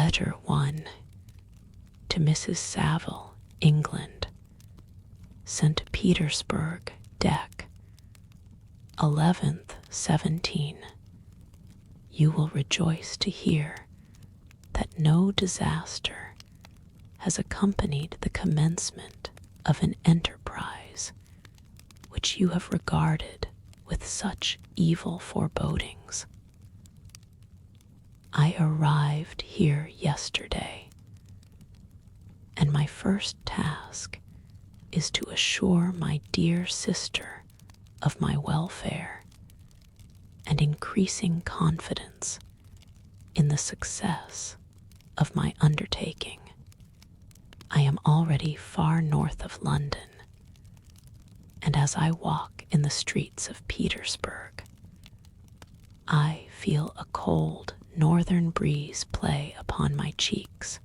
Letter 1 to Mrs. Saville, England. St. Petersburg, Dec. 11th, 17. You will rejoice to hear that no disaster has accompanied the commencement of an enterprise which you have regarded with such evil forebodings. I arrived here yesterday, and my first task is to assure my dear sister of my welfare and increasing confidence in the success of my undertaking. I am already far north of London, and as I walk in the streets of Petersburg, I feel a cold northern breeze play upon my cheeks,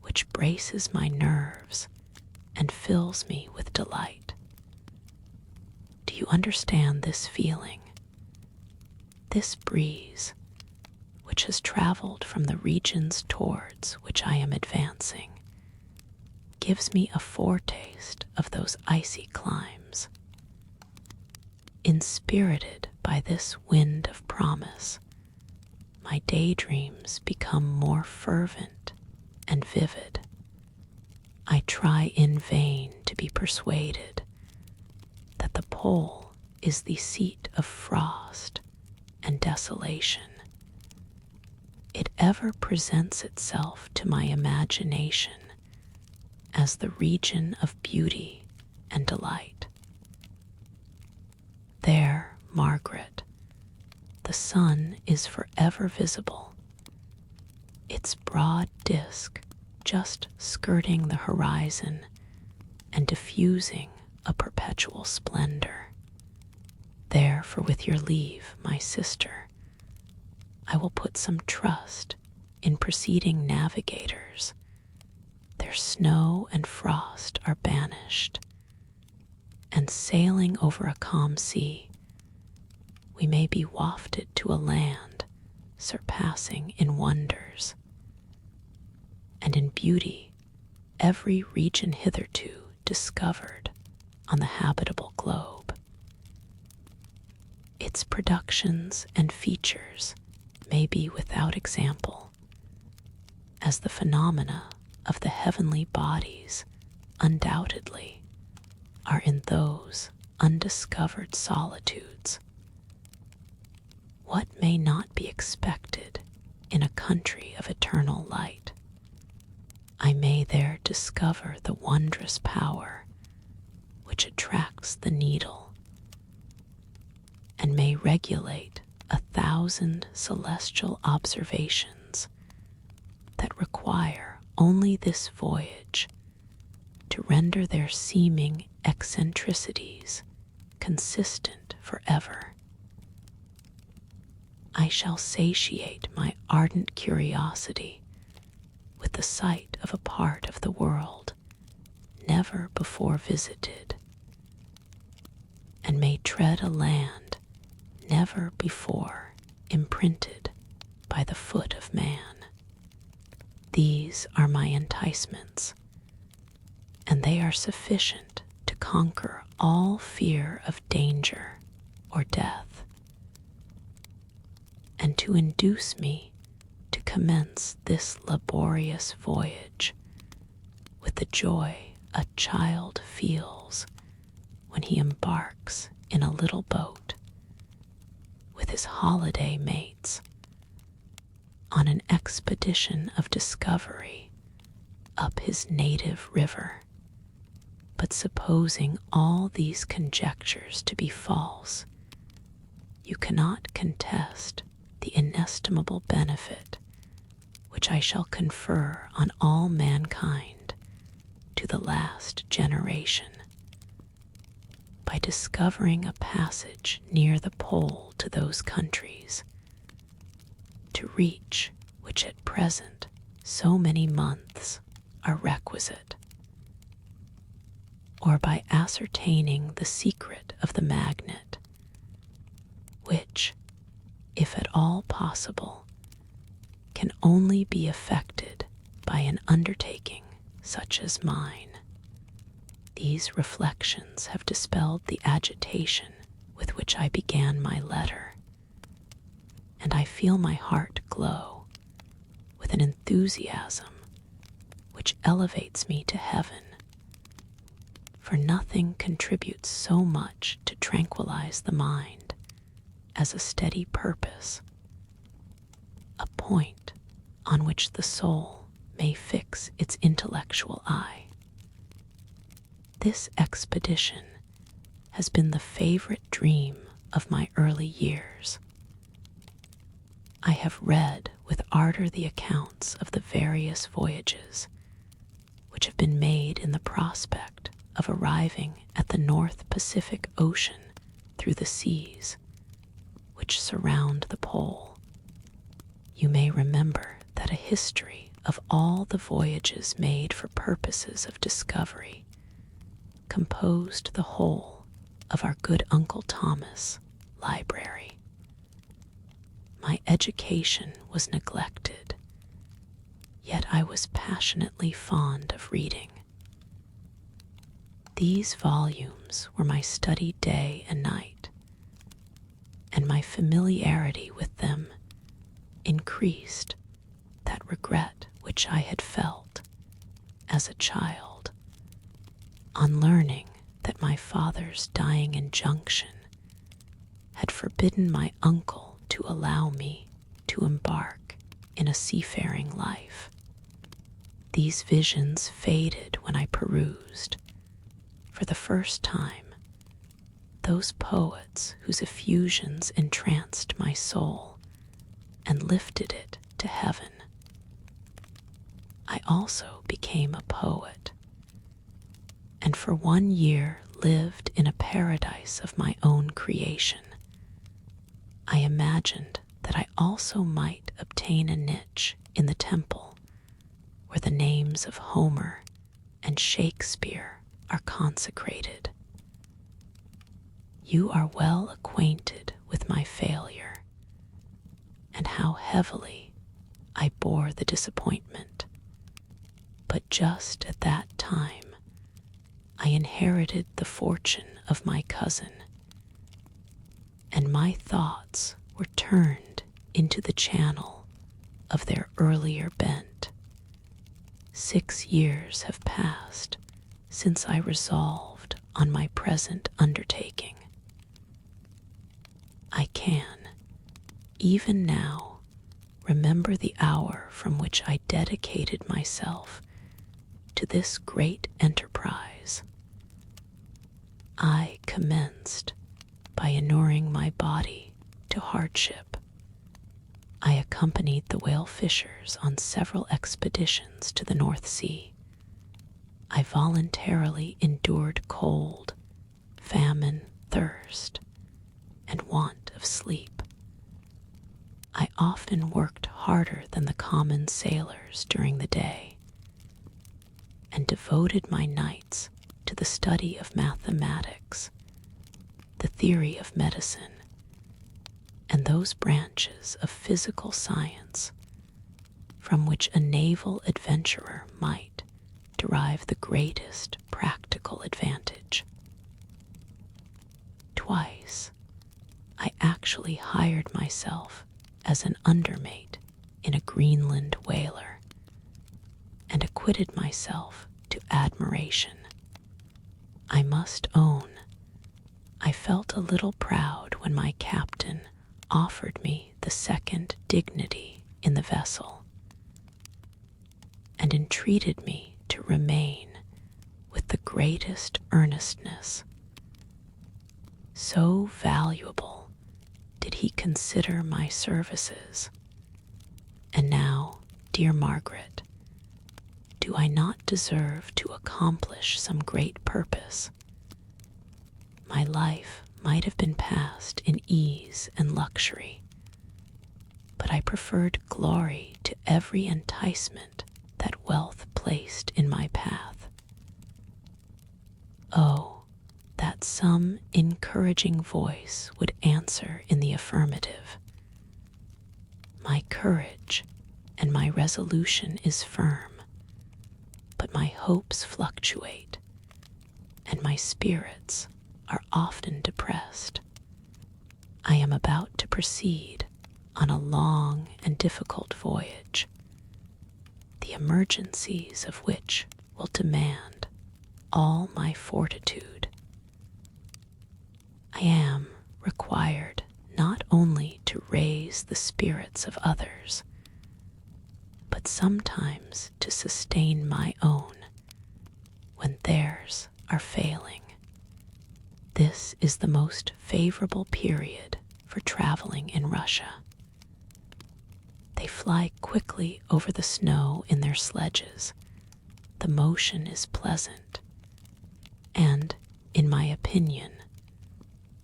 which braces my nerves and fills me with delight. Do you understand this feeling? This breeze, which has traveled from the regions towards which I am advancing, gives me a foretaste of those icy climes. Inspirited by this wind of promise, my daydreams become more fervent and vivid. I try in vain to be persuaded that the pole is the seat of frost and desolation. It ever presents itself to my imagination as the region of beauty and delight. There, Margaret, the sun is forever visible, its broad disk just skirting the horizon and diffusing a perpetual splendor. There, for with your leave, my sister, I will put some trust in preceding navigators. Their snow and frost are banished, and sailing over a calm sea, we may be wafted to a land surpassing in wonders and in beauty every region hitherto discovered on the habitable globe. Its productions and features may be without example, as the phenomena of the heavenly bodies undoubtedly are in those undiscovered solitudes. What may not be expected in a country of eternal light? I may there discover the wondrous power which attracts the needle, and may regulate 1,000 celestial observations that require only this voyage to render their seeming eccentricities consistent forever. I shall satiate my ardent curiosity with the sight of a part of the world never before visited, and may tread a land never before imprinted by the foot of man. These are my enticements, and they are sufficient to conquer all fear of danger or death, and to induce me to commence this laborious voyage with the joy a child feels when he embarks in a little boat with his holiday mates on an expedition of discovery up his native river. But supposing all these conjectures to be false, you cannot contest the inestimable benefit which I shall confer on all mankind to the last generation, by discovering a passage near the pole to those countries, to reach which at present so many months are requisite, or by ascertaining the secret of the magnet, which, if at all possible, can only be effected by an undertaking such as mine. These reflections have dispelled the agitation with which I began my letter, and I feel my heart glow with an enthusiasm which elevates me to heaven, for nothing contributes so much to tranquilize the mind as a steady purpose, a point on which the soul may fix its intellectual eye. This expedition has been the favorite dream of my early years. I have read with ardor the accounts of the various voyages which have been made in the prospect of arriving at the North Pacific Ocean through the seas which surround the pole. You may remember that a history of all the voyages made for purposes of discovery composed the whole of our good Uncle Thomas' library. My education was neglected, yet I was passionately fond of reading. These volumes were my study day and night, and my familiarity with them increased that regret which I had felt as a child on learning that my father's dying injunction had forbidden my uncle to allow me to embark in a seafaring life. These visions faded when I perused, for the first time, those poets whose effusions entranced my soul and lifted it to heaven. I also became a poet, and for 1 year lived in a paradise of my own creation. I imagined that I also might obtain a niche in the temple where the names of Homer and Shakespeare are consecrated. You are well acquainted with my failure and how heavily I bore the disappointment. But just at that time, I inherited the fortune of my cousin, and my thoughts were turned into the channel of their earlier bent. 6 years have passed since I resolved on my present undertaking. I can, even now, remember the hour from which I dedicated myself to this great enterprise. I commenced by inuring my body to hardship. I accompanied the whale fishers on several expeditions to the North Sea. I voluntarily endured cold, famine, thirst, and want of sleep. I often worked harder than the common sailors during the day, and devoted my nights to the study of mathematics, the theory of medicine, and those branches of physical science from which a naval adventurer might derive the greatest practical advantage. Twice, I actually hired myself as an undermate in a Greenland whaler, and acquitted myself to admiration. I must own, I felt a little proud when my captain offered me the second dignity in the vessel, and entreated me to remain with the greatest earnestness. So valuable did he consider my services. And now, dear Margaret, do I not deserve to accomplish some great purpose? My life might have been passed in ease and luxury, but I preferred glory to every enticement that wealth placed in my path. Oh, that some encouraging voice would answer in the affirmative. My courage and my resolution is firm, but my hopes fluctuate, and my spirits are often depressed. I am about to proceed on a long and difficult voyage, the emergencies of which will demand all my fortitude. I am required not only to raise the spirits of others, but sometimes to sustain my own when theirs are failing. This is the most favorable period for traveling in Russia. They fly quickly over the snow in their sledges. The motion is pleasant, and, in my opinion,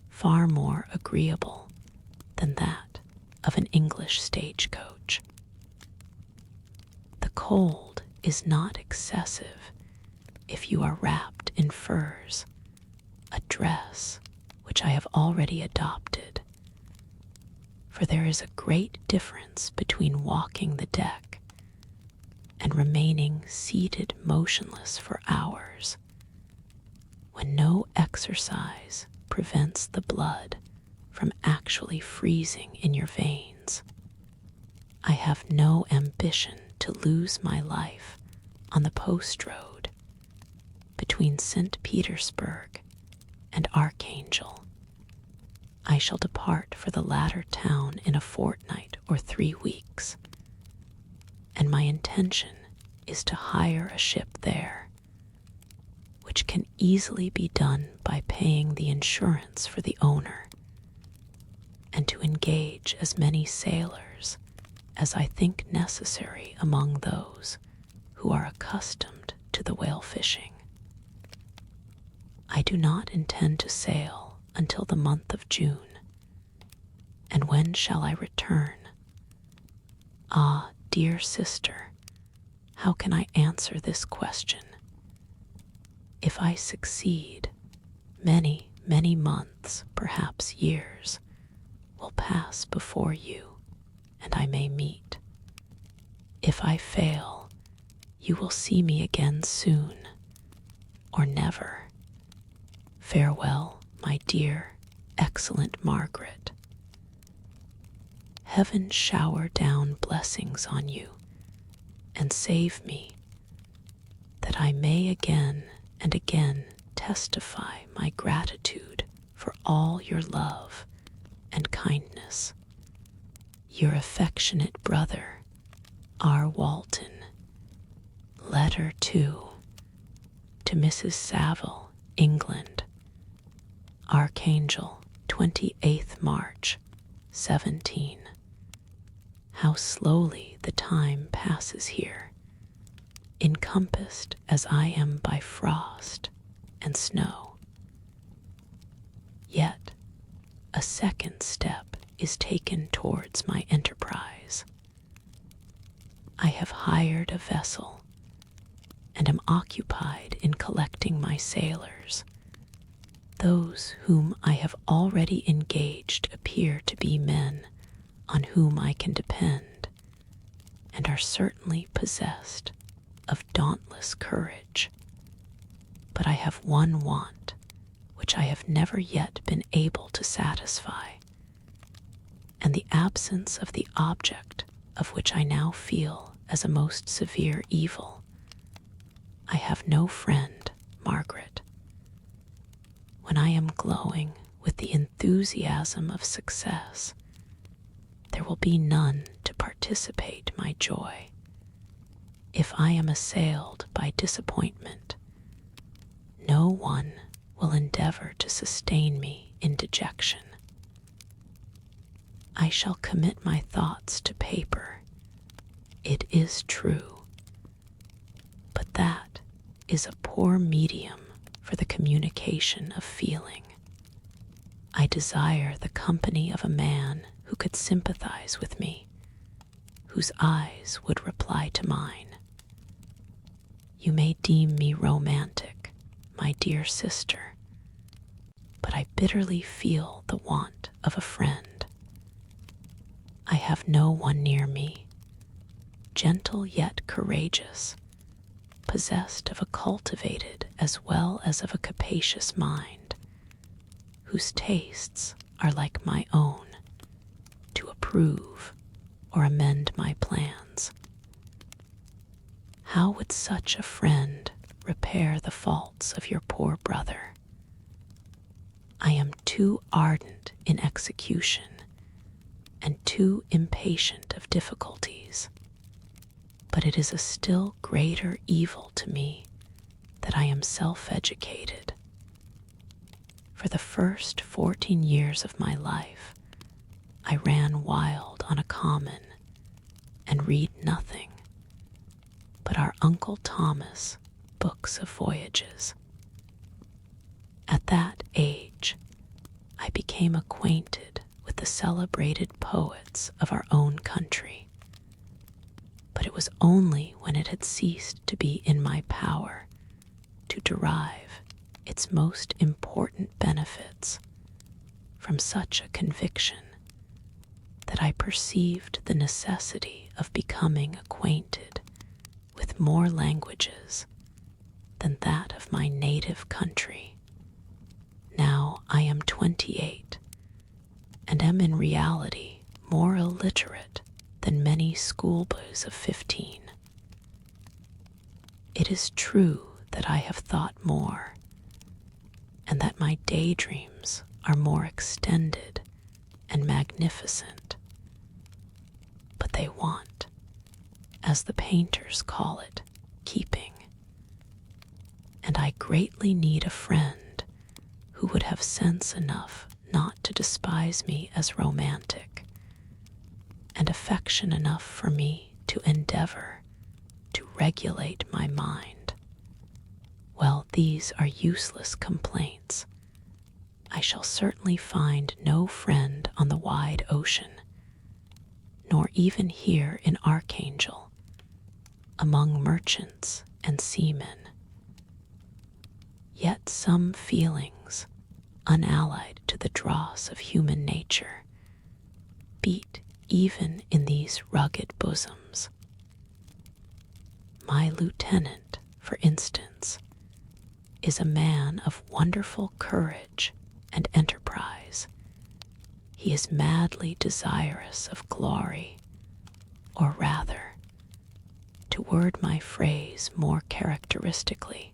far more agreeable than that of an English stagecoach. The cold is not excessive if you are wrapped in furs, a dress which I have already adopted, for there is a great difference between walking the deck and remaining seated motionless for hours, when no exercise prevents the blood from actually freezing in your veins. I have no ambition to lose my life on the post road between St. Petersburg and Archangel. I shall depart for the latter town in a fortnight or 3 weeks, and my intention is to hire a ship there, which can easily be done by paying the insurance for the owner, and to engage as many sailors as I think necessary among those who are accustomed to the whale fishing. I do not intend to sail until the month of June. And when shall I return? Ah, dear sister, how can I answer this question? If I succeed, many, many months, perhaps years, will pass before you, and I may meet. If I fail, you will see me again soon, or never. Farewell, my dear, excellent Margaret. Heaven shower down blessings on you, and save me, that I may again and again testify my gratitude for all your love and kindness. Your affectionate brother, R. Walton. Letter 2. To Mrs. Saville, England. Archangel, 28th March, 17. How slowly the time passes here, encompassed as I am by frost and snow. Yet a second step is taken towards my enterprise. I have hired a vessel and am occupied in collecting my sailors. Those whom I have already engaged appear to be men on whom I can depend, and are certainly possessed of dauntless courage. But I have one want which I have never yet been able to satisfy, and the absence of the object of which I now feel as a most severe evil. I have no friend, Margaret. When I am glowing with the enthusiasm of success, there will be none to participate my joy. If I am assailed by disappointment, no one will endeavor to sustain me in dejection. I shall commit my thoughts to paper. It is true, but that is a poor medium for the communication of feeling. I desire the company of a man who could sympathize with me, whose eyes would reply to mine. You may deem me romantic, my dear sister, but I bitterly feel the want of a friend. I have no one near me, gentle yet courageous, possessed of a cultivated as well as of a capacious mind, whose tastes are like my own, to approve or amend my plans. How would such a friend repair the faults of your poor brother? I am too ardent in execution and too impatient of difficulties, but it is a still greater evil to me that I am self-educated. For the first 14 years of my life, I ran wild on a common and read nothing but our Uncle Thomas books of voyages. At that age, I became acquainted with the celebrated poets of our own country, but it was only when it had ceased to be in my power to derive its most important benefits from such a conviction that I perceived the necessity of becoming acquainted with more languages than that of my native country. Now I am 28 and am in reality more illiterate than many schoolboys of 15. It is true that I have thought more, and that my daydreams are more extended and magnificent, but they want, as the painters call it, keeping, and I greatly need a friend who would have sense enough not to despise me as romantic, and affection enough for me to endeavor to regulate my mind. Well, these are useless complaints. I shall certainly find no friend on the wide ocean, nor even here in Archangel, among merchants and seamen. Yet some feelings, unallied to the dross of human nature, beat even in these rugged bosoms. My lieutenant, for instance, is a man of wonderful courage and enterprise. He is madly desirous of glory, or rather, to word my phrase more characteristically,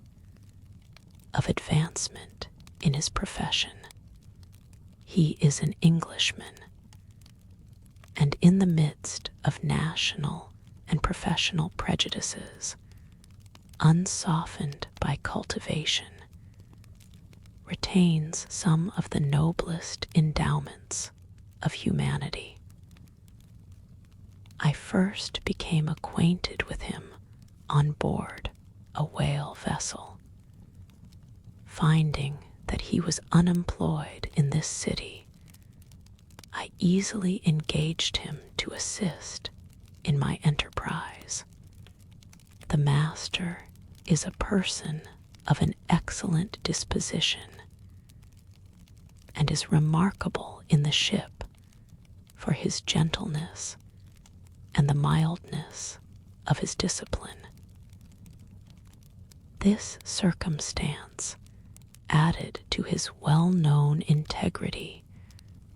of advancement in his profession. He is an Englishman, and in the midst of national and professional prejudices, unsoftened by cultivation, retains some of the noblest endowments of humanity. I first became acquainted with him on board a whale vessel. Finding that he was unemployed in this city, I easily engaged him to assist in my enterprise. The master is a person of an excellent disposition, and is remarkable in the ship for his gentleness and the mildness of his discipline. This circumstance, added to his well-known integrity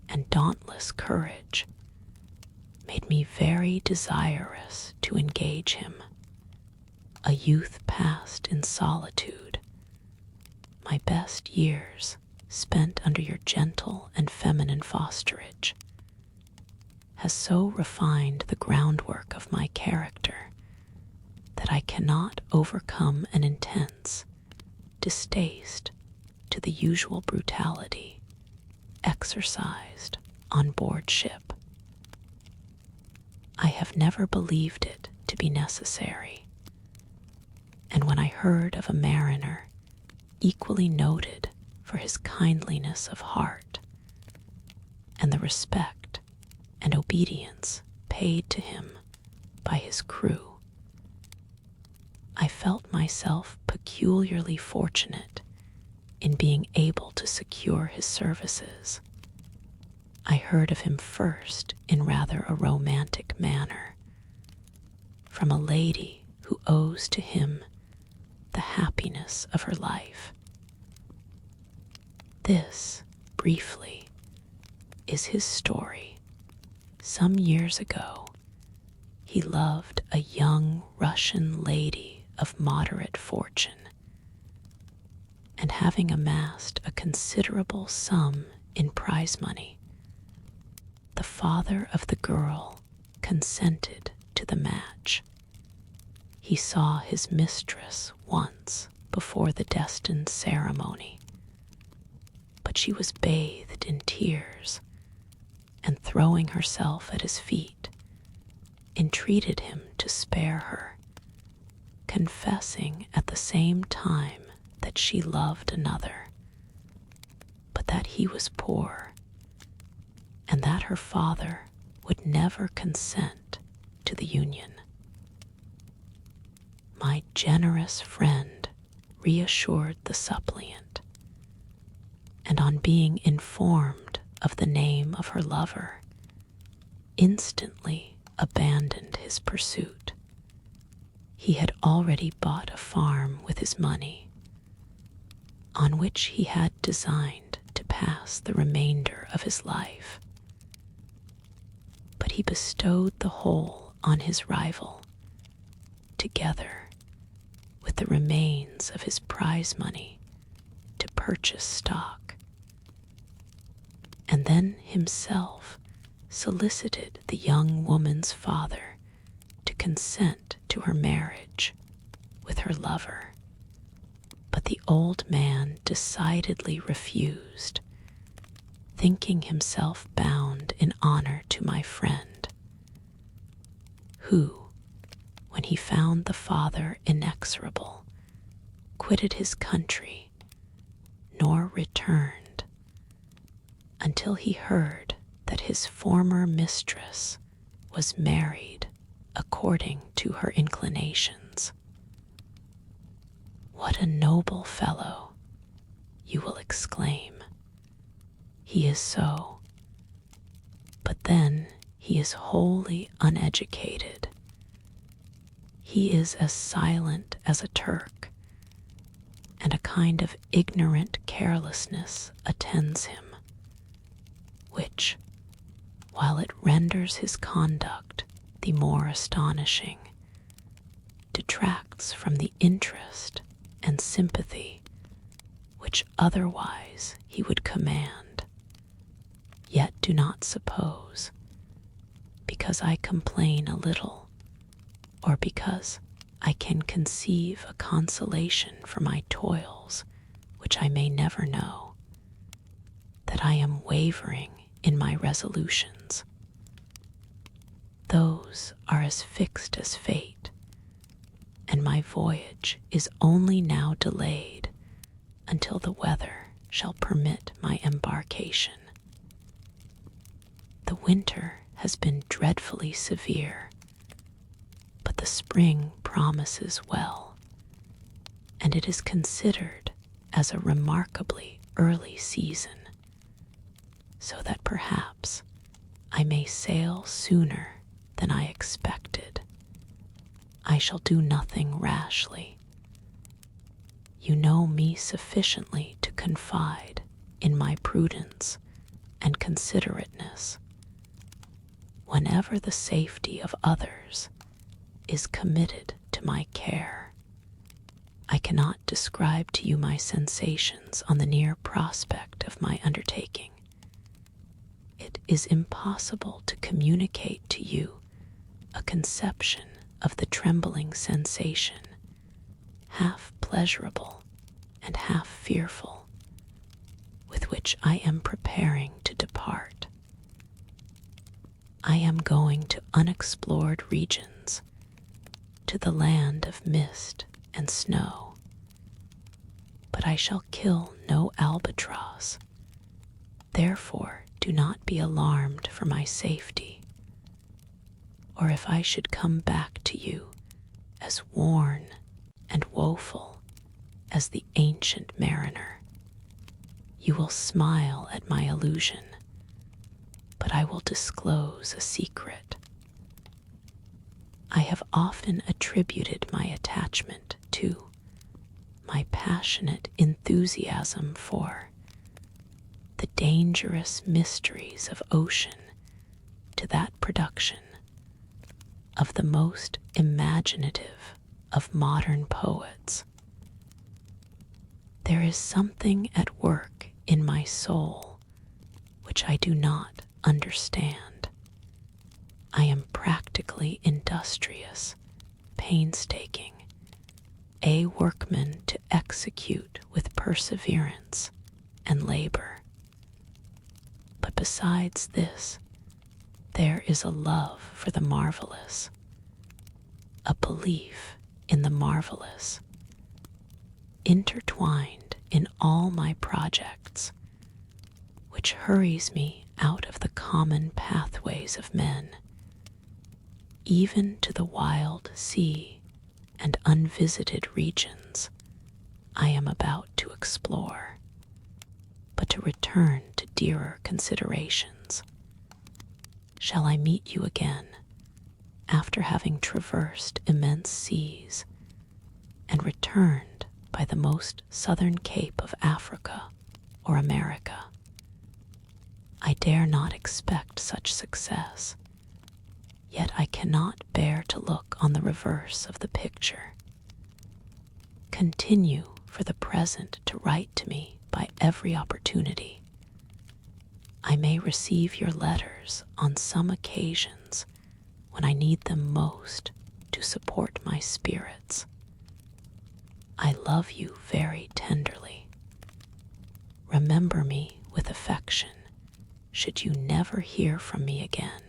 and dauntless courage, made me very desirous to engage him. A youth passed in solitude, my best years spent under your gentle and feminine fosterage, has so refined the groundwork of my character that I cannot overcome an intense distaste to the usual brutality exercised on board ship. I have never believed it to be necessary, and when I heard of a mariner equally noted for his kindliness of heart and the respect and obedience paid to him by his crew, I felt myself peculiarly fortunate in being able to secure his services. I heard of him first in rather a romantic manner, from a lady who owes to him the happiness of her life. This, briefly, is his story. Some years ago, he loved a young Russian lady of moderate fortune, and having amassed a considerable sum in prize money, the father of the girl consented to the match. He saw his mistress once before the destined ceremony, but she was bathed in tears, and throwing herself at his feet, entreated him to spare her, confessing at the same time that she loved another, but that he was poor, and that her father would never consent to the union. My generous friend reassured the suppliant, and on being informed of the name of her lover, instantly abandoned his pursuit. He had already bought a farm with his money, on which he had designed to pass the remainder of his life. But he bestowed the whole on his rival, together with the remains of his prize money to purchase stock, and then himself solicited the young woman's father to consent to her marriage with her lover. But the old man decidedly refused, thinking himself bound in honor to my friend, who, when he found the father inexorable, quitted his country, nor returned until he heard that his former mistress was married according to her inclinations. What a noble fellow, you will exclaim. He is so, but then he is wholly uneducated. He is as silent as a Turk, and a kind of ignorant carelessness attends him, which, while it renders his conduct the more astonishing, detracts from the interest and sympathy which otherwise he would command. Yet do not suppose, because I complain a little, or because I can conceive a consolation for my toils which I may never know, that I am wavering in my resolutions. Those are as fixed as fate, and my voyage is only now delayed until the weather shall permit my embarkation. The winter has been dreadfully severe, but the spring promises well, and it is considered as a remarkably early season, so that perhaps I may sail sooner than I expected. I shall do nothing rashly. You know me sufficiently to confide in my prudence and considerateness. Whenever the safety of others is committed to my care, I cannot describe to you my sensations on the near prospect of my undertaking. It is impossible to communicate to you a conception of the trembling sensation, half pleasurable and half fearful, with which I am preparing to depart. I am going to unexplored regions, to the land of mist and snow, but I shall kill no albatross. Therefore, do not be alarmed for my safety, or if I should come back to you as worn and woeful as the ancient mariner, you will smile at my illusion, but I will disclose a secret. I have often attributed my attachment to my passionate enthusiasm for the dangerous mysteries of ocean to that production of the most imaginative of modern poets. There is something at work in my soul which I do not understand. I am practically industrious, painstaking, a workman to execute with perseverance and labor. But besides this, there is a love for the marvelous, a belief in the marvelous, intertwined in all my projects, which hurries me out of the common pathways of men, even to the wild sea and unvisited regions I am about to explore. But to return to dearer considerations, shall I meet you again after having traversed immense seas and returned by the most southern cape of Africa or America? I dare not expect such success, yet I cannot bear to look on the reverse of the picture. Continue for the present to write to me by every opportunity. I may receive your letters on some occasions when I need them most to support my spirits. I love you very tenderly. Remember me with affection should you never hear from me again.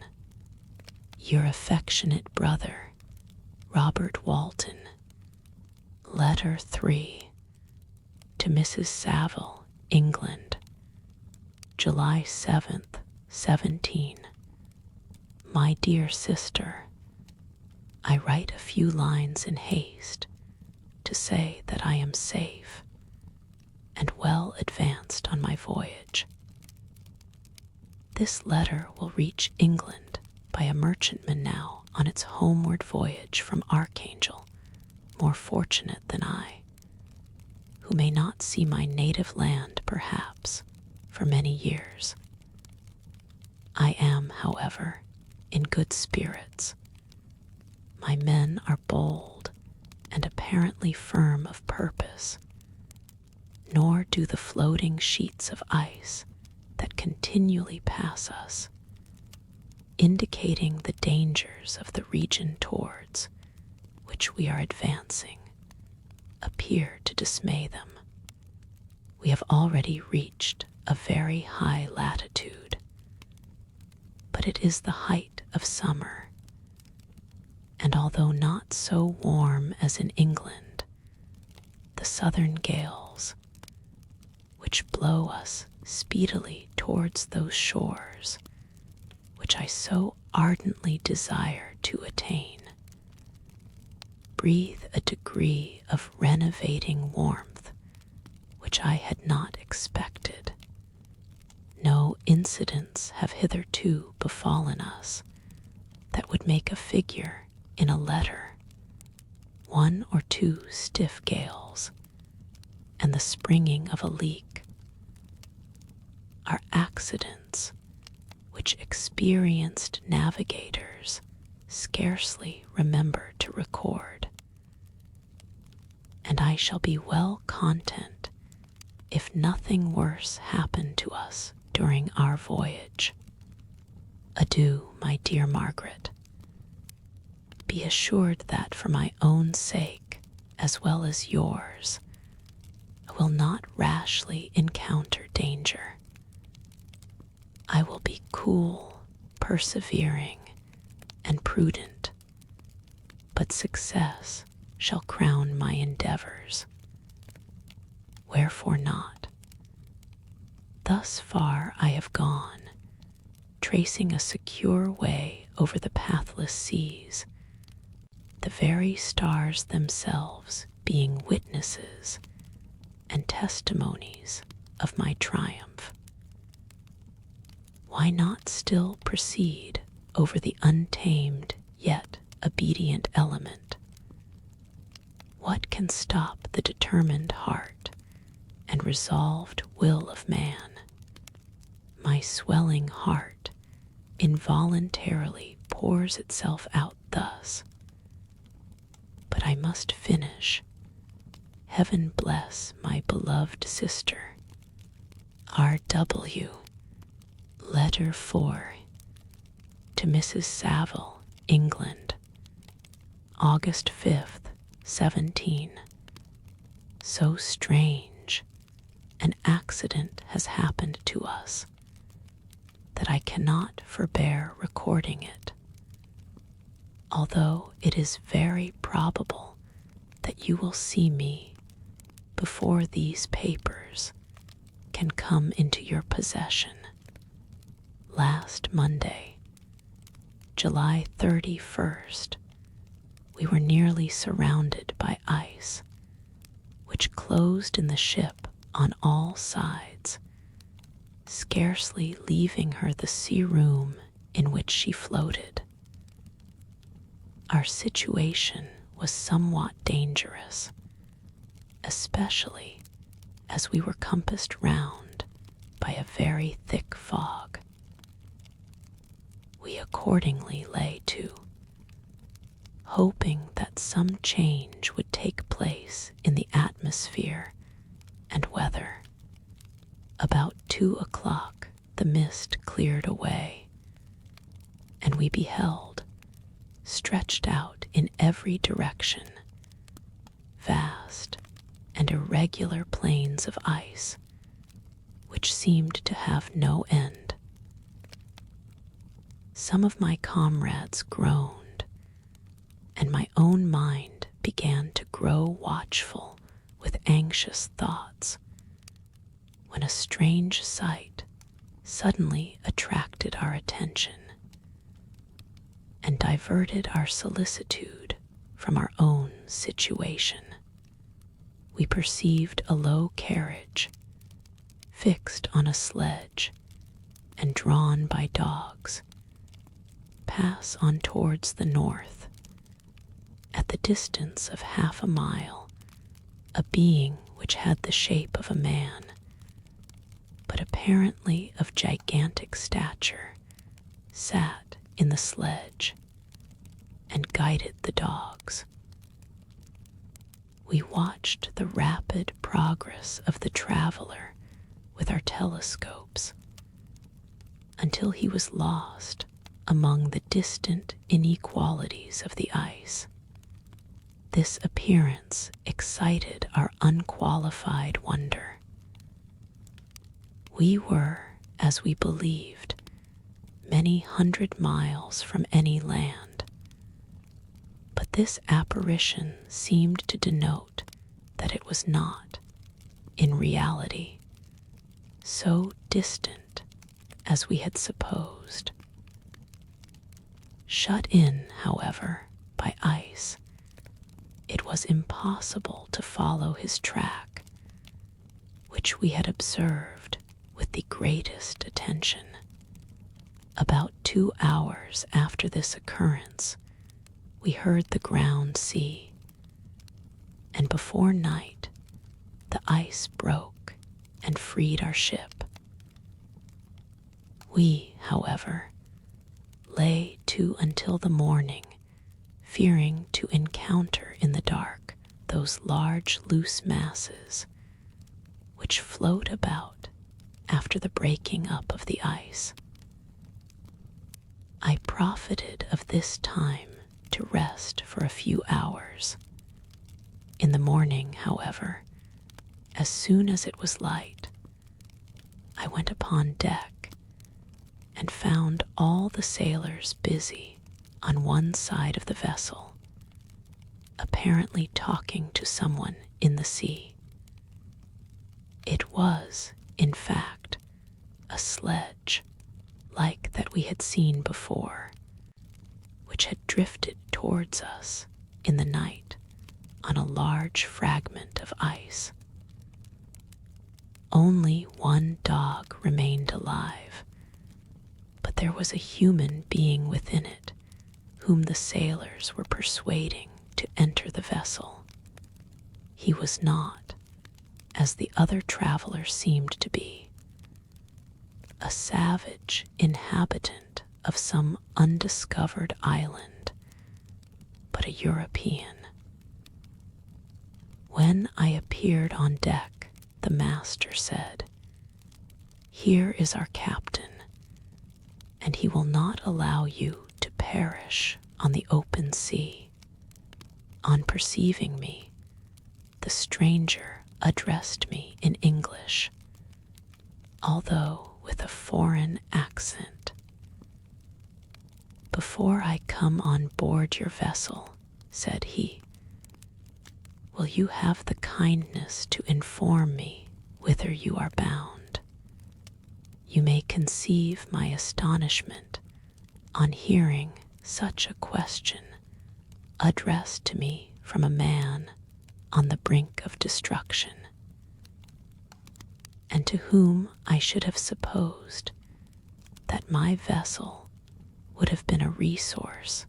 Your affectionate brother, Robert Walton. Letter 3. To Mrs. Saville, England, July 7th, 17. My dear sister, I write a few lines in haste to say that I am safe and well advanced on my voyage. This letter will reach England by a merchantman now on its homeward voyage from Archangel, more fortunate than I, who may not see my native land, perhaps, for many years. I am, however, in good spirits. My men are bold and apparently firm of purpose, nor do the floating sheets of ice that continually pass us, indicating the dangers of the region towards which we are advancing, appear to dismay them. We have already reached a very high latitude, but it is the height of summer, and although not so warm as in England, the southern gales, which blow us speedily towards those shores which I so ardently desire to attain, breathe a degree of renovating warmth which I had not expected. No incidents have hitherto befallen us that would make a figure in a letter. 1 or 2 stiff gales and the springing of a leak are accidents which experienced navigators scarcely remember to record, and I shall be well content if nothing worse happen to us during our voyage. Adieu, my dear Margaret. Be assured that for my own sake, as well as yours, I will not rashly encounter danger. I will be cool, persevering, and prudent, but success shall crown my endeavors. Wherefore not? Thus far I have gone, tracing a secure way over the pathless seas, the very stars themselves being witnesses and testimonies of my triumph. Why not still proceed over the untamed yet obedient element? What can stop the determined heart and resolved will of man? My swelling heart involuntarily pours itself out thus. But I must finish. Heaven bless my beloved sister. R.W. Letter 4 to Mrs. Saville, England, August 5th, 17. So strange an accident has happened to us that I cannot forbear recording it, although it is very probable that you will see me before these papers can come into your possession. Last Monday, July 31st, we were nearly surrounded by ice, which closed in the ship on all sides, scarcely leaving her the sea room in which she floated. Our situation was somewhat dangerous, especially as we were compassed round by a very thick fog. We accordingly lay to, hoping that some change would take place in the atmosphere and weather. About 2 o'clock the mist cleared away, and we beheld, stretched out in every direction, vast and irregular plains of ice, which seemed to have no end. Some of my comrades groaned, and my own mind began to grow watchful with anxious thoughts, when a strange sight suddenly attracted our attention and diverted our solicitude from our own situation. We perceived a low carriage, fixed on a sledge and drawn by dogs, pass on towards the north. At the distance of half a mile, a being which had the shape of a man, but apparently of gigantic stature, sat in the sledge and guided the dogs. We watched the rapid progress of the traveler with our telescopes until he was lost among the distant inequalities of the ice. This appearance excited our unqualified wonder. We were, as we believed, many hundred miles from any land, but this apparition seemed to denote that it was not, in reality, so distant as we had supposed. Shut in, however, by ice, it was impossible to follow his track, which we had observed with the greatest attention. About 2 hours after this occurrence, we heard the ground sea, and before night the ice broke and freed our ship. We, however, lay to until the morning, fearing to encounter in the dark those large loose masses which float about after the breaking up of the ice. I profited of this time to rest for a few hours. In the morning, however, as soon as it was light, I went upon deck and found all the sailors busy on one side of the vessel, apparently talking to someone in the sea. It was, in fact, a sledge like that we had seen before, which had drifted towards us in the night on a large fragment of ice. Only one dog remained alive, but there was a human being within it whom the sailors were persuading to enter the vessel. He was not, as the other travelers seemed to be, a savage inhabitant of some undiscovered island, but a European. When I appeared on deck, the master said, "Here is our captain, and he will not allow you to perish on the open sea." On perceiving me, the stranger addressed me in English, although with a foreign accent. "Before I come on board your vessel," said he, "will you have the kindness to inform me whither you are bound?" You may conceive my astonishment on hearing such a question addressed to me from a man on the brink of destruction, and to whom I should have supposed that my vessel would have been a resource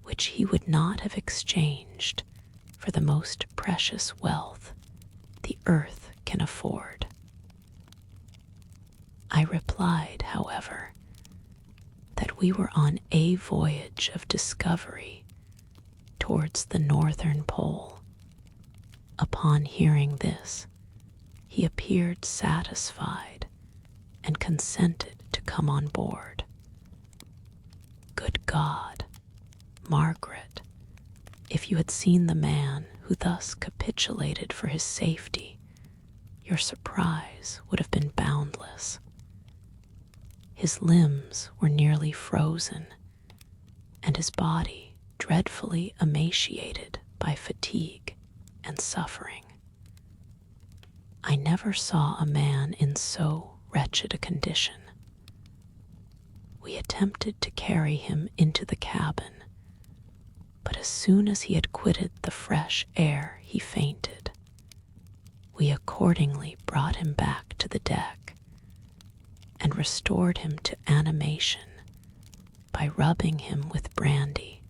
which he would not have exchanged for the most precious wealth the earth can afford. I replied, however, that we were on a voyage of discovery towards the northern pole. Upon hearing this, he appeared satisfied and consented to come on board. Good God, Margaret, if you had seen the man who thus capitulated for his safety, your surprise would have been boundless. His limbs were nearly frozen, and his body dreadfully emaciated by fatigue and suffering. I never saw a man in so wretched a condition. We attempted to carry him into the cabin, but as soon as he had quitted the fresh air, he fainted. We accordingly brought him back to the deck and restored him to animation by rubbing him with brandy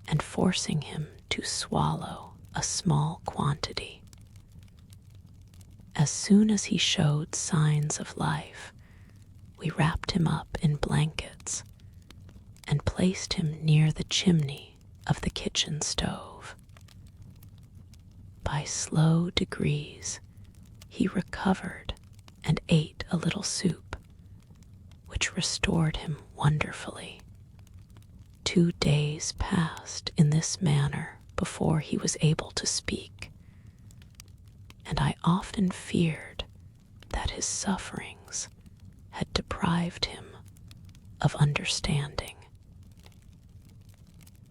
and forcing him to swallow a small quantity. As soon as he showed signs of life, we wrapped him up in blankets and placed him near the chimney of the kitchen stove. By slow degrees, he recovered and ate a little soup, which restored him wonderfully. 2 days passed in this manner before he was able to speak, and I often feared that his sufferings had deprived him of understanding.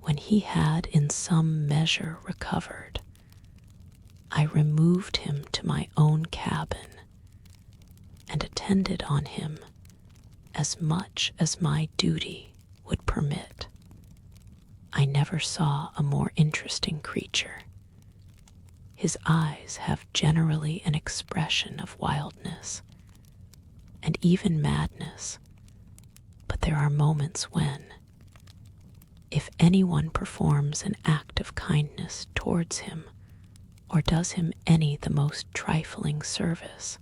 When he had in some measure recovered, I removed him to my own cabin and attended on him as much as my duty would permit. I never saw a more interesting creature. His eyes have generally an expression of wildness and even madness, but there are moments when, if anyone performs an act of kindness towards him or does him any the most trifling service,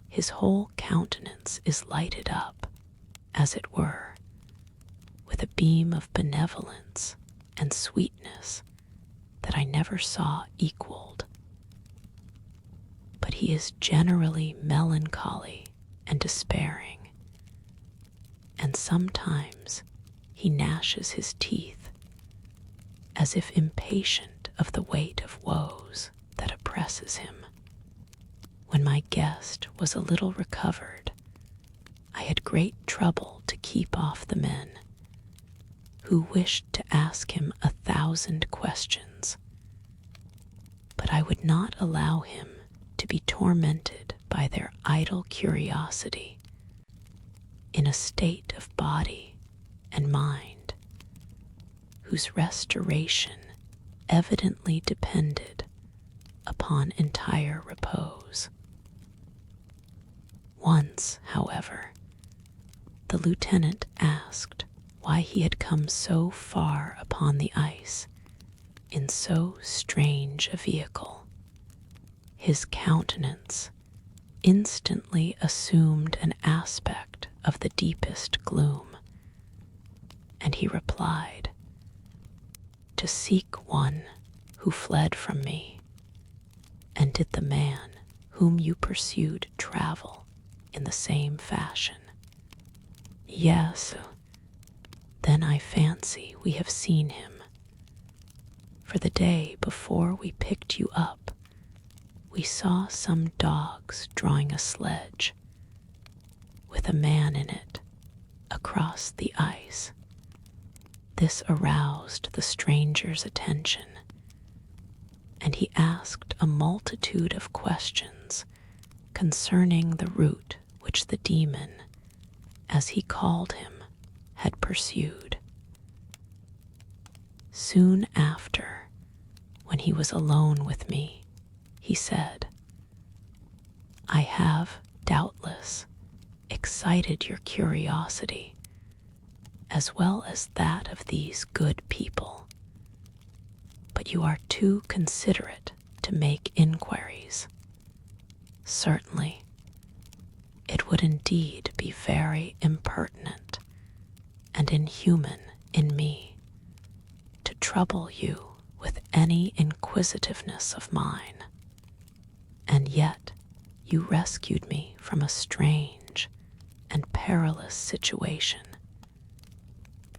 his whole countenance is lighted up, as it were, with a beam of benevolence and sweetness that I never saw equaled. But he is generally melancholy and despairing, and sometimes he gnashes his teeth, as if impatient of the weight of woes that oppresses him. When my guest was a little recovered, I had great trouble to keep off the men, who wished to ask him 1,000 questions, but I would not allow him to be tormented by their idle curiosity in a state of body and mind, whose restoration evidently depended upon entire repose. Once, however, the lieutenant asked why he had come so far upon the ice in so strange a vehicle. His countenance instantly assumed an aspect of the deepest gloom, and he replied, "To seek one who fled from me, and did the man whom you pursued travel in the same fashion?" "Yes, then I fancy we have seen him. For the day before we picked you up, we saw some dogs drawing a sledge, with a man in it, across the ice." This aroused the stranger's attention, and he asked a multitude of questions concerning the route which the demon, as he called him, had pursued. Soon after, when he was alone with me, he said, "I have, doubtless, excited your curiosity, as well as that of these good people, but you are too considerate to make inquiries. Certainly, it would indeed be very impertinent and inhuman in me to trouble you with any inquisitiveness of mine, and yet you rescued me from a strange and perilous situation.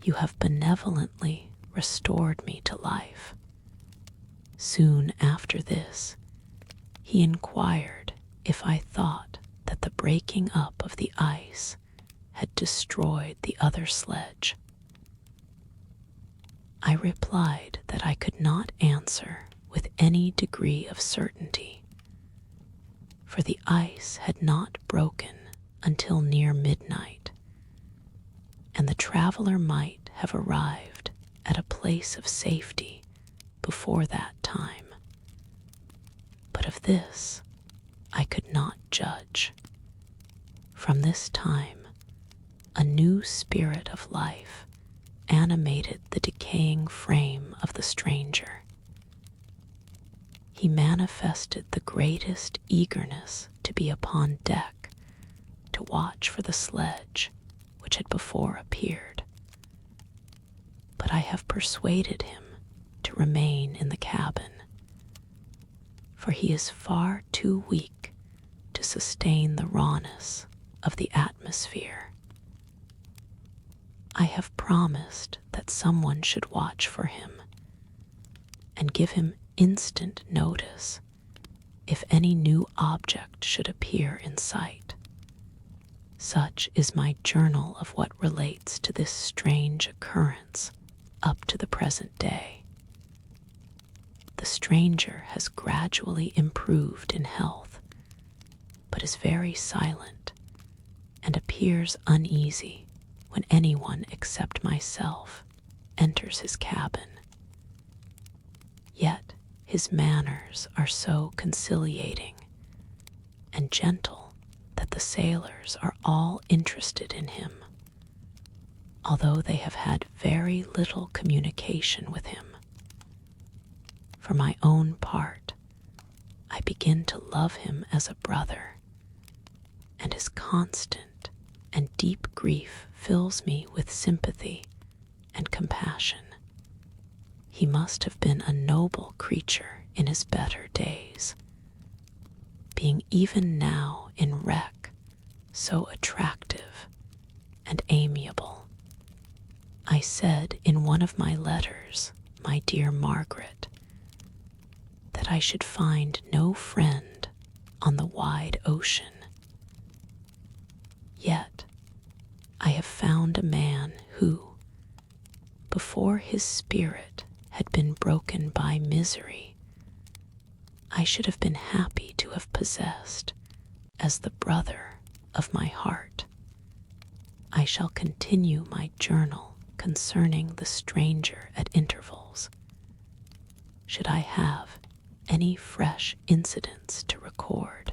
You have benevolently restored me to life." Soon after this, he inquired if I thought that the breaking up of the ice had destroyed the other sledge. I replied that I could not answer with any degree of certainty, for the ice had not broken until near midnight, and the traveler might have arrived at a place of safety before that time. But of this I could not judge. From this time, a new spirit of life animated the decaying frame of the stranger. He manifested the greatest eagerness to be upon deck to watch for the sledge which had before appeared. But I have persuaded him to remain in the cabin, for he is far too weak to sustain the rawness of the atmosphere. I have promised that someone should watch for him and give him instant notice if any new object should appear in sight. Such is my journal of what relates to this strange occurrence up to the present day. The stranger has gradually improved in health, but is very silent and appears uneasy when anyone except myself enters his cabin. Yet his manners are so conciliating and gentle that the sailors are all interested in him, although they have had very little communication with him. For my own part, I begin to love him as a brother, and his constant and deep grief fills me with sympathy and compassion. He must have been a noble creature in his better days, being even now in wreck so attractive and amiable. I said in one of my letters, my dear Margaret, that I should find no friend on the wide ocean. Yet I have found a man who, before his spirit had been broken by misery, I should have been happy to have possessed as the brother of my heart. I shall continue my journal concerning the stranger at intervals. Should I have any fresh incidents to record.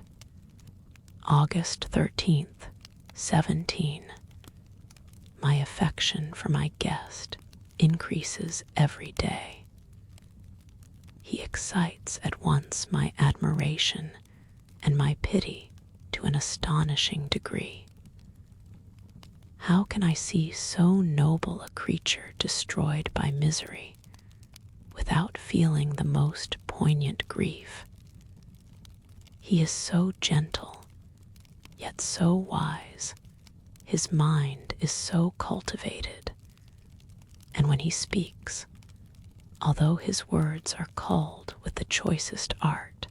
August 13th, 17. my affection for my guest increases every day. He excites at once my admiration and my pity to an astonishing degree. How can I see so noble a creature destroyed by misery without feeling the most poignant grief? He is so gentle, yet so wise. His mind is so cultivated, and when he speaks, although his words are culled with the choicest art,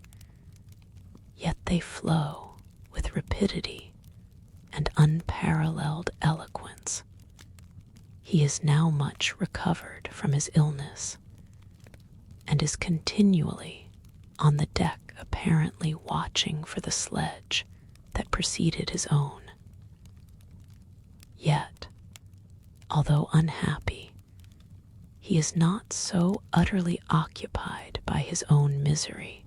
yet they flow with rapidity and unparalleled eloquence. He is now much recovered from his illness, and is continually on the deck, apparently watching for the sledge that preceded his own. Yet, although unhappy, he is not so utterly occupied by his own misery,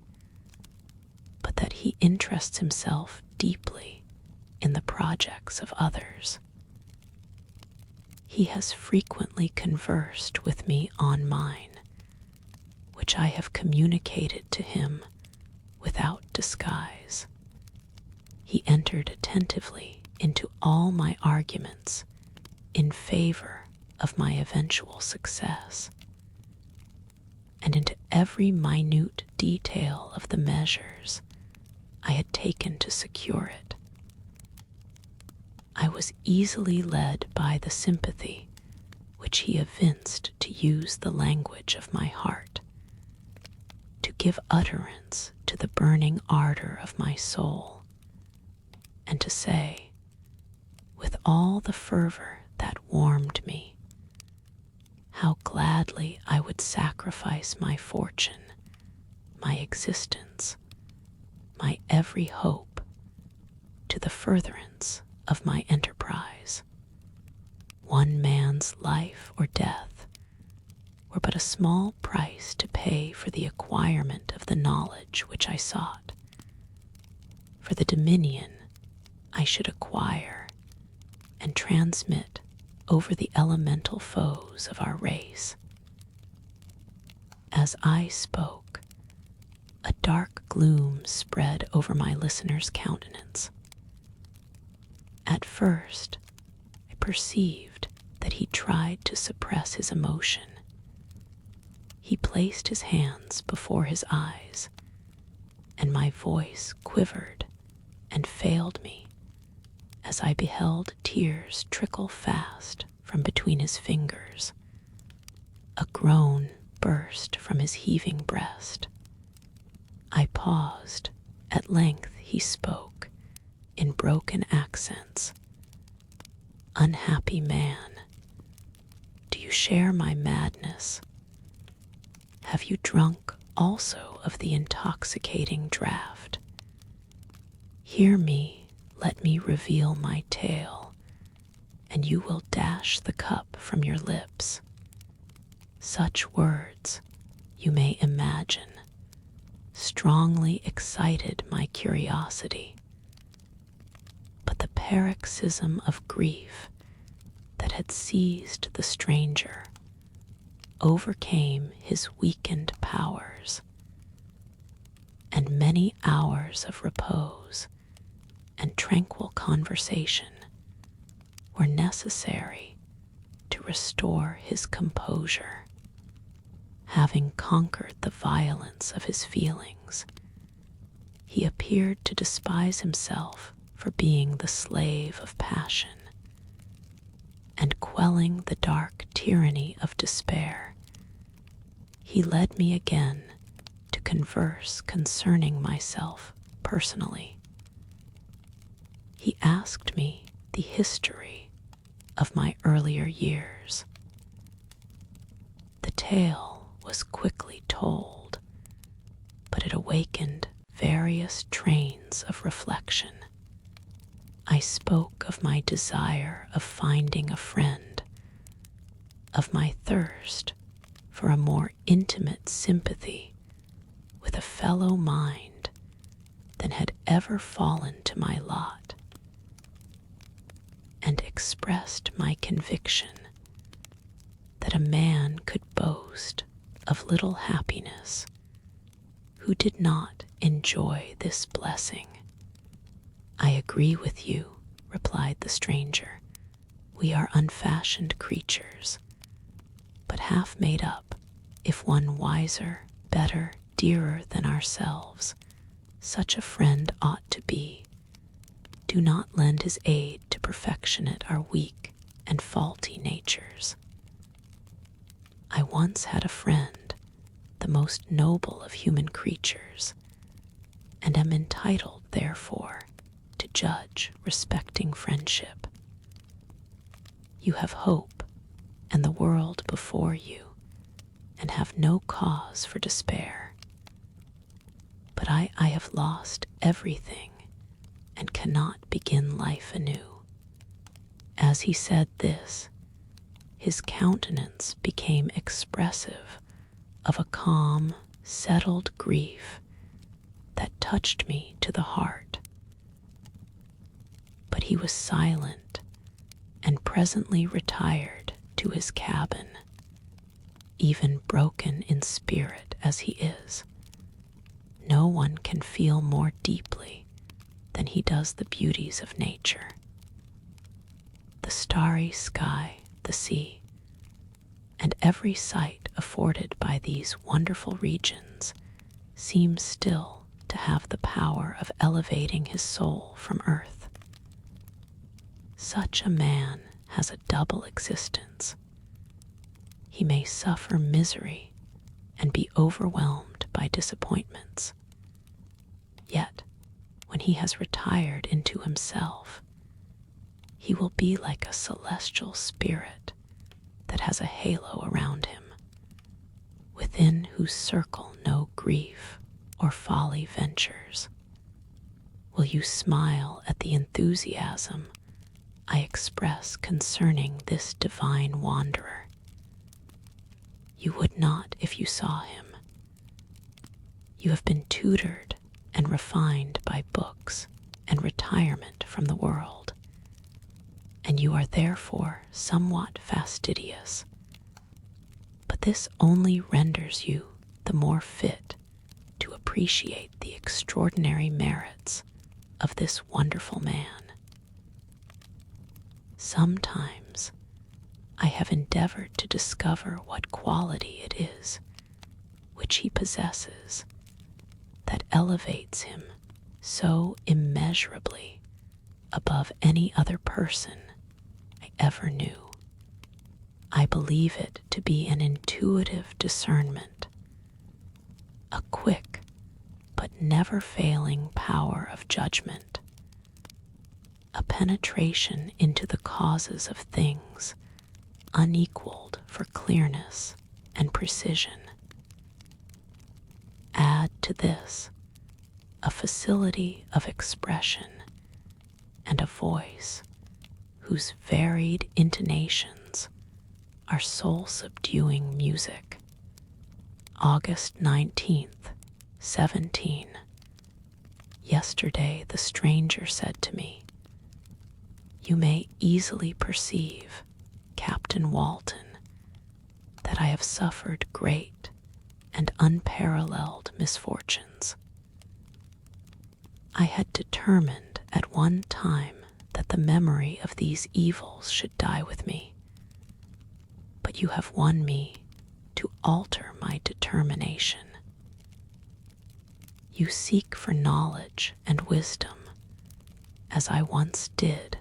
but that he interests himself deeply in the projects of others. He has frequently conversed with me on mine, which I have communicated to him without disguise. He entered attentively into all my arguments in favor of my eventual success, and into every minute detail of the measures I had taken to secure it. I was easily led by the sympathy which he evinced to use the language of my heart, to give utterance to the burning ardor of my soul, and to say, with all the fervor that warmed me, how gladly I would sacrifice my fortune, my existence, my every hope, to the furtherance of my enterprise. One man's life or death were but a small price to pay for the acquirement of the knowledge which I sought, for the dominion I should acquire and transmit over the elemental foes of our race. As I spoke, a dark gloom spread over my listener's countenance. At first, I perceived that he tried to suppress his emotion. He placed his hands before his eyes, and my voice quivered and failed me as I beheld tears trickle fast from between his fingers. A groan burst from his heaving breast. I paused. At length he spoke in broken accents. Unhappy man, do you share my madness? Have you drunk also of the intoxicating draught? Hear me, let me reveal my tale, and you will dash the cup from your lips. Such words, you may imagine, strongly excited my curiosity, but the paroxysm of grief that had seized the stranger overcame his weakened powers, and many hours of repose and tranquil conversation were necessary to restore his composure. Having conquered the violence of his feelings, he appeared to despise himself for being the slave of passion, and quelling the dark tyranny of despair, he led me again to converse concerning myself personally. He asked me the history of my earlier years. The tale was quickly told, but it awakened various trains of reflection. I spoke of my desire of finding a friend, of my thirst for a more intimate sympathy with a fellow mind than had ever fallen to my lot, and expressed my conviction that a man could boast of little happiness who did not enjoy this blessing. I agree with you, replied the stranger. We are unfashioned creatures, but half made up, if one wiser, better, dearer than ourselves. Such a friend ought to be. Do not lend his aid to perfectionate our weak and faulty natures. I once had a friend, the most noble of human creatures, and am entitled, therefore, to judge respecting friendship. You have hope and the world before you, and have no cause for despair. But I have lost everything and cannot begin life anew. As he said this, his countenance became expressive of a calm, settled grief that touched me to the heart. But he was silent and presently retired to his cabin, even broken in spirit as he is. No one can feel more deeply than he does the beauties of nature. The starry sky, the sea, and every sight afforded by these wonderful regions seems still to have the power of elevating his soul from earth. Such a man has a double existence. He may suffer misery and be overwhelmed by disappointments. Yet, when he has retired into himself, he will be like a celestial spirit that has a halo around him, within whose circle no grief or folly ventures. Will you smile at the enthusiasm I express concerning this divine wanderer? You would not if you saw him. You have been tutored and refined by books and retirement from the world, and you are therefore somewhat fastidious. But this only renders you the more fit to appreciate the extraordinary merits of this wonderful man. Sometimes I have endeavored to discover what quality it is which he possesses that elevates him so immeasurably above any other person I ever knew. I believe it to be an intuitive discernment, a quick but never failing power of judgment, a penetration into the causes of things unequaled for clearness and precision. Add to this a facility of expression and a voice whose varied intonations are soul-subduing music. August 19th, 17. Yesterday the stranger said to me, "You may easily perceive, Captain Walton, that I have suffered great and unparalleled misfortunes. I had determined at one time that the memory of these evils should die with me, but you have won me to alter my determination. You seek for knowledge and wisdom, as I once did,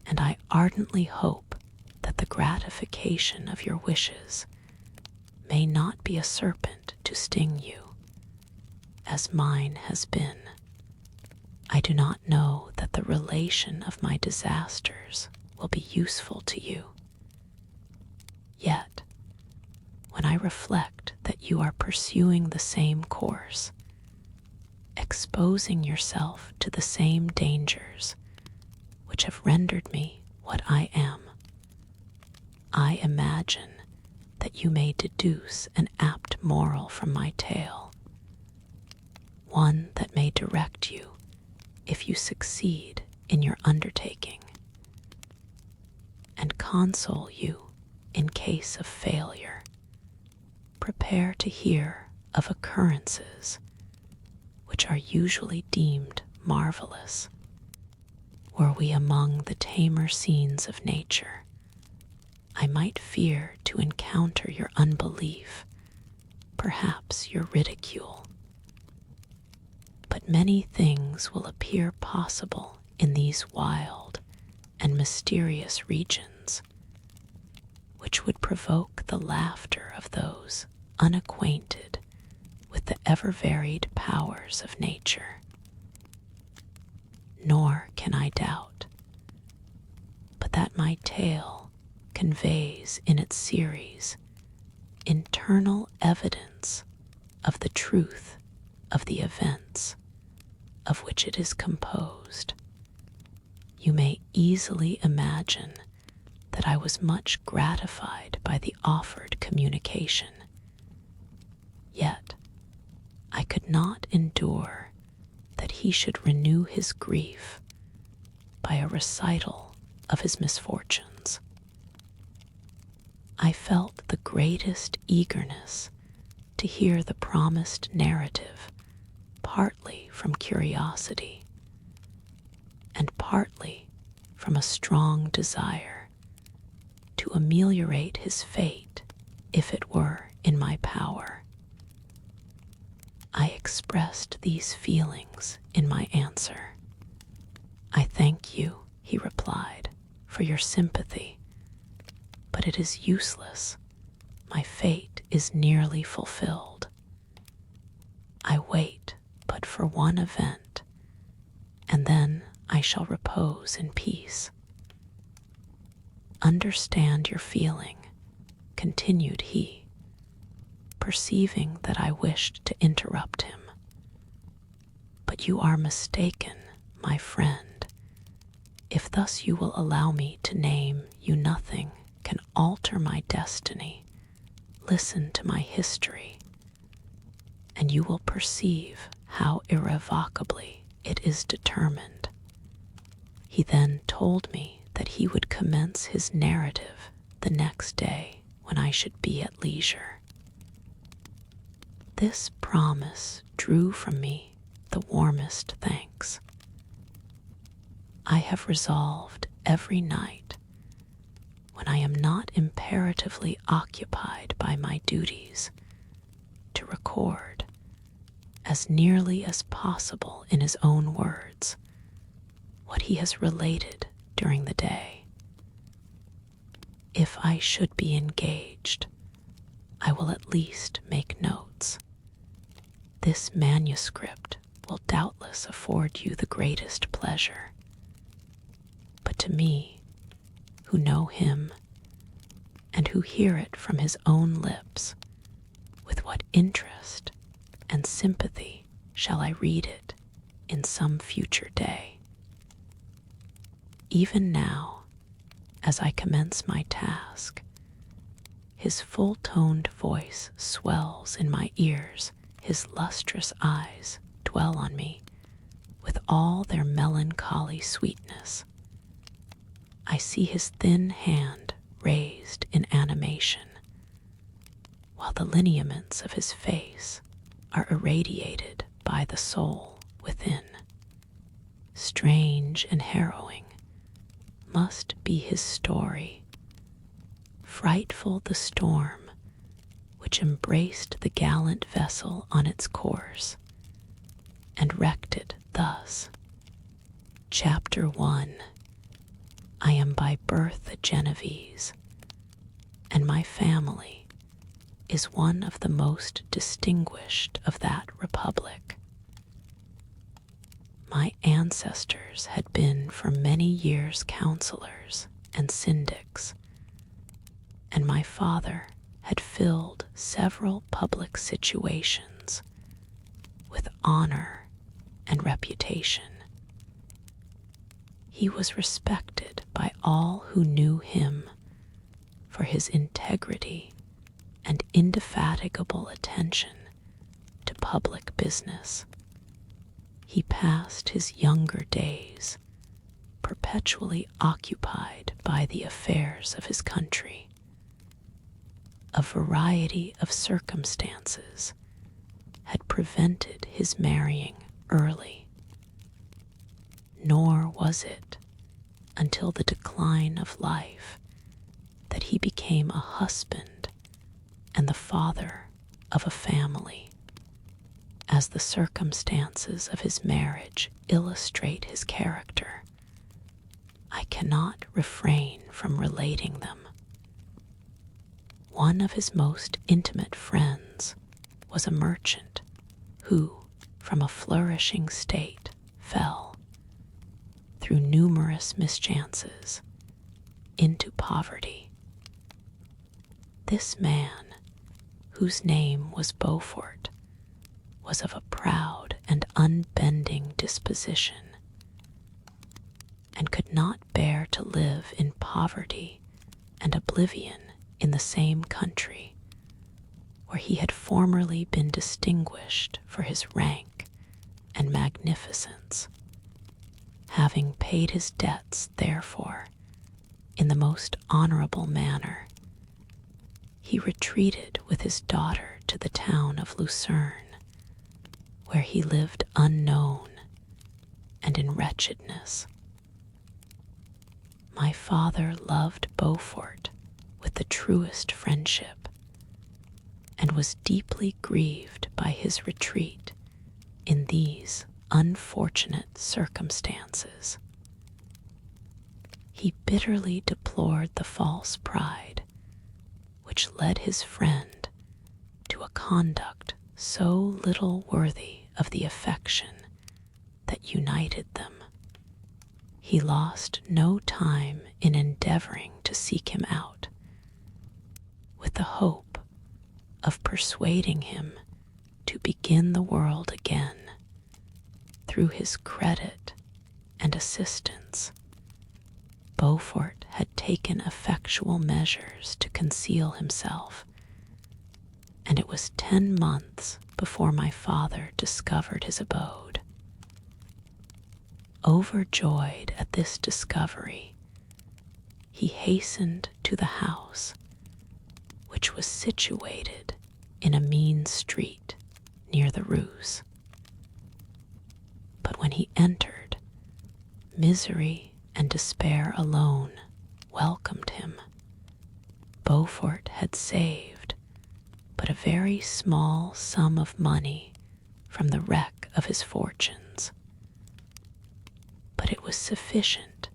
and I ardently hope that the gratification of your wishes may not be a serpent to sting you, as mine has been. I do not know that the relation of my disasters will be useful to you. Yet, when I reflect that you are pursuing the same course, exposing yourself to the same dangers which have rendered me what I am, I imagine that you may deduce an apt moral from my tale, one that may direct you if you succeed in your undertaking. and console you in case of failure. Prepare to hear of occurrences which are usually deemed marvelous. Were we among the tamer scenes of nature, I might fear to encounter your unbelief, perhaps your ridicule. But many things will appear possible in these wild and mysterious regions, which would provoke the laughter of those unacquainted with the ever-varied powers of nature. Nor can I doubt but that my tale conveys in its series internal evidence of the truth of the events of which it is composed. You may easily imagine that I was much gratified by the offered communication. Yet I could not endure that he should renew his grief by a recital of his misfortunes. I felt the greatest eagerness to hear the promised narrative, partly from curiosity and partly from a strong desire to ameliorate his fate if it were in my power. I expressed these feelings in my answer. "I thank you," he replied, "for your sympathy, but it is useless. My fate is nearly fulfilled. I wait but for one event, and then I shall repose in peace. Understand your feeling," continued he, perceiving that I wished to interrupt him. "But you are mistaken, my friend, if thus you will allow me to name you nothing can alter my destiny. Listen to my history, and you will perceive how irrevocably it is determined." He then told me that he would commence his narrative the next day when I should be at leisure. This promise drew from me the warmest thanks. I have resolved every night, when I am not imperatively occupied by my duties, to record, as nearly as possible in his own words, what he has related during the day. If I should be engaged, I will at least make notes. This manuscript will doubtless afford you the greatest pleasure. But to me, who know him, and who hear it from his own lips, with what interest and sympathy shall I read it in some future day? Even now, as I commence my task, his full-toned voice swells in my ears, his lustrous eyes dwell on me with all their melancholy sweetness. I see his thin hand raised in animation, while the lineaments of his face are irradiated by the soul within. Strange and harrowing must be his story. Frightful the storm which embraced the gallant vessel on its course, and wrecked it thus. Chapter 1. I am by birth a Genevese, and my family is one of the most distinguished of that republic. My ancestors had been for many years counselors and syndics, and my father had filled several public situations with honor and reputation. He was respected by all who knew him for his integrity and indefatigable attention to public business. He passed his younger days perpetually occupied by the affairs of his country. A variety of circumstances had prevented his marrying early, nor was it until the decline of life that he became a husband and the father of a family, as the circumstances of his marriage illustrate his character. I cannot refrain from relating them. One of his most intimate friends was a merchant who, from a flourishing state, fell, through numerous mischances, into poverty. This man, whose name was Beaufort, was of a proud and unbending disposition, and could not bear to live in poverty and oblivion in the same country where he had formerly been distinguished for his rank and magnificence. Having paid his debts, therefore, in the most honorable manner, he retreated with his daughter to the town of Lucerne, where he lived unknown and in wretchedness. My father loved Beaufort with the truest friendship, and was deeply grieved by his retreat in these unfortunate circumstances. He bitterly deplored the false pride which led his friend to a conduct so little worthy of the affection that united them. He lost no time in endeavoring to seek him out, with the hope of persuading him to begin the world again through his credit and assistance. Beaufort had taken effectual measures to conceal himself, and it was 10 months before my father discovered his abode. Overjoyed at this discovery, he hastened to the house, which was situated in a mean street near the Ruse. But when he entered, misery and despair alone welcomed him. Beaufort had saved but a very small sum of money from the wreck of his fortunes, but it was sufficient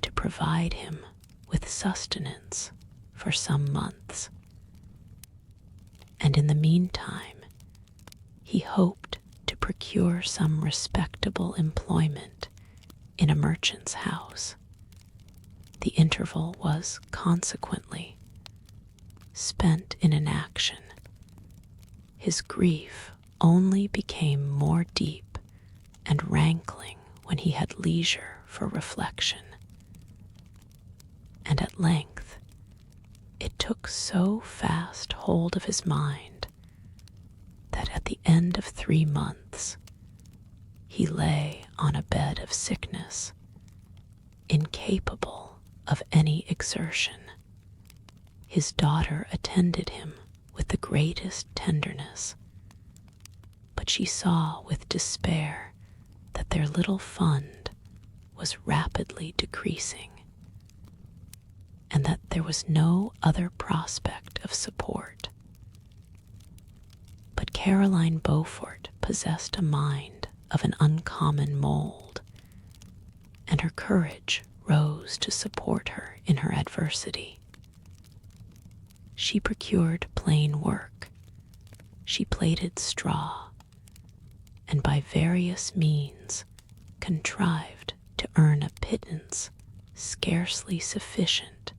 to provide him with sustenance for some months, and in the meantime he hoped to procure some respectable employment in a merchant's house. The interval was consequently spent in inaction. His grief only became more deep and rankling when he had leisure for reflection, and at length it took so fast hold of his mind that at the end of 3 months he lay on a bed of sickness, incapable of any exertion. His daughter attended him with the greatest tenderness, but she saw with despair that their little fund was rapidly decreasing, and that there was no other prospect of support. But Caroline Beaufort possessed a mind of an uncommon mold, and her courage rose to support her in her adversity. She procured plain work, she plaited straw, and by various means contrived to earn a pittance scarcely sufficient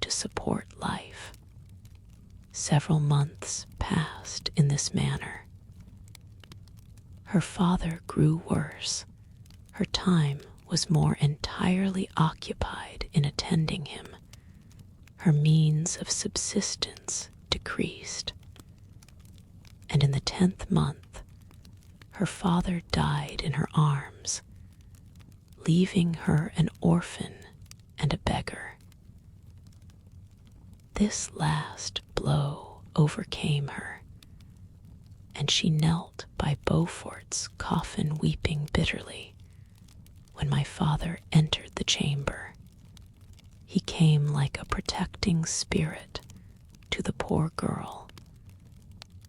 to support life. Several months passed in this manner. Her father grew worse. Her time was more entirely occupied in attending him. Her means of subsistence decreased, and in the 10th month her father died in her arms, leaving her an orphan and a beggar. This last blow overcame her, and she knelt by Beaufort's coffin weeping bitterly when my father entered the chamber. He came like a protecting spirit to the poor girl,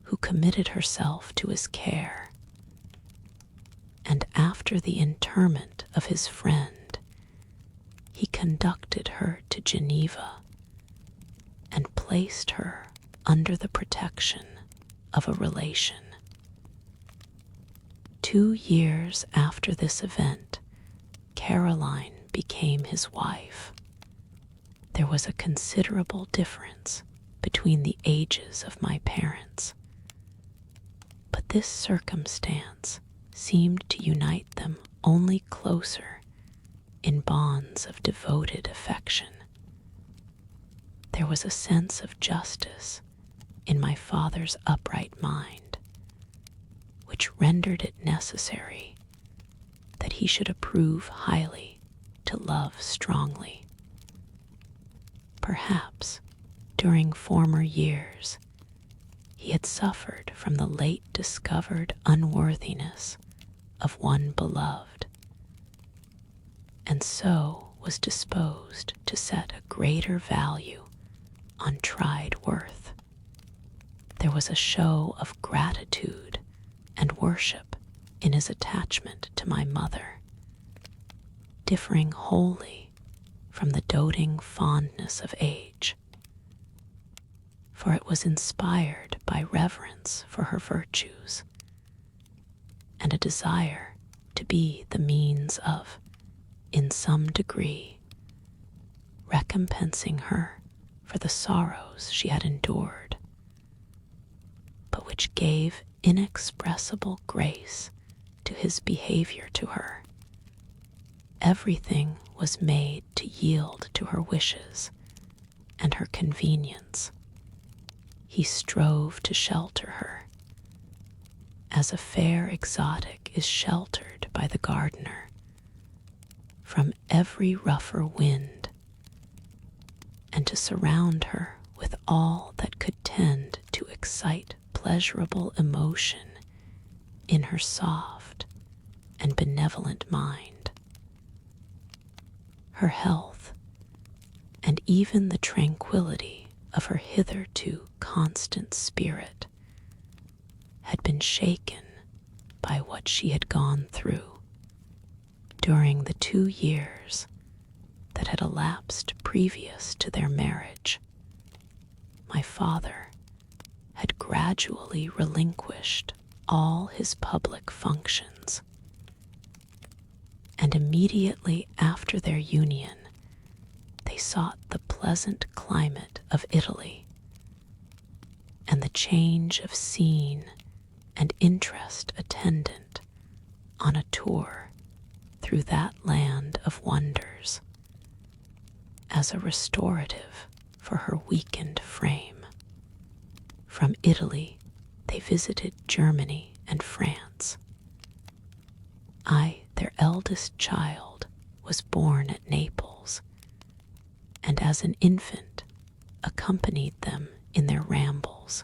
who committed herself to his care, and after the interment of his friend, he conducted her to Geneva and placed her under the protection of a relation. 2 years after this event, Caroline became his wife. There was a considerable difference between the ages of my parents, but this circumstance seemed to unite them only closer in bonds of devoted affection. There was a sense of justice in my father's upright mind, which rendered it necessary that he should approve highly to love strongly. Perhaps during former years he had suffered from the late discovered unworthiness of one beloved, and so was disposed to set a greater value on tried worth. There was a show of gratitude and worship in his attachment to my mother, differing wholly from the doting fondness of age, for it was inspired by reverence for her virtues and a desire to be the means of, in some degree, recompensing her for the sorrows she had endured, but which gave inexpressible grace to his behavior to her. Everything was made to yield to her wishes and her convenience. He strove to shelter her, as a fair exotic is sheltered by the gardener from every rougher wind, and to surround her with all that could tend to excite pleasurable emotion in her soft and benevolent mind. Her health, and even the tranquility of her hitherto constant spirit, had been shaken by what she had gone through during the 2 years that had elapsed previous to their marriage. My father had gradually relinquished all his public functions, and immediately after their union they sought the pleasant climate of Italy and the change of scene and interest attendant on a tour through that land of wonders, as a restorative for her weakened frame. From Italy they visited Germany and France. I, their eldest child, was born at Naples, and as an infant accompanied them in their rambles.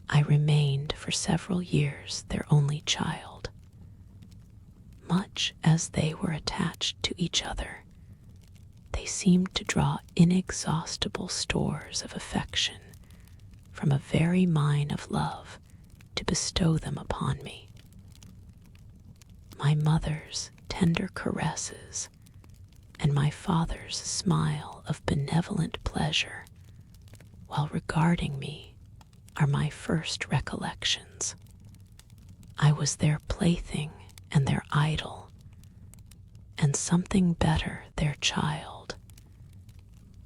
I remained for several years their only child. Much as they were attached to each other, they seemed to draw inexhaustible stores of affection from a very mine of love to bestow them upon me. My mother's tender caresses and my father's smile of benevolent pleasure while regarding me are my first recollections. I was their plaything and their idol, and something better their child,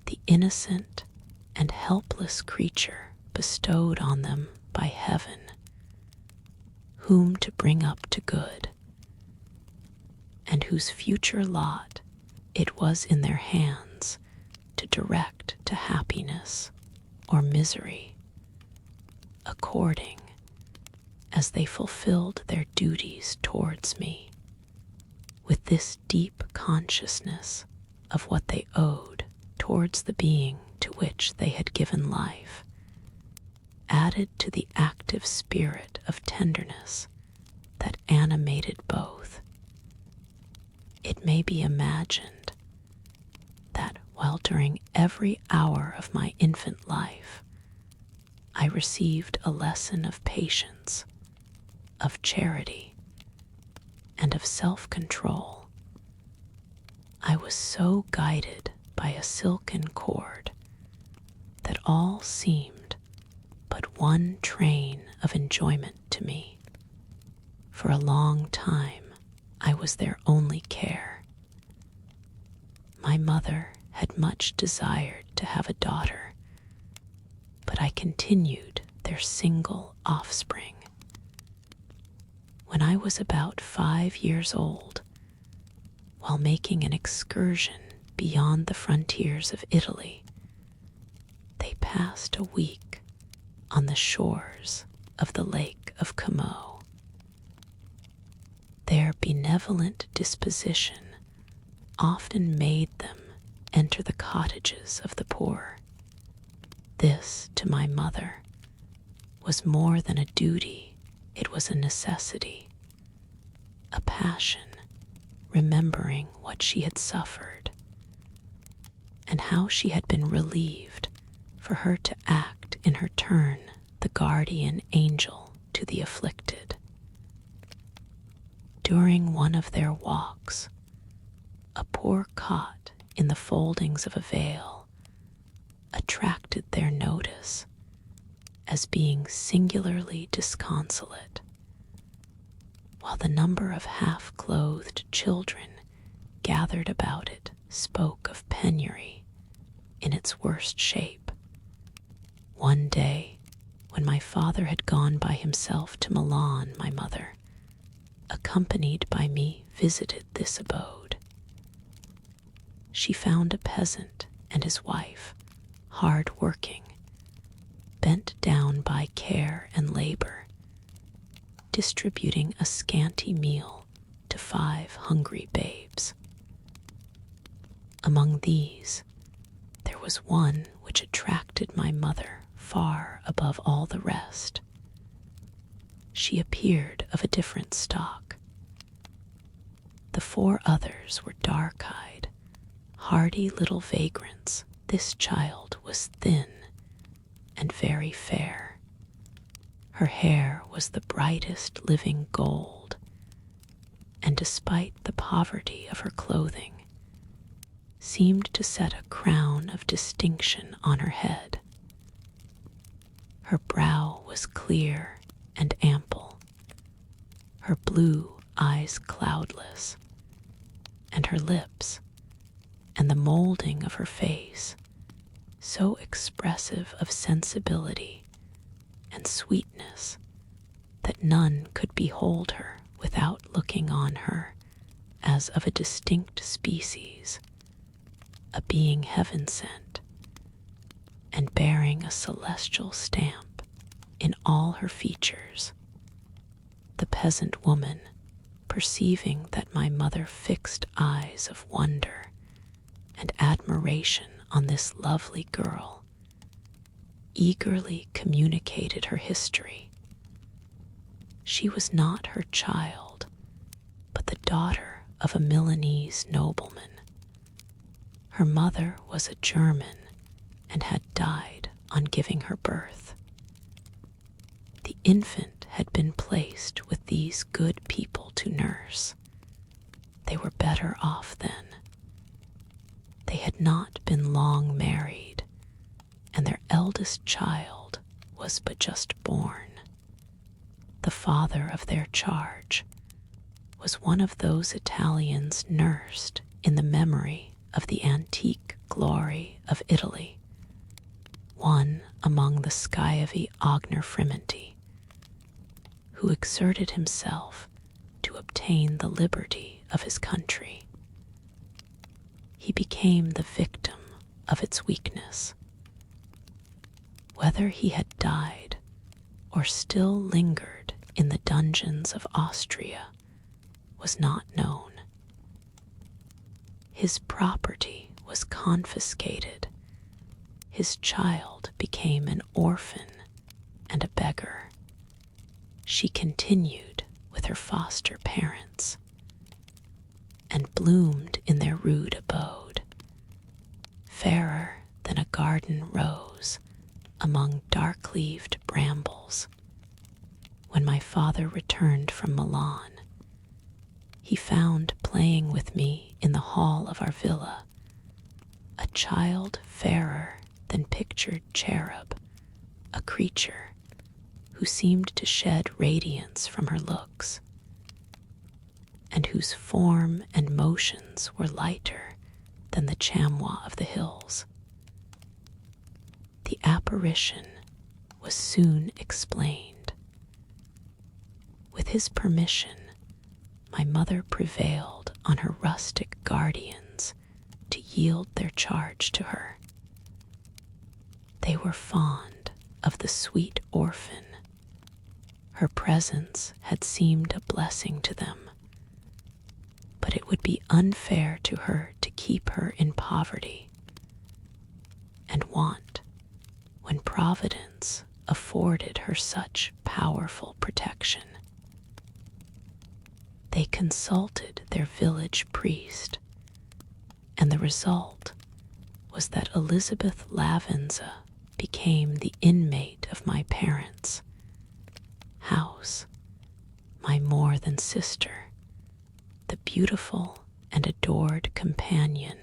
the innocent and helpless creature bestowed on them by heaven, whom to bring up to good, and whose future lot it was in their hands to direct to happiness or misery, according as they fulfilled their duties towards me. with this deep consciousness of what they owed towards the being to which they had given life, added to the active spirit of tenderness that animated both. It may be imagined that while during every hour of my infant life I received a lesson of patience, of charity, and of self-control, I was so guided by a silken cord that all seemed but one train of enjoyment to me. For a long time I was their only care. My mother had much desired to have a daughter, but I continued their single offspring. When I was about 5 years old, while making an excursion beyond the frontiers of Italy, they passed a week on the shores of the Lake of Como. Their benevolent disposition often made them enter the cottages of the poor. This, to my mother, was more than a duty, it was a necessity, a passion, remembering what she had suffered, and how she had been relieved for her to act in her turn the guardian angel to the afflicted. During one of their walks, a poor cot in the foldings of a veil attracted their notice as being singularly disconsolate, while the number of half-clothed children gathered about it spoke of penury in its worst shape. One day, when my father had gone by himself to Milan, my mother, accompanied by me, visited this abode. She found a peasant and his wife, hard working, bent down by care and labor, distributing a scanty meal to 5 hungry babes. Among these, there was one which attracted my mother far above all the rest. She appeared of a different stock. The 4 others were dark-eyed, hardy little vagrants. This child was thin and very fair. Her hair was the brightest living gold, and despite the poverty of her clothing, seemed to set a crown of distinction on her head. Her brow was clear and ample, her blue eyes cloudless, and her lips, and the molding of her face, so expressive of sensibility and sweetness that none could behold her without looking on her as of a distinct species, a being heaven-sent, and bearing a celestial stamp in all her features. The peasant woman, perceiving that my mother fixed eyes of wonder and admiration on this lovely girl, eagerly communicated her history. She was not her child, but the daughter of a Milanese nobleman. Her mother was a German and had died on giving her birth. The infant had been placed with these good people to nurse. They were better off then. They had not been long married, and their eldest child was but just born. The father of their charge was one of those Italians nursed in the memory of the antique glory of Italy, one among the Sciavi Ogner Frimonti, who exerted himself to obtain the liberty of his country. He became the victim of its weakness. Whether he had died or still lingered in the dungeons of Austria was not known. His property was confiscated. His child became an orphan and a beggar. She continued with her foster parents and bloomed in their rude abode, fairer than a garden rose among dark-leaved brambles. When my father returned from Milan, he found playing with me in the hall of our villa a child fairer than pictured cherub, a creature who seemed to shed radiance from her looks, and whose form and motions were lighter than the chamois of the hills. The apparition was soon explained. With his permission, my mother prevailed on her rustic guardians to yield their charge to her. They were fond of the sweet orphan. Her presence had seemed a blessing to them, but it would be unfair to her to keep her in poverty and want when Providence afforded her such powerful protection. They consulted their village priest, and the result was that Elizabeth Lavenza became the inmate of my parents' house, my more than sister, the beautiful and adored companion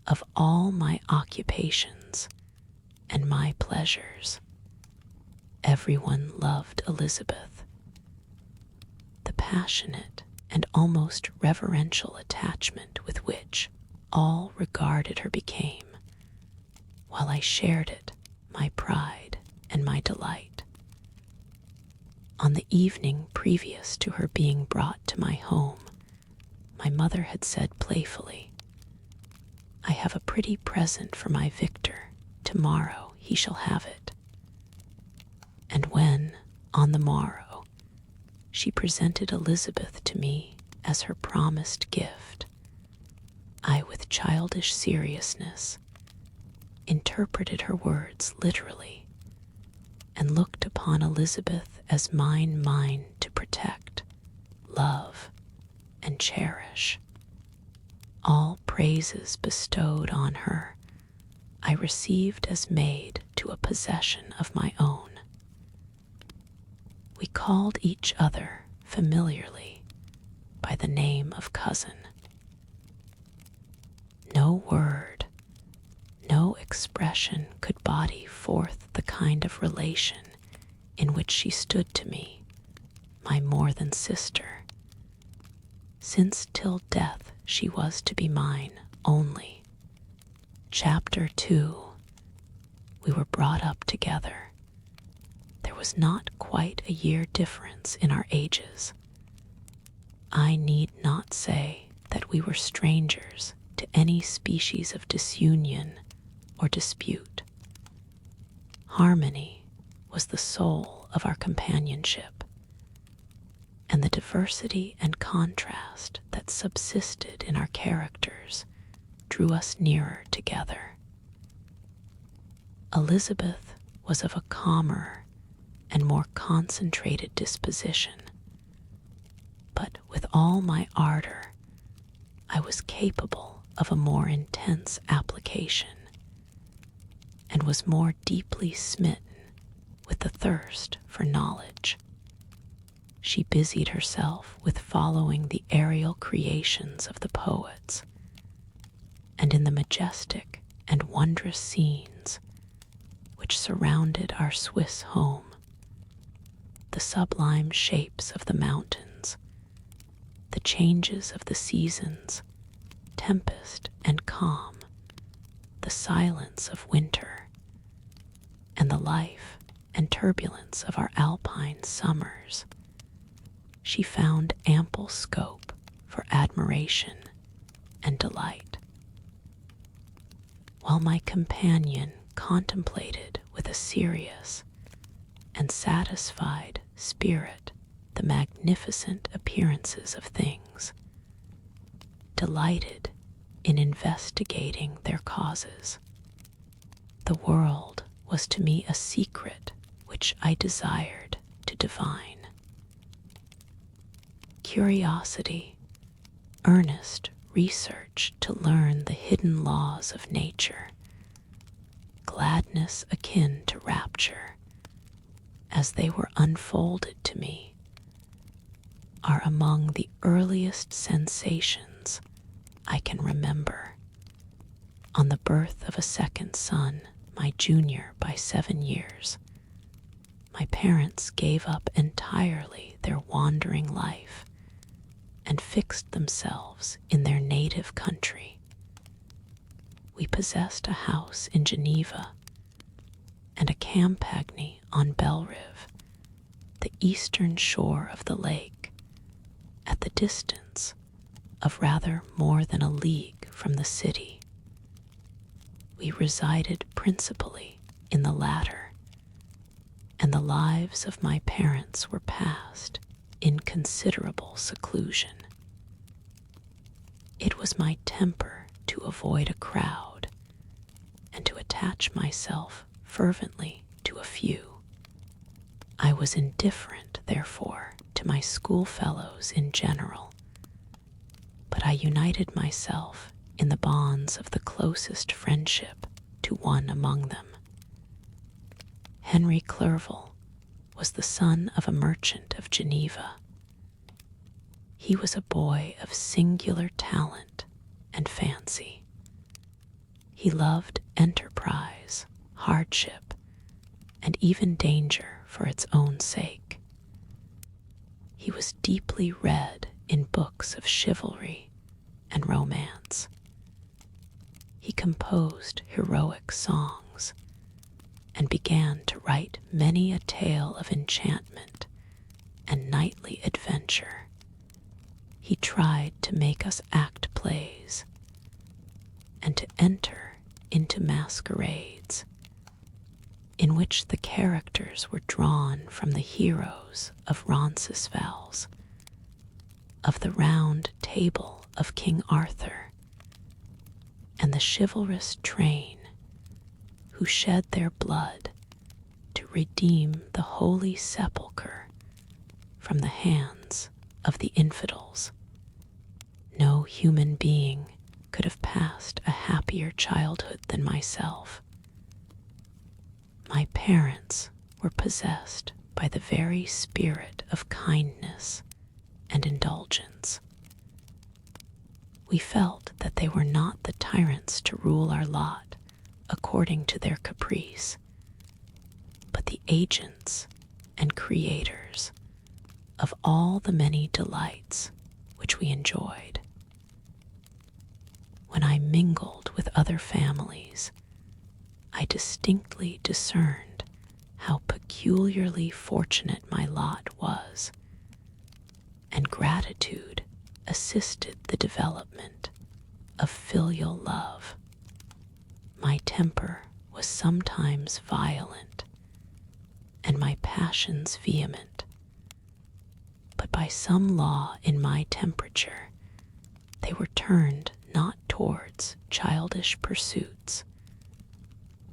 of all my occupations and my pleasures. Everyone loved Elizabeth. The passionate and almost reverential attachment with which all regarded her became, while I shared it, my pride and my delight. On the evening previous to her being brought to my home, my mother had said playfully, "I have a pretty present for my Victor. Tomorrow he shall have it." And when, on the morrow, she presented Elizabeth to me as her promised gift, I, with childish seriousness, interpreted her words literally and looked upon Elizabeth as mine to protect, love, and cherish. All praises bestowed on her I received as maid to a possession of my own. We called each other familiarly by the name of cousin. No word, no expression could body forth the kind of relation in which she stood to me, my more than sister, since till death she was to be mine only. Chapter 2. We were brought up together. There was not quite a year difference in our ages. I need not say that we were strangers to any species of disunion or dispute. Harmony was the soul of our companionship, and the diversity and contrast that subsisted in our characters drew us nearer together. Elizabeth was of a calmer and more concentrated disposition, but with all my ardor, I was capable of a more intense application, and was more deeply smitten with the thirst for knowledge. She busied herself with following the aerial creations of the poets, and in the majestic and wondrous scenes which surrounded our Swiss home, the sublime shapes of the mountains, the changes of the seasons, tempest and calm, the silence of winter, and the life and turbulence of our alpine summers, she found ample scope for admiration and delight. While my companion contemplated with a serious and satisfied spirit the magnificent appearances of things, delighted in investigating their causes. The world was to me a secret which I desired to divine. Curiosity, earnest research to learn the hidden laws of nature, gladness akin to rapture, as they were unfolded to me, are among the earliest sensations I can remember. On the birth of a second son, my junior by 7 years, my parents gave up entirely their wandering life and fixed themselves in their native country. We possessed a house in Geneva and a campagne on Belrive, the eastern shore of the lake, at the distance of rather more than a league from the city. We resided principally in the latter, and the lives of my parents were passed in considerable seclusion. It was my temper to avoid a crowd and to attach myself fervently to a few. I was indifferent, therefore, to my schoolfellows in general, but I united myself in the bonds of the closest friendship to one among them. Henry Clerval was the son of a merchant of Geneva. He was a boy of singular talent and fancy. He loved enterprise, hardship, and even danger for its own sake. He was deeply read in books of chivalry and romance. He composed heroic songs and began to write many a tale of enchantment and knightly adventure. He tried to make us act plays and to enter into masquerades in which the characters were drawn from the heroes of Roncesvalles, of the Round Table of King Arthur, and the chivalrous train who shed their blood to redeem the Holy Sepulchre from the hands of the infidels. No human being could have passed a happier childhood than myself. My parents were possessed by the very spirit of kindness and indulgence. We felt that they were not the tyrants to rule our lot according to their caprice, but the agents and creators of all the many delights which we enjoyed. When I mingled with other families, I distinctly discerned how peculiarly fortunate my lot was, and gratitude assisted the development of filial love. My temper was sometimes violent, and my passions vehement, but by some law in my temperature, they were turned not towards childish pursuits,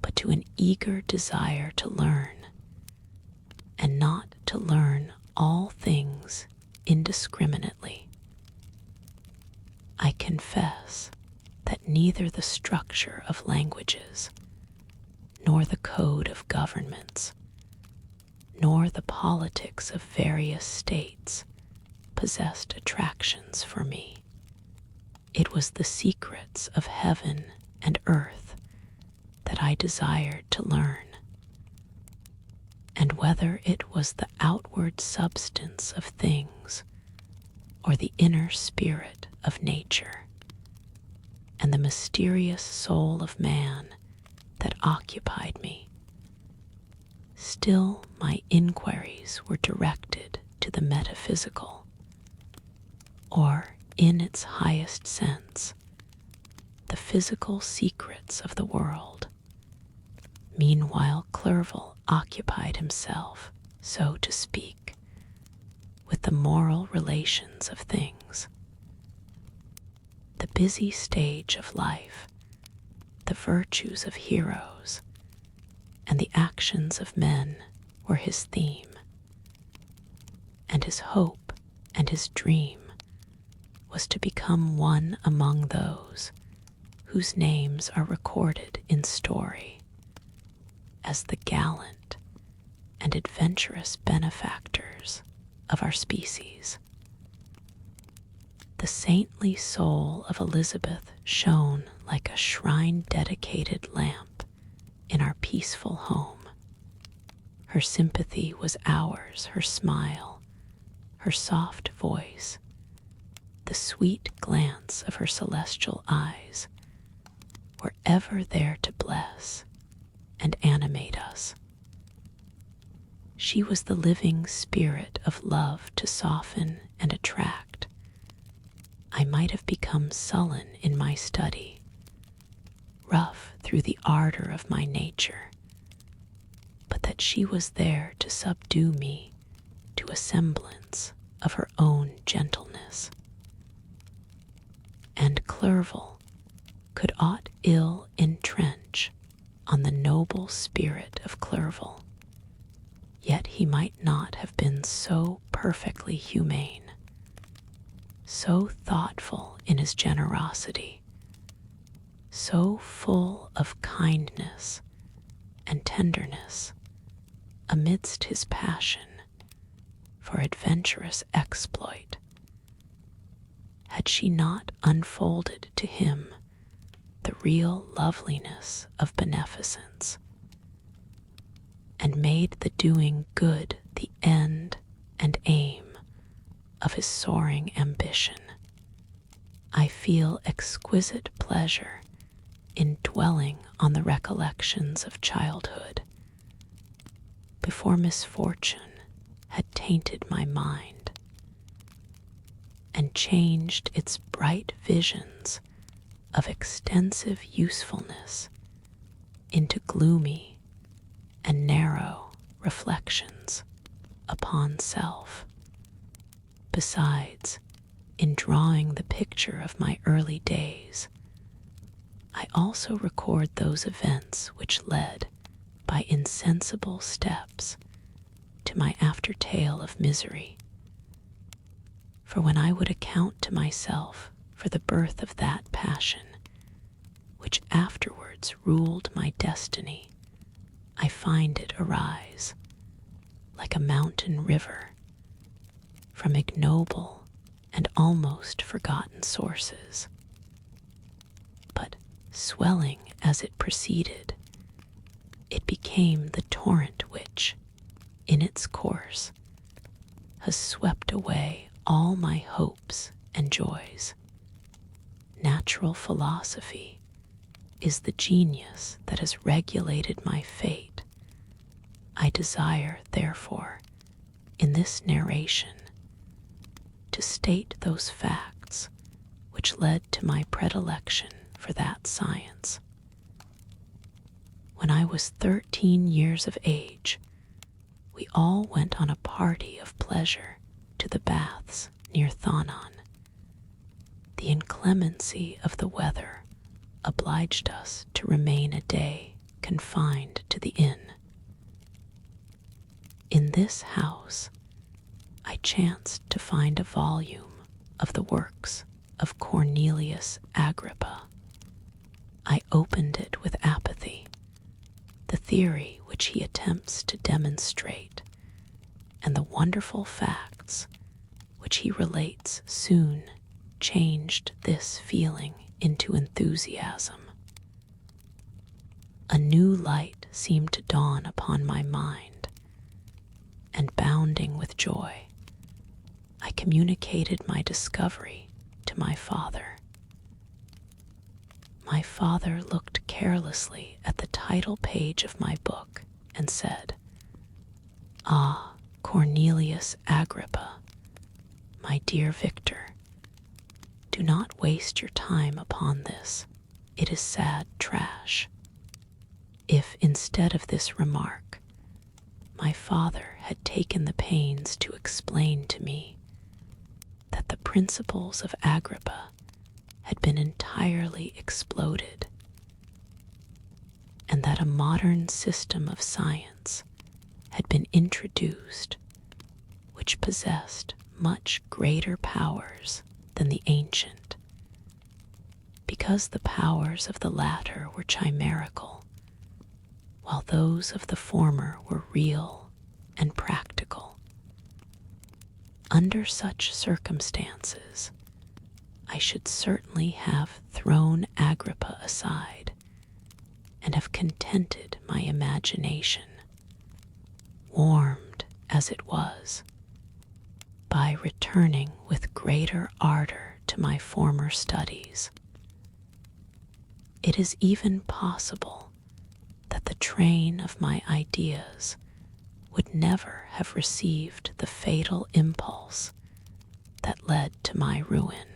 but to an eager desire to learn, and not to learn all things indiscriminately. I confess that neither the structure of languages, nor the code of governments, nor the politics of various states possessed attractions for me. It was the secrets of heaven and earth that I desired to learn, and whether it was the outward substance of things or the inner spirit of nature and the mysterious soul of man that occupied me, still my inquiries were directed to the metaphysical, or, in its highest sense, the physical secrets of the world. Meanwhile, Clerval occupied himself, so to speak, with the moral relations of things. The busy stage of life, the virtues of heroes, and the actions of men were his theme, and his hope and his dream was to become one among those whose names are recorded in story as the gallant and adventurous benefactors of our species. The saintly soul of Elizabeth shone like a shrine-dedicated lamp in our peaceful home. Her sympathy was ours, her smile, her soft voice, the sweet glance of her celestial eyes were ever there to bless and animate us. She was the living spirit of love to soften and attract. I might have become sullen in my study, rough through the ardor of my nature, but that she was there to subdue me to a semblance of her own gentleness. And Clerval could aught ill entrench on the noble spirit of Clerval, yet he might not have been so perfectly humane, so thoughtful in his generosity, so full of kindness and tenderness amidst his passion for adventurous exploit, had she not unfolded to him the real loveliness of beneficence, and made the doing good the end and aim of his soaring ambition. I feel exquisite pleasure in dwelling on the recollections of childhood, before misfortune had tainted my mind and changed its bright visions of extensive usefulness into gloomy and narrow reflections upon self. Besides, in drawing the picture of my early days, I also record those events which led, by insensible steps, to my after tale of misery. For when I would account to myself for the birth of that passion which afterwards ruled my destiny, I find it arise, like a mountain river, from ignoble and almost forgotten sources, but swelling as it proceeded, it became the torrent which, in its course, has swept away all my hopes and joys. Natural philosophy is the genius that has regulated my fate. I desire, therefore, in this narration, to state those facts which led to my predilection for that science. When I was 13 years of age, we all went on a party of pleasure to the baths near Thonon. The inclemency of the weather obliged us to remain a day confined to the inn. In this house, I chanced to find a volume of the works of Cornelius Agrippa. I opened it with apathy. The theory which he attempts to demonstrate and the wonderful facts which he relates soon changed this feeling into enthusiasm. A new light seemed to dawn upon my mind, and bounding with joy, I communicated my discovery to my father. My father looked carelessly at the title page of my book and said, "Ah, Cornelius Agrippa, my dear Victor, do not waste your time upon this. It is sad trash." If instead of this remark, my father had taken the pains to explain to me that the principles of Agrippa had been entirely exploded, and that a modern system of science had been introduced which possessed much greater powers than the ancient, because the powers of the latter were chimerical, while those of the former were real and practical. Under such circumstances, I should certainly have thrown Agrippa aside and have contented my imagination, warmed as it was, by returning with greater ardor to my former studies. It is even possible that the train of my ideas would never have received the fatal impulse that led to my ruin.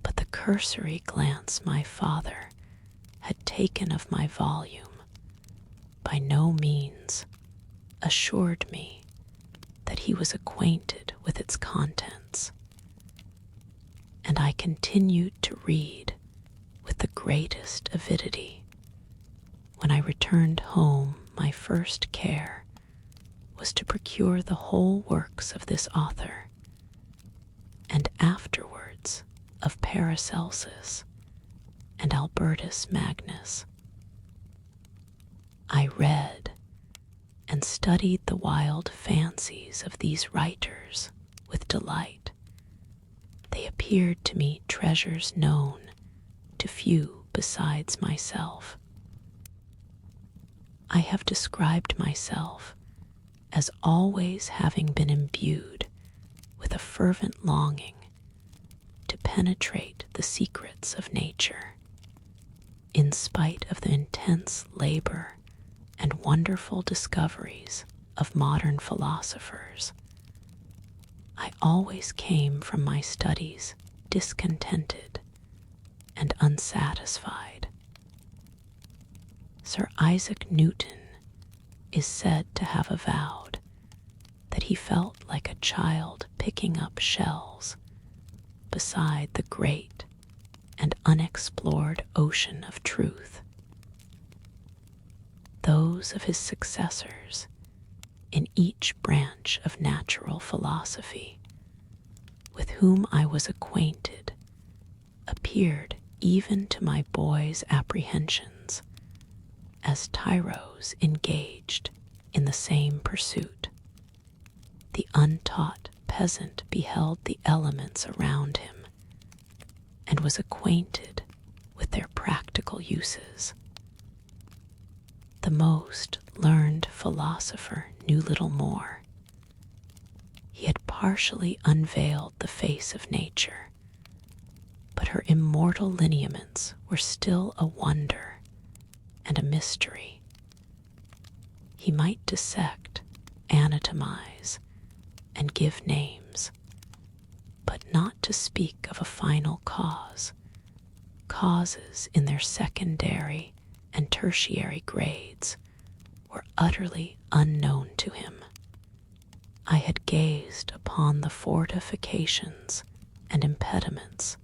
But the cursory glance my father had taken of my volume by no means assured me that he was acquainted with its contents, and I continued to read with the greatest avidity. When I returned home, my first care was to procure the whole works of this author, and afterwards of Paracelsus and Albertus Magnus. I read and studied the wild fancies of these writers with delight. They appeared to me treasures known to few besides myself. I have described myself as always having been imbued with a fervent longing to penetrate the secrets of nature, in spite of the intense labor and wonderful discoveries of modern philosophers. I always came from my studies discontented and unsatisfied. Sir Isaac Newton is said to have avowed that he felt like a child picking up shells beside the great and unexplored ocean of truth. Those of his successors in each branch of natural philosophy with whom I was acquainted appeared even to my boy's apprehensions as tyros engaged in the same pursuit. The untaught peasant beheld the elements around him and was acquainted with their practical uses. The most learned philosopher knew little more. He had partially unveiled the face of nature, but her immortal lineaments were still a wonder and a mystery. He might dissect, anatomize, and give names, but not to speak of a final cause. Causes in their secondary and tertiary grades were utterly unknown to him. I had gazed upon the fortifications and impediments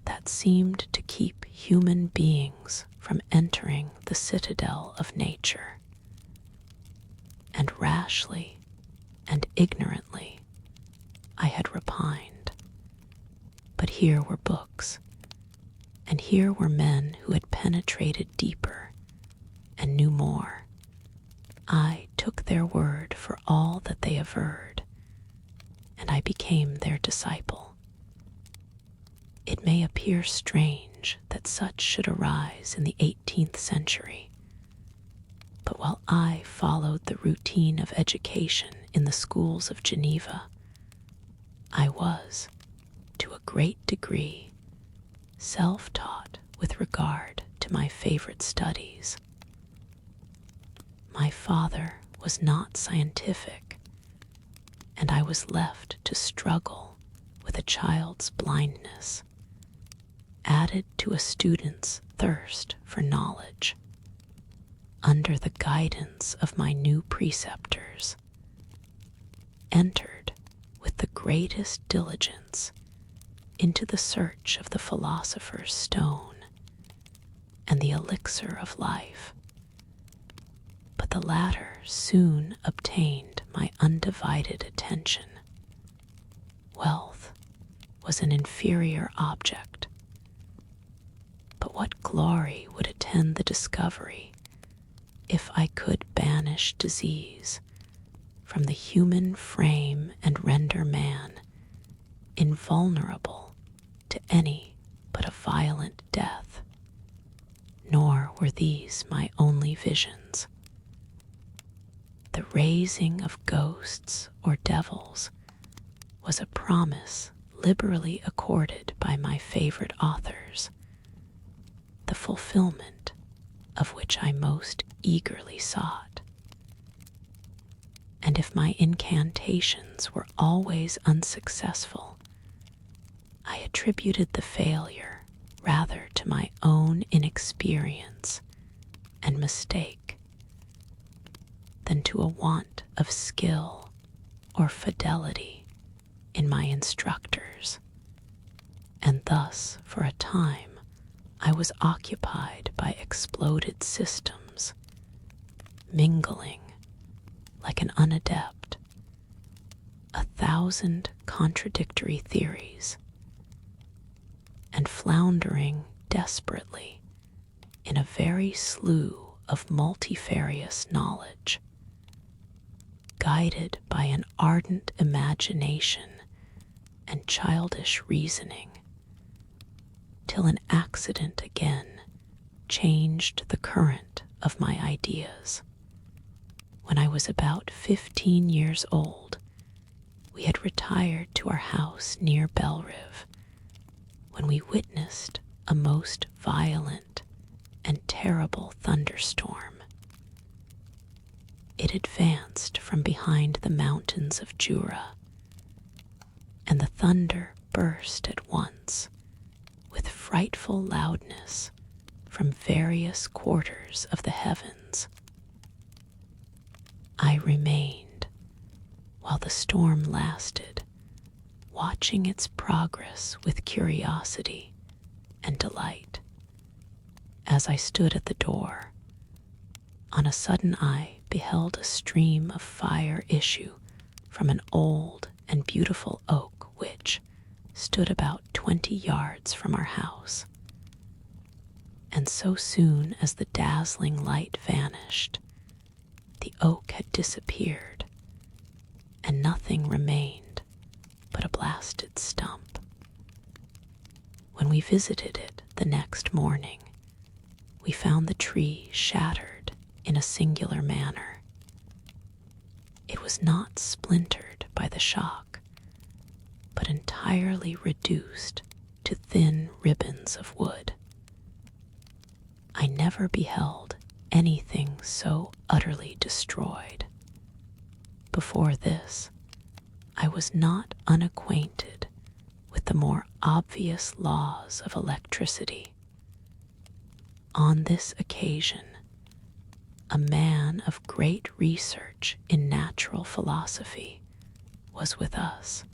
that seemed to keep human beings from entering the citadel of nature, and rashly and ignorantly I had repined. But here were books, and here were men who had penetrated deeper and knew more. I took their word for all that they averred, and I became their disciple. It may appear strange that such should arise in the 18th century, but while I followed the routine of education in the schools of Geneva, I was, to a great degree, self-taught with regard to my favorite studies. My father was not scientific, and I was left to struggle with a child's blindness, added to a student's thirst for knowledge. Under the guidance of my new preceptors, entered with the greatest diligence into the search of the philosopher's stone and the elixir of life, but the latter soon obtained my undivided attention. Wealth was an inferior object, but what glory would attend the discovery if I could banish disease from the human frame and render man invulnerable to any but a violent death. Nor were these my only visions. The raising of ghosts or devils was a promise liberally accorded by my favorite authors, the fulfillment of which I most eagerly sought. And if my incantations were always unsuccessful, I attributed the failure rather to my own inexperience and mistake than to a want of skill or fidelity in my instructors. And thus, for a time, I was occupied by exploded systems, mingling, like an unadept, 1,000 contradictory theories, and floundering desperately in a very slough of multifarious knowledge, guided by an ardent imagination and childish reasoning, till an accident again changed the current of my ideas. When I was about 15 years old, we had retired to our house near Belrive, when we witnessed a most violent and terrible thunderstorm. It advanced from behind the mountains of Jura, and the thunder burst at once with frightful loudness from various quarters of the heavens. I remained, while the storm lasted, watching its progress with curiosity and delight. As I stood at the door, on a sudden I beheld a stream of fire issue from an old and beautiful oak which stood about 20 yards from our house. And so soon as the dazzling light vanished, the oak had disappeared, and nothing remained but a blasted stump. When we visited it the next morning, we found the tree shattered in a singular manner. It was not splintered by the shock, but entirely reduced to thin ribbons of wood. I never beheld anything so utterly destroyed. Before this, I was not unacquainted with the more obvious laws of electricity. On this occasion, a man of great research in natural philosophy was with us,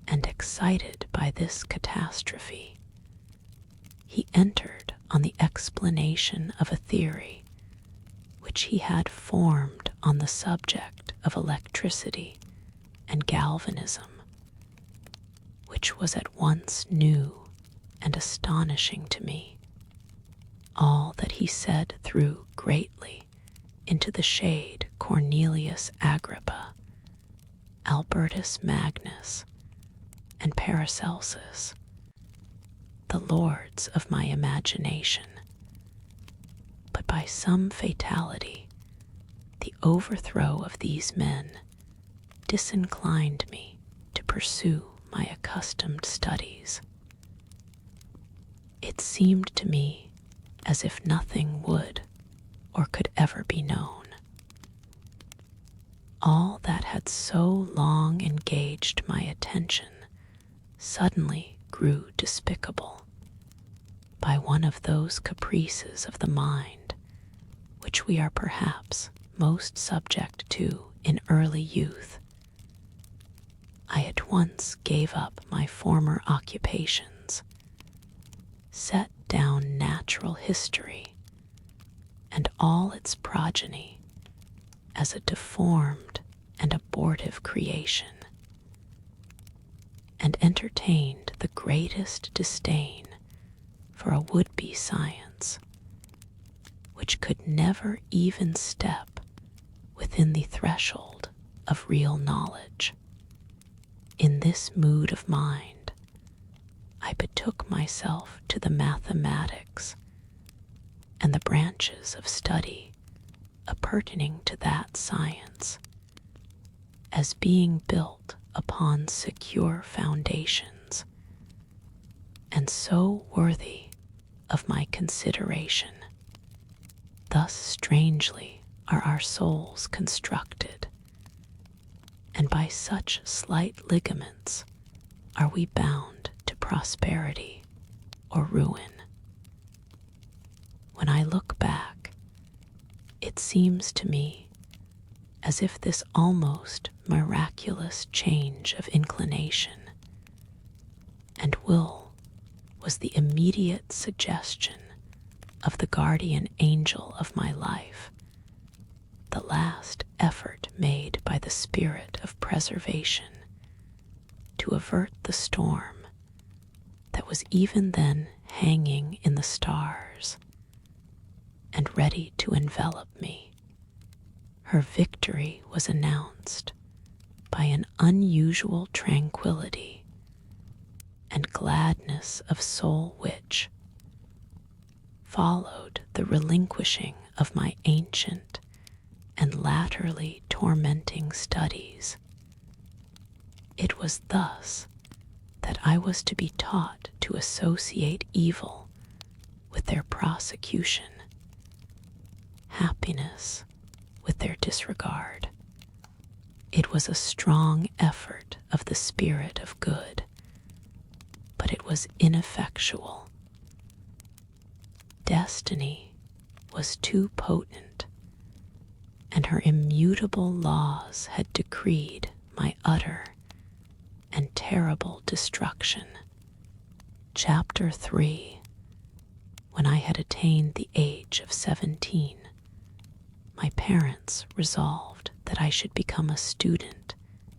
and excited by this catastrophe, he entered on the explanation of a theory which he had formed on the subject of electricity and galvanism, which was at once new and astonishing to me. All that he said threw greatly into the shade Cornelius Agrippa, Albertus Magnus, and Paracelsus, the lords of my imagination. But by some fatality, the overthrow of these men disinclined me to pursue my accustomed studies. It seemed to me as if nothing would or could ever be known. All that had so long engaged my attention suddenly grew despicable by one of those caprices of the mind which we are perhaps most subject to in early youth. I at at once gave up my former occupations, set down natural history and all its progeny as a deformed and abortive creation, and entertained the greatest disdain for a would-be science which could never even step within the threshold of real knowledge. In this mood of mind, I betook myself to the mathematics and the branches of study appertaining to that science, as being built upon secure foundations, and so worthy of my consideration. Thus strangely are our souls constructed, and by such slight ligaments are we bound to prosperity or ruin. When I look back, it seems to me as if this almost miraculous change of inclination and will was the immediate suggestion of the guardian angel of my life, the last effort made by the spirit of preservation to avert the storm that was even then hanging in the stars and ready to envelop me. Her victory was announced by an unusual tranquility and gladness of soul which followed the relinquishing of my ancient and latterly tormenting studies. It was thus that I was to be taught to associate evil with their prosecution, happiness with their disregard. It was a strong effort of the spirit of good, but it was ineffectual. Destiny was too potent, and her immutable laws had decreed my utter and terrible destruction. Chapter 3. When I had attained the age of 17, my parents resolved that I should become a student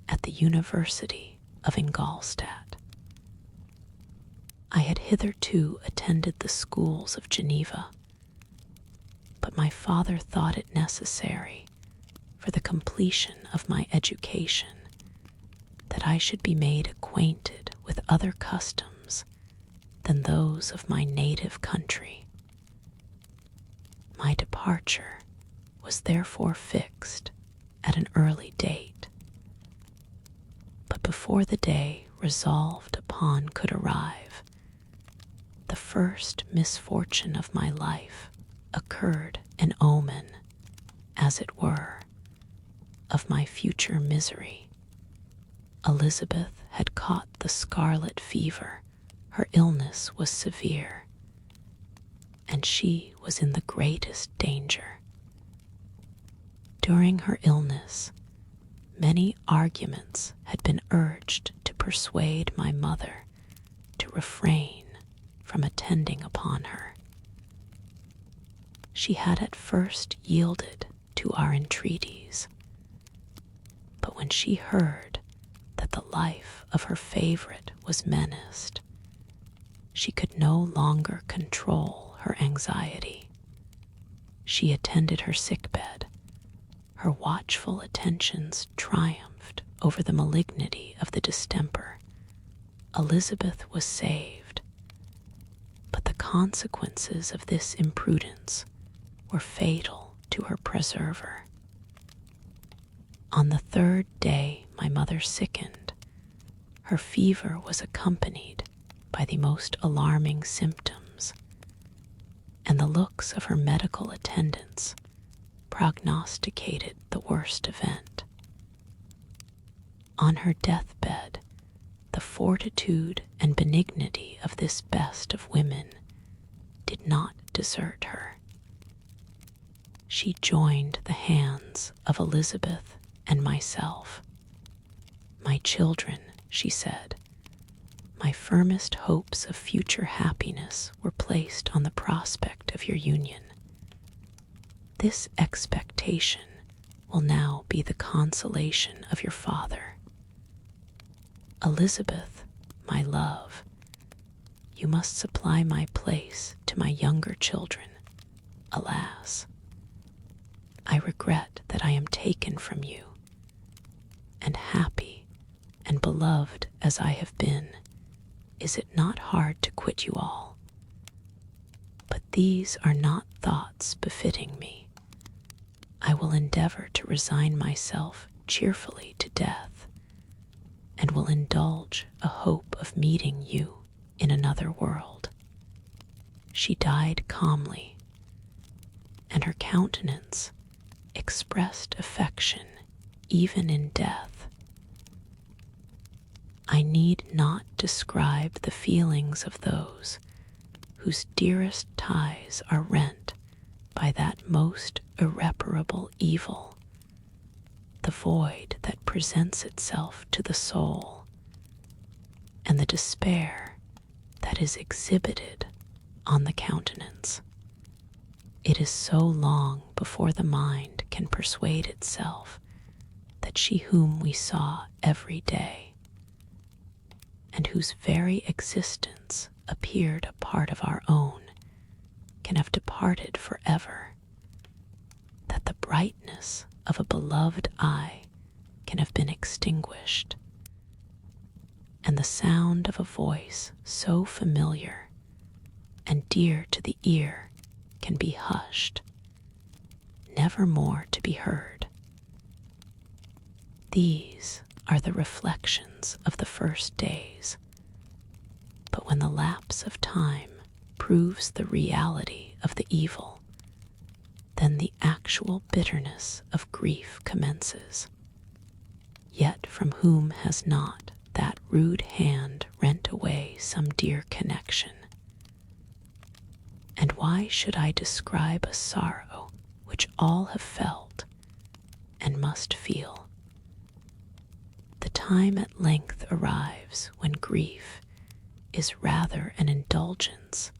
at the University of Ingolstadt. I had hitherto attended the schools of Geneva, but my father thought it necessary for the completion of my education that I should be made acquainted with other customs than those of my native country. My departure was therefore fixed at an early date, but before the day resolved upon could arrive, the first misfortune of my life occurred, an omen, as it were, of my future misery. Elizabeth had caught the scarlet fever. Her illness was severe, and she was in the greatest danger. During her illness, many arguments had been urged to persuade my mother to refrain from attending upon her. She had at first yielded to our entreaties, but when she heard that the life of her favorite was menaced, she could no longer control her anxiety. She attended her sickbed. Her watchful attentions triumphed over the malignity of the distemper. Elizabeth was saved, but the consequences of this imprudence were fatal to her preserver. On the third day my mother sickened. Her fever was accompanied by the most alarming symptoms, and the looks of her medical attendants prognosticated the worst event. On her deathbed, the fortitude and benignity of this best of women did not desert her. She joined the hands of Elizabeth and myself. My children she said. My firmest hopes of future happiness were placed on the prospect of your union. This expectation will now be the consolation of your father. Elizabeth, my love, you must supply my place to my younger children. Alas, I regret that I am taken from you, and happy and beloved as I have been, is it not hard to quit you all? But these are not thoughts befitting me. I will endeavor to resign myself cheerfully to death, and will indulge a hope of meeting you in another world. She died calmly, and her countenance expressed affection even in death. I need not describe the feelings of those whose dearest ties are rent by that most irreparable evil, the void that presents itself to the soul, and the despair that is exhibited on the countenance. It is so long before the mind can persuade itself that she whom we saw every day, and whose very existence appeared a part of our own, can have departed forever, that the brightness of a beloved eye can have been extinguished, and the sound of a voice so familiar and dear to the ear can be hushed, never more to be heard. These are the reflections of the first days, but when the lapse of time proves the reality of the evil, then the actual bitterness of grief commences. Yet from whom has not that rude hand rent away some dear connection? And why should I describe a sorrow which all have felt and must feel? The time at length arrives when grief is rather an indulgence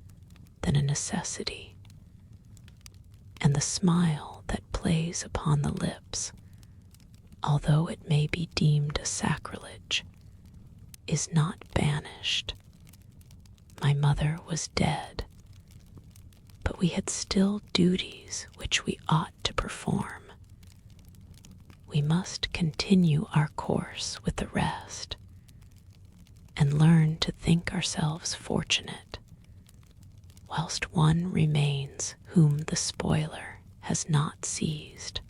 than a necessity, and the smile that plays upon the lips, although it may be deemed a sacrilege, is not banished. My mother was dead, but we had still duties which we ought to perform. We must continue our course with the rest, and learn to think ourselves fortunate, whilst one remains whom the spoiler has not seized.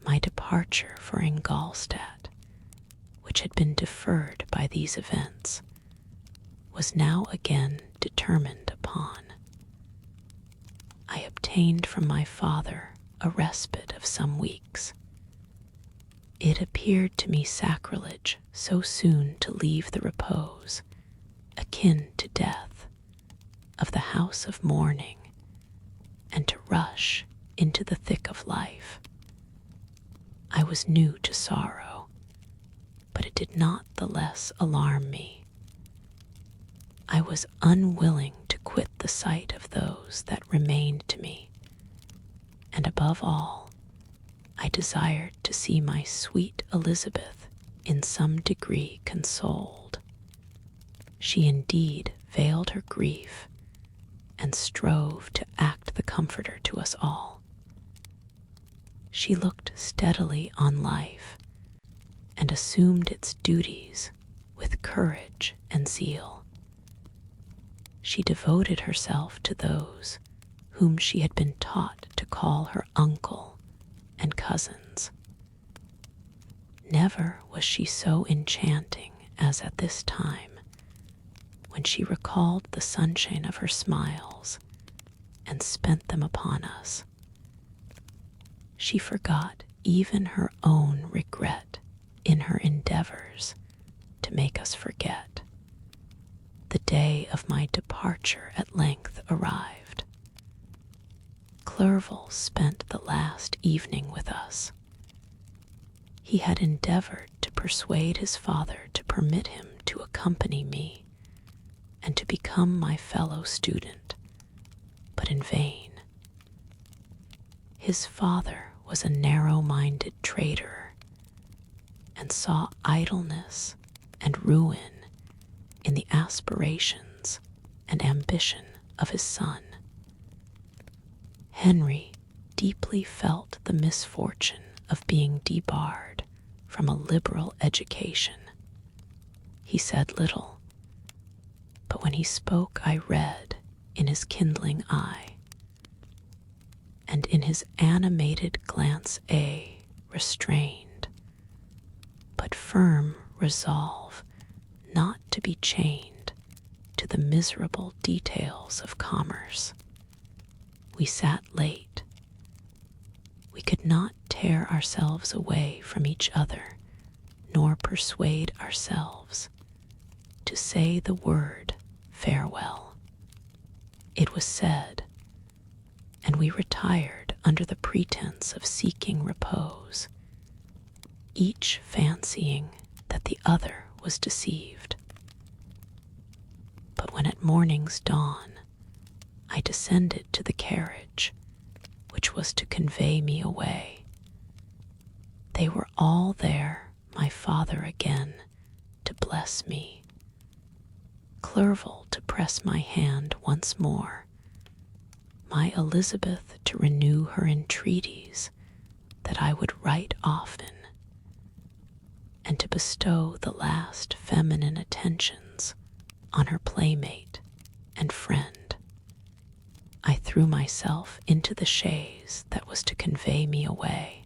My departure for Ingolstadt, which had been deferred by these events, was now again determined upon. I obtained from my father a respite of some weeks. It appeared to me sacrilege so soon to leave the repose, akin to death, of the house of mourning, and to rush into the thick of life. I was new to sorrow, but it did not the less alarm me. I was unwilling to quit the sight of those that remained to me, and above all, I desired to see my sweet Elizabeth in some degree consoled. She indeed veiled her grief and strove to act the comforter to us all. She looked steadily on life and assumed its duties with courage and zeal. She devoted herself to those whom she had been taught to call her uncle and cousins. Never was she so enchanting as at this time, when she recalled the sunshine of her smiles and spent them upon us. She forgot even her own regret in her endeavors to make us forget. The day of my departure at length arrived. Clerval spent the last evening with us. He had endeavored to persuade his father to permit him to accompany me and to become my fellow student, but in vain. His father was a narrow-minded trader and saw idleness and ruin in the aspirations and ambition of his son. Henry deeply felt the misfortune of being debarred from a liberal education. He said little, but when he spoke I read in his kindling eye, and in his animated glance a restrained but firm resolve not to be chained to the miserable details of commerce. We sat late. We could not tear ourselves away from each other, nor persuade ourselves to say the word farewell. It was said, and we retired under the pretense of seeking repose, each fancying that the other was deceived. But when at morning's dawn I descended to the carriage which was to convey me away, they were all there, my father again to bless me, Clerval to press my hand once more, my Elizabeth to renew her entreaties that I would write often, and to bestow the last feminine attentions on her playmate and friend. I threw myself into the chaise that was to convey me away,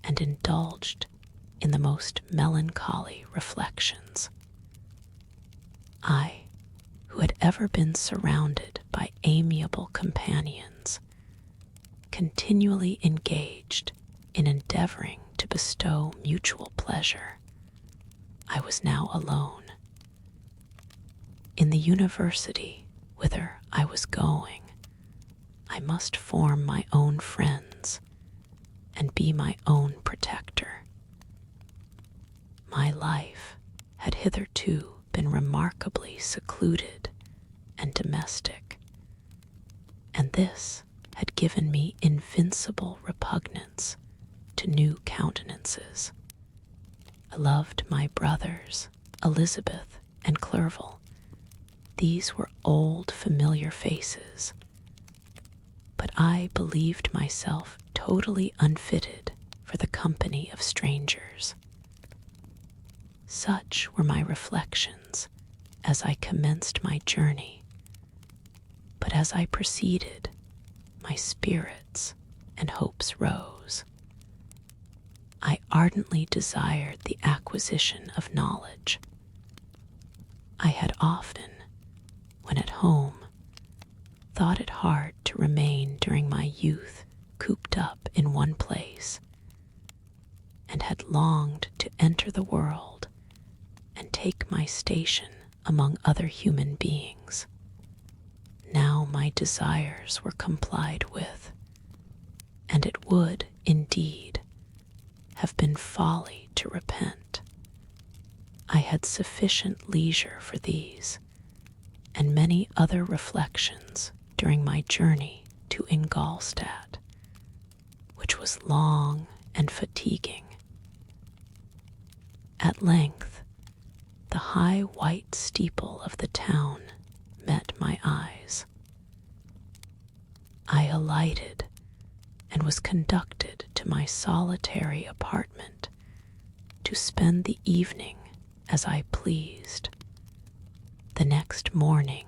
and indulged in the most melancholy reflections. I, who had ever been surrounded by amiable companions, continually engaged in endeavoring to bestow mutual pleasure, I was now alone. In the university whither I was going, I must form my own friends and be my own protector. My life had hitherto been remarkably secluded and domestic, and this had given me invincible repugnance to new countenances. I loved my brothers, Elizabeth and Clerval. These were old familiar faces, but I believed myself totally unfitted for the company of strangers. Such were my reflections as I commenced my journey, but as I proceeded, my spirits and hopes rose. I ardently desired the acquisition of knowledge. I had often, when at home, thought it hard to remain during my youth cooped up in one place, and had longed to enter the world and take my station among other human beings. Now my desires were complied with, and it would, indeed, have been folly to repent. I had sufficient leisure for these, and many other reflections during my journey to Ingolstadt, which was long and fatiguing. At length, the high white steeple of the town met my eyes. I alighted and was conducted to my solitary apartment to spend the evening as I pleased. The next morning,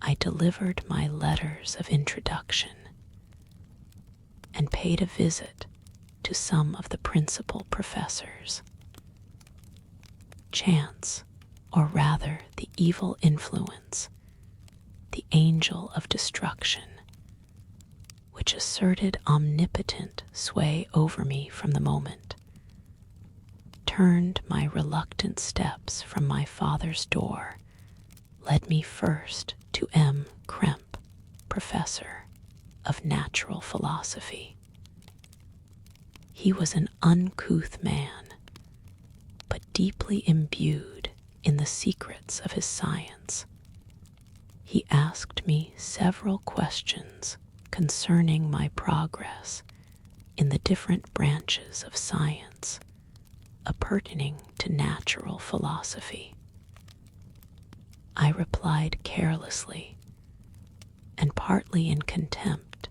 I delivered my letters of introduction and paid a visit to some of the principal professors. Chance, or rather the evil influence, the angel of destruction, which asserted omnipotent sway over me from the moment, turned my reluctant steps from my father's door, led me first to M. Krempe, professor of natural philosophy. He was an uncouth man, but deeply imbued in the secrets of his science. He asked me several questions concerning my progress in the different branches of science, pertaining to natural philosophy. I replied carelessly, and partly in contempt,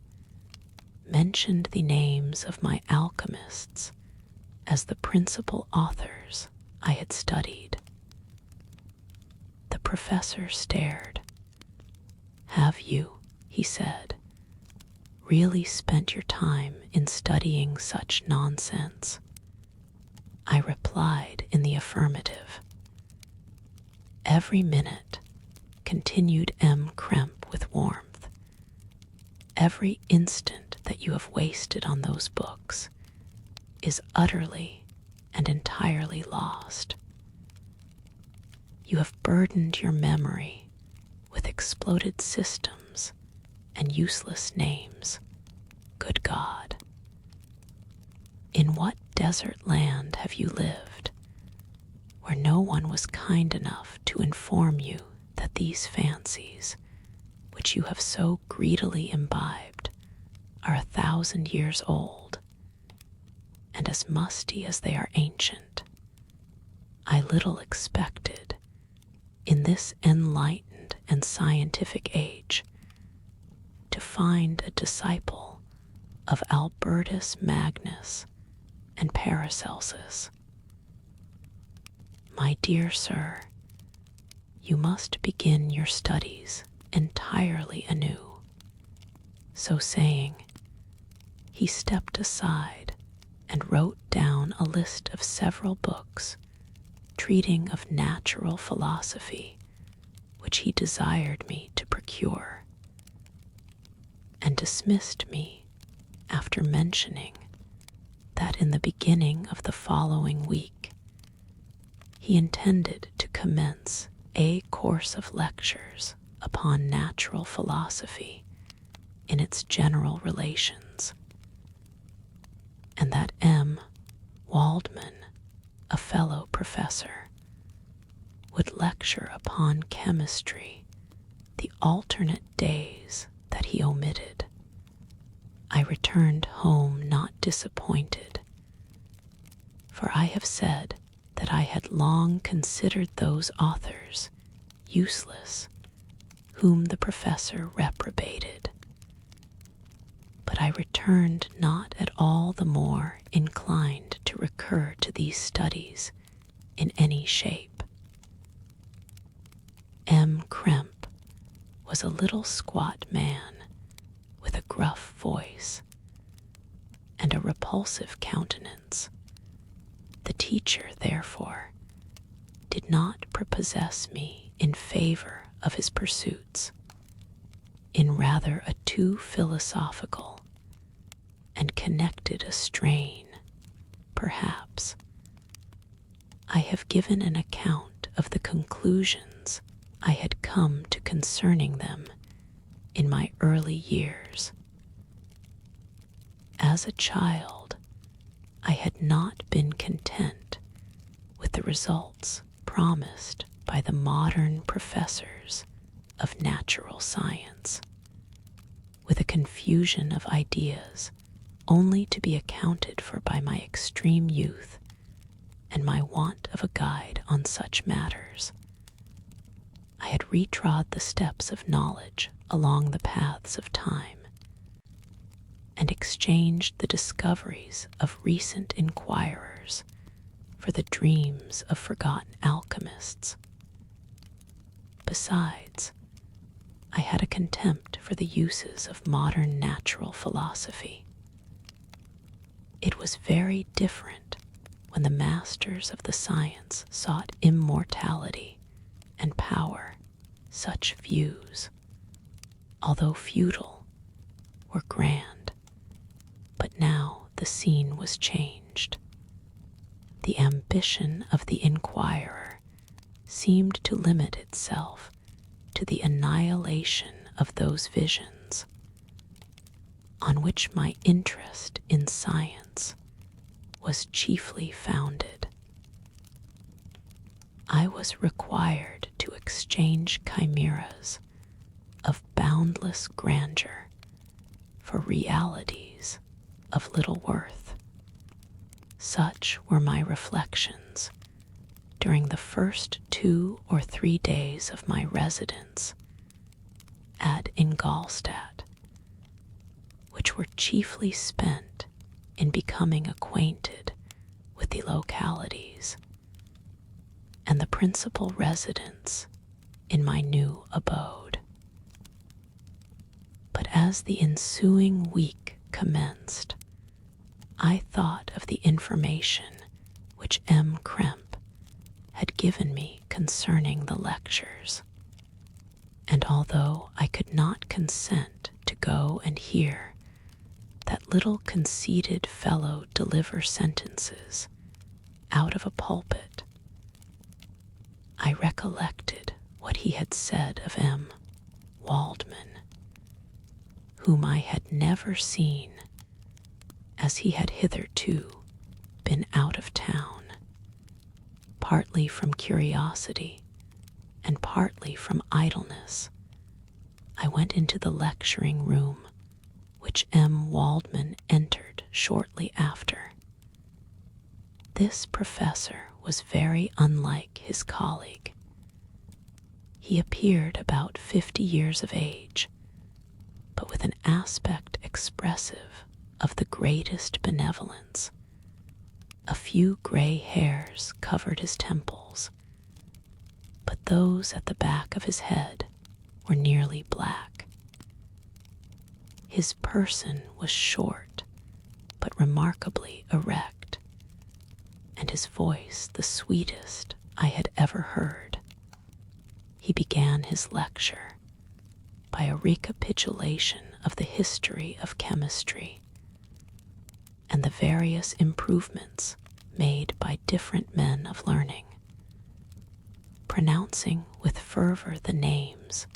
mentioned the names of my alchemists as the principal authors I had studied. The professor stared. "Have you," he said, "really spent your time in studying such nonsense?" I replied in the affirmative. "Every minute," continued M. Kremp with warmth, "every instant that you have wasted on those books is utterly and entirely lost. You have burdened your memory with exploded systems and useless names. Good God! In what desert land have you lived, where no one was kind enough to inform you that these fancies, which you have so greedily imbibed, are 1,000 years old, and as musty as they are ancient? I little expected, in this enlightened and scientific age, to find a disciple of Albertus Magnus and Paracelsus. My dear sir, you must begin your studies entirely anew." So saying, he stepped aside and wrote down a list of several books treating of natural philosophy which he desired me to procure, and dismissed me after mentioning that in the beginning of the following week he intended to commence a course of lectures upon natural philosophy in its general relations, and that M. Waldman, a fellow professor, would lecture upon chemistry the alternate days that he omitted. I returned home not disappointed, for I have said that I had long considered those authors useless whom the professor reprobated. But I returned not at all the more inclined to recur to these studies in any shape. M. Kremp was a little squat man with a gruff voice and a repulsive countenance. The teacher, therefore, did not prepossess me in favor of his pursuits, in rather a too philosophical and connected a strain, perhaps. I have given an account of the conclusions I had come to concerning them in my early years. As a child, I had not been content with the results promised by the modern professors of natural science, with a confusion of ideas only to be accounted for by my extreme youth and my want of a guide on such matters. I had retrod the steps of knowledge along the paths of time, and exchanged the discoveries of recent inquirers for the dreams of forgotten alchemists. Besides, I had a contempt for the uses of modern natural philosophy. It was very different when the masters of the science sought immortality and power. Such views, although futile, were grand. But now the scene was changed. The ambition of the inquirer seemed to limit itself to the annihilation of those visions on which my interest in science was chiefly founded. I was required to exchange chimeras of boundless grandeur for realities of little worth. Such were my reflections during the first 2 or 3 days of my residence at Ingolstadt, which were chiefly spent in becoming acquainted with the localities and the principal residents in my new abode. But as the ensuing week commenced, I thought of the information which M. Kremp had given me concerning the lectures, and although I could not consent to go and hear that little conceited fellow deliver sentences out of a pulpit, I recollected what he had said of M. Waldman, whom I had never seen, as he had hitherto been out of town, partly from curiosity and partly from idleness. I went into the lecturing room, which M. Waldman entered shortly after. This professor was very unlike his colleague. He appeared about 50 years of age, but with an aspect expressive of the greatest benevolence. A few gray hairs covered his temples, but those at the back of his head were nearly black. His person was short, but remarkably erect, and his voice the sweetest I had ever heard. He began his lecture by a recapitulation of the history of chemistry and the various improvements made by different men of learning, pronouncing with fervor the names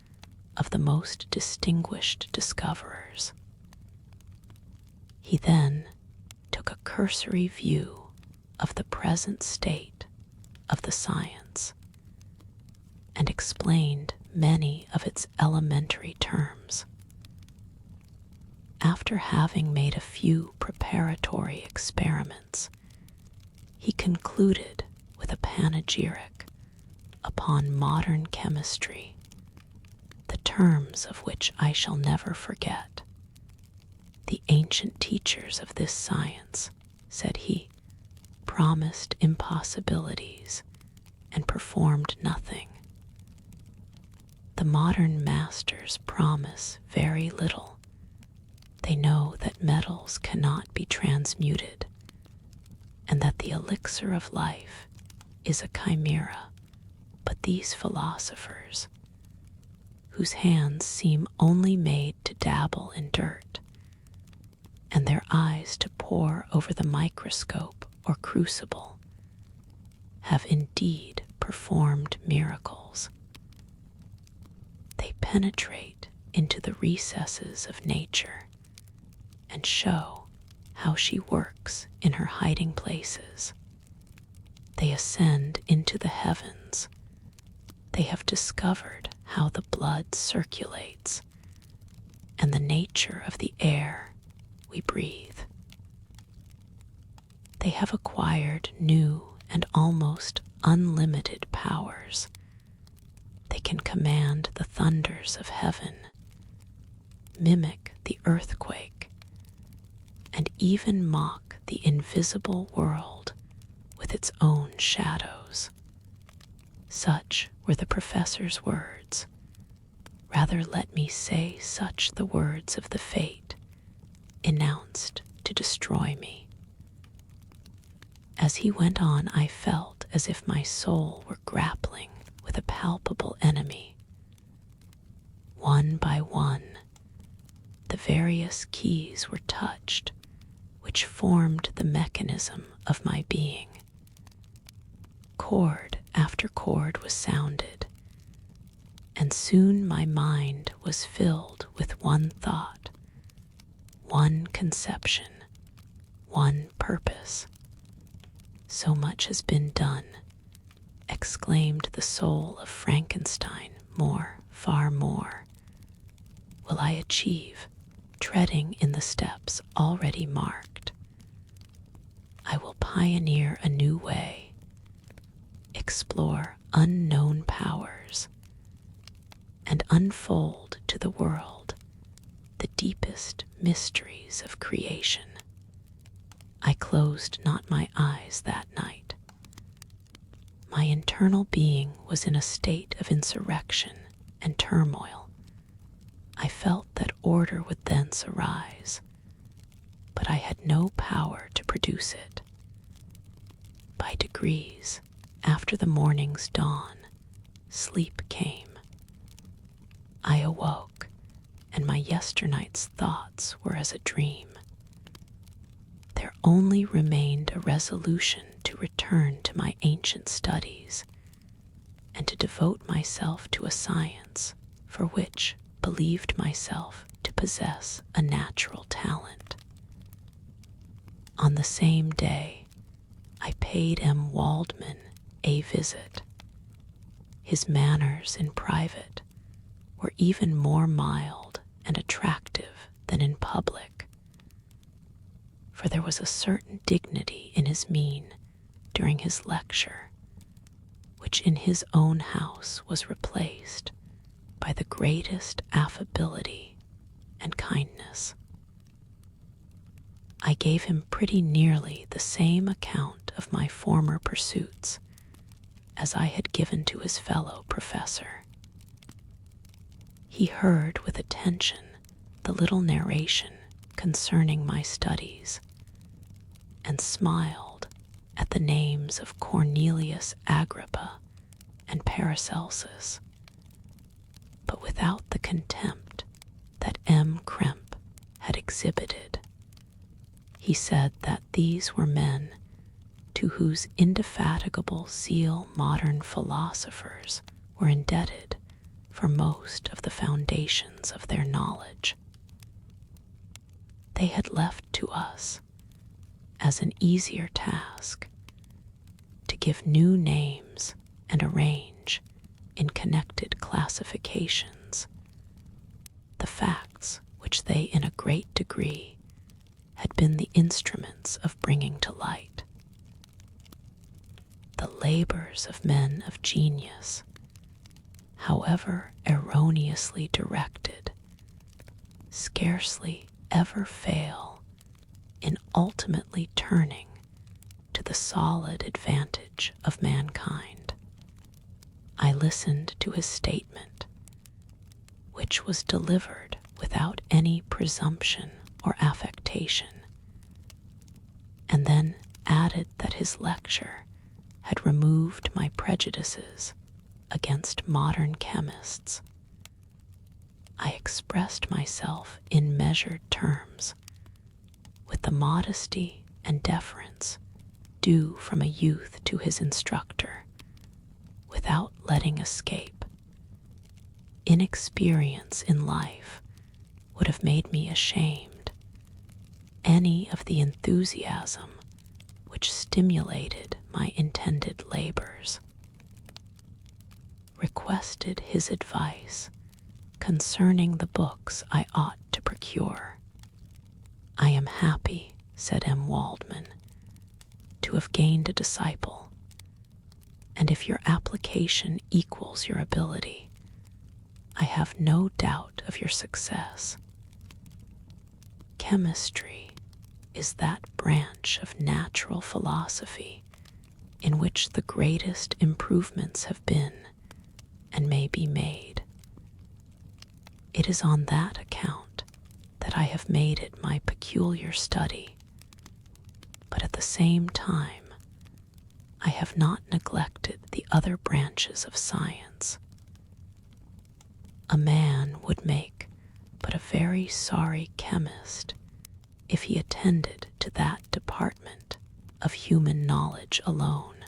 of the most distinguished discoverers. He then took a cursory view of the present state of the science and explained many of its elementary terms. After having made a few preparatory experiments, he concluded with a panegyric upon modern chemistry, the terms of which I shall never forget. The ancient teachers of this science, said he, promised impossibilities and performed nothing. The modern masters promise very little. They know that metals cannot be transmuted, and that the elixir of life is a chimera, but these philosophers, whose hands seem only made to dabble in dirt, and their eyes to pore over the microscope or crucible, have indeed performed miracles. They penetrate into the recesses of nature and show how she works in her hiding places. They ascend into the heavens. They have discovered how the blood circulates and the nature of the air we breathe. They have acquired new and almost unlimited powers. They can command the thunders of heaven, mimic the earthquake, and even mock the invisible world with its own shadows. Such were the professor's words. Rather let me say such the words of the fate announced to destroy me. As he went on, I felt as if my soul were grappling with a palpable enemy. One by one, the various keys were touched which formed the mechanism of my being. Chord after chord was sounded, and soon my mind was filled with one thought, one conception, one purpose. So much has been done, exclaimed the soul of Frankenstein, more, far more, will I achieve, treading in the steps already marked. I will pioneer a new way, explore unknown powers, and unfold to the world the deepest mysteries of creation. I closed not my eyes that night. My internal being was in a state of insurrection and turmoil. I felt that order would thence arise, but I had no power to produce it. By degrees, after the morning's dawn, sleep came. I awoke, and my yesternight's thoughts were as a dream. There only remained a resolution to return to my ancient studies and to devote myself to a science for which believed myself to possess a natural talent. On the same day, I paid M. Waldman a visit. His manners in private were even more mild and attractive than in public, for there was a certain dignity in his mien during his lecture, which in his own house was replaced by the greatest affability and kindness. I gave him pretty nearly the same account of my former pursuits as I had given to his fellow professor. He heard with attention the little narration concerning my studies, and smiled at the names of Cornelius Agrippa and Paracelsus, but without the contempt that M. Krempe had exhibited. He said that these were men to whose indefatigable zeal modern philosophers were indebted for most of the foundations of their knowledge. They had left to us, as an easier task, to give new names and arrange, in connected classifications, the facts which they in a great degree had been the instruments of bringing to light. The labors of men of genius, however erroneously directed, scarcely ever fail in ultimately turning to the solid advantage of mankind. I listened to his statement, which was delivered without any presumption or affectation, and then added that his lecture had removed my prejudices against modern chemists. I expressed myself in measured terms, with the modesty and deference due from a youth to his instructor, without letting escape. Inexperience in life would have made me ashamed any of the enthusiasm which stimulated my intended labors. Requested his advice concerning the books I ought to procure. I am happy, said M. Waldman, to have gained a disciple, and if your application equals your ability, I have no doubt of your success. Chemistry is that branch of natural philosophy in which the greatest improvements have been and may be made. It is on that account that I have made it my peculiar study, but at the same time I have not neglected the other branches of science. A man would make but a very sorry chemist if he attended to that department of human knowledge alone.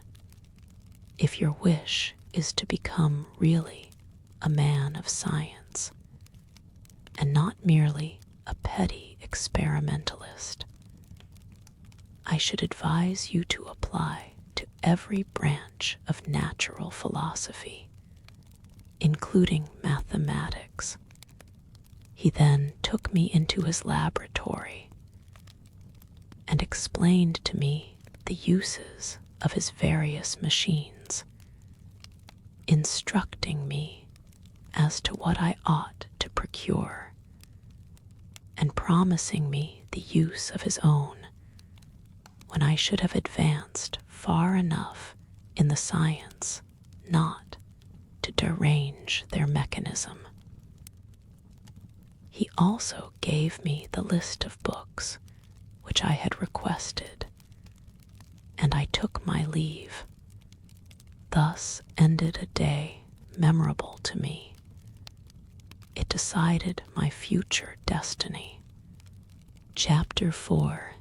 If your wish is to become really a man of science, and not merely a petty experimentalist, I should advise you to apply to every branch of natural philosophy, including mathematics. He then took me into his laboratory and explained to me the uses of his various machines, instructing me as to what I ought to procure, and promising me the use of his own when I should have advanced far enough in the science not to derange their mechanism. He also gave me the list of books which I had requested, and I took my leave. Thus ended a day memorable to me. It decided my future destiny. Chapter 4.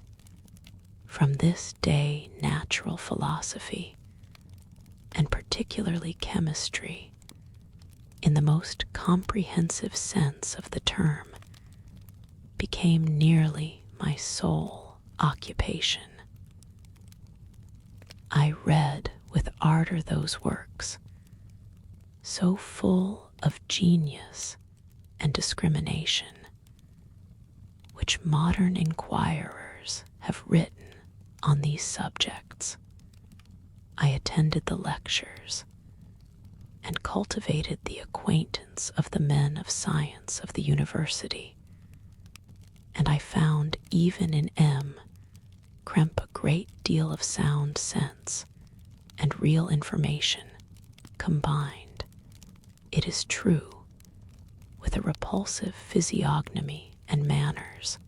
From this day, natural philosophy, and particularly chemistry, in the most comprehensive sense of the term, became nearly my sole occupation. I read with ardor those works, so full of genius and discrimination, which modern inquirers have written on these subjects. I attended the lectures and cultivated the acquaintance of the men of science of the university, and I found even in M. Krempe a great deal of sound sense and real information combined, it is true, with a repulsive physiognomy and manners,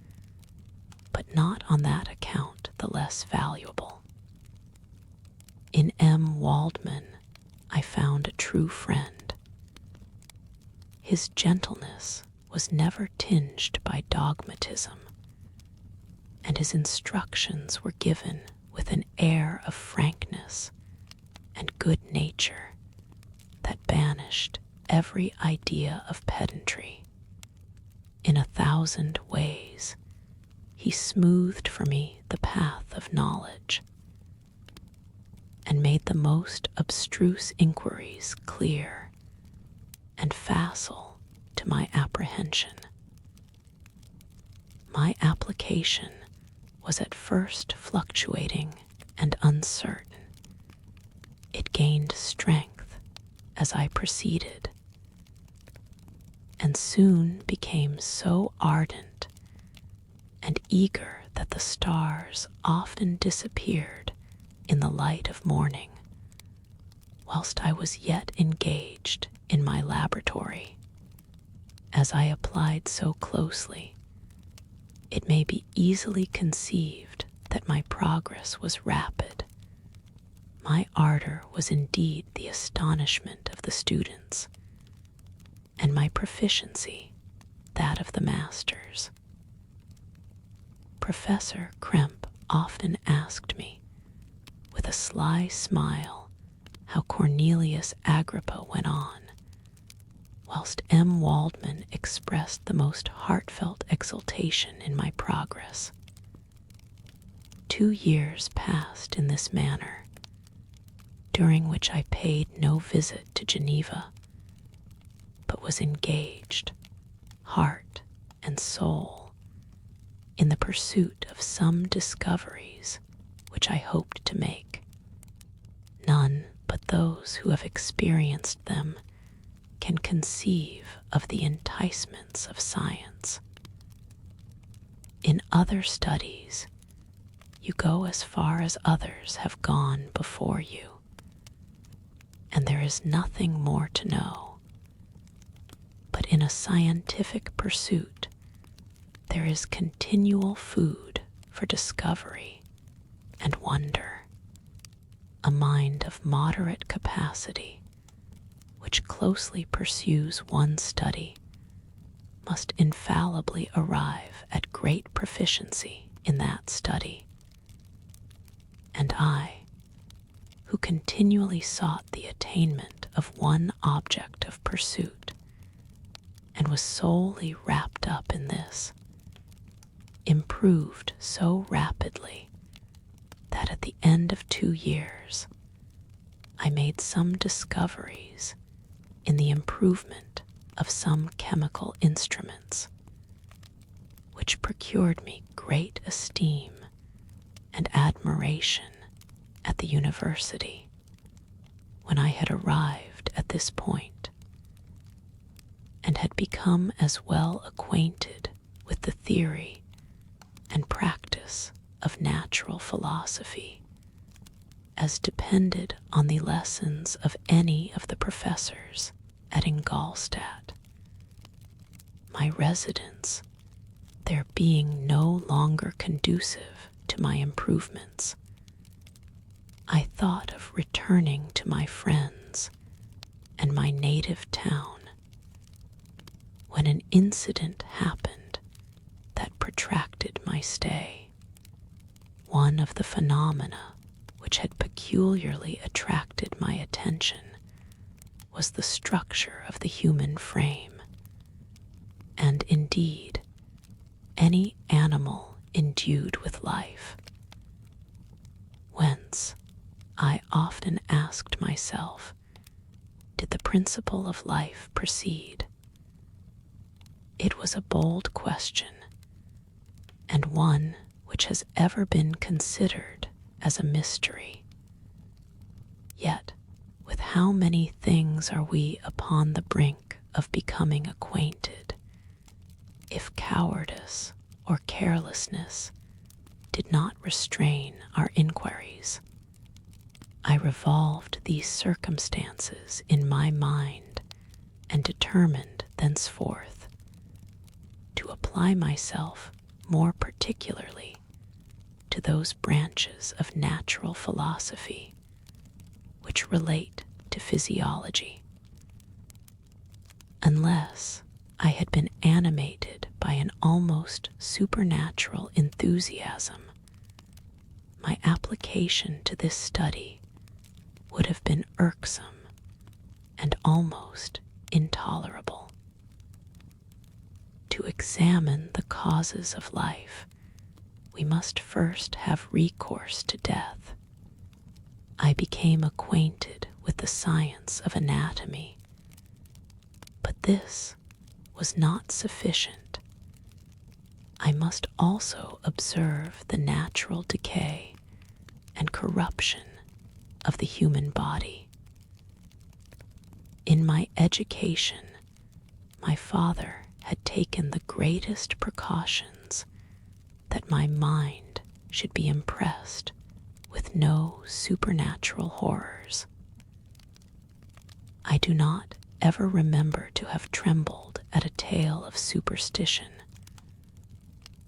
but not on that account the less valuable. In M. Waldman I found a true friend. His gentleness was never tinged by dogmatism, and his instructions were given with an air of frankness and good nature that banished every idea of pedantry. In 1,000 ways, he smoothed for me the path of knowledge, and made the most abstruse inquiries clear and facile to my apprehension. My application was at first fluctuating and uncertain. It gained strength as I proceeded, and soon became so ardent and eager that the stars often disappeared in the light of morning, whilst I was yet engaged in my laboratory. As I applied so closely, it may be easily conceived that my progress was rapid. My ardor was indeed the astonishment of the students, and my proficiency that of the masters. Professor Krempe often asked me, with a sly smile, how Cornelius Agrippa went on, whilst M. Waldman expressed the most heartfelt exultation in my progress. 2 years passed in this manner, during which I paid no visit to Geneva, but was engaged, heart and soul, in the pursuit of some discoveries which I hoped to make. None but those who have experienced them can conceive of the enticements of science. In other studies, you go as far as others have gone before you, and there is nothing more to know. But in a scientific pursuit, there is continual food for discovery and wonder. A mind of moderate capacity, which closely pursues one study, must infallibly arrive at great proficiency in that study. And I, who continually sought the attainment of one object of pursuit, and was solely wrapped up in this, improved so rapidly that at the end of 2 years I made some discoveries in the improvement of some chemical instruments, which procured me great esteem and admiration at the university when I had arrived at this point, and had become as well acquainted with the theory and practice of natural philosophy as depended on the lessons of any of the professors at Ingolstadt. My residence there being no longer conducive to my improvements, I thought of returning to my friends and my native town, when an incident happened that protracted my stay. One of the phenomena which had peculiarly attracted my attention was the structure of the human frame, and indeed any animal endued with life, whence I often asked myself, did the principle of life proceed? It was a bold question, and one which has ever been considered as a mystery. Yet, with how many things are we upon the brink of becoming acquainted, if cowardice or carelessness did not restrain our inquiries. I revolved these circumstances in my mind and determined thenceforth to apply myself more particularly to those branches of natural philosophy which relate to physiology. Unless I had been animated by an almost supernatural enthusiasm, my application to this study would have been irksome and almost intolerable. To examine the causes of life, we must first have recourse to death. I became acquainted with the science of anatomy, but this was not sufficient. I must also observe the natural decay and corruption of the human body. In my education, my father had taken the greatest precautions that my mind should be impressed with no supernatural horrors. I do not ever remember to have trembled at a tale of superstition,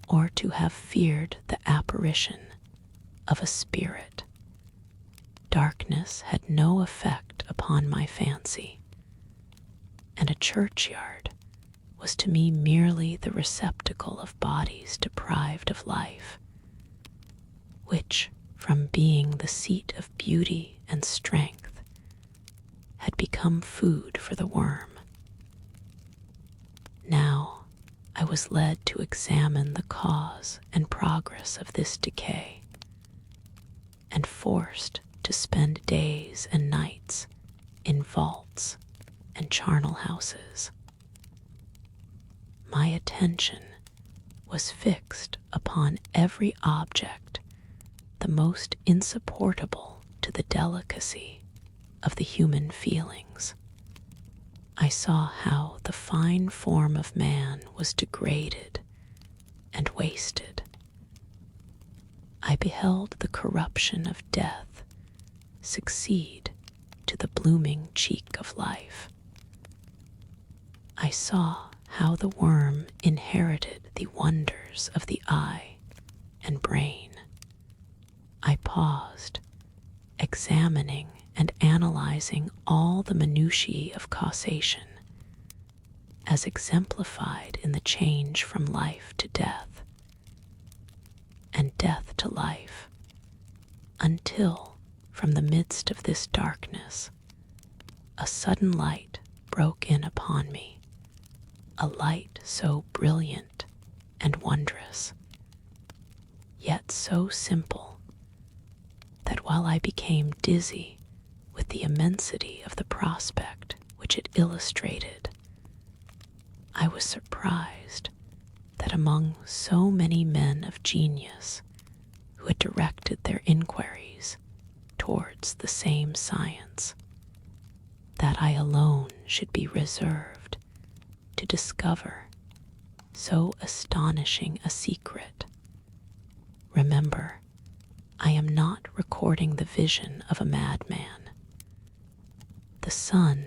or to have feared the apparition of a spirit. Darkness had no effect upon my fancy, and a churchyard was to me merely the receptacle of bodies deprived of life, which, from being the seat of beauty and strength, had become food for the worm. Now I was led to examine the cause and progress of this decay, and forced to spend days and nights in vaults and charnel houses. My attention was fixed upon every object the most insupportable to the delicacy of the human feelings. I saw how the fine form of man was degraded and wasted. I beheld the corruption of death succeed to the blooming cheek of life. I saw how the worm inherited the wonders of the eye and brain. I paused, examining and analyzing all the minutiae of causation, as exemplified in the change from life to death, and death to life, until, from the midst of this darkness, a sudden light broke in upon me, a light so brilliant and wondrous, yet so simple, that while I became dizzy with the immensity of the prospect which it illustrated, I was surprised that among so many men of genius who had directed their inquiries towards the same science, that I alone should be reserved to discover so astonishing a secret. Remember, I am not recording the vision of a madman. The sun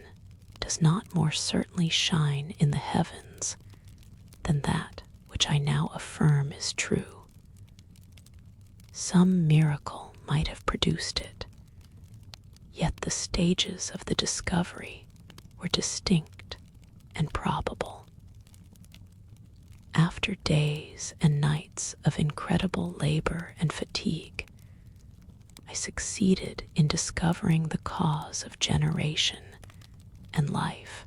does not more certainly shine in the heavens than that which I now affirm is true. Some miracle might have produced it, yet the stages of the discovery were distinct and probable. After days and nights of incredible labor and fatigue, I succeeded in discovering the cause of generation and life.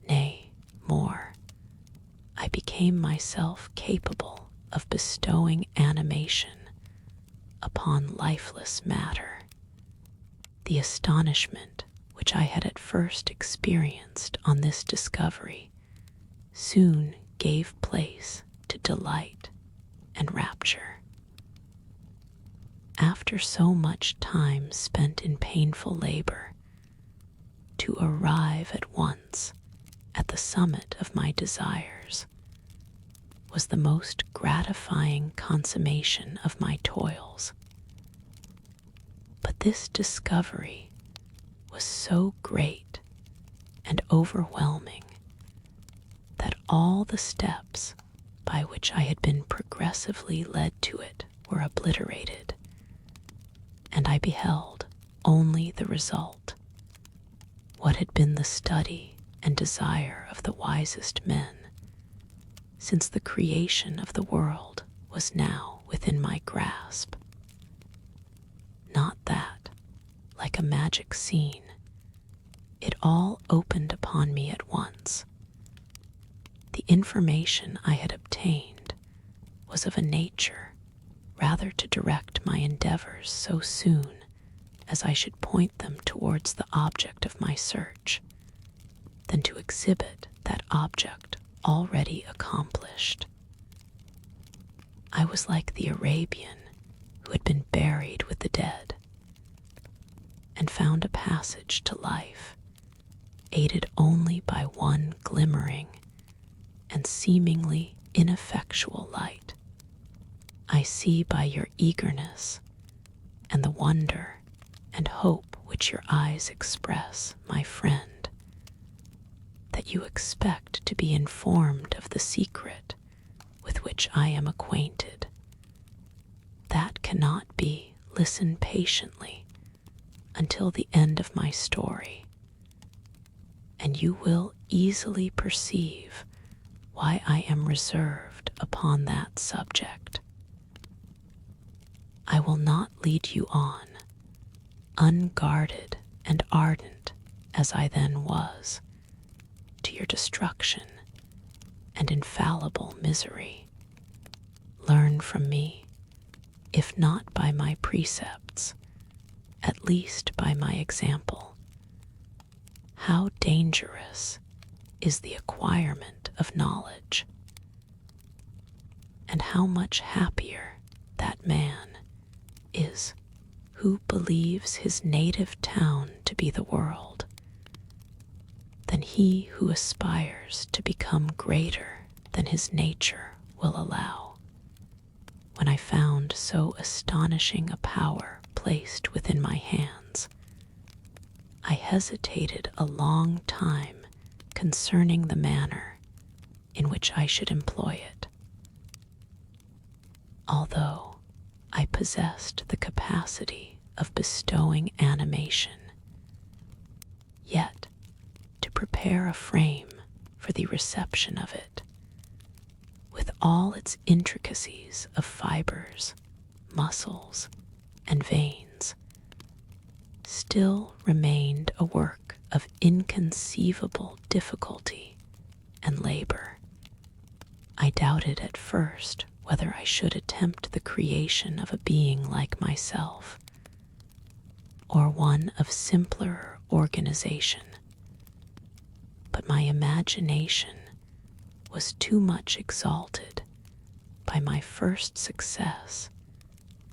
Nay, more, I became myself capable of bestowing animation upon lifeless matter. The astonishment which I had at first experienced on this discovery soon gave place to delight and rapture. After so much time spent in painful labor, to arrive at once at the summit of my desires was the most gratifying consummation of my toils. But this discovery was so great and overwhelming that all the steps by which I had been progressively led to it were obliterated, and I beheld only the result, what had been the study and desire of the wisest men, since the creation of the world was now within my grasp. Not that, like a magic scene, it all opened upon me at once. The information I had obtained was of a nature rather to direct my endeavors so soon as I should point them towards the object of my search, than to exhibit that object already accomplished. I was like the Arabian who had been buried with the dead, and found a passage to life, aided only by one glimmering and seemingly ineffectual light. I see by your eagerness and the wonder and hope which your eyes express, my friend, that you expect to be informed of the secret with which I am acquainted. That cannot be. Listen patiently until the end of my story, and you will easily perceive why I am reserved upon that subject. I will not lead you on, unguarded and ardent as I then was, to your destruction and infallible misery. Learn from me, if not by my precepts, at least by my example, how dangerous is the acquirement of knowledge, and how much happier that man is who believes his native town to be the world, than he who aspires to become greater than his nature will allow. When I found so astonishing a power placed within my hands, I hesitated a long time concerning the manner in which I should employ it. Although I possessed the capacity of bestowing animation, yet to prepare a frame for the reception of it, with all its intricacies of fibers, muscles, and veins, still remained a work of inconceivable difficulty and labor. I doubted at first whether I should attempt the creation of a being like myself, or one of simpler organization, but my imagination was too much exalted by my first success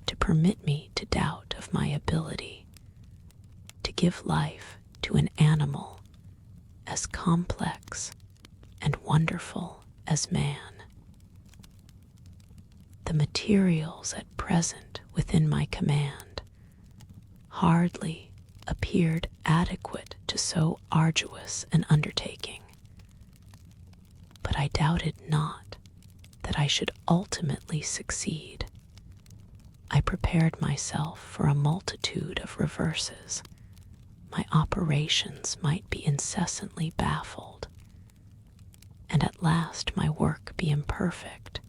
to permit me to doubt of my ability to give life to an animal as complex and wonderful as man. The materials at present within my command hardly appeared adequate to so arduous an undertaking, but I doubted not that I should ultimately succeed. I prepared myself for a multitude of reverses. My operations might be incessantly baffled, and at last my work be imperfect.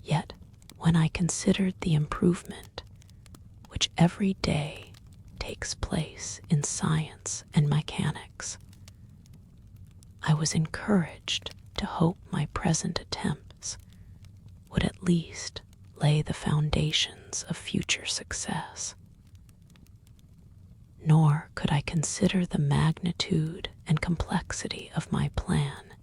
Yet, when I considered the improvement which every day takes place in science and mechanics, I was encouraged to hope my present attempts would at least lay the foundations of future success. Nor could I consider the magnitude and complexity of my plan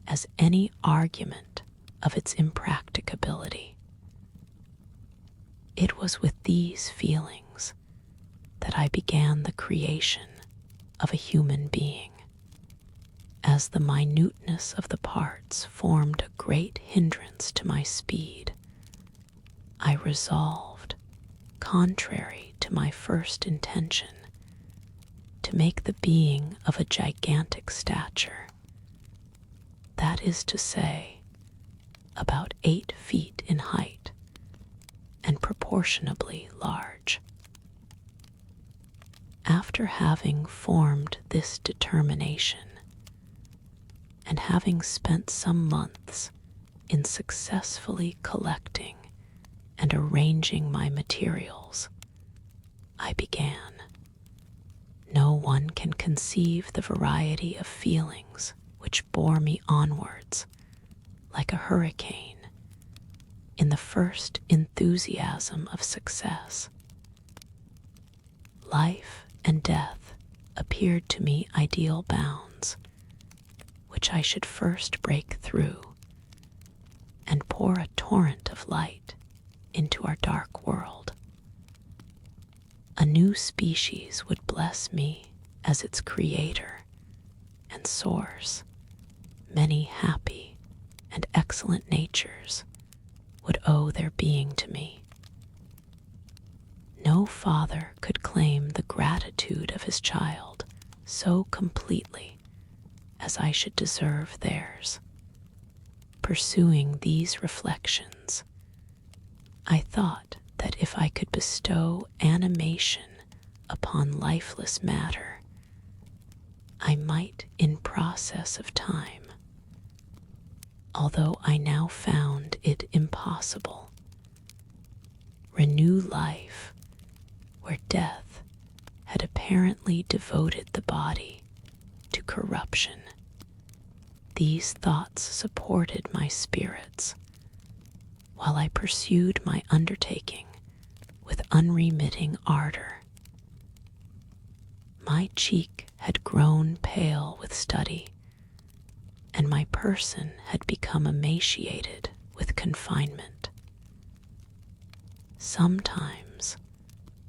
as any argument of its impracticability. It was with these feelings that I began the creation of a human being. As the minuteness of the parts formed a great hindrance to my speed, I resolved, contrary to my first intention, to make the being of a gigantic stature, that is to say, about 8 feet in height and proportionably large. After having formed this determination, and having spent some months in successfully collecting and arranging my materials, I began. No one can conceive the variety of feelings which bore me onwards like a hurricane in the first enthusiasm of success. Life and death appeared to me ideal bounds, which I should first break through and pour a torrent of light into our dark world. A new species would bless me as its creator and source. Many happy and excellent natures would owe their being to me. No father could claim the gratitude of his child so completely as I should deserve theirs. Pursuing these reflections, I thought that if I could bestow animation upon lifeless matter, I might, in process of time, although I now found it impossible, renew life where death had apparently devoted the body to corruption. These thoughts supported my spirits, while I pursued my undertaking with unremitting ardor. My cheek had grown pale with study, and my person had become emaciated with confinement. Sometimes,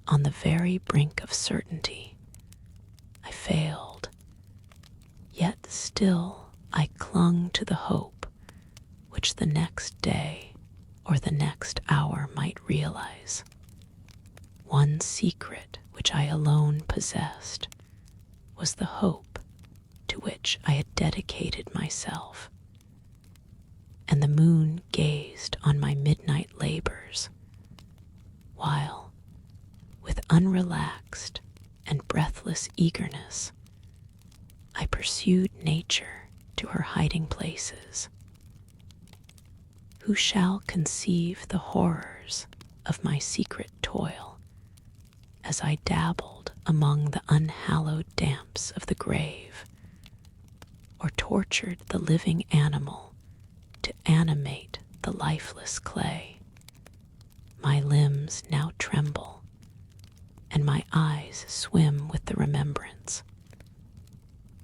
on the very brink of certainty, I failed, yet still I clung to the hope which the next day or the next hour might realize. One secret which I alone possessed was the hope to which I had dedicated myself, and the moon gazed on my midnight labors, while, with unrelaxed and breathless eagerness, I pursued nature to her hiding places. Who shall conceive the horrors of my secret toil as I dabbled among the unhallowed damps of the grave, or tortured the living animal to animate the lifeless clay? My limbs now tremble, and my eyes swim with the remembrance.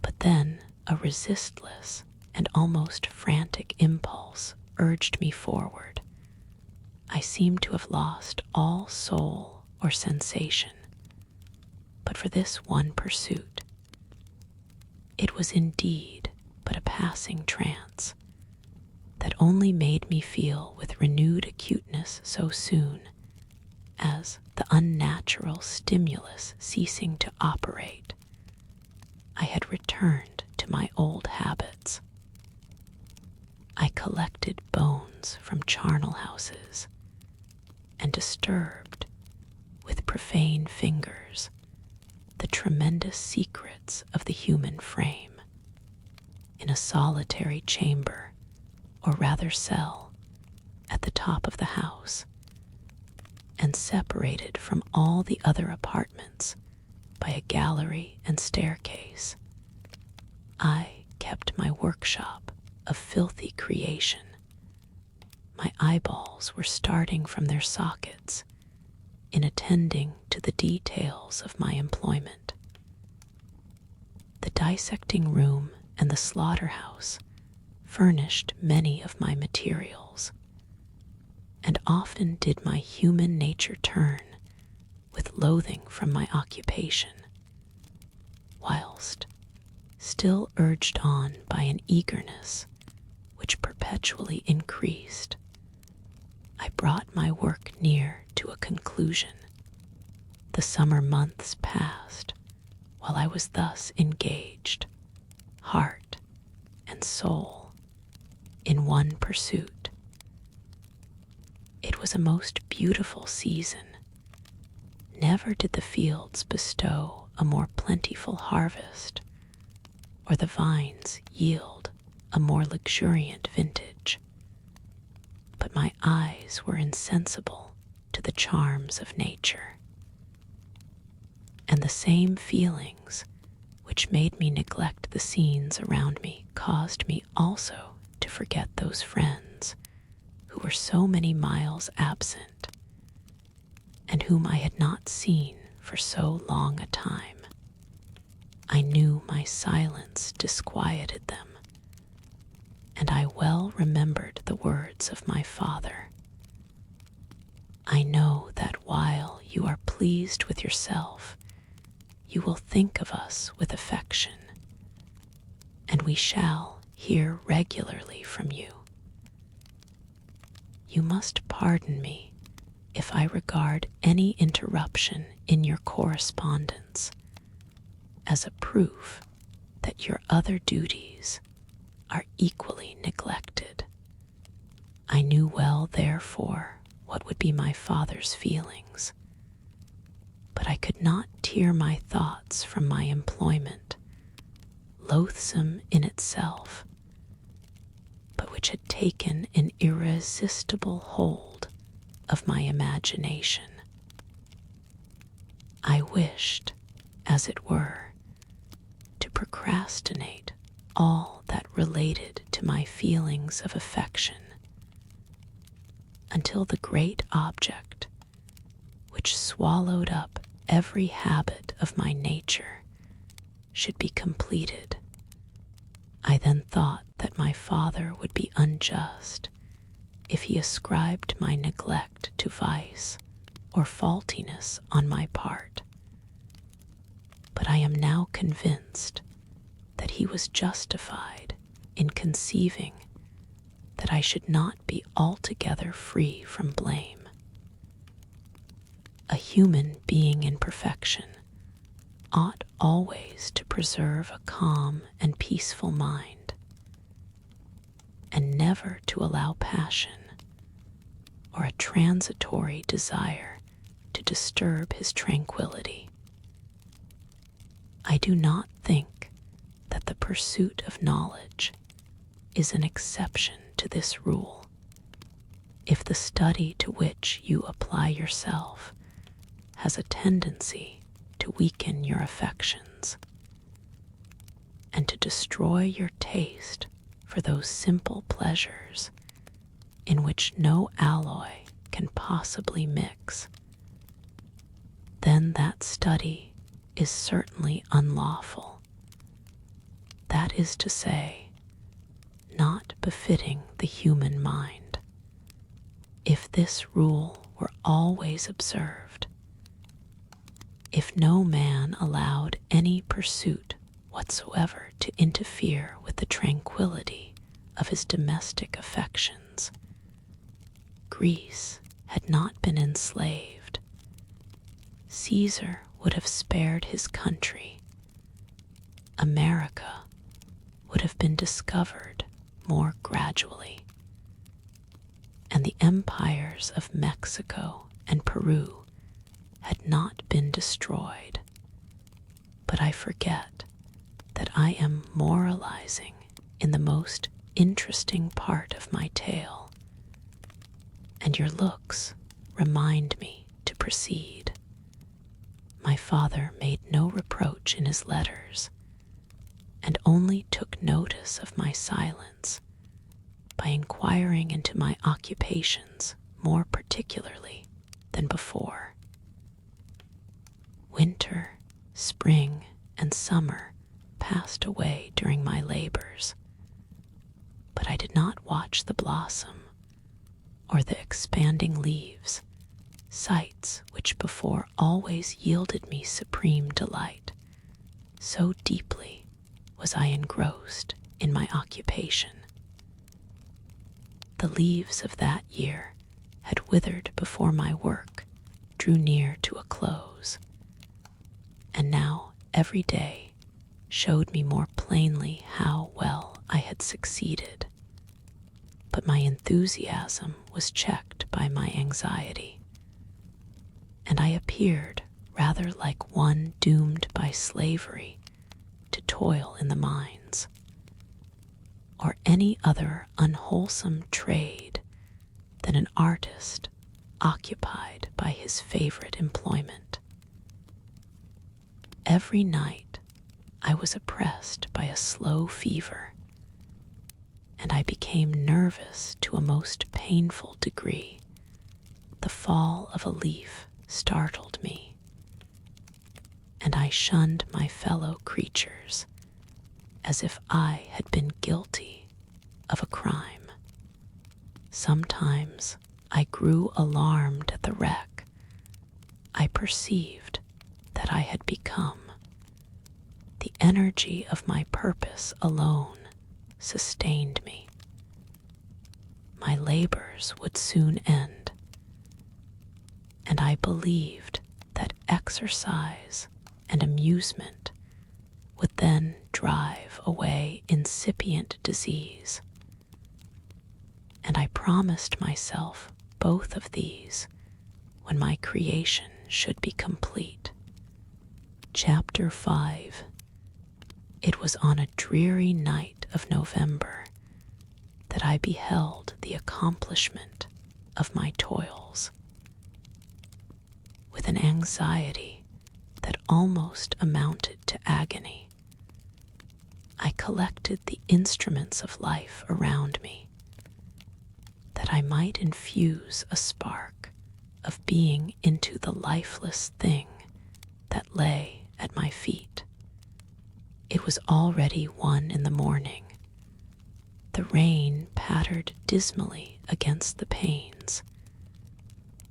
But then a resistless and almost frantic impulse urged me forward. I seemed to have lost all soul or sensation, but for this one pursuit. It was indeed but a passing trance that only made me feel with renewed acuteness so soon as, the unnatural stimulus ceasing to operate, I had returned to my old habits. I collected bones from charnel houses and disturbed, with profane fingers, the tremendous secrets of the human frame. In a solitary chamber, or rather cell, at the top of the house, and separated from all the other apartments by a gallery and staircase, I kept my workshop of filthy creation. My eyeballs were starting from their sockets in attending to the details of my employment. The dissecting room and the slaughterhouse furnished many of my materials, and often did my human nature turn with loathing from my occupation, whilst, still urged on by an eagerness which perpetually increased, I brought my work near to a conclusion. The summer months passed while I was thus engaged, heart and soul, in one pursuit. It was a most beautiful season. Never did the fields bestow a more plentiful harvest, or the vines yield a more luxuriant vintage. But my eyes were insensible to the charms of nature, and the same feelings which made me neglect the scenes around me caused me also to forget those friends who were so many miles absent, and whom I had not seen for so long a time. I knew my silence disquieted them, and I well remembered the words of my father. I know that while you are pleased with yourself, you will think of us with affection, and we shall hear regularly from you. You must pardon me if I regard any interruption in your correspondence as a proof that your other duties are equally neglected. I knew well, therefore, what would be my father's feelings, but I could not tear my thoughts from my employment, loathsome in itself, but which had taken an irresistible hold of my imagination. I wished, as it were, to procrastinate all that related to my feelings of affection until the great object, which swallowed up every habit of my nature, should be completed. I then thought that my father would be unjust if he ascribed my neglect to vice or faultiness on my part. But I am now convinced that he was justified in conceiving that I should not be altogether free from blame. A human being in perfection ought always to preserve a calm and peaceful mind, and never to allow passion or a transitory desire to disturb his tranquility. I do not think that the pursuit of knowledge is an exception to this rule. If the study to which you apply yourself has a tendency to weaken your affections and to destroy your taste for those simple pleasures in which no alloy can possibly mix, then that study is certainly unlawful. That is to say, not befitting the human mind. If this rule were always observed, if no man allowed any pursuit whatsoever to interfere with the tranquility of his domestic affections, Greece had not been enslaved. Caesar would have spared his country. America would have been discovered more gradually, and the empires of Mexico and Peru had not been destroyed. But I forget that I am moralizing in the most interesting part of my tale, and your looks remind me to proceed. My father made no reproach in his letters, and only took notice of my silence by inquiring into my occupations more particularly than before. Winter, spring, and summer passed away during my labors, but I did not watch the blossom or the expanding leaves, sights which before always yielded me supreme delight. So deeply was I engrossed in my occupation. The leaves of that year had withered before my work drew near to a close, and now every day showed me more plainly how well I had succeeded. But my enthusiasm was checked by my anxiety, and I appeared rather like one doomed by slavery to toil in the mines, or any other unwholesome trade than an artist occupied by his favorite employment. Every night I was oppressed by a slow fever, and I became nervous to a most painful degree. The fall of a leaf startled me, and I shunned my fellow creatures as if I had been guilty of a crime. Sometimes I grew alarmed at the wreck. I perceived that I had become. The energy of my purpose alone sustained me. My labors would soon end, and I believed that exercise and amusement would then drive away incipient disease. And I promised myself both of these when my creation should be complete. Chapter 5. It was on a dreary night of November that I beheld the accomplishment of my toils. With an anxiety that almost amounted to agony, I collected the instruments of life around me, that I might infuse a spark of being into the lifeless thing that lay at my feet. It was already 1 in the morning. The rain pattered dismally against the panes,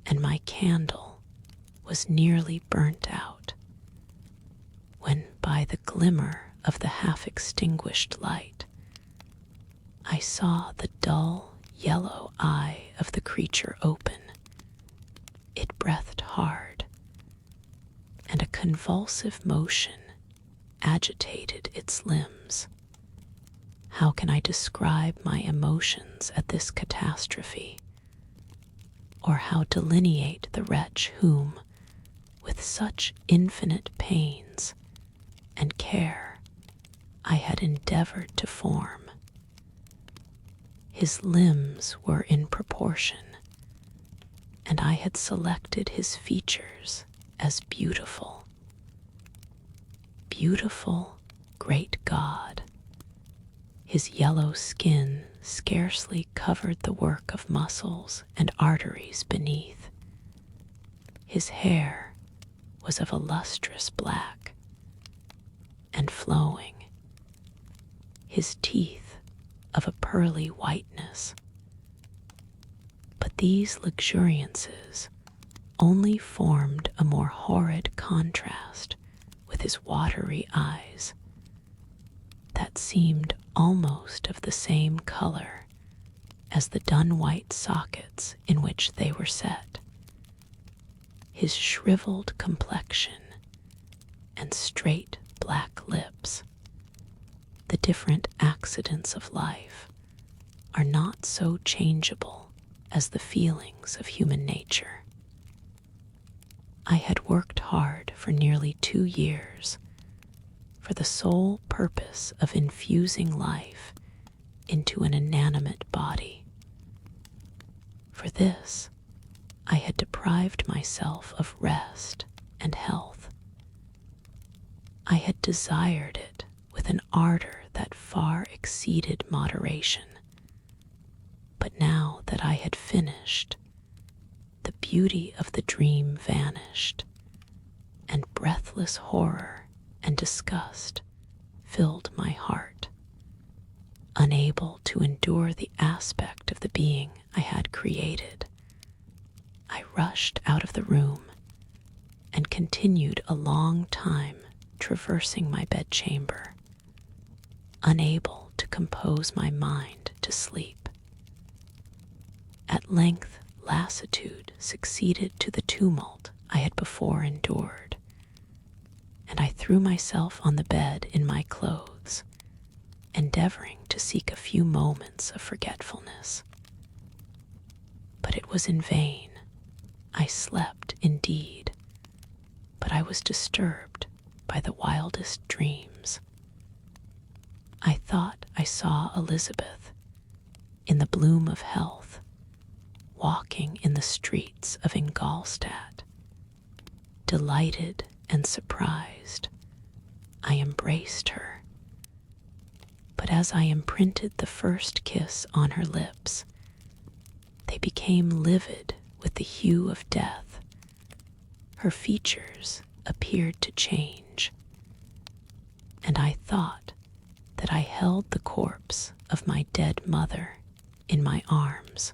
and my candle was nearly burnt out, when by the glimmer of the half-extinguished light, I saw the dull yellow eye of the creature open. It breathed hard, and a convulsive motion agitated its limbs. How can I describe my emotions at this catastrophe, or how delineate the wretch whom, with such infinite pains and care, I had endeavored to form? His limbs were in proportion, and I had selected his features as beautiful. Beautiful, great God! His yellow skin scarcely covered the work of muscles and arteries beneath. His hair was of a lustrous black and flowing, his teeth of a pearly whiteness. But these luxuriances only formed a more horrid contrast with his watery eyes that seemed almost of the same color as the dun-white sockets in which they were set. His shriveled complexion and straight black lips, the different accidents of life, are not so changeable as the feelings of human nature. I had worked hard for nearly 2 years for the sole purpose of infusing life into an inanimate body. For this, I had deprived myself of rest and health. I had desired it with an ardor that far exceeded moderation. But now that I had finished, the beauty of the dream vanished, and breathless horror and disgust filled my heart. Unable to endure the aspect of the being I had created, I rushed out of the room and continued a long time traversing my bedchamber, unable to compose my mind to sleep. At length, lassitude succeeded to the tumult I had before endured, and I threw myself on the bed in my clothes, endeavoring to seek a few moments of forgetfulness. But it was in vain. I slept indeed, but I was disturbed by the wildest dreams. I thought I saw Elizabeth, in the bloom of health, walking in the streets of Ingolstadt. Delighted and surprised, I embraced her. But as I imprinted the first kiss on her lips, they became livid with the hue of death. Her features appeared to change, and I thought that I held the corpse of my dead mother in my arms.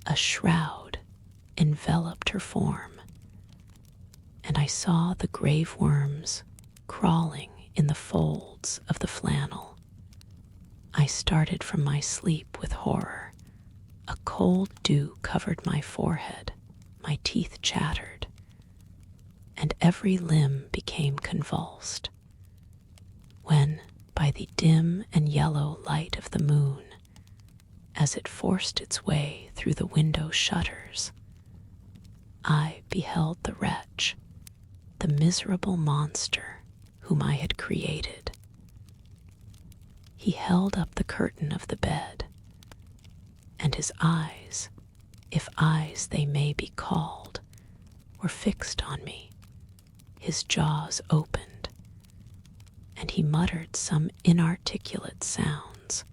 A shroud enveloped her form, and I saw the grave worms crawling in the folds of the flannel. I started from my sleep with horror. A cold dew covered my forehead, my teeth chattered, and every limb became convulsed. When, by the dim and yellow light of the moon, as it forced its way through the window shutters, I beheld the wretch, the miserable monster whom I had created. He held up the curtain of the bed, and his eyes, if eyes they may be called, were fixed on me. His jaws opened, and he muttered some inarticulate sounds,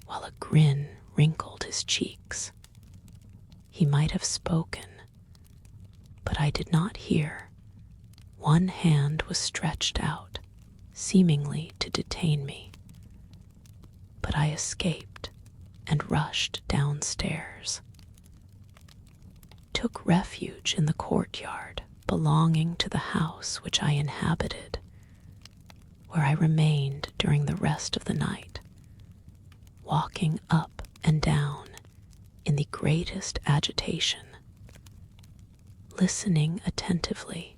while a grin wrinkled his cheeks. He might have spoken, but I did not hear. One hand was stretched out, seemingly to detain me, but I escaped and rushed downstairs, took refuge in the courtyard belonging to the house which I inhabited, where I remained during the rest of the night, walking up and down in the greatest agitation, listening attentively,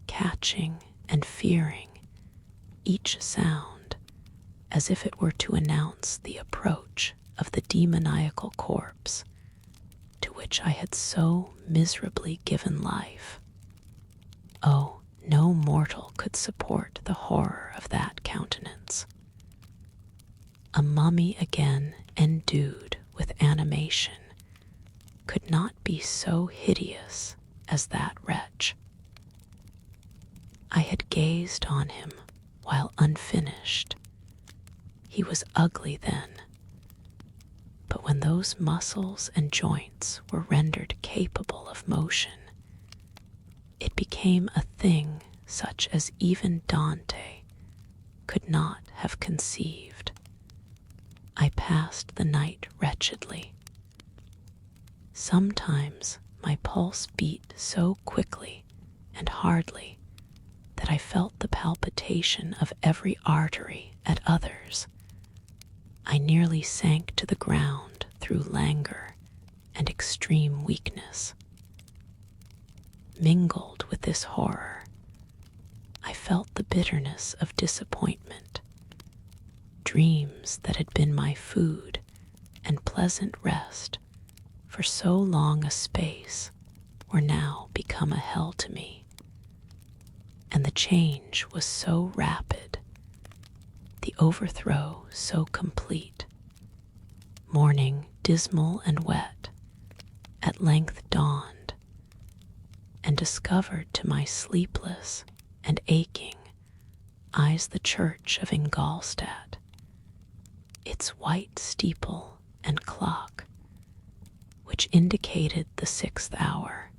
catching and fearing each sound as if it were to announce the approach of the demoniacal corpse to which I had so miserably given life. Oh, no mortal could support the horror of that countenance. A mummy again endued with animation could not be so hideous as that wretch. I had gazed on him while unfinished. He was ugly then, but when those muscles and joints were rendered capable of motion, became a thing such as even Dante could not have conceived. I passed the night wretchedly. Sometimes my pulse beat so quickly and hardly that I felt the palpitation of every artery. At others, I nearly sank to the ground through languor and extreme weakness. Mingled with this horror, I felt the bitterness of disappointment. Dreams that had been my food and pleasant rest for so long a space were now become a hell to me, and the change was so rapid, the overthrow so complete. Morning, dismal and wet, at length dawned, and discovered to my sleepless and aching eyes the church of Ingolstadt, its white steeple and clock, which indicated the 6th hour.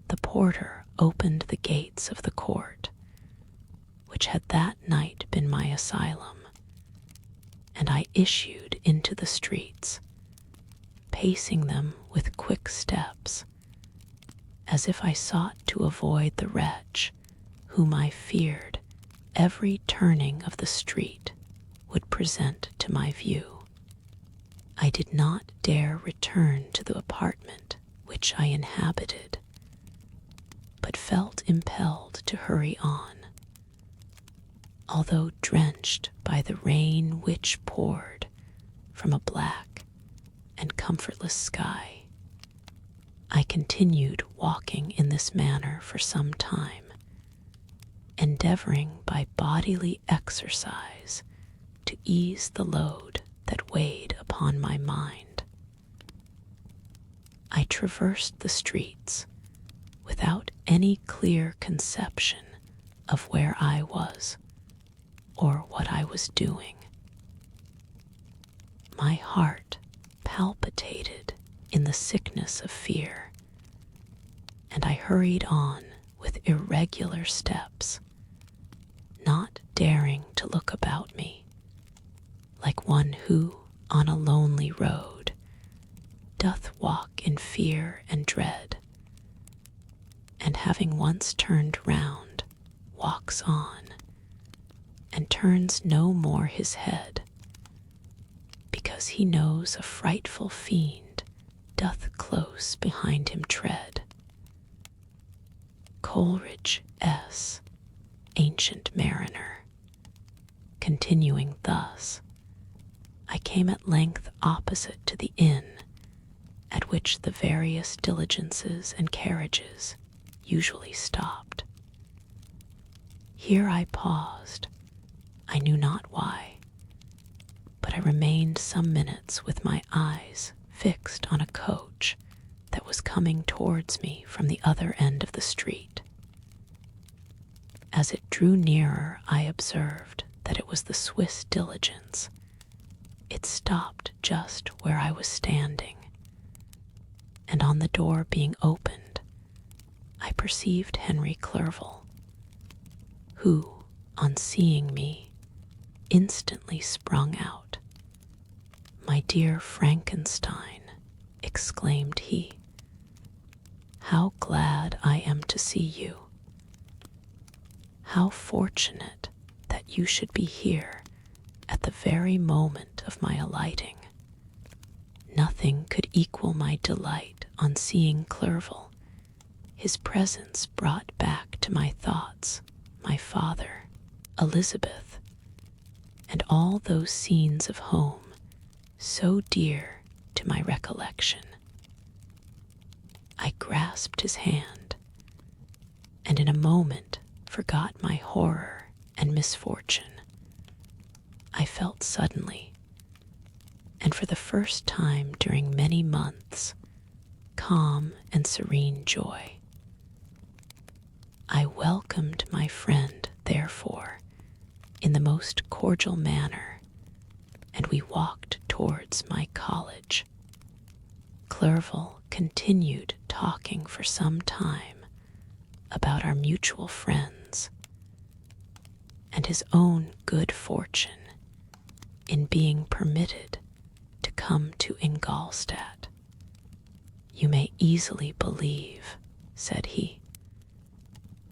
The porter opened the gates of the court, which had that night been my asylum, and I issued into the streets, pacing them with quick steps, as if I sought to avoid the wretch whom I feared every turning of the street would present to my view. I did not dare return to the apartment which I inhabited, but felt impelled to hurry on, although drenched by the rain which poured from a black and comfortless sky. I continued walking in this manner for some time, endeavoring by bodily exercise to ease the load that weighed upon my mind. I traversed the streets without any clear conception of where I was or what I was doing. My heart palpitated in the sickness of fear, and I hurried on with irregular steps, not daring to look about me, like one who, on a lonely road, doth walk in fear and dread, and having once turned round, walks on, and turns no more his head, because he knows a frightful fiend doth close behind him tread. Coleridge S., Ancient Mariner. Continuing thus, I came at length opposite to the inn at which the various diligences and carriages usually stopped. Here I paused, I knew not why, but I remained some minutes with my eyes fixed on a coach that was coming towards me from the other end of the street. As it drew nearer, I observed that it was the Swiss diligence. It stopped just where I was standing, and on the door being opened, I perceived Henry Clerval, who, on seeing me, instantly sprung out. "My dear Frankenstein," exclaimed he, "how glad I am to see you! How fortunate that you should be here at the very moment of my alighting. Nothing could equal my delight on seeing Clerval. His presence brought back to my thoughts my father, Elizabeth, and all those scenes of home so dear to my recollection." I grasped his hand, and in a moment forgot my horror and misfortune. I felt suddenly, and for the first time during many months, calm and serene joy. I welcomed my friend, therefore, in the most cordial manner, and we walked towards my college. Clerval continued talking for some time about our mutual friends and his own good fortune in being permitted to come to Ingolstadt. "You may easily believe," said he,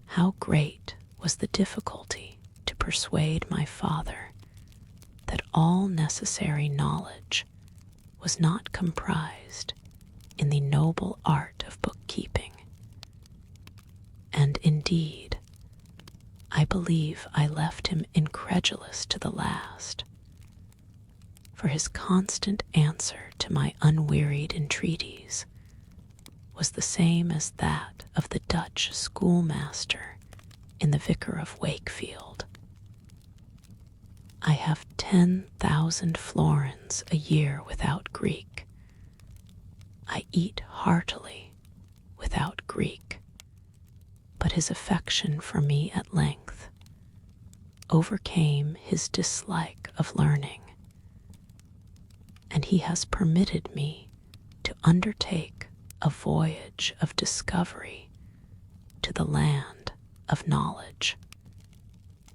"how great was the difficulty to persuade my father that all necessary knowledge was not comprised in the noble art of bookkeeping. And indeed, I believe I left him incredulous to the last, for his constant answer to my unwearied entreaties was the same as that of the Dutch schoolmaster in the Vicar of Wakefield. I have 10,000 florins a year without Greek. I eat heartily without Greek. But his affection for me at length overcame his dislike of learning, and he has permitted me to undertake a voyage of discovery to the land of knowledge.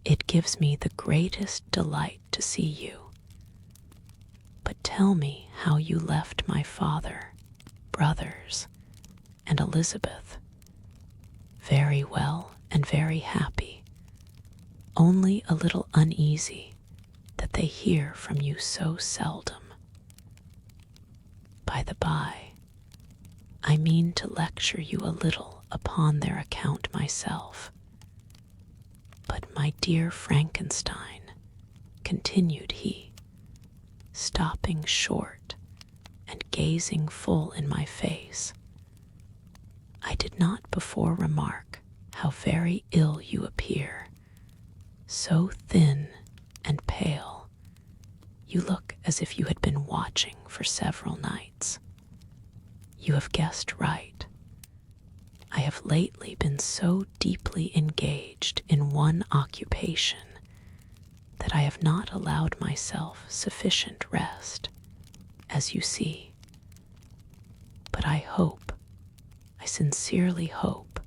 It gives me the greatest delight to see you. But tell me how you left my father, brothers, and Elizabeth." "Very well and very happy, only a little uneasy that they hear from you so seldom. By the by, I mean to lecture you a little upon their account myself. But my dear Frankenstein," continued he, stopping short and gazing full in my face, "I did not before remark how very ill you appear, so thin and pale. You look as if you had been watching for several nights. You have guessed right. I have lately been so deeply engaged in one occupation that I have not allowed myself sufficient rest, as you see. But I sincerely hope,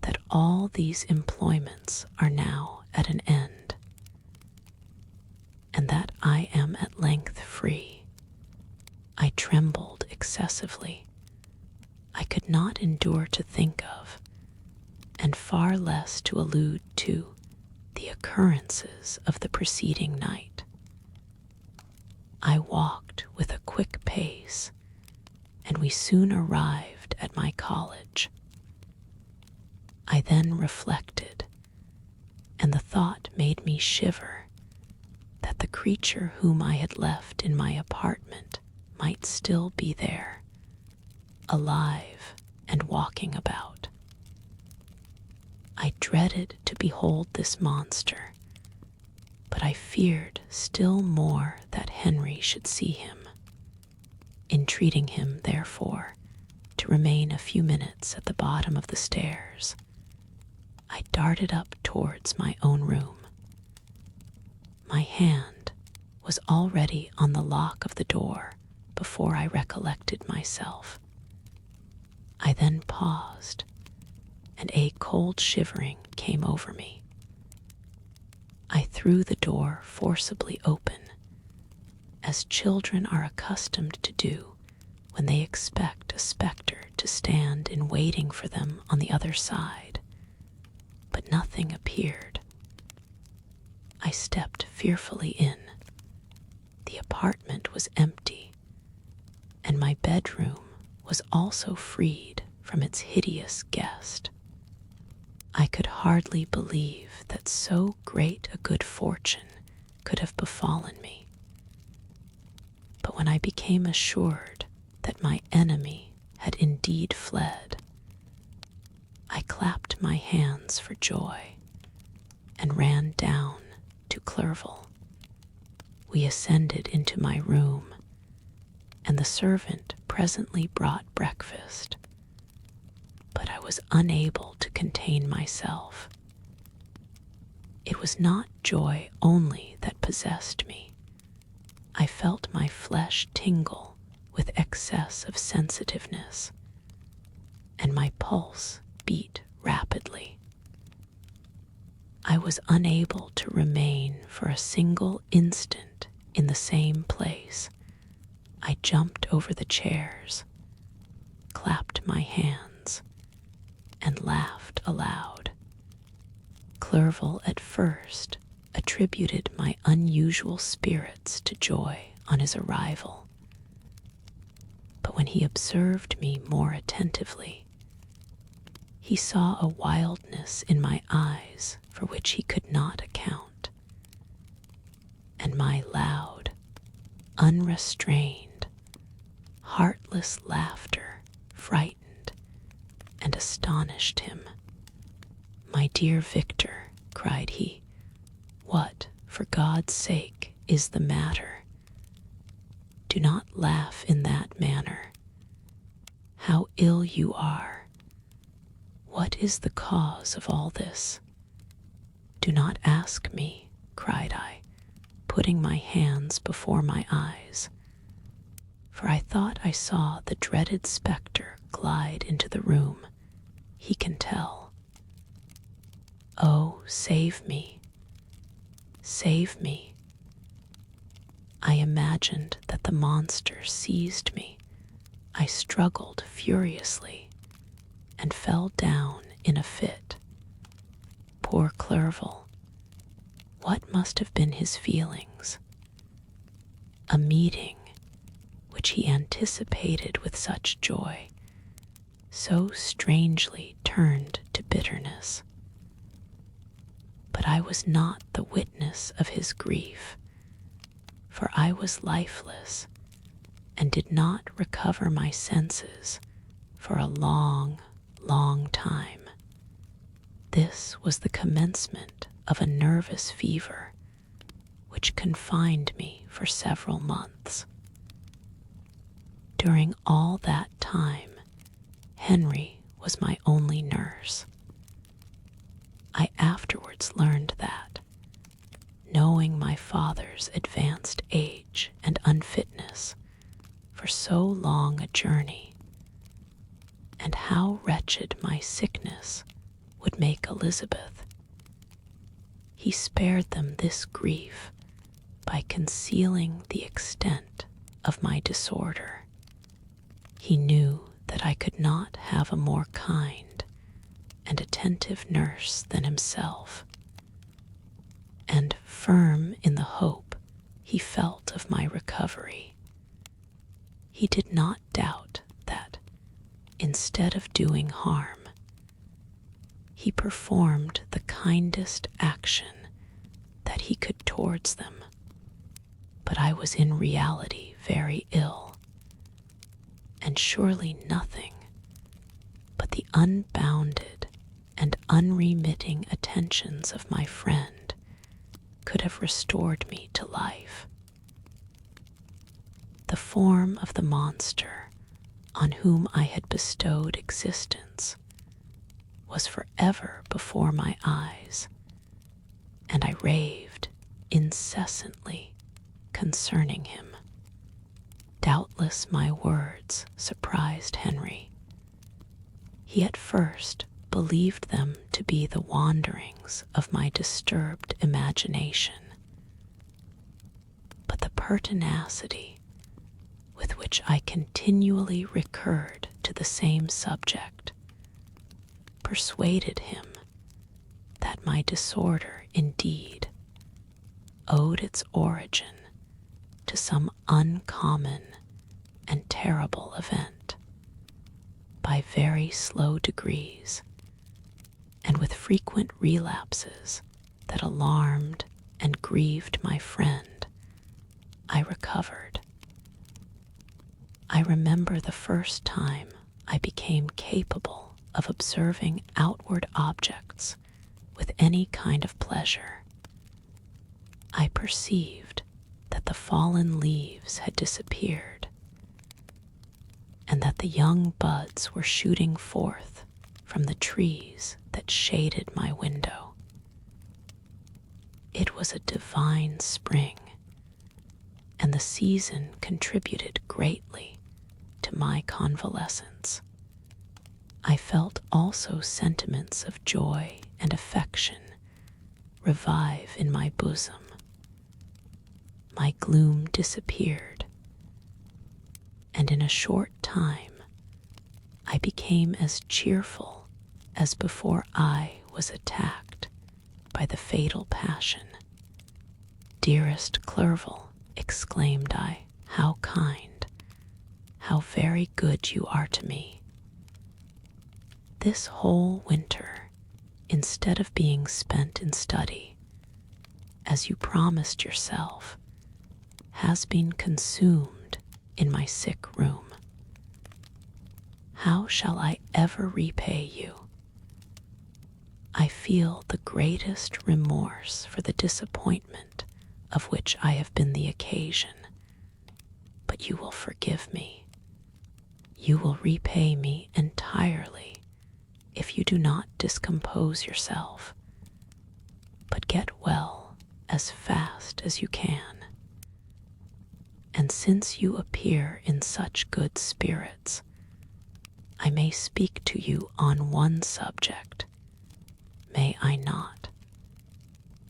that all these employments are now at an end, and that I am at length free." I trembled excessively. I could not endure to think of, and far less to allude to, the occurrences of the preceding night. I walked with a quick pace, and we soon arrived at my college. I then reflected, and the thought made me shiver, that the creature whom I had left in my apartment might still be there, alive and walking about. I dreaded to behold this monster, but I feared still more that Henry should see him. Entreating him, therefore, to remain a few minutes at the bottom of the stairs, I darted up towards my own room. My hand was already on the lock of the door before I recollected myself. I then paused, and a cold shivering came over me. I threw the door forcibly open, as children are accustomed to do when they expect a spectre to stand in waiting for them on the other side, but nothing appeared. I stepped fearfully in. The apartment was empty, and my bedroom was also freed from its hideous guest. I could hardly believe that so great a good fortune could have befallen me. But when I became assured that my enemy had indeed fled, I clapped my hands for joy and ran down to Clerval. We ascended into my room, and the servant presently brought breakfast. But I was unable to contain myself. It was not joy only that possessed me. I felt my flesh tingle with excess of sensitiveness, and my pulse beat rapidly. I was unable to remain for a single instant in the same place. I jumped over the chairs, clapped my hands, and laughed aloud. Clerval at first attributed my unusual spirits to joy on his arrival, but when he observed me more attentively, he saw a wildness in my eyes for which he could not account, and my loud, unrestrained, heartless laughter frightened and astonished him. "My dear Victor," cried he, "what, for God's sake, is the matter? Do not laugh in that manner. How ill you are! What is the cause of all this?" "Do not ask me," cried I, putting my hands before my eyes, for I thought I saw the dreaded spectre glide into the room. "He can tell. Oh, save me! Save me!" I imagined that the monster seized me. I struggled furiously and fell down in a fit. Poor Clerval! What must have been his feelings? A meeting which he anticipated with such joy, so strangely turned to bitterness. But I was not the witness of his grief, for I was lifeless and did not recover my senses for a long, long time. This was the commencement of a nervous fever which confined me for several months. During all that time, Henry was my only nurse. I afterwards learned that, knowing my father's advanced age and unfitness for so long a journey, and how wretched my sickness would make Elizabeth, he spared them this grief by concealing the extent of my disorder. He knew that I could not have a more kind and attentive nurse than himself, and firm in the hope he felt of my recovery, he did not doubt that, instead of doing harm, he performed the kindest action that he could towards them. But I was in reality very ill, and surely nothing but the unbounded and unremitting attentions of my friend could have restored me to life. The form of the monster on whom I had bestowed existence was forever before my eyes, and I raved incessantly concerning him. Doubtless my words surprised Henry. He at first believed them to be the wanderings of my disturbed imagination, but the pertinacity with which I continually recurred to the same subject persuaded him that my disorder indeed owed its origin to some uncommon and terrible event. By very slow degrees, and with frequent relapses that alarmed and grieved my friend, I recovered. I remember the first time I became capable of observing outward objects with any kind of pleasure. I perceived that the fallen leaves had disappeared, and that the young buds were shooting forth from the trees that shaded my window. It was a divine spring, and the season contributed greatly to my convalescence. I felt also sentiments of joy and affection revive in my bosom. My gloom disappeared, and in a short time I became as cheerful as before I was attacked by the fatal passion. "Dearest Clerval," exclaimed I, "how kind, how very good you are to me. This whole winter, instead of being spent in study, as you promised yourself, has been consumed in my sick room. How shall I ever repay you? I feel the greatest remorse for the disappointment of which I have been the occasion, but you will forgive me. You will repay me entirely if you do not discompose yourself, but get well as fast as you can. And since you appear in such good spirits, I may speak to you on one subject, may I not?"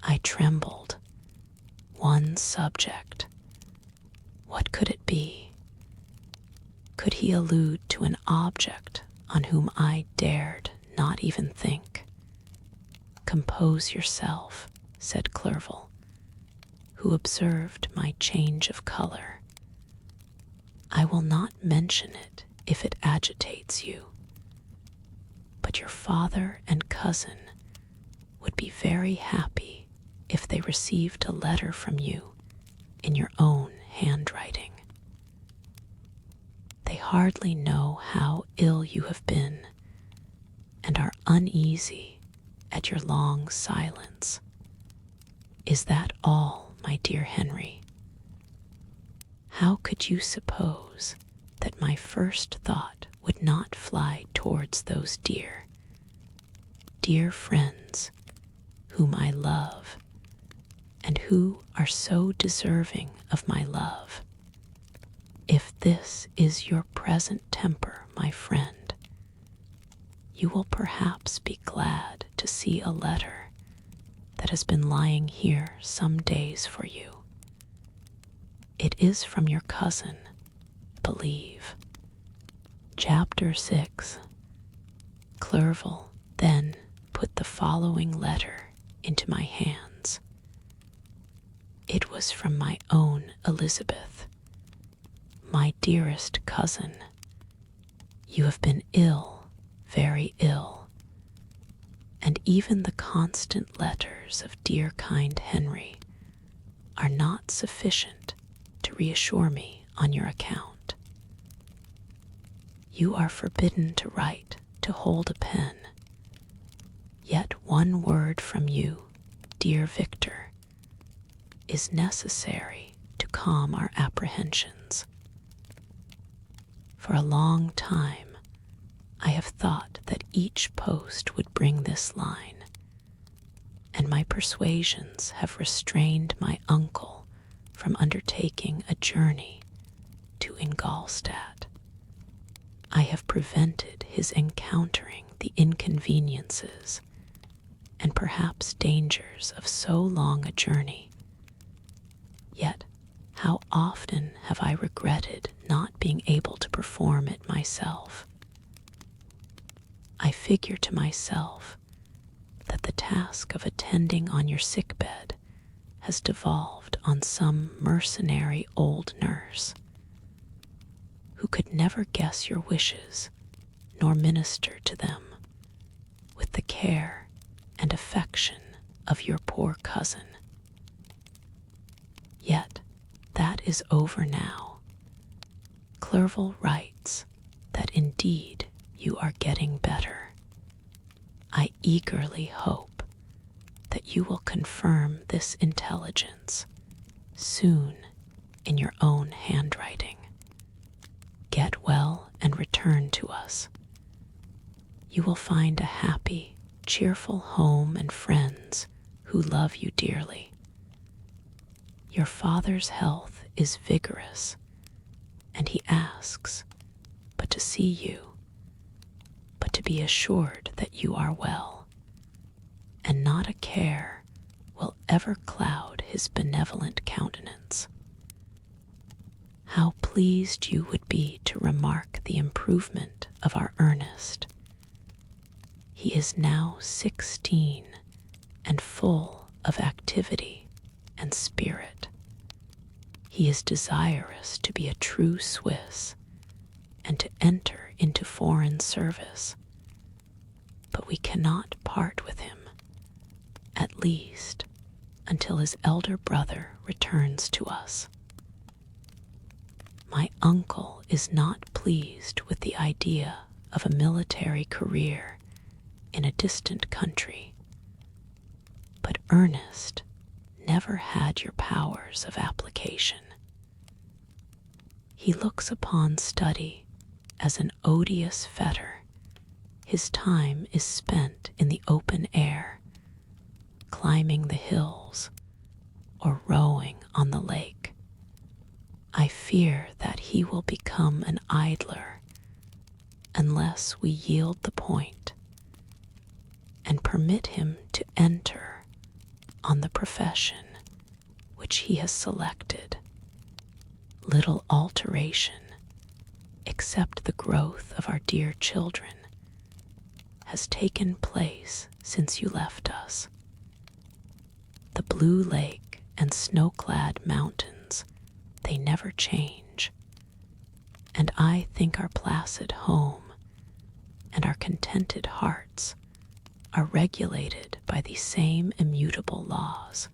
I trembled. One subject. What could it be? Could he allude to an object on whom I dared not even think? "Compose yourself," said Clerval, who observed my change of color. "I will not mention it if it agitates you, but your father and cousin would be very happy if they received a letter from you in your own handwriting. They hardly know how ill you have been and are uneasy at your long silence. Is that all, my dear Henry? How could you suppose that my first thought would not fly towards those dear, dear friends whom I love and who are so deserving of my love? If this is your present temper, my friend, you will perhaps be glad to see a letter that has been lying here some days for you. It is from your cousin, believe." Chapter 6. Clerval then put the following letter into my hands. It was from my own Elizabeth. "My dearest cousin, you have been ill, very ill, and even the constant letters of dear kind Henry are not sufficient to reassure me on your account. You are forbidden to write, to hold a pen. Yet one word from you, dear Victor, is necessary to calm our apprehensions. For a long time I have thought that each post would bring this line, and my persuasions have restrained my uncle from undertaking a journey to Ingolstadt. I have prevented his encountering the inconveniences and perhaps dangers of so long a journey. Yet how often have I regretted not being able to perform it myself. I figure to myself that the task of attending on your sickbed has devolved on some mercenary old nurse, who could never guess your wishes nor minister to them with the care and affection of your poor cousin. Yet that is over now. Clerval writes that indeed you are getting better. I eagerly hope that you will confirm this intelligence soon in your own handwriting. Get well and return to us. You will find a happy, cheerful home and friends who love you dearly. Your father's health is vigorous, and he asks but to see you, but to be assured that you are well, and not a care will ever cloud his benevolent countenance. How pleased you would be to remark the improvement of our Ernest. He is now 16 and full of activity and spirit. He is desirous to be a true Swiss and to enter into foreign service, but we cannot part with him, at least until his elder brother returns to us. My uncle is not pleased with the idea of a military career in a distant country, but Ernest never had your powers of application. He looks upon study as an odious fetter. His time is spent in the open air, climbing the hills or rowing on the lake. I fear that he will become an idler unless we yield the point and permit him to enter on the profession which he has selected. Little alteration, except the growth of our dear children, has taken place since you left us. The blue lake and snow-clad mountains, they never change, and I think our placid home and our contented hearts are regulated by the same immutable laws.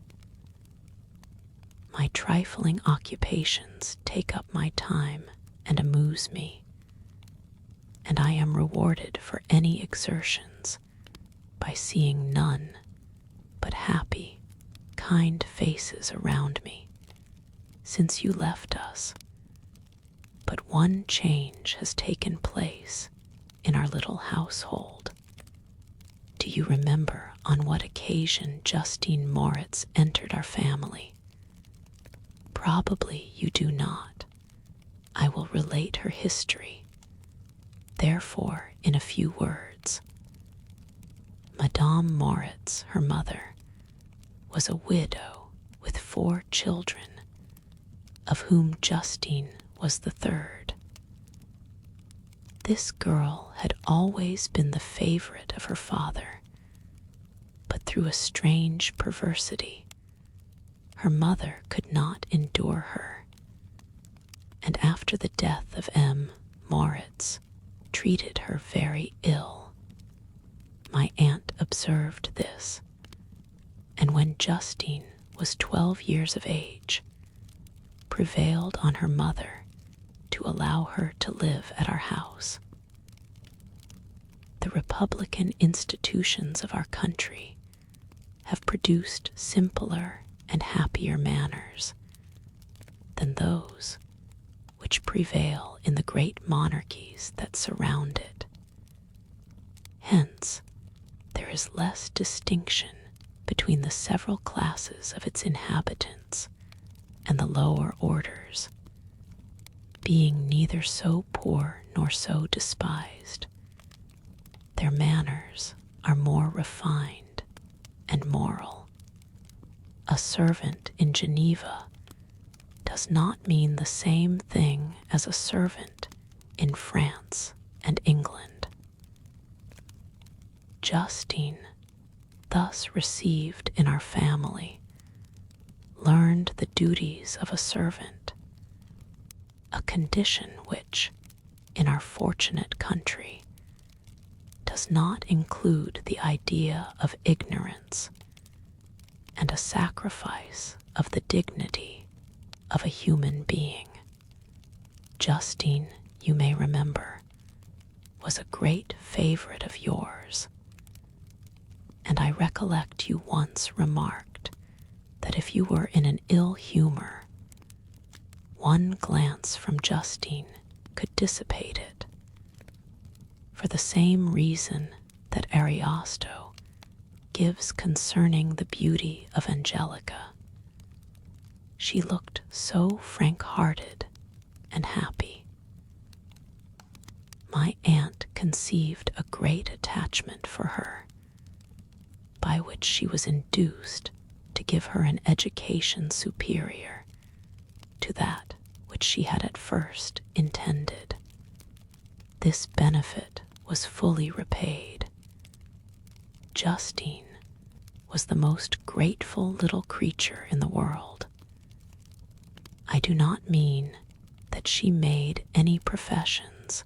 My trifling occupations take up my time and amuse me, and I am rewarded for any exertions by seeing none but happy, kind faces around me since you left us. But one change has taken place in our little household. Do you remember on what occasion Justine Moritz entered our family? Probably you do not. I will relate her history, therefore, in a few words. Madame Moritz, her mother, was a widow with 4 children, of whom Justine was the third. This girl had always been the favorite of her father, but through a strange perversity, her mother could not endure her, and after the death of M. Moritz, treated her very ill. My aunt observed this, and when Justine was 12 years of age, prevailed on her mother to allow her to live at our house. The republican institutions of our country have produced simpler and happier manners than those which prevail in the great monarchies that surround it. Hence, there is less distinction between the several classes of its inhabitants and the lower orders, being neither so poor nor so despised. Their manners are more refined and moral. A servant in Geneva does not mean the same thing as a servant in France and England. Justine, thus received in our family, learned the duties of a servant, a condition which, in our fortunate country, does not include the idea of ignorance and a sacrifice of the dignity of a human being. Justine, you may remember, was a great favorite of yours, and I recollect you once remarked that if you were in an ill humor, one glance from Justine could dissipate it, for the same reason that Ariosto gives concerning the beauty of Angelica. She looked so frank-hearted and happy. my aunt conceived a great attachment for her, by which she was induced to give her an education superior to that which she had at first intended. This benefit was fully repaid. Justine was the most grateful little creature in the world. I do not mean that she made any professions.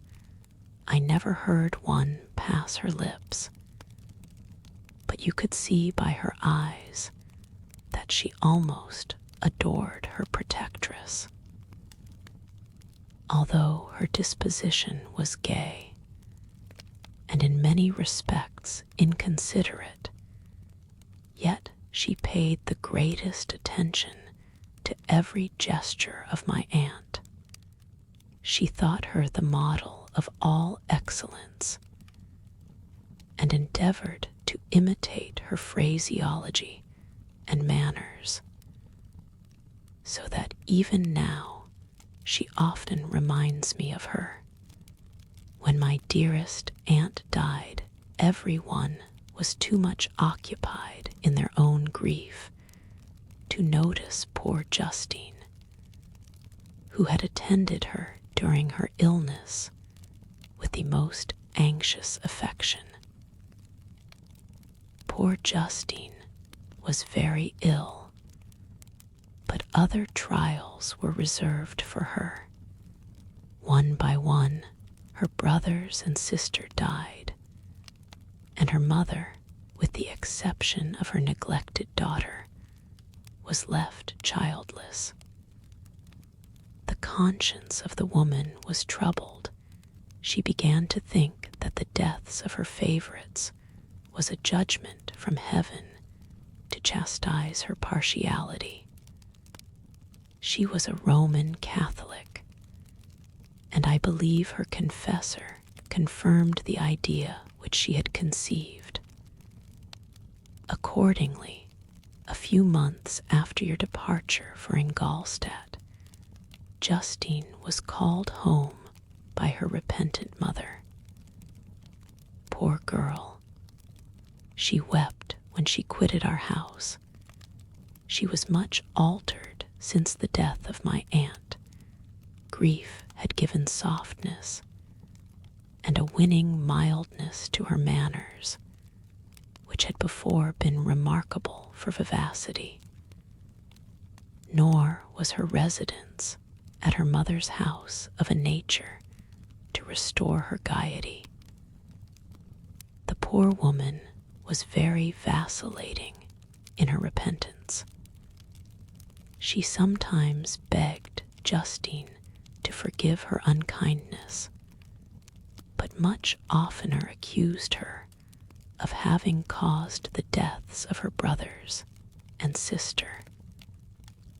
I never heard one pass her lips. But you could see by her eyes that she almost adored her protectress. Although her disposition was gay, and in many respects inconsiderate, yet she paid the greatest attention to every gesture of my aunt. She thought her the model of all excellence, and endeavored to imitate her phraseology and manners, so that even now she often reminds me of her. When my dearest aunt died, everyone was too much occupied in their own grief to notice poor Justine, who had attended her during her illness with the most anxious affection. Poor Justine was very ill, but other trials were reserved for her. One by one, her brothers and sister died, and her mother, with the exception of her neglected daughter, was left childless. The conscience of the woman was troubled. She began to think that the deaths of her favorites was a judgment from heaven to chastise her partiality. She was a Roman Catholic, and I believe her confessor confirmed the idea which she had conceived. Accordingly, a few months after your departure for Ingolstadt, Justine was called home by her repentant mother. Poor girl, she wept when she quitted our house. She was much altered since the death of my aunt. Grief had given softness and a winning mildness to her manners, which had before been remarkable for vivacity. Nor was her residence at her mother's house of a nature to restore her gaiety. The poor woman was very vacillating in her repentance. She sometimes begged Justine to forgive her unkindness, but much oftener accused her of having caused the deaths of her brothers and sister.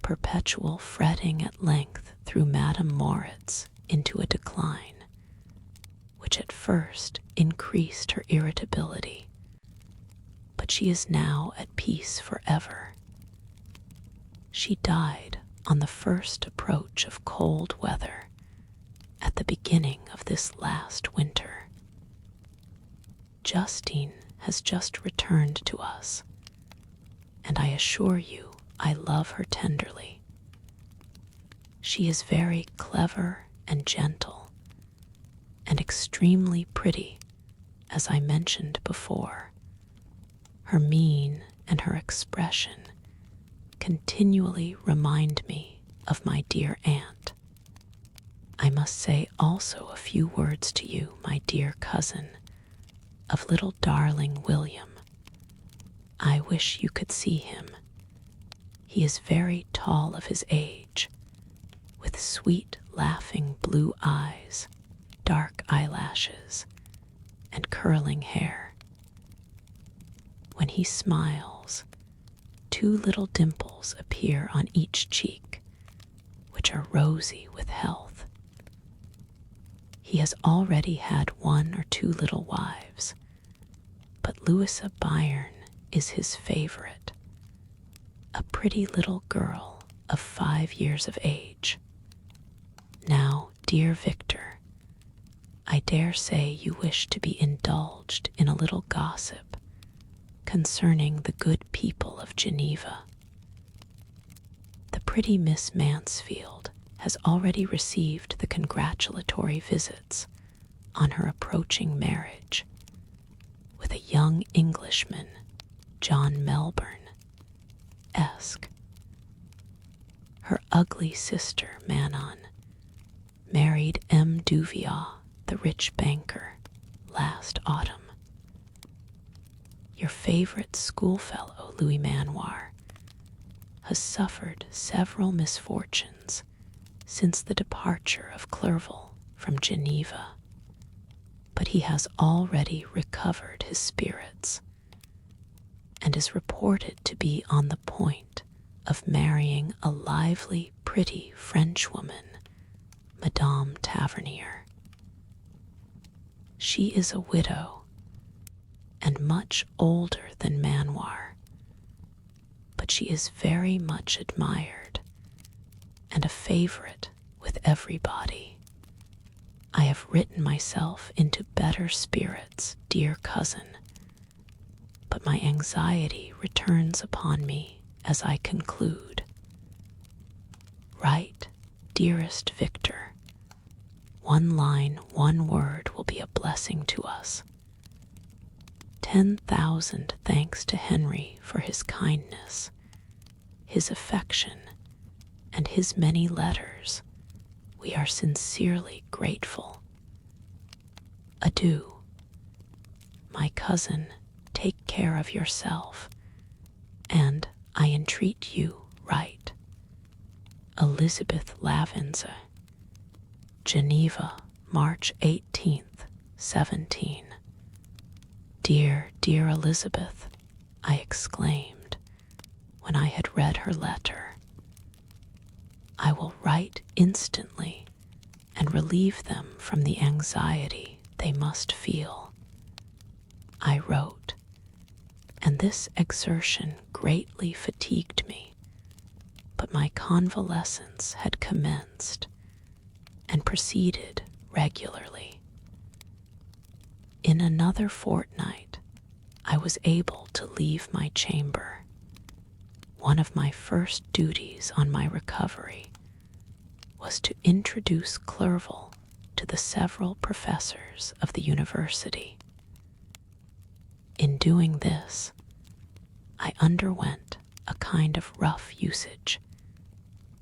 Perpetual fretting at length threw Madame Moritz into a decline, which at first increased her irritability, but she is now at peace forever. She died on the first approach of cold weather at the beginning of this last winter. Justine has just returned to us, and I assure you I love her tenderly. She is very clever and gentle, and extremely pretty, as I mentioned before. Her mien and her expression continually remind me of my dear aunt. I must say also a few words to you, my dear cousin, of little darling William. I wish you could see him. He is very tall of his age, with sweet, laughing blue eyes, dark eyelashes, and curling hair. When he smiles, 2 little dimples appear on each cheek, which are rosy with health. He has already had 1 or 2 little wives, but Louisa Byron is his favorite, a pretty little girl of 5 years of age. Now, dear Victor, I dare say you wish to be indulged in a little gossip concerning the good people of Geneva. The pretty Miss Mansfield has already received the congratulatory visits on her approaching marriage with a young Englishman, John Melbourne, esque. Her ugly sister, Manon, married M. Duviat, the rich banker, last autumn. Your favorite schoolfellow, Louis Manoir, has suffered several misfortunes since the departure of Clerval from Geneva, but he has already recovered his spirits and is reported to be on the point of marrying a lively, pretty Frenchwoman, Madame Tavernier. She is a widow and much older than Manoir, but she is very much admired and a favorite with everybody. I have written myself into better spirits, dear cousin, but my anxiety returns upon me as I conclude. Write, dearest Victor. One line, one word will be a blessing to us. 10,000 thanks to Henry for his kindness, his affection, and his many letters. We are sincerely grateful. Adieu. My cousin, take care of yourself, and I entreat you, write. Elizabeth Lavenza, Geneva, March 18th, 17. Dear, dear Elizabeth, I exclaimed when I had read her letter. I will write instantly and relieve them from the anxiety they must feel. I wrote, and this exertion greatly fatigued me, but my convalescence had commenced and proceeded regularly. In another fortnight, I was able to leave my chamber. One of my first duties on my recovery was to introduce Clerval to the several professors of the university. In doing this, I underwent a kind of rough usage,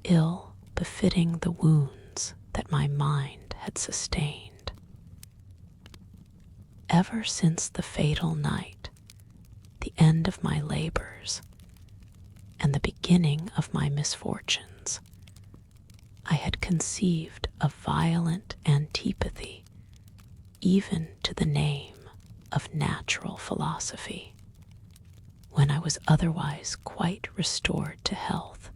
ill befitting the wounds that my mind had sustained. Ever since the fatal night, the end of my labors, and the beginning of my misfortunes, I had conceived a violent antipathy even to the name of natural philosophy. When I was otherwise quite restored to health,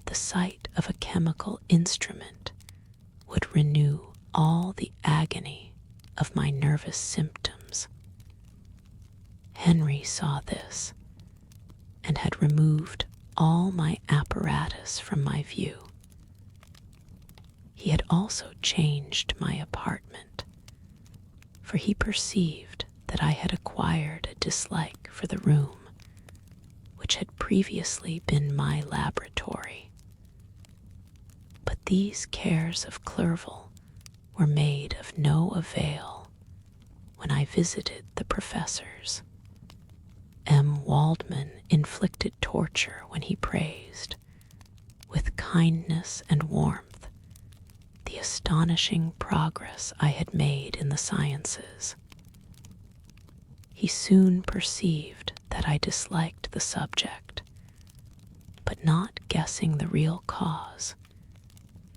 the sight of a chemical instrument would renew all the agony of my nervous symptoms. Henry saw this and had removed all my apparatus from my view. He had also changed my apartment, for he perceived that I had acquired a dislike for the room, which had previously been my laboratory. But these cares of Clerval were made of no avail when I visited the professors. M. Waldman inflicted torture when he praised, with kindness and warmth, the astonishing progress I had made in the sciences. He soon perceived that I disliked the subject, but not guessing the real cause,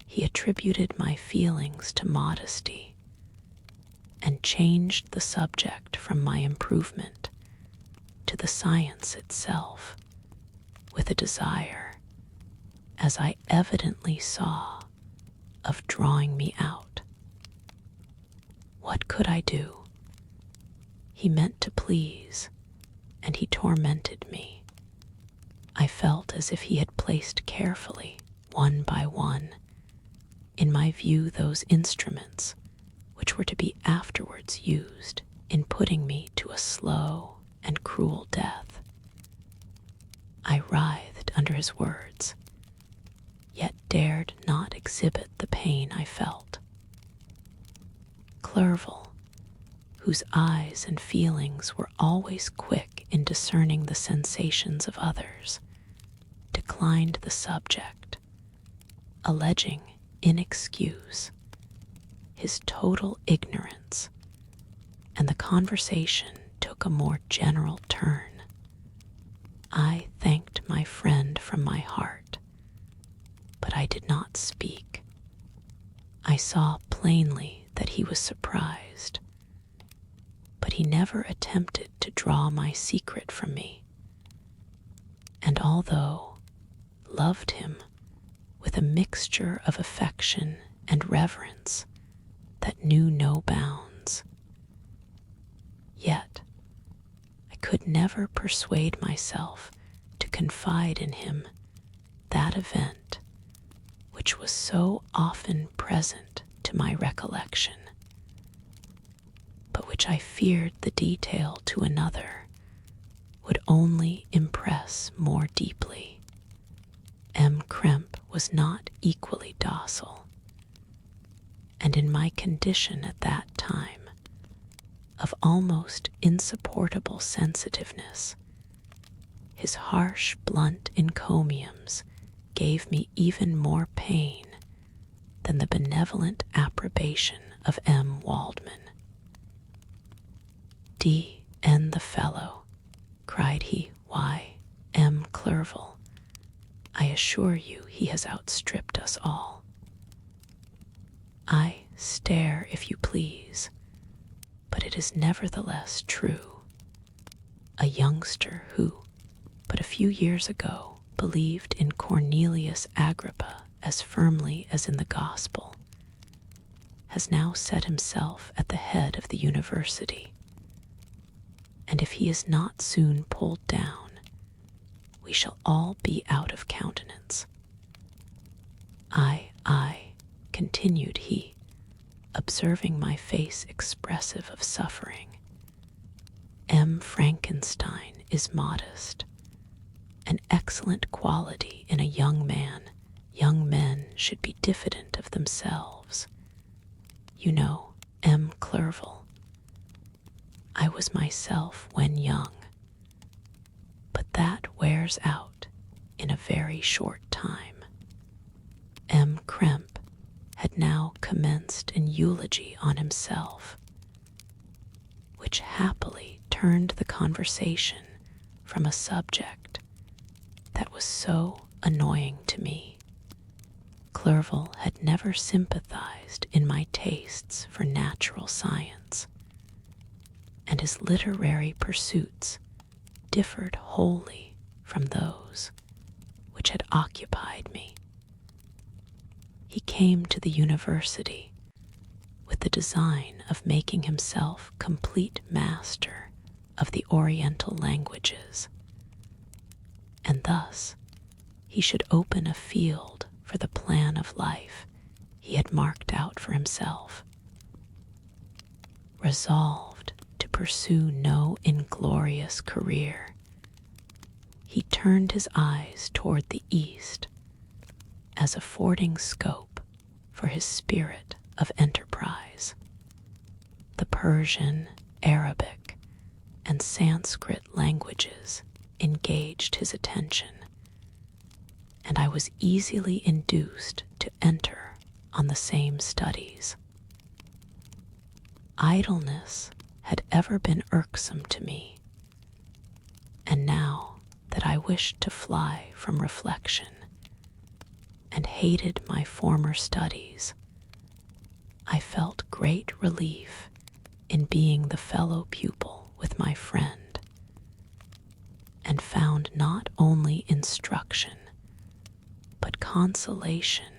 he attributed my feelings to modesty and changed the subject from my improvement to the science itself with a desire, as I evidently saw, of drawing me out. What could I do? He meant to please, and he tormented me. I felt as if he had placed carefully, one by one, in my view those instruments which which were to be afterwards used in putting me to a slow and cruel death. I writhed under his words, yet dared not exhibit the pain I felt. Clerval, whose eyes and feelings were always quick in discerning the sensations of others, declined the subject, alleging in excuse his total ignorance, and the conversation took a more general turn. I thanked my friend from my heart, but I did not speak. I saw plainly that he was surprised, but he never attempted to draw my secret from me. And although loved him with a mixture of affection and reverence that knew no bounds, yet I could never persuade myself to confide in him that event which was so often present to my recollection, but which I feared the detail to another would only impress more deeply. M. Krempe was not equally docile, and in my condition at that time of almost insupportable sensitiveness, his harsh, blunt encomiums gave me even more pain than the benevolent approbation of M. Waldman. D.N. the fellow, cried he. Why, M. Clerval, I assure you he has outstripped us all. I stare if you please, but it is nevertheless true. A youngster who, but a few years ago, believed in Cornelius Agrippa as firmly as in the gospel, has now set himself at the head of the university, and if he is not soon pulled down, we shall all be out of countenance. I, continued he, observing my face expressive of suffering, M. Frankenstein is modest, an excellent quality in a young man. Young men should be diffident of themselves. You know, M. Clerval, I was myself when young, but that wears out in a very short time. M. Krempe had now commenced an eulogy on himself, which happily turned the conversation from a subject that was so annoying to me. Clerval had never sympathized in my tastes for natural science, and his literary pursuits differed wholly from those which had occupied me. He came to the university with the design of making himself complete master of the Oriental languages, and thus he should open a field for the plan of life he had marked out for himself. Resolved to pursue no inglorious career, he turned his eyes toward the east as affording scope for his spirit of enterprise. The Persian, Arabic, and Sanskrit languages engaged his attention, and I was easily induced to enter on the same studies. Idleness had ever been irksome to me, and now that I wished to fly from reflection and hated my former studies, I felt great relief in being the fellow pupil with my friend, and found not only instruction but consolation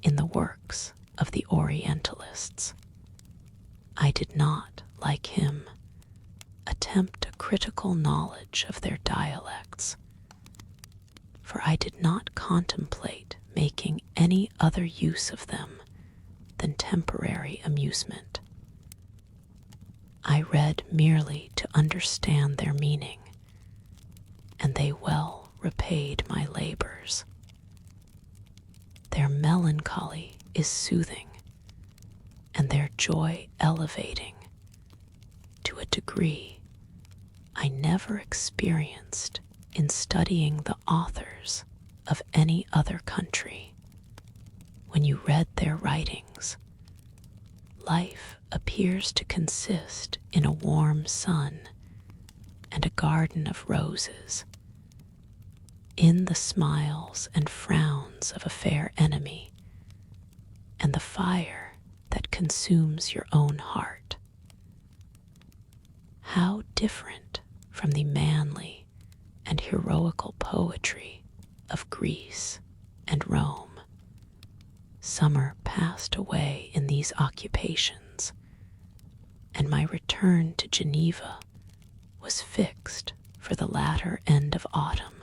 in the works of the Orientalists. I did not, like him, attempt a critical knowledge of their dialects, for I did not contemplate making any other use of them than temporary amusement. I read merely to understand their meaning, and they well repaid my labors. Their melancholy is soothing, and their joy elevating to a degree I never experienced in studying the authors of any other country. When you read their writings, life appears to consist in a warm sun and a garden of roses, in the smiles and frowns of a fair enemy, and the fire that consumes your own heart. How different from the manly and heroical poetry of Greece and Rome. Summer passed away in these occupations, and my return to Geneva was fixed for the latter end of autumn.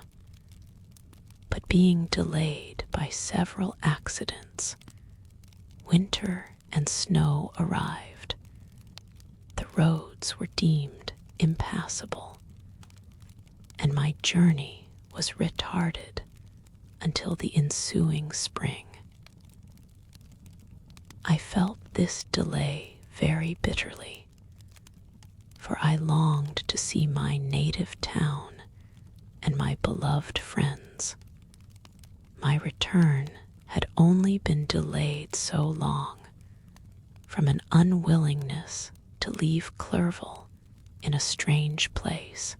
But being delayed by several accidents, winter and snow arrived. The roads were deemed impassable, and my journey was retarded until the ensuing spring. I felt this delay very bitterly, for I longed to see my native town and my beloved friends. My return had only been delayed so long from an unwillingness to leave Clerval in a strange place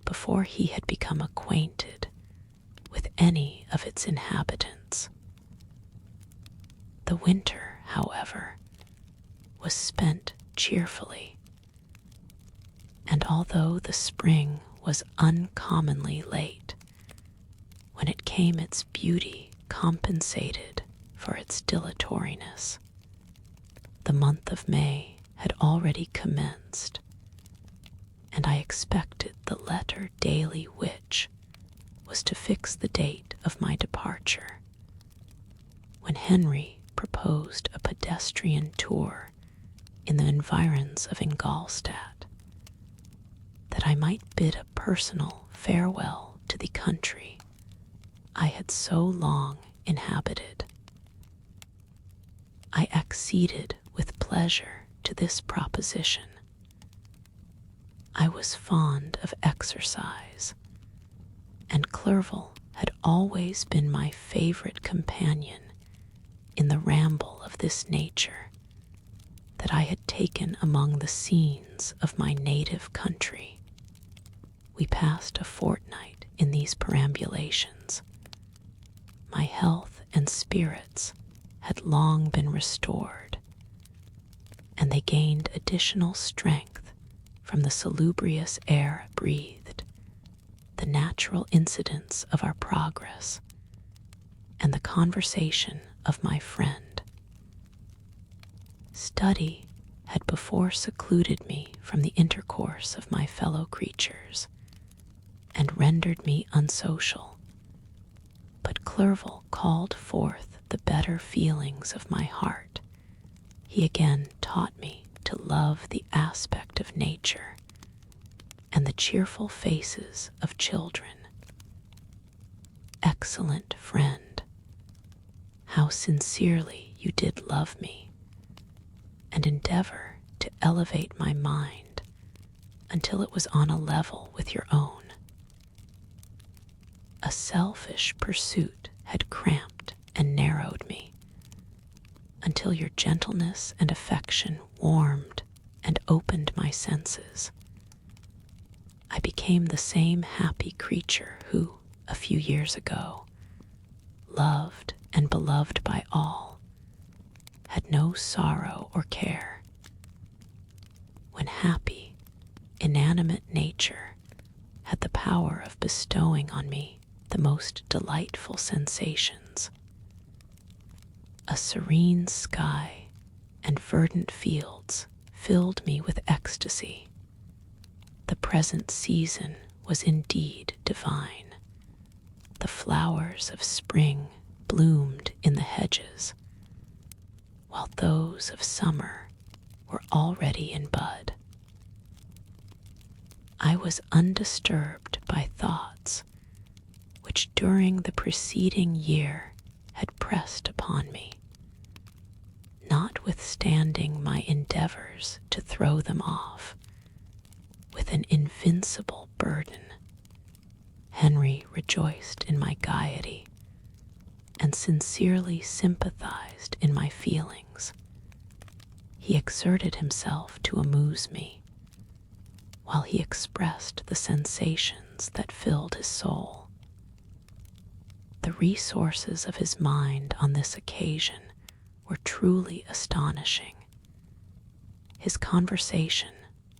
before he had become acquainted with any of its inhabitants. The winter, however, was spent cheerfully, and although the spring was uncommonly late, when it came its beauty compensated for its dilatoriness. The month of May had already commenced, and I expected the letter daily which was to fix the date of my departure, when Henry proposed a pedestrian tour in the environs of Ingolstadt, that I might bid a personal farewell to the country I had so long inhabited. I acceded with pleasure to this proposition. I was fond of exercise, and Clerval had always been my favorite companion in the ramble of this nature that I had taken among the scenes of my native country. We passed a fortnight in these perambulations. My health and spirits had long been restored, and they gained additional strength from the salubrious air breathed, the natural incidents of our progress, and the conversation of my friend. Study had before secluded me from the intercourse of my fellow creatures, and rendered me unsocial, but Clerval called forth the better feelings of my heart. He again taught me to love the aspect of nature and the cheerful faces of children. Excellent friend, how sincerely you did love me, and endeavor to elevate my mind until it was on a level with your own. A selfish pursuit had cramped and narrowed me, until your gentleness and affection warmed and opened my senses. I became the same happy creature who, a few years ago, loved and beloved by all, had no sorrow or care. When happy, inanimate nature had the power of bestowing on me the most delightful sensations. A serene sky and verdant fields filled me with ecstasy. The present season was indeed divine. The flowers of spring bloomed in the hedges, while those of summer were already in bud. I was undisturbed by thoughts which during the preceding year had pressed upon me, notwithstanding my endeavors to throw them off with an invincible burden. Henry rejoiced in my gaiety and sincerely sympathized in my feelings. He exerted himself to amuse me, while he expressed the sensations that filled his soul. The resources of his mind on this occasion were truly astonishing. His conversation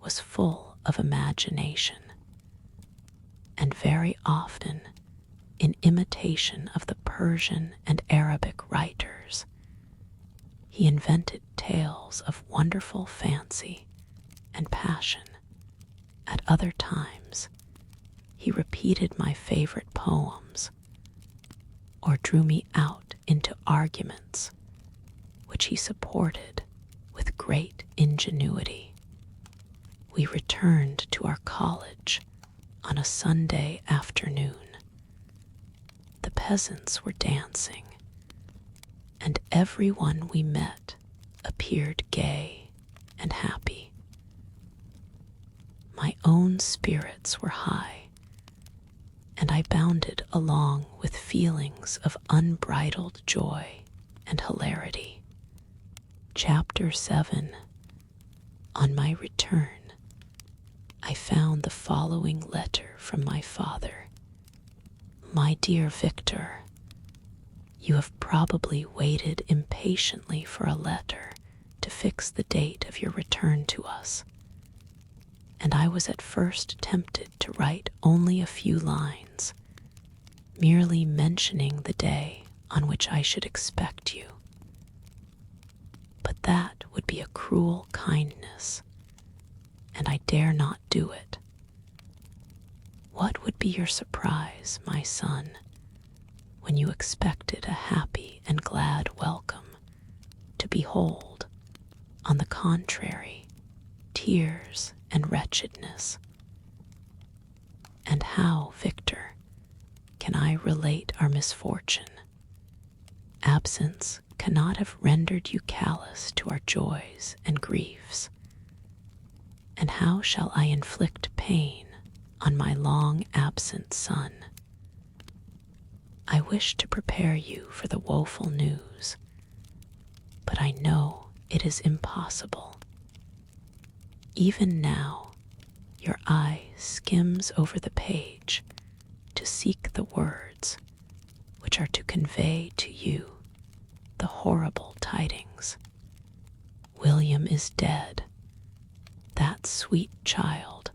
was full of imagination, and very often, in imitation of the Persian and Arabic writers, he invented tales of wonderful fancy and passion. At other times, he repeated my favorite poems or drew me out into arguments which he supported with great ingenuity. We returned to our college on a Sunday afternoon. The peasants were dancing, and everyone we met appeared gay and happy. My own spirits were high, and I bounded along with feelings of unbridled joy and hilarity. Chapter 7. On my return, I found the following letter from my father. My dear Victor, you have probably waited impatiently for a letter to fix the date of your return to us, and I was at first tempted to write only a few lines, merely mentioning the day on which I should expect you. But that would be a cruel kindness, and I dare not do it. What would be your surprise, my son, when you expected a happy and glad welcome, to behold, on the contrary, tears and wretchedness? And how, Victor, can I relate our misfortune? Absence cannot have rendered you callous to our joys and griefs. And how shall I inflict pain on my long-absent son? I wish to prepare you for the woeful news, but I know it is impossible. Even now, your eye skims over the page to seek the words which are to convey to you the horrible tidings. William is dead, that sweet child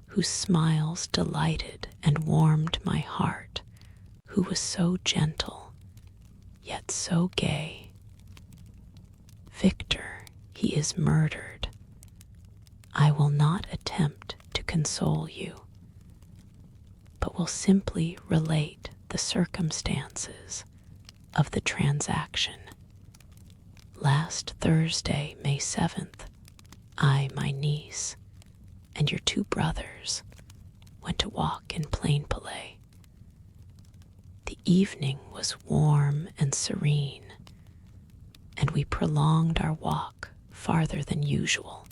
whose smiles delighted and warmed my heart, who was so gentle, yet so gay. Victor, he is murdered. I will not attempt to console you, but will simply relate the circumstances of the transaction. Last Thursday, May 7th, I, my niece, and your two brothers went to walk in Plainpalais. The evening was warm and serene, and we prolonged our walk farther than usual.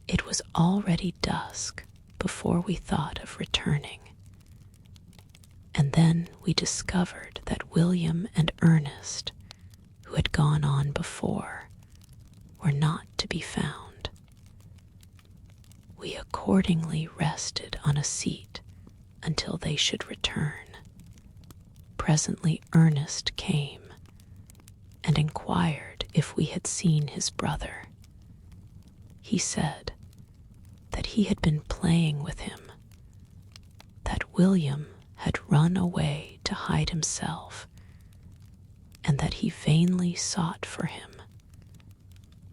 It was already dusk before we thought of returning, and then we discovered that William and Ernest, who had gone on before, were not to be found. We accordingly rested on a seat until they should return. Presently Ernest came and inquired if we had seen his brother. He said that he had been playing with him, that William had run away to hide himself, and that he vainly sought for him,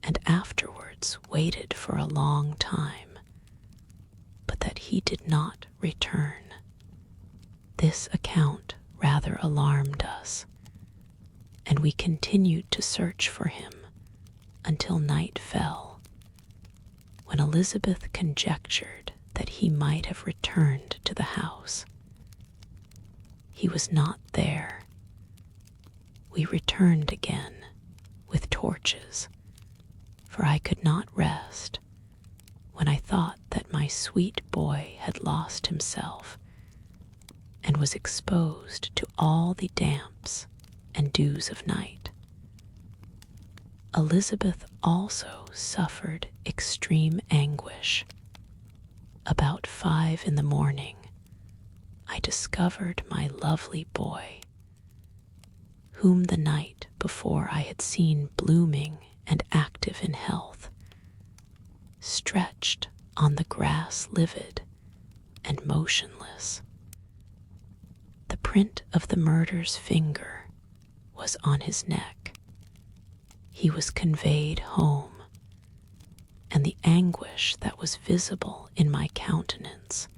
and afterwards waited for a long time, but that he did not return. This account rather alarmed us, and we continued to search for him until night fell, when Elizabeth conjectured that he might have returned to the house. He was not there. We returned again with torches, for I could not rest when I thought that my sweet boy had lost himself and was exposed to all the damps and dews of night. Elizabeth also suffered extreme anguish. About 5 in the morning, I discovered my lovely boy, whom the night before I had seen blooming and active in health, stretched on the grass livid and motionless. The print of the murderer's finger was on his neck. He was conveyed home, and the anguish that was visible in my countenance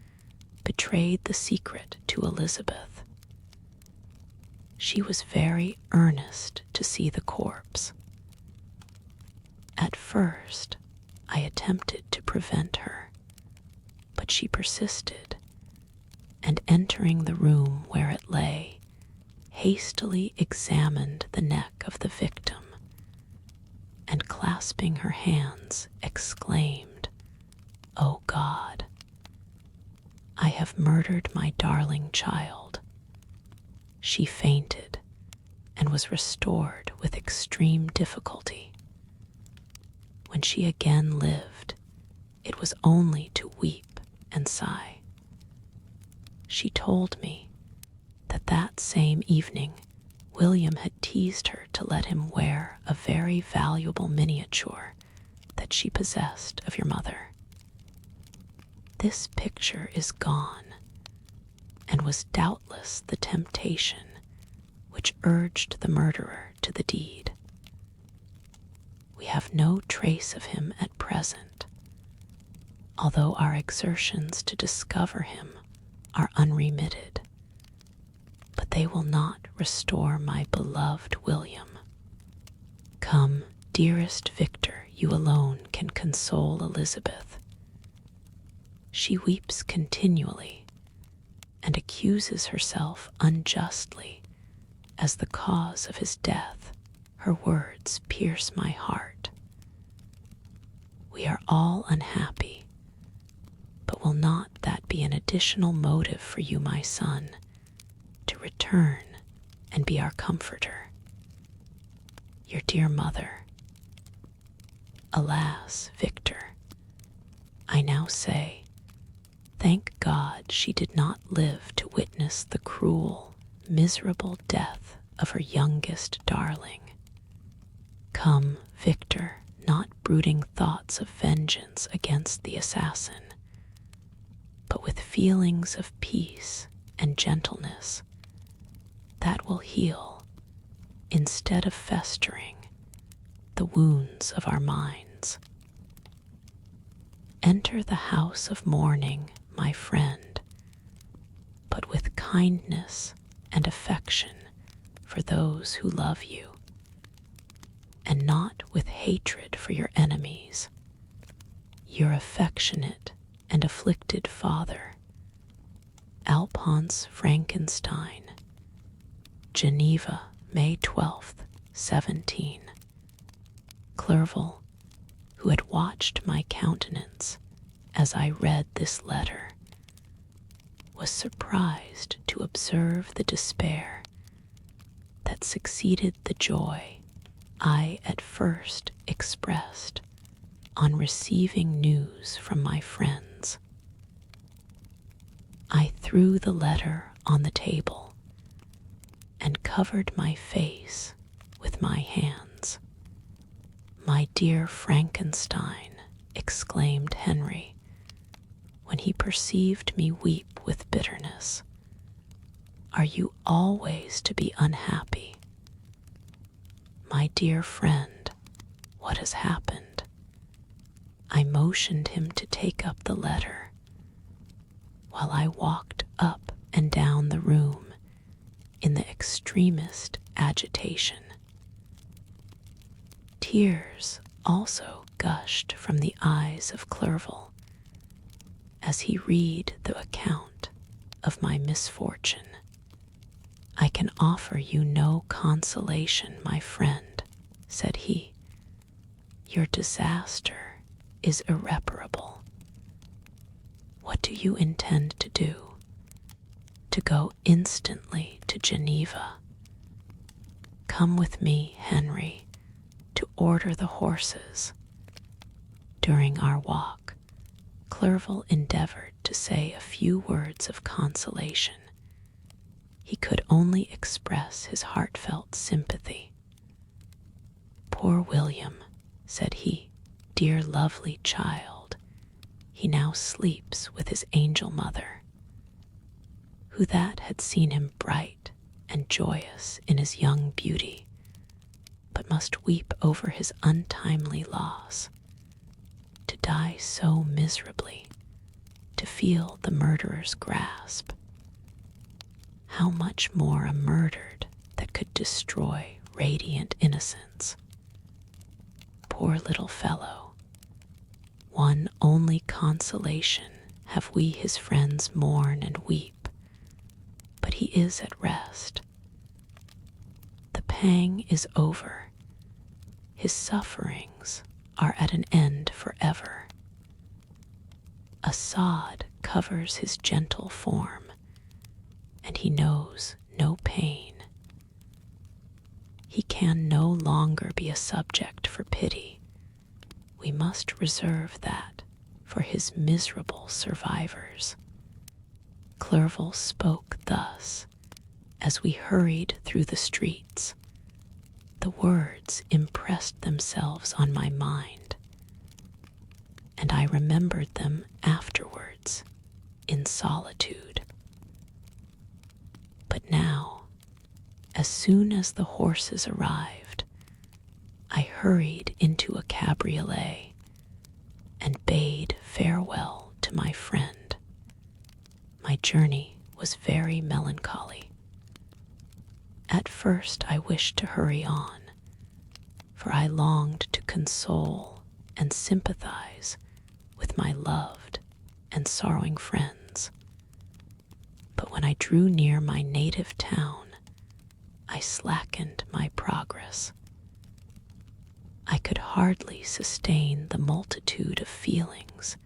betrayed the secret to Elizabeth. She was very earnest to see the corpse. At first, I attempted to prevent her, but she persisted, and entering the room where it lay, hastily examined the neck of the victim, and clasping her hands, exclaimed, "O God, I have murdered my darling child." She fainted and was restored with extreme difficulty. When she again lived, it was only to weep and sigh. She told me that that same evening William had teased her to let him wear a very valuable miniature that she possessed of your mother. This picture is gone, and was doubtless the temptation which urged the murderer to the deed. We have no trace of him at present, although our exertions to discover him are unremitted, but they will not restore my beloved William. Come, dearest Victor, you alone can console Elizabeth. She weeps continually and accuses herself unjustly as the cause of his death. Her words pierce my heart. We are all unhappy, but will not that be an additional motive for you, my son, to return and be our comforter? Your dear mother. Alas, Victor, I now say, thank God she did not live to witness the cruel, miserable death of her youngest darling. Come, Victor, not brooding thoughts of vengeance against the assassin, but with feelings of peace and gentleness that will heal, instead of festering, the wounds of our minds. Enter the house of mourning, my friend, but with kindness and affection for those who love you, and not with hatred for your enemies. Your affectionate and afflicted father, Alphonse Frankenstein. Geneva, May 12th, 17. Clerval, who had watched my countenance as I read this letter, was surprised to observe the despair that succeeded the joy I at first expressed on receiving news from my friends. I threw the letter on the table and covered my face with my hands. "My dear Frankenstein," exclaimed Henry, when he perceived me weep with bitterness, "are you always to be unhappy? My dear friend, what has happened?" I motioned him to take up the letter, while I walked up and down the room in the extremest agitation. Tears also gushed from the eyes of Clerval as he read the account of my misfortune. "I can offer you no consolation, my friend," said he. "Your disaster is irreparable. What do you intend to do?" "To go instantly to Geneva. Come with me, Henry, to order the horses." During our walk, Clerval endeavored to say a few words of consolation. He could only express his heartfelt sympathy. "Poor William," said he, "dear lovely child, he now sleeps with his angel mother." Who that had seen him bright and joyous in his young beauty, but must weep over his untimely loss, to die so miserably, to feel the murderer's grasp. How much more a murdered that could destroy radiant innocence. Poor little fellow, one only consolation have we his friends mourn and weep, but he is at rest. The pang is over. His sufferings are at an end forever. A sod covers his gentle form, and he knows no pain. He can no longer be a subject for pity. We must reserve that for his miserable survivors. Clerval spoke thus as we hurried through the streets. The words impressed themselves on my mind, and I remembered them afterwards in solitude. But now, as soon as the horses arrived, I hurried into a cabriolet and bade farewell to my friend. My journey was very melancholy. At first I wished to hurry on, for I longed to console and sympathize with my loved and sorrowing friends. But when I drew near my native town, I slackened my progress. I could hardly sustain the multitude of feelings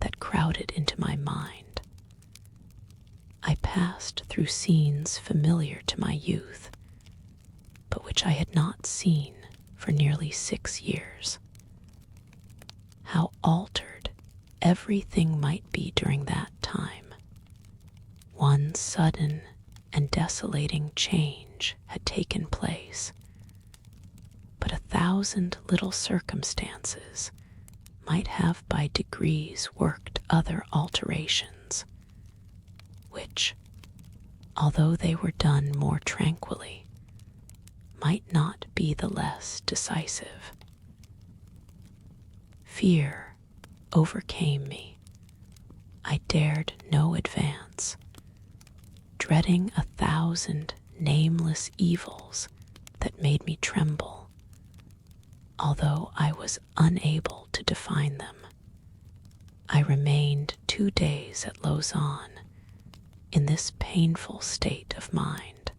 that crowded into my mind. I passed through scenes familiar to my youth, but which I had not seen for nearly 6 years. How altered everything might be during that time. One sudden and desolating change had taken place, but 1,000 little circumstances might have by degrees worked other alterations, which, although they were done more tranquilly, might not be the less decisive. Fear overcame me. I dared no advance, dreading 1,000 nameless evils that made me tremble, although I was unable to define them. I remained 2 days at Lausanne in this painful state of mind.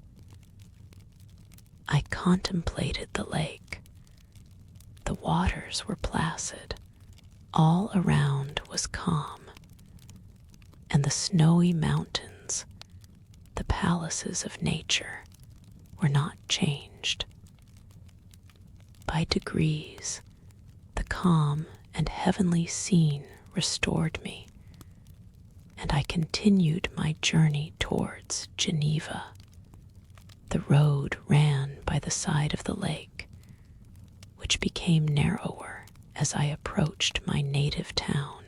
I contemplated the lake. The waters were placid, all around was calm, and the snowy mountains, the palaces of nature, were not changed. By degrees, the calm and heavenly scene restored me, and I continued my journey towards Geneva. The road ran by the side of the lake, which became narrower as I approached my native town.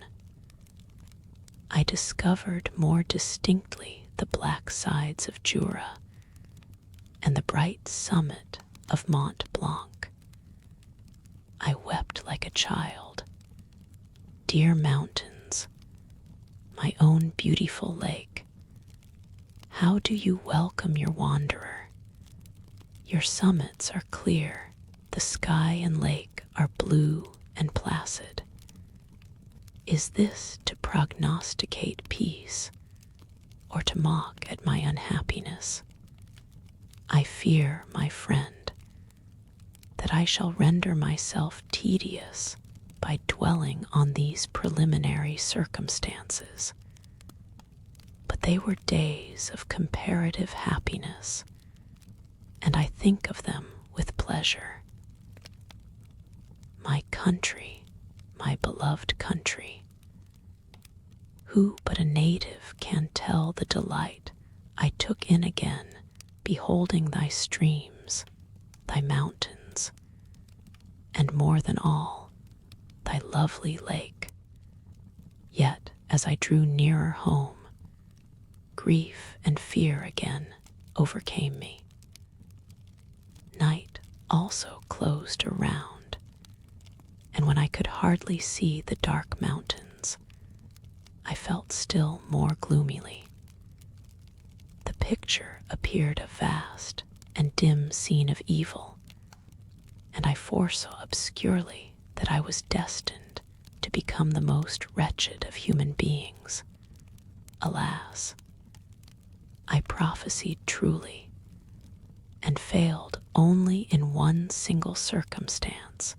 I discovered more distinctly the black sides of Jura and the bright summit of Mont Blanc. I wept like a child. Dear mountains, my own beautiful lake, how do you welcome your wanderer? Your summits are clear, the sky and lake are blue and placid. Is this to prognosticate peace, or to mock at my unhappiness? I fear, my friend, that I shall render myself tedious by dwelling on these preliminary circumstances. But they were days of comparative happiness, and I think of them with pleasure. My country, my beloved country, who but a native can tell the delight I took in again, beholding thy streams, thy mountains, and more than all, thy lovely lake. Yet, as I drew nearer home, grief and fear again overcame me. Night also closed around, and when I could hardly see the dark mountains, I felt still more gloomily. The picture appeared a vast and dim scene of evil, and I foresaw obscurely that I was destined to become the most wretched of human beings. Alas, I prophesied truly, and failed only in one single circumstance,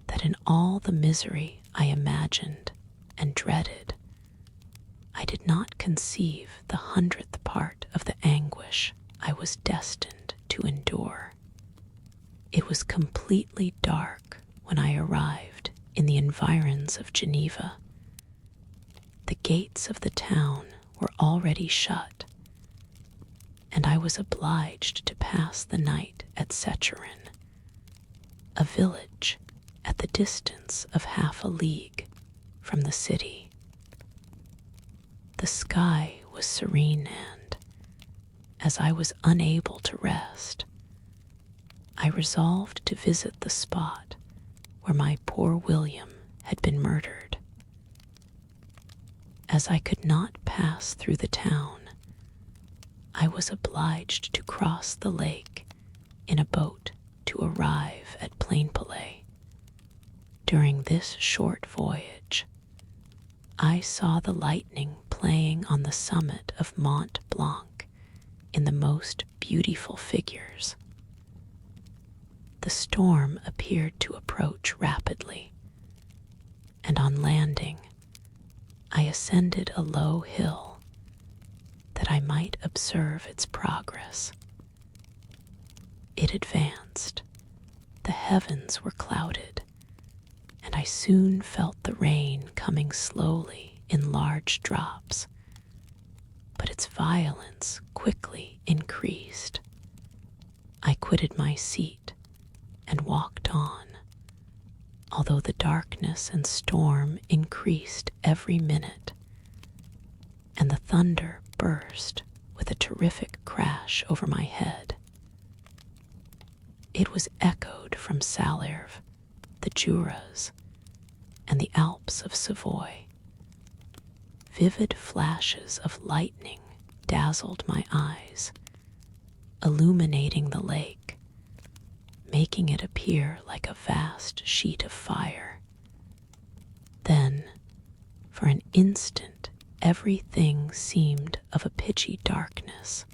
that in all the misery I imagined and dreaded, I did not conceive the 100th part of the anguish I was destined to endure. It was completely dark when I arrived in the environs of Geneva. The gates of the town were already shut, and I was obliged to pass the night at Secherin, a village at the distance of half a league from the city. The sky was serene and, as I was unable to rest, I resolved to visit the spot where my poor William had been murdered. As I could not pass through the town, I was obliged to cross the lake in a boat to arrive at Plainpalais. During this short voyage, I saw the lightning playing on the summit of Mont Blanc in the most beautiful figures. The storm appeared to approach rapidly, and on landing, I ascended a low hill that I might observe its progress. It advanced, the heavens were clouded, and I soon felt the rain coming slowly in large drops, but its violence quickly increased. I quitted my seat and walked on, although the darkness and storm increased every minute, and the thunder burst with a terrific crash over my head. It was echoed from Salers, the Juras, and the Alps of Savoy. Vivid flashes of lightning dazzled my eyes, illuminating the lake, making it appear like a vast sheet of fire. Then, for an instant, everything seemed of a pitchy darkness,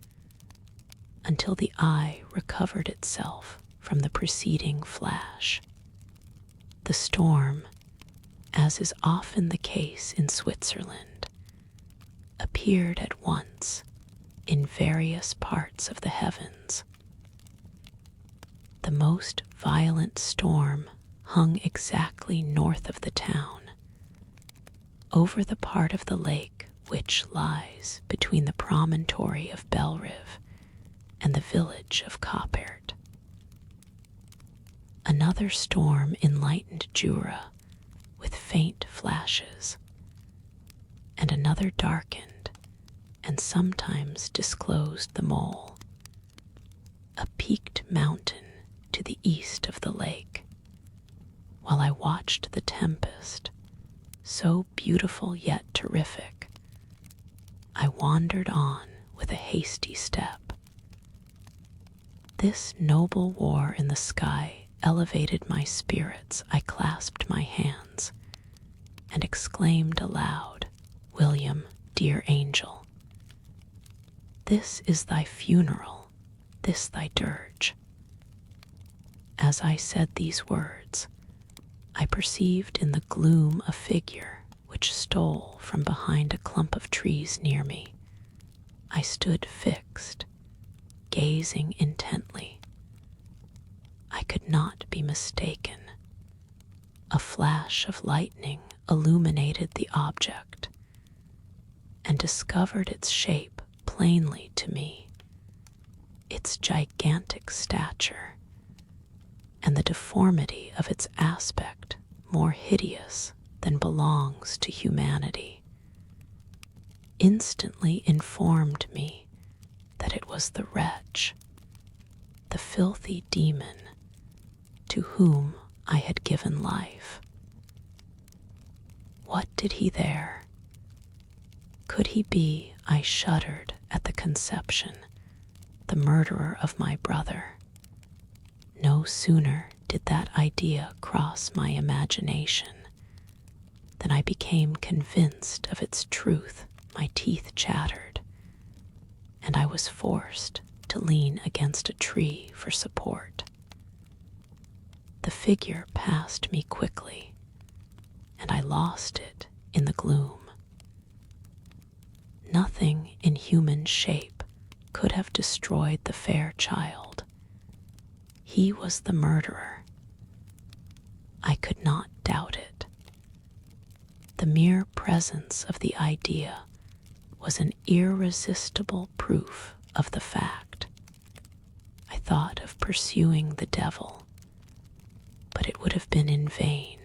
until the eye recovered itself from the preceding flash. The storm, as is often the case in Switzerland, appeared at once in various parts of the heavens. The most violent storm hung exactly north of the town, over the part of the lake which lies between the promontory of Bellerive and the village of Coppert. Another storm enlightened Jura with faint flashes, and another darkened and sometimes disclosed the mole, a peaked mountain to the east of the lake. While I watched the tempest, so beautiful yet terrific, I wandered on with a hasty step. This noble war in the sky elevated my spirits, I clasped my hands and exclaimed aloud, "William, dear angel, this is thy funeral, this thy dirge." As I said these words, I perceived in the gloom a figure which stole from behind a clump of trees near me. I stood fixed, gazing intently. I could not be mistaken. A flash of lightning illuminated the object and discovered its shape plainly to me, its gigantic stature, and the deformity of its aspect more hideous than belongs to humanity, instantly informed me that it was the wretch, the filthy demon, to whom I had given life. What did he there? Could he be, I shuddered at the conception, the murderer of my brother? No sooner did that idea cross my imagination than I became convinced of its truth. My teeth chattered, and I was forced to lean against a tree for support. The figure passed me quickly, and I lost it in the gloom. Nothing in human shape could have destroyed the fair child. He was the murderer. I could not doubt it. The mere presence of the idea was an irresistible proof of the fact. I thought of pursuing the devil, but it would have been in vain,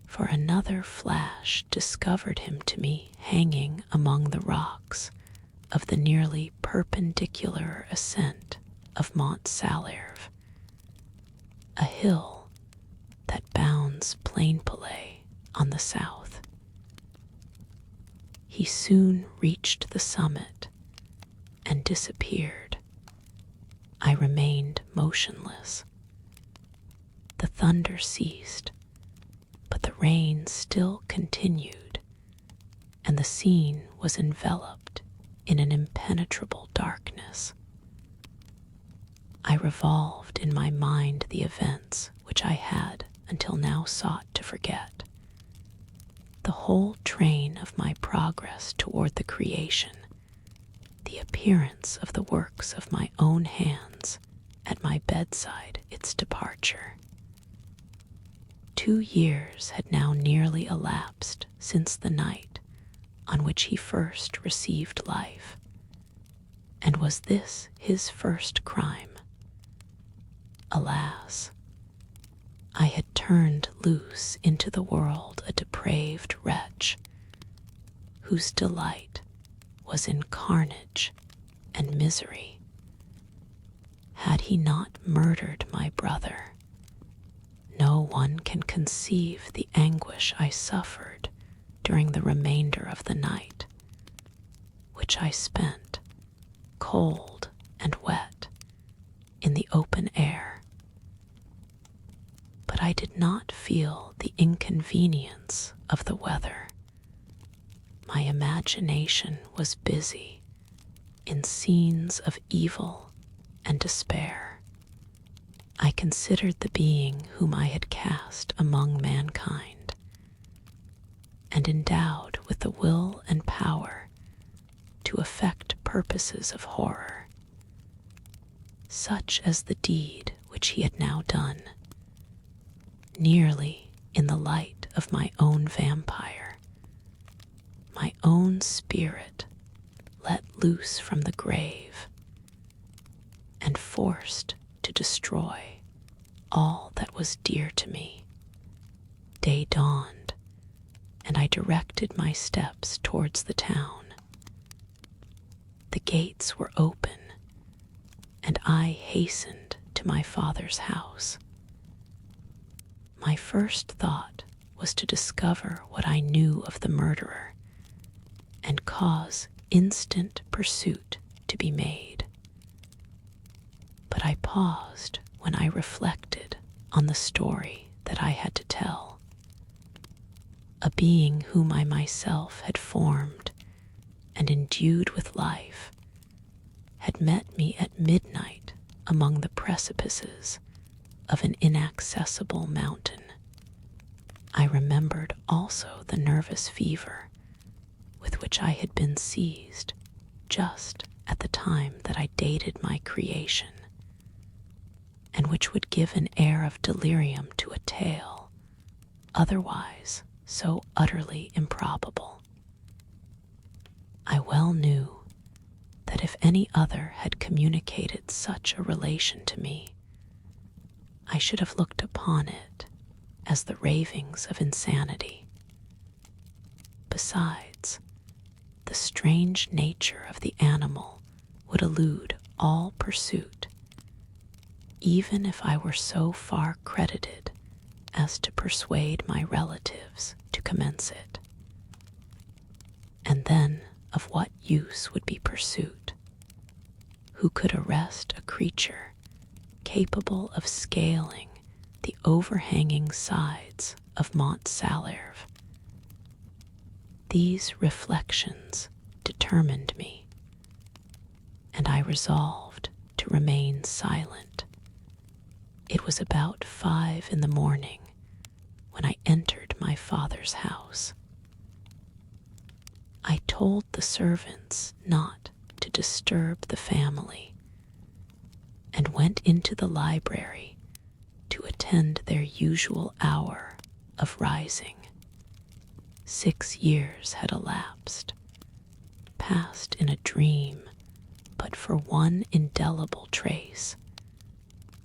for another flash discovered him to me hanging among the rocks of the nearly perpendicular ascent of Mont Salierve, a hill that bounds Plainpalais on the south. He soon reached the summit and disappeared. I remained motionless. The thunder ceased, but the rain still continued, and the scene was enveloped in an impenetrable darkness. I revolved in my mind the events which I had until now sought to forget. The whole train of my progress toward the creation, the appearance of the works of my own hands at my bedside, its departure. 2 years had now nearly elapsed since the night on which he first received life. And was this his first crime? Alas, I had turned loose into the world a depraved wretch, whose delight was in carnage and misery. Had he not murdered my brother, no one can conceive the anguish I suffered during the remainder of the night, which I spent, cold and wet, in the open air. But I did not feel the inconvenience of the weather. My imagination was busy in scenes of evil and despair. I considered the being whom I had cast among mankind, and endowed with the will and power to effect purposes of horror, such as the deed which he had now done, nearly in the light of my own vampire, my own spirit let loose from the grave and forced to destroy all that was dear to me. Day dawned, and I directed my steps towards the town. The gates were open, and I hastened to my father's house. My first thought was to discover what I knew of the murderer and cause instant pursuit to be made. But I paused when I reflected on the story that I had to tell. A being whom I myself had formed and endued with life had met me at midnight among the precipices of an inaccessible mountain. I remembered also the nervous fever with which I had been seized just at the time that I dated my creation, and which would give an air of delirium to a tale otherwise so utterly improbable. I well knew that if any other had communicated such a relation to me, I should have looked upon it as the ravings of insanity. Besides, the strange nature of the animal would elude all pursuit, even if I were so far credited as to persuade my relatives to commence it. And then of what use would be pursuit? Who could arrest a creature capable of scaling the overhanging sides of Mont Salérve? These reflections determined me, and I resolved to remain silent. It was about 5 in the morning when I entered my father's house. I told the servants not to disturb the family, and went into the library to attend their usual hour of rising. 6 years had elapsed, passed in a dream but for one indelible trace,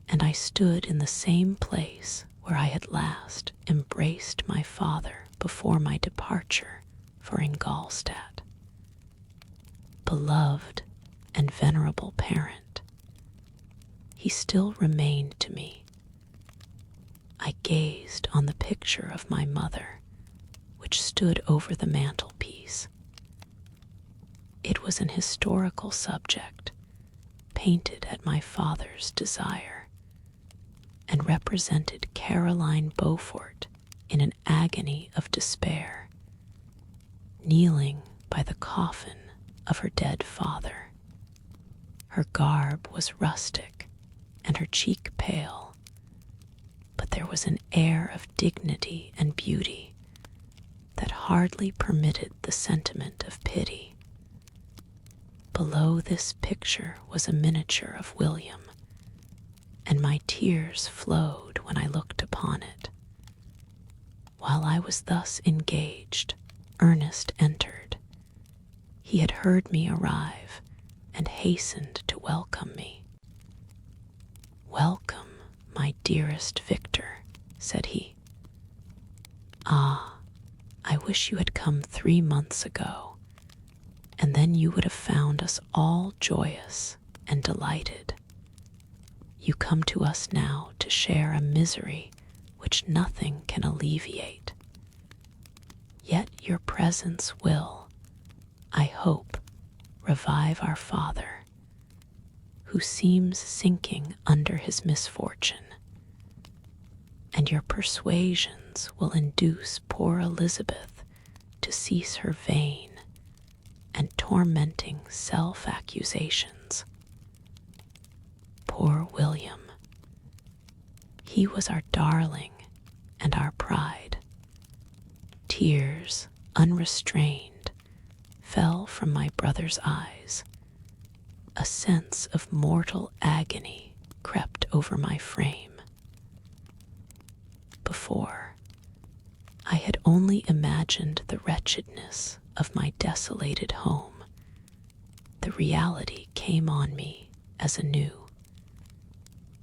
and I stood in the same place where I had last embraced my father before my departure for Ingolstadt. Beloved and venerable parent, he still remained to me. I gazed on the picture of my mother, which stood over the mantelpiece. It was an historical subject, painted at my father's desire, and represented Caroline Beaufort in an agony of despair, kneeling by the coffin of her dead father. Her garb was rustic and her cheek pale, but there was an air of dignity and beauty that hardly permitted the sentiment of pity. Below this picture was a miniature of William, and my tears flowed when I looked upon it. While I was thus engaged, Ernest entered. He had heard me arrive and hastened to welcome me. "Welcome, my dearest Victor," said he. "Ah, I wish you had come 3 months ago, and then you would have found us all joyous and delighted. You come to us now to share a misery which nothing can alleviate. Yet your presence will, I hope, revive our father, who seems sinking under his misfortune, and your persuasions will induce poor Elizabeth to cease her vain and tormenting self-accusations. Poor William! He was our darling and our pride. Tears, unrestrained, fell from my brother's eyes. A sense of mortal agony crept over my frame. Before, I had only imagined the wretchedness of my desolated home. The reality came on me as a new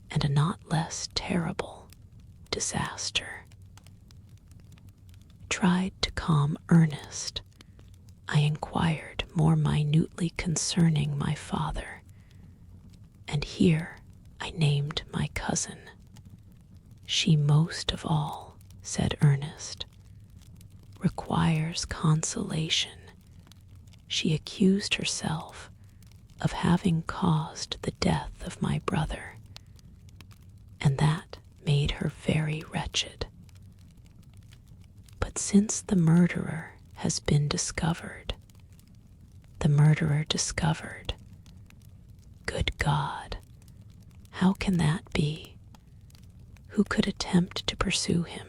and a not less terrible disaster. Tried to calm Ernest, I inquired more minutely concerning my father, and here I named my cousin. "She most of all," said Ernest, "requires consolation. She accused herself of having caused the death of my brother, and that made her very wretched. But since the murderer has been discovered, the murderer discovered, good God, how can that be? Who could attempt to pursue him?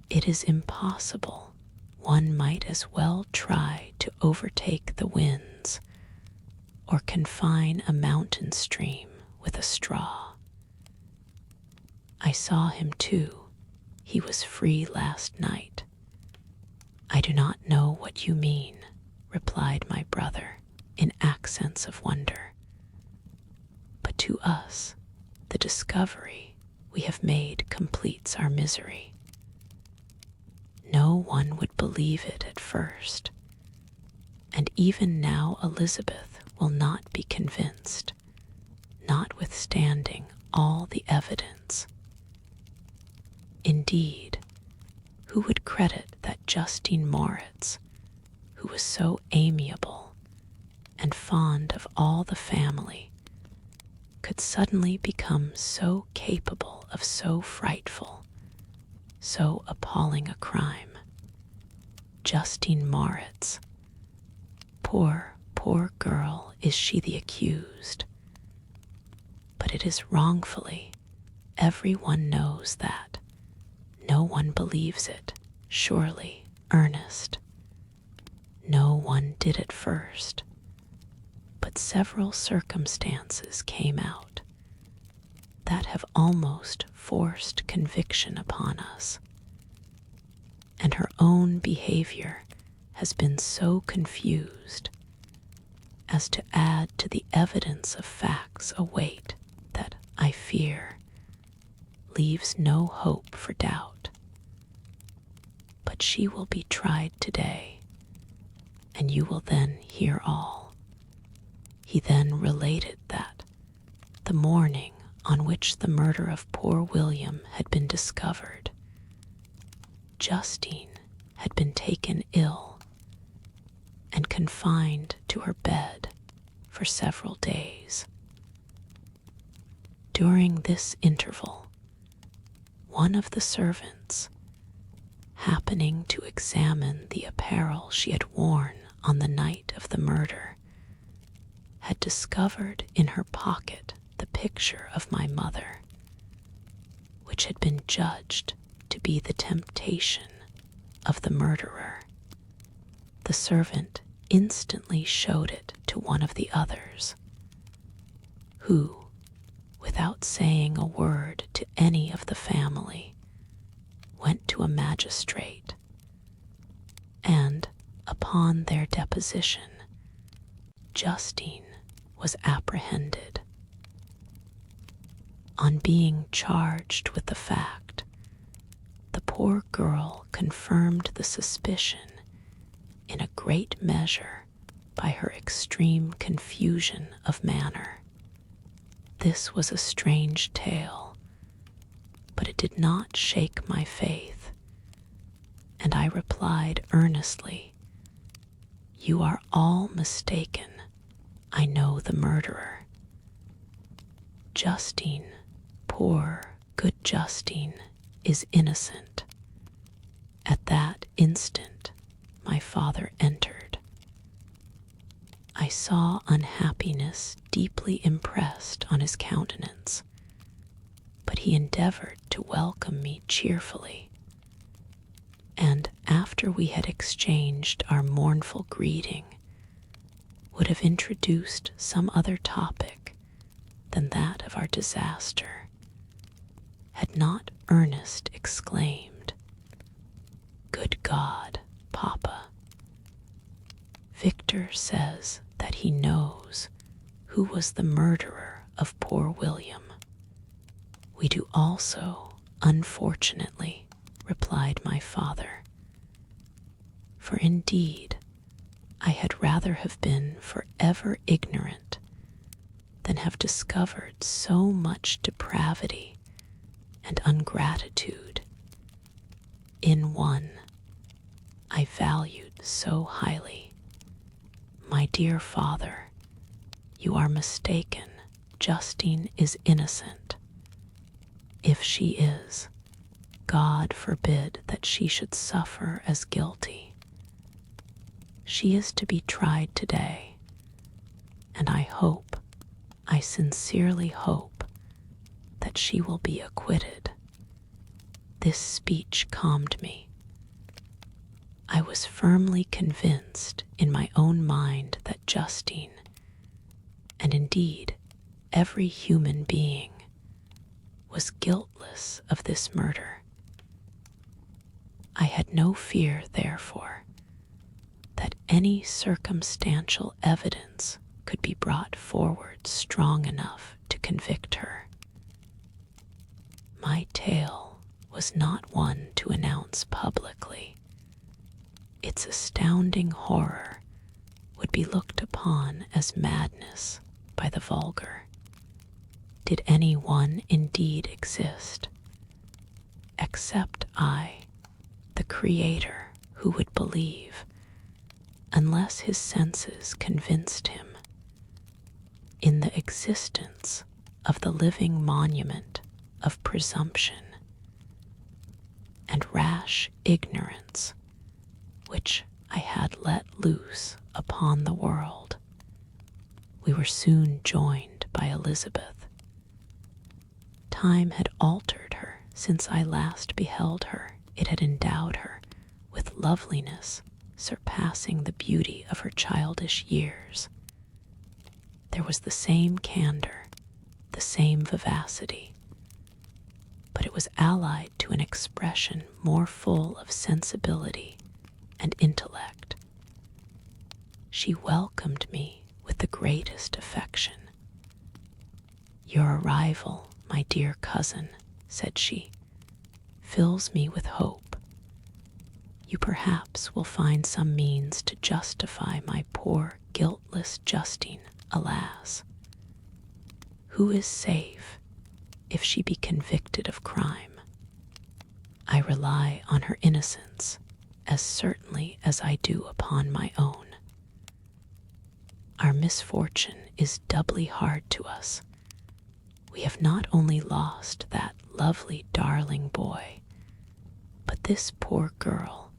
It is impossible. One might as well try to overtake the winds or confine a mountain stream with a straw. I saw him too. He was free last night. I do not know what you mean, replied my brother in accents of wonder. But to us, the discovery we have made completes our misery. No one would believe it at first, and even now Elizabeth will not be convinced, notwithstanding all the evidence. Indeed, who would credit that Justine Moritz, who was so amiable and fond of all the family, could suddenly become so capable of so frightful, so appalling a crime? Justine Moritz. Poor, poor girl, is she the accused? But it is wrongfully. Everyone knows that. No one believes it, surely, Ernest. No one did at first, but several circumstances came out that have almost forced conviction upon us, and her own behavior has been so confused as to add to the evidence of facts a weight that, I fear, leaves no hope for doubt. But she will be tried today, and you will then hear all. He then related that the morning on which the murder of poor William had been discovered, Justine had been taken ill and confined to her bed for several days. During this interval, one of the servants, happening to examine the apparel she had worn on the night of the murder, had discovered in her pocket the picture of my mother, which had been judged to be the temptation of the murderer. The servant instantly showed it to one of the others, who, without saying a word to any of the family, went to a magistrate, and, upon their deposition, Justine was apprehended. On being charged with the fact, the poor girl confirmed the suspicion in a great measure by her extreme confusion of manner. This was a strange tale, but it did not shake my faith, and I replied earnestly, "You are all mistaken. I know the murderer. Justine, poor, good Justine, is innocent." At that instant, my father entered. I saw unhappiness deeply impressed on his countenance, but he endeavored to welcome me cheerfully, and after we had exchanged our mournful greeting, would have introduced some other topic than that of our disaster, had not Ernest exclaimed, "Good God, Papa! Victor says that he knows who was the murderer of poor William." "We do also, unfortunately," replied my father, "for indeed I had rather have been forever ignorant than have discovered so much depravity and ungratitude in one I valued so highly. My dear father, you are mistaken. Justine is innocent. If she is, God forbid that she should suffer as guilty. She is to be tried today, and I sincerely hope, that she will be acquitted. This speech calmed me. I was firmly convinced in my own mind that Justine, and indeed every human being, was guiltless of this murder. I had no fear, therefore, that any circumstantial evidence could be brought forward strong enough to convict her. My tale was not one to announce publicly. Its astounding horror would be looked upon as madness by the vulgar. Did any one indeed exist, except I, the Creator, who would believe, unless his senses convinced him, in the existence of the living monument of presumption and rash ignorance which I had let loose upon the world. We were soon joined by Elizabeth. Time had altered her since I last beheld her. It had endowed her with loveliness surpassing the beauty of her childish years. There was the same candor, the same vivacity, but it was allied to an expression more full of sensibility and intellect. She welcomed me with the greatest affection. "Your arrival, my dear cousin," said she, "fills me with hope. You perhaps will find some means to justify my poor, guiltless Justine. Alas, who is safe if she be convicted of crime? I rely on her innocence as certainly as I do upon my own. Our misfortune is doubly hard to us. We have not only lost that lovely darling boy, but this poor girl,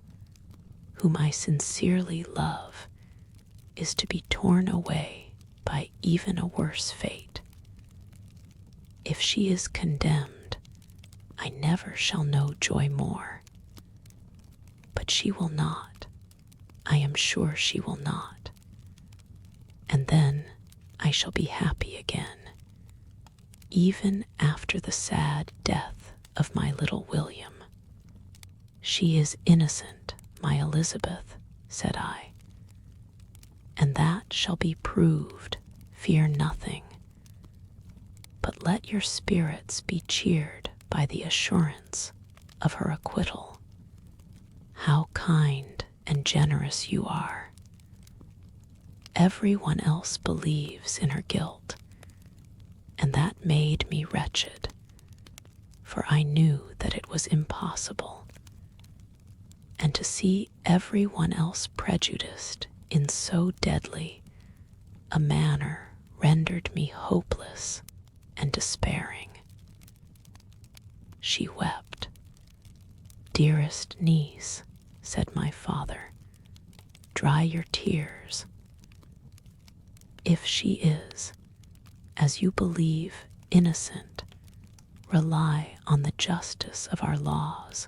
whom I sincerely love, is to be torn away by even a worse fate. If she is condemned, I never shall know joy more. But she will not. I am sure she will not. And then I shall be happy again, even after the sad death of my little William. She is innocent, my Elizabeth, said I, and that shall be proved. Fear nothing, but let your spirits be cheered by the assurance of her acquittal. How kind and generous you are. Everyone else believes in her guilt, and that made me wretched, for I knew that it was impossible, and to see everyone else prejudiced in so deadly a manner rendered me hopeless and despairing. She wept. "Dearest niece," said my father, "dry your tears. If she is, as you believe, innocent, rely on the justice of our laws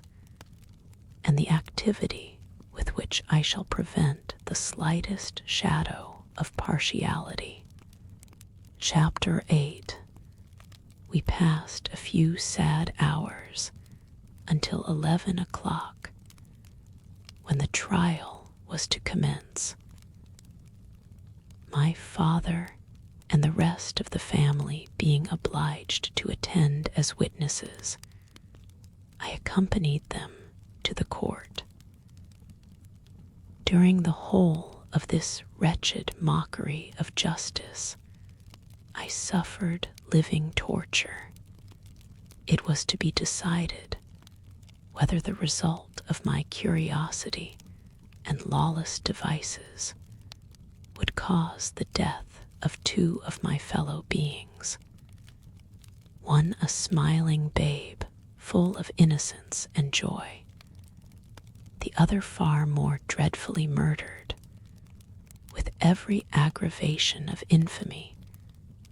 and the activity with which I shall prevent the slightest shadow of partiality." Chapter 8. We passed a few sad hours until 11 o'clock, when the trial was to commence. My father and the rest of the family being obliged to attend as witnesses, I accompanied them to the court. During the whole of this wretched mockery of justice, I suffered living torture. It was to be decided whether the result of my curiosity and lawless devices would cause the death of two of my fellow beings. one a smiling babe full of innocence and joy, the other far more dreadfully murdered, with every aggravation of infamy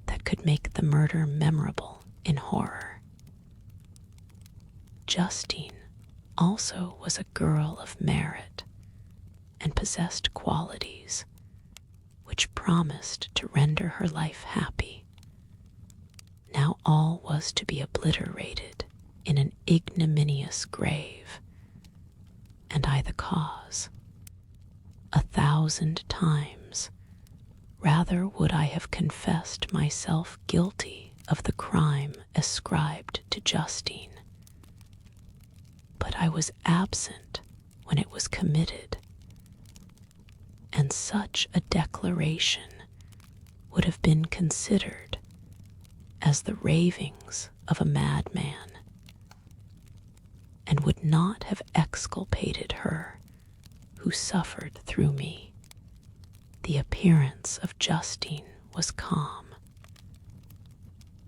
that could make the murder memorable in horror. Justine also was a girl of merit and possessed qualities which promised to render her life happy. Now all was to be obliterated in an ignominious grave, and I the cause. 1,000 times rather would I have confessed myself guilty of the crime ascribed to Justine. But I was absent when it was committed, and such a declaration would have been considered as the ravings of a madman, and would not have exculpated her who suffered through me. The appearance of Justine was calm.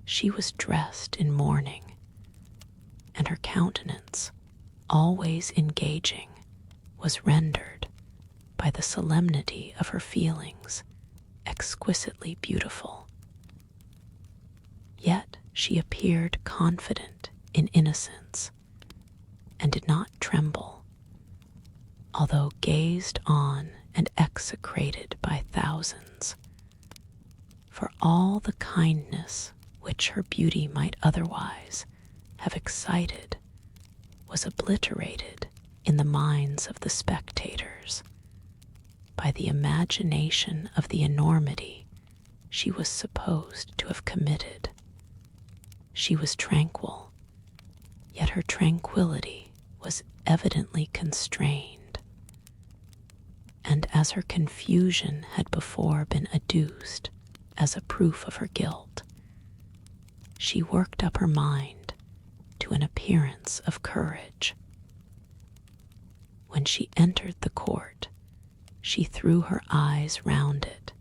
She was dressed in mourning, and her countenance, always engaging, was rendered, by the solemnity of her feelings, exquisitely beautiful. Yet she appeared confident in innocence, and did not tremble, although gazed on and execrated by thousands, for all the kindness which her beauty might otherwise have excited was obliterated in the minds of the spectators by the imagination of the enormity she was supposed to have committed. She was tranquil, yet her tranquillity was evidently constrained, and as her confusion had before been adduced as a proof of her guilt, she worked up her mind to an appearance of courage. When she entered the court, she threw her eyes round it,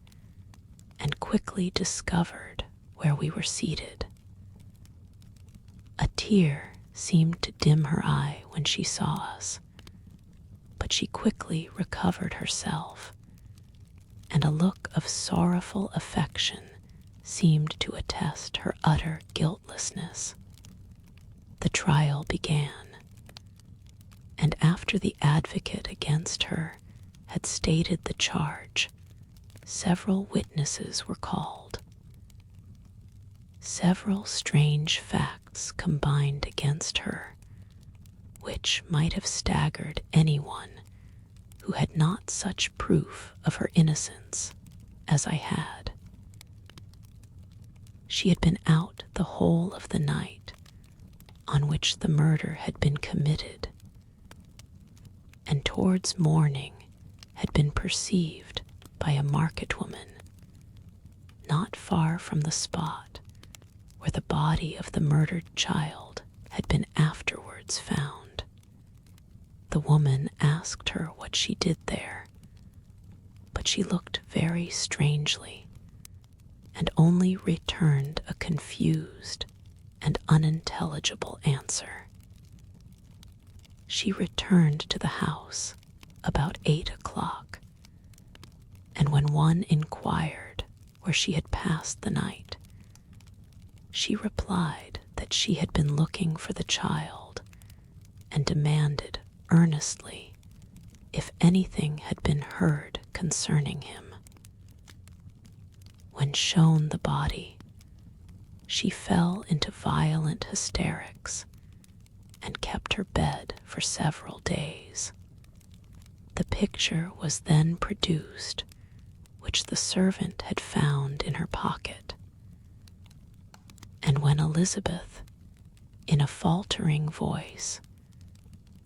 and quickly discovered where we were seated. A tear seemed to dim her eye when she saw us, but she quickly recovered herself, and a look of sorrowful affection seemed to attest her utter guiltlessness. The trial began, and after the advocate against her had stated the charge, several witnesses were called. Several strange facts combined against her, which might have staggered anyone who had not such proof of her innocence as I had. She had been out the whole of the night on which the murder had been committed, and towards morning had been perceived by a market woman not far from the spot where the body of the murdered child had been afterwards found. The woman asked her what she did there, but she looked very strangely, and only returned a confused and unintelligible answer. She returned to the house about 8 o'clock, and when one inquired where she had passed the night, she replied that she had been looking for the child, and demanded earnestly if anything had been heard concerning him. When shown the body, she fell into violent hysterics and kept her bed for several days. The picture was then produced, which the servant had found in her pocket, and when Elizabeth, in a faltering voice,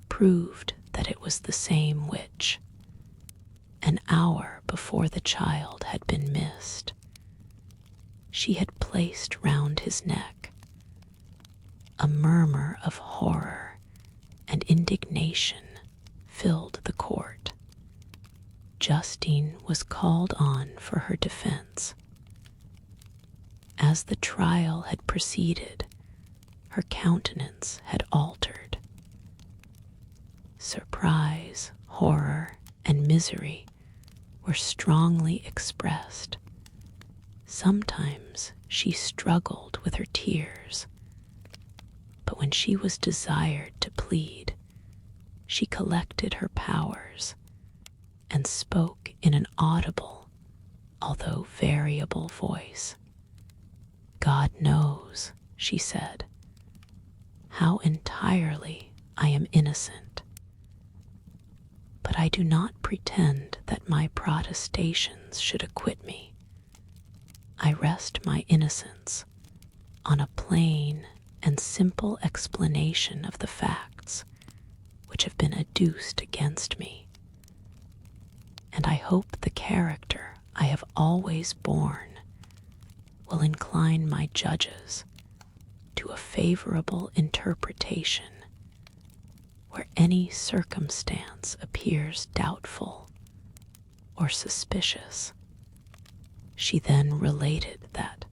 proved that it was the same witch, an hour before the child had been missed, she had placed round his neck. A murmur of horror and indignation filled the court. Justine was called on for her defense. As the trial had proceeded, her countenance had altered. Surprise, horror, and misery were strongly expressed. Sometimes she struggled with her tears, but when she was desired to plead, she collected her powers and spoke in an audible, although variable voice. "God knows," she said, "how entirely I am innocent. But I do not pretend that my protestations should acquit me. I rest my innocence on a plain and simple explanation of the facts which have been adduced against me, and I hope the character I have always borne will incline my judges to a favorable interpretation where any circumstance appears doubtful or suspicious." She then related that,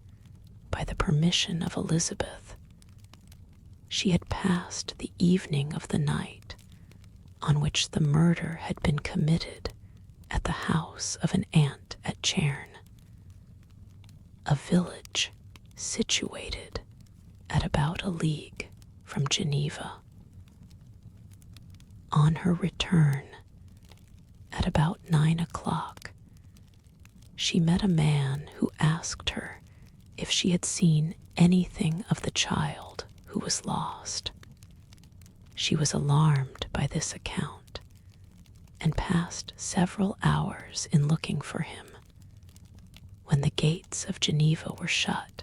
by the permission of Elizabeth, she had passed the evening of the night on which the murder had been committed at the house of an aunt at Chairn, a village situated at about a league from Geneva. On her return, at about 9 o'clock, she met a man who asked her if she had seen anything of the child who was lost. She was alarmed by this account and passed several hours in looking for him. When the gates of Geneva were shut,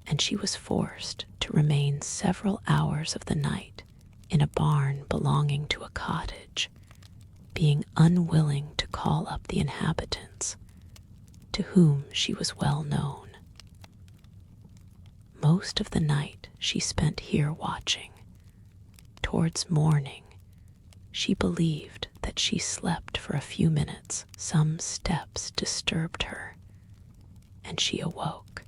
and she was forced to remain several hours of the night in a barn belonging to a cottage, being unwilling to call up the inhabitants, to whom she was well known. Most of the night she spent here watching. Towards morning, she believed that she slept for a few minutes. Some steps disturbed her, and she awoke.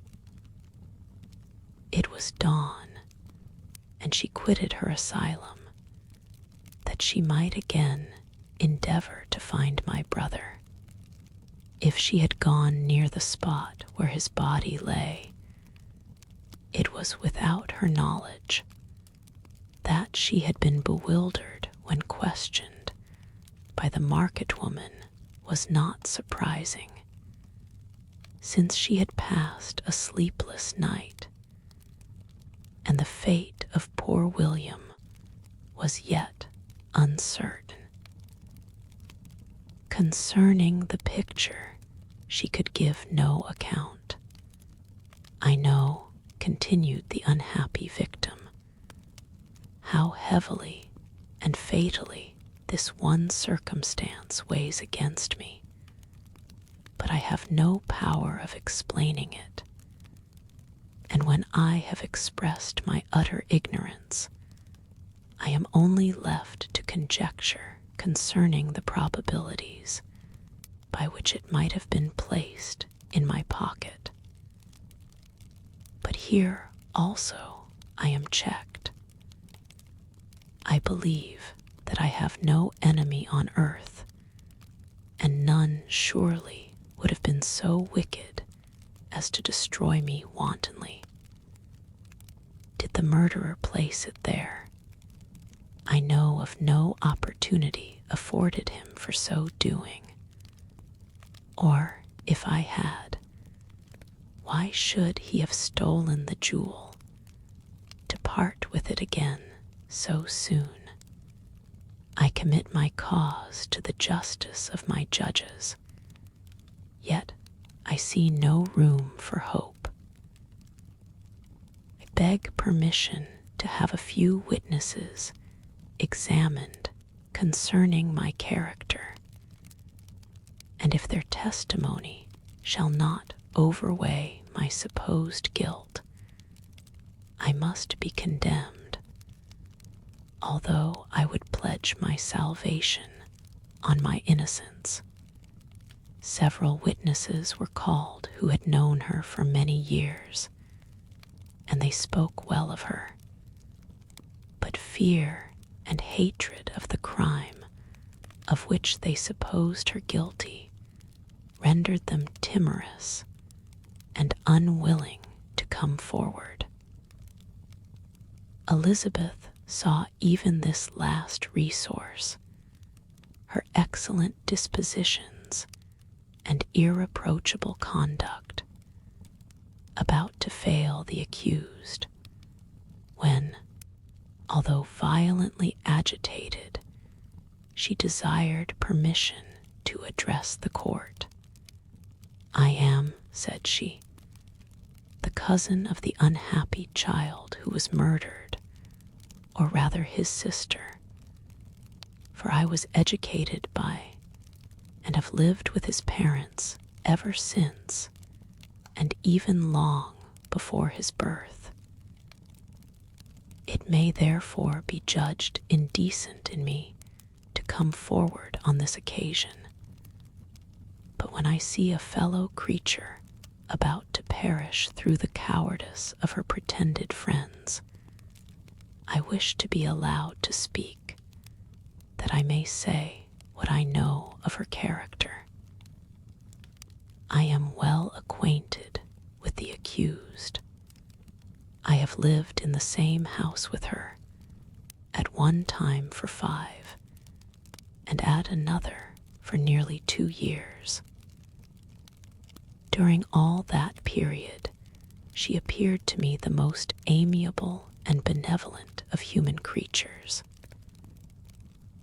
It was dawn, and she quitted her asylum, that she might again endeavor to find my brother. If she had gone near the spot where his body lay, it was without her knowledge. That she had been bewildered when questioned by the market woman was not surprising, since she had passed a sleepless night, and the fate of poor William was yet uncertain. Concerning the picture, she could give no account. "I know," continued the unhappy victim, "how heavily and fatally this one circumstance weighs against me, but I have no power of explaining it. And when I have expressed my utter ignorance, I am only left to conjecture concerning the probabilities by which it might have been placed in my pocket. But here also I am checked. I believe that I have no enemy on earth, and none surely would have been so wicked as to destroy me wantonly. Did the murderer place it there, I know of no opportunity afforded him for so doing. Or, if I had, why should he have stolen the jewel, to part with it again so soon? I commit my cause to the justice of my judges, yet I see no room for hope. I beg permission to have a few witnesses examined concerning my character, and if their testimony shall not overweigh my supposed guilt, I must be condemned, although I would pledge my salvation on my innocence. Several witnesses were called who had known her for many years, and they spoke well of her. But fear and hatred of the crime of which they supposed her guilty rendered them timorous and unwilling to come forward. Elizabeth saw even this last resource, her excellent dispositions and irreproachable conduct, about to fail the accused, when, although violently agitated, she desired permission to address the court. "I am," said she, "the cousin of the unhappy child who was murdered, or rather his sister, for I was educated by and have lived with his parents ever since, and even long before his birth. It may therefore be judged indecent in me to come forward on this occasion. But when I see a fellow creature about to perish through the cowardice of her pretended friends, I wish to be allowed to speak, that I may say what I know of her character. I am well acquainted with the accused. I have lived in the same house with her, at one time for 5, and at another for nearly 2 years. During all that period, she appeared to me the most amiable and benevolent of human creatures.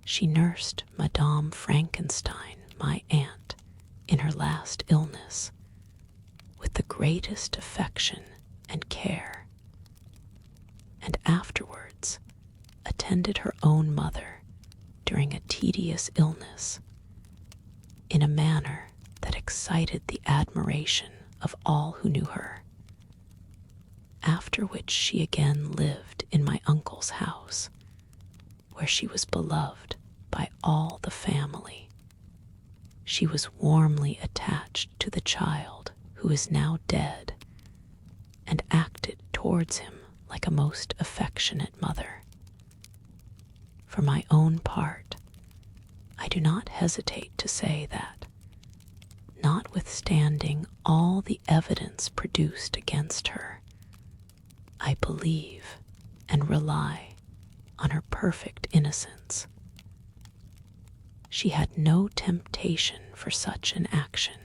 She nursed Madame Frankenstein, my aunt, in her last illness, with the greatest affection and care, and afterwards attended her own mother during a tedious illness in a manner that excited the admiration of all who knew her. After which she again lived in my uncle's house, where she was beloved by all the family. She was warmly attached to the child who is now dead, and acted towards him like a most affectionate mother. For my own part, I do not hesitate to say that, notwithstanding all the evidence produced against her, I believe and rely on her perfect innocence. She had no temptation for such an action.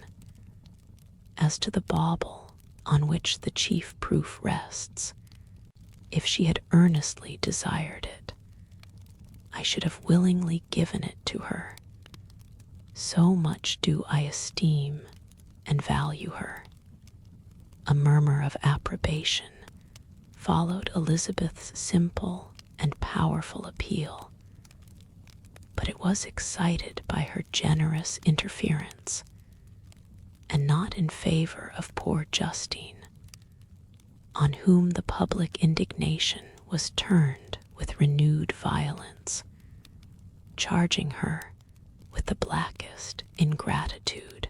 As to the bauble on which the chief proof rests, if she had earnestly desired it, I should have willingly given it to her. So much do I esteem and value her. A murmur of approbation followed Elizabeth's simple and powerful appeal, but it was excited by her generous interference, and not in favor of poor Justine, on whom the public indignation was turned with renewed violence, charging her with the blackest ingratitude.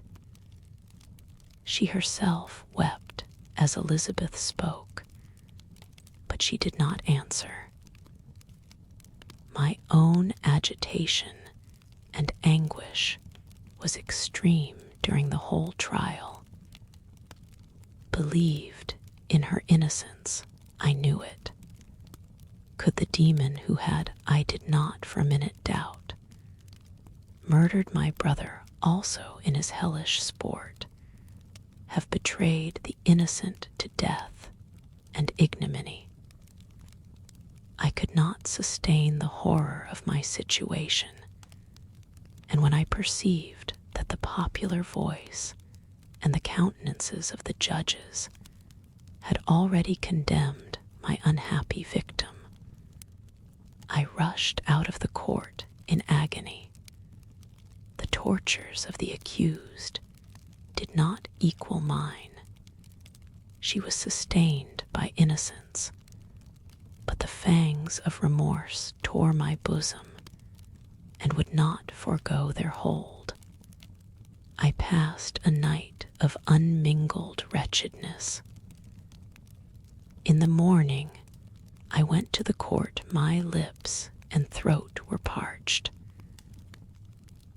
She herself wept as Elizabeth spoke, but she did not answer. My own agitation and anguish was extreme during the whole trial. Believed in her innocence, I knew it. Could the demon who had, I did not for a minute doubt, murdered my brother also in his hellish sport, have betrayed the innocent to death and ignominy? I could not sustain the horror of my situation, and when I perceived that the popular voice and the countenances of the judges had already condemned my unhappy victim, I rushed out of the court in agony. The tortures of the accused did not equal mine. She was sustained by innocence, but the fangs of remorse tore my bosom and would not forego their hold. I passed a night of unmingled wretchedness. In the morning, I went to the court, my lips and throat were parched.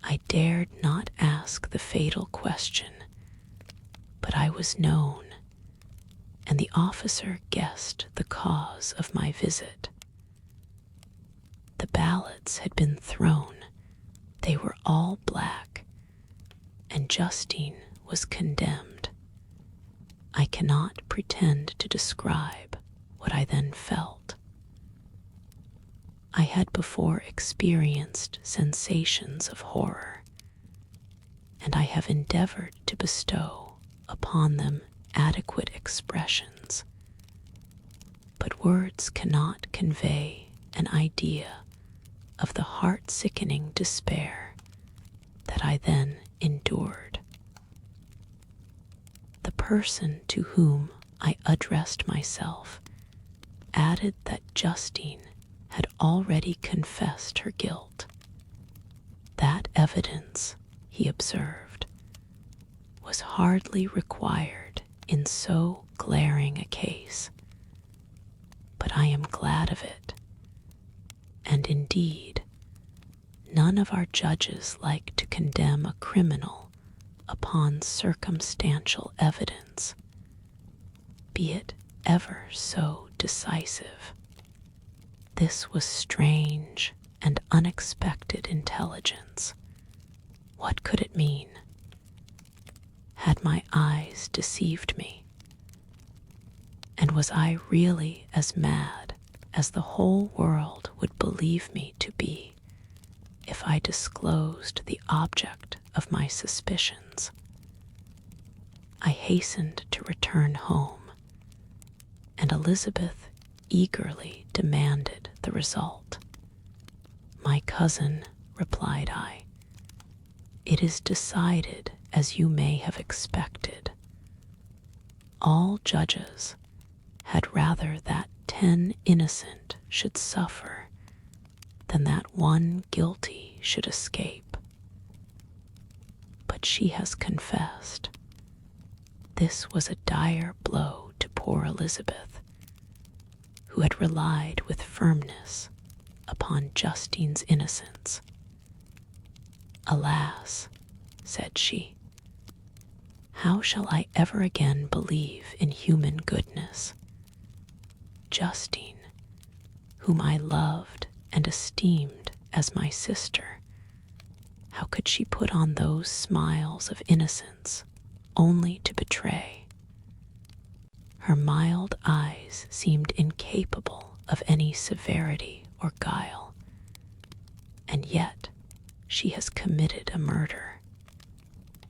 I dared not ask the fatal question, but I was known, and the officer guessed the cause of my visit. The ballots had been thrown, they were all black, and Justine was condemned. I cannot pretend to describe what I then felt. I had before experienced sensations of horror, and I have endeavored to bestow upon them adequate expressions, but words cannot convey an idea of the heart-sickening despair that I then endured. The person to whom I addressed myself added that Justine had already confessed her guilt. That evidence, he observed, was hardly required in so glaring a case, but I am glad of it, and indeed, none of our judges like to condemn a criminal upon circumstantial evidence, be it ever so decisive. This was strange and unexpected intelligence. What could it mean? Had my eyes deceived me? And was I really as mad as the whole world would believe me to be if I disclosed the object of my suspicions? I hastened to return home, and Elizabeth eagerly demanded the result. "My cousin," replied I, "it is decided as you may have expected. All judges had rather that 10 innocent should suffer than that one guilty should escape. But she has confessed." This was a dire blow to poor Elizabeth, who had relied with firmness upon Justine's innocence. "Alas," said she, "how shall I ever again believe in human goodness? Justine, whom I loved and esteemed as my sister, how could she put on those smiles of innocence only to betray? Her mild eyes seemed incapable of any severity or guile, and yet she has committed a murder.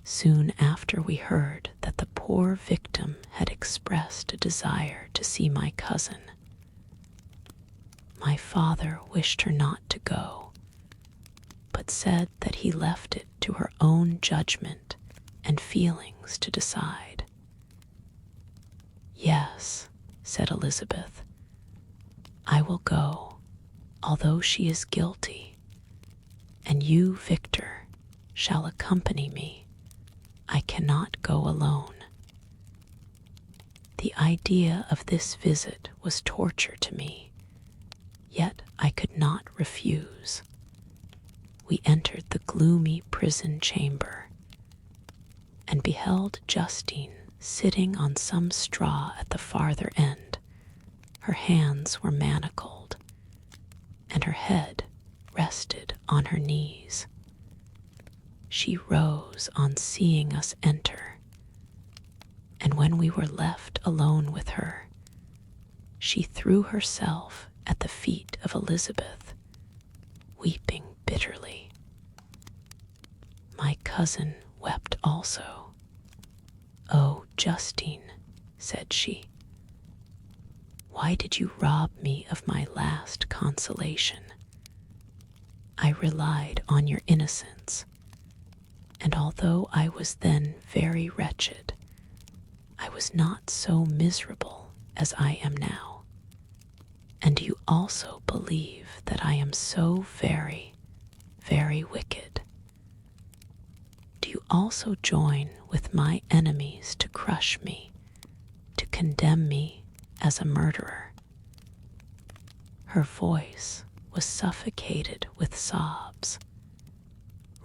Soon after we heard that the poor victim had expressed a desire to see my cousin. My father wished her not to go, but said that he left it to her own judgment and feelings to decide. "Yes," said Elizabeth, "I will go, although she is guilty, and you, Victor, shall accompany me. I cannot go alone." The idea of this visit was torture to me, yet I could not refuse. We entered the gloomy prison chamber, and beheld Justine sitting on some straw at the farther end. Her hands were manacled, and her head rested on her knees. She rose on seeing us enter, and when we were left alone with her, she threw herself at the feet of Elizabeth, weeping bitterly. My cousin wept also. "Oh, Justine," said she, "why did you rob me of my last consolation? I relied on your innocence, and although I was then very wretched, I was not so miserable as I am now. And you also believe that I am so very, very wicked. Do you also join with my enemies to crush me, to condemn me, as a murderer. Her voice was suffocated with sobs.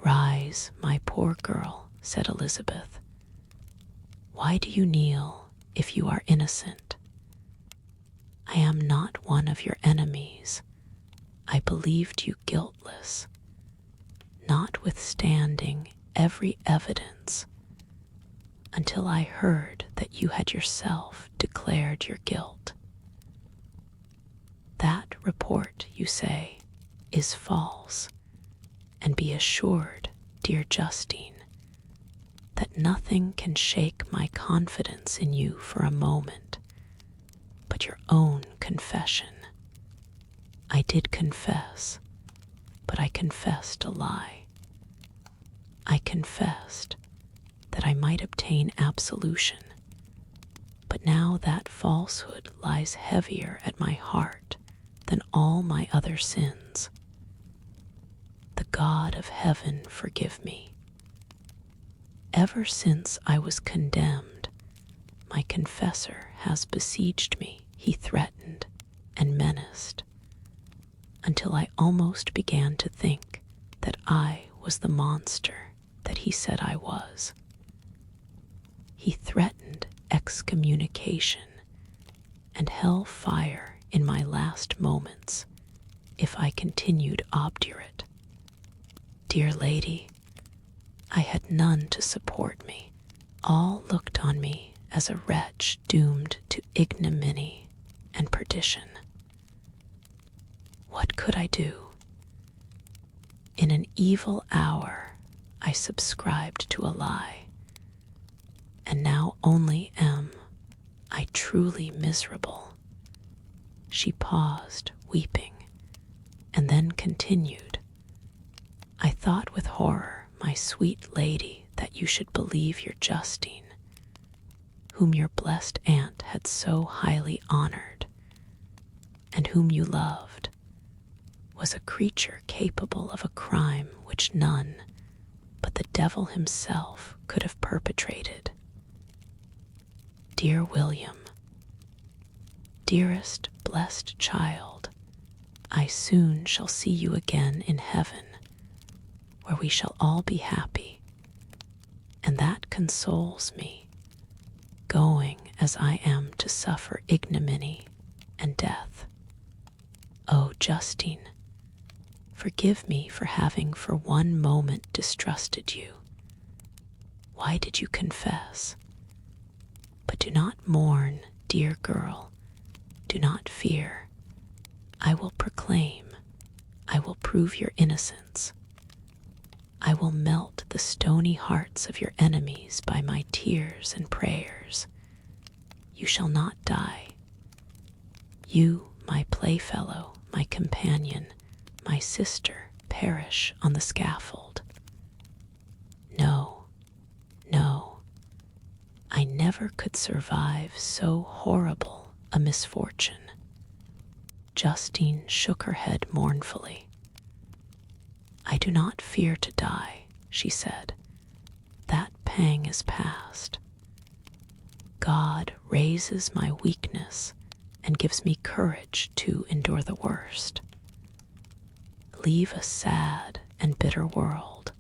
"Rise, my poor girl," said Elizabeth. "Why do you kneel if you are innocent? I am not one of your enemies. I believed you guiltless, notwithstanding every evidence, until I heard that you had yourself declared your guilt. That report, you say, is false, and be assured, dear Justine, that nothing can shake my confidence in you for a moment but your own confession. I did confess, but I confessed a lie. I confessed that I might obtain absolution, but now that falsehood lies heavier at my heart than all my other sins. The God of heaven forgive me. Ever since I was condemned, my confessor has besieged me. He threatened and menaced, until I almost began to think that I was the monster that he said I was. He threatened excommunication and hell fire in my last moments if I continued obdurate. Dear lady, I had none to support me. All looked on me as a wretch doomed to ignominy and perdition. What could I do? In an evil hour, I subscribed to a lie, and now only am I truly miserable. She paused, weeping, and then continued. I thought with horror, my sweet lady, that you should believe your Justine, whom your blessed aunt had so highly honored, and whom you loved, was a creature capable of a crime which none but the devil himself could have perpetrated. Dear William, dearest blessed child, I soon shall see you again in heaven, where we shall all be happy, and that consoles me, going as I am to suffer ignominy and death. Oh, Justine, forgive me for having for one moment distrusted you. Why did you confess? But do not mourn, dear girl. Do not fear. I will proclaim. I will prove your innocence. I will melt the stony hearts of your enemies by my tears and prayers. You shall not die. You, my playfellow, my companion, my sister, perish on the scaffold. No, no, I never could survive so horrible a misfortune. Justine shook her head mournfully. I do not fear to die, she said. That pang is past. God raises my weakness and gives me courage to endure the worst. Leave a sad and bitter world,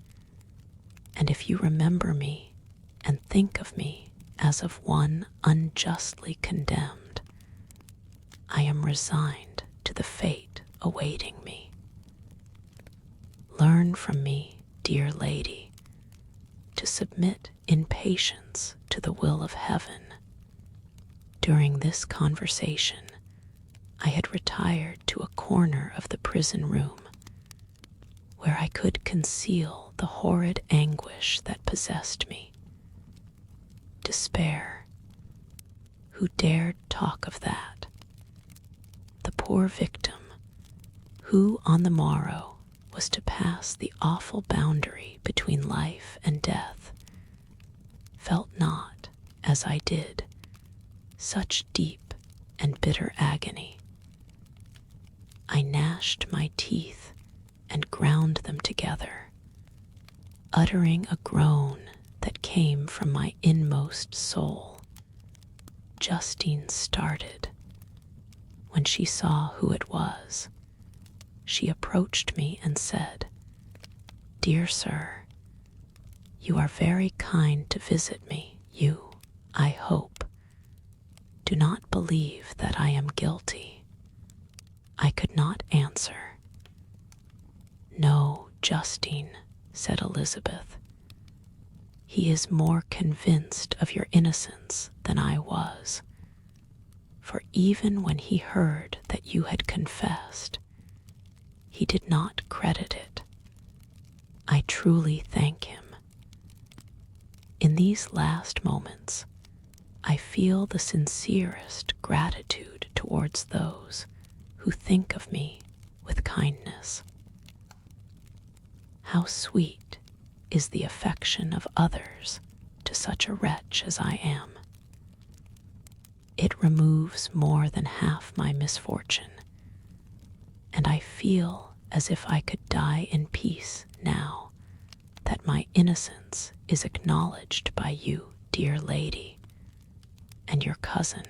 and if you remember me and think of me as of one unjustly condemned, I am resigned to the fate awaiting me. Learn from me, dear lady, to submit in patience to the will of heaven. During this conversation, I had retired to a corner of the prison room, where I could conceal the horrid anguish that possessed me. Despair. Who dared talk of that? The poor victim, who on the morrow was to pass the awful boundary between life and death, felt not, as I did, such deep and bitter agony. I gnashed my teeth and ground them together, uttering a groan that came from my inmost soul. Justine started when she saw who it was, she approached me and said, "Dear sir, you are very kind to visit me. You, I hope, do not believe that I am guilty." I could not answer. "No, Justine," said Elizabeth. "He is more convinced of your innocence than I was. For even when he heard that you had confessed, he did not credit it. I truly thank him. In these last moments, I feel the sincerest gratitude towards those who think of me with kindness. How sweet is the affection of others to such a wretch as I am. It removes more than half my misfortune, and I feel as if I could die in peace now that my innocence is acknowledged by you, dear lady, and your cousin."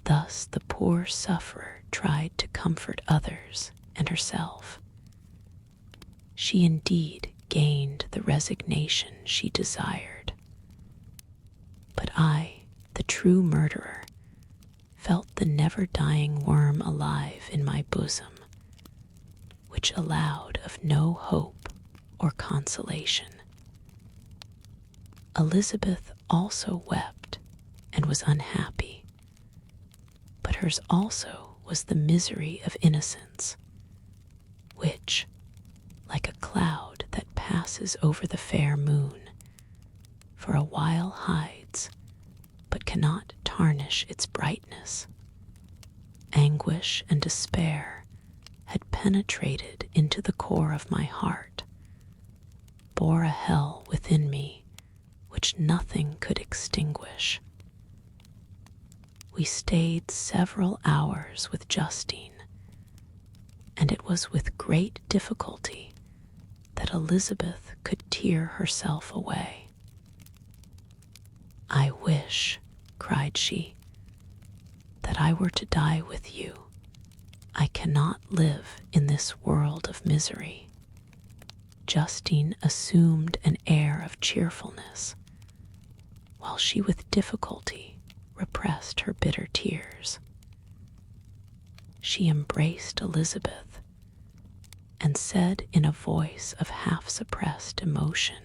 Thus the poor sufferer tried to comfort others and herself. She indeed gained the resignation she desired. But I, the true murderer, felt the never-dying worm alive in my bosom, which allowed of no hope or consolation. Elizabeth also wept and was unhappy, but hers also was the misery of innocence, which, like a cloud that passes over the fair moon, for a while hides, but cannot tarnish its brightness. Anguish and despair had penetrated into the core of my heart, bore a hell within me which nothing could extinguish. We stayed several hours with Justine, and it was with great difficulty that Elizabeth could tear herself away. "I wish," cried she, "that I were to die with you. I cannot live in this world of misery." Justine assumed an air of cheerfulness, while she with difficulty repressed her bitter tears. She embraced Elizabeth and said in a voice of half-suppressed emotion,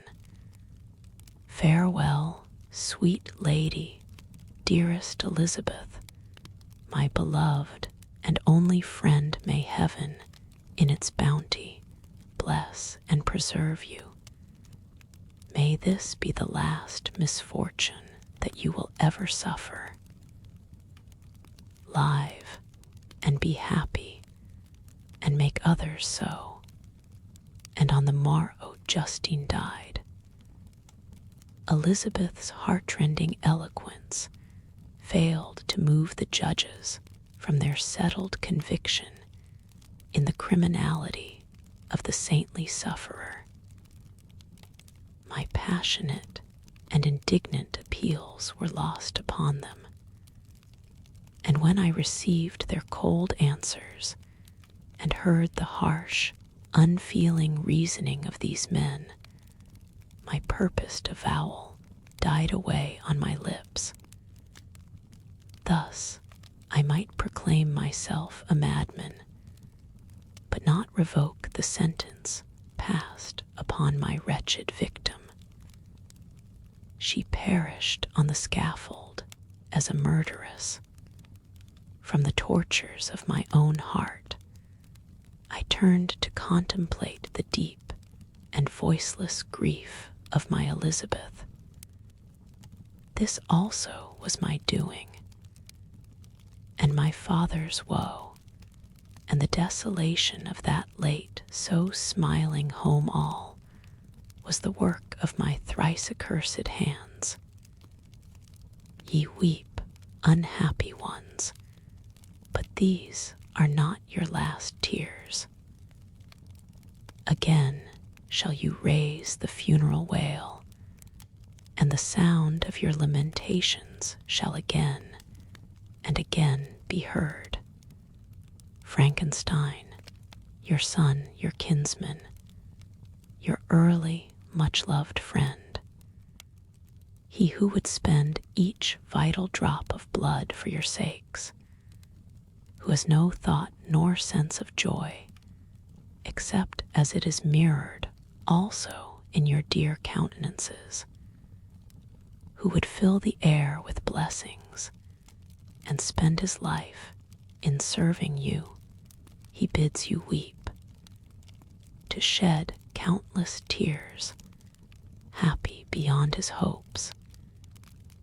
"Farewell, sweet lady, dearest Elizabeth, my beloved and only friend. May heaven, in its bounty, bless and preserve you. May this be the last misfortune that you will ever suffer. Live and be happy, and make others so." And on the morrow Justine died. Elizabeth's heartrending eloquence failed to move the judges from their settled conviction in the criminality of the saintly sufferer. My passionate and indignant appeals were lost upon them, and when I received their cold answers and heard the harsh, unfeeling reasoning of these men, my purposed avowal died away on my lips. Thus I might proclaim myself a madman, but not revoke the sentence passed upon my wretched victim. She perished on the scaffold as a murderess. From the tortures of my own heart, I turned to contemplate the deep and voiceless grief of my Elizabeth. This also was my doing, and my father's woe, and the desolation of that late so smiling home all, was the work of my thrice accursed hands. Ye weep, unhappy ones, but these are not your last tears. Again shall you raise the funeral wail, and the sound of your lamentations shall again and again be heard. Frankenstein, your son, your kinsman, your early, much-loved friend, he who would spend each vital drop of blood for your sakes, who has no thought nor sense of joy, except as it is mirrored also in your dear countenances, who would fill the air with blessings and spend his life in serving you. He bids you weep, to shed countless tears, happy beyond his hopes,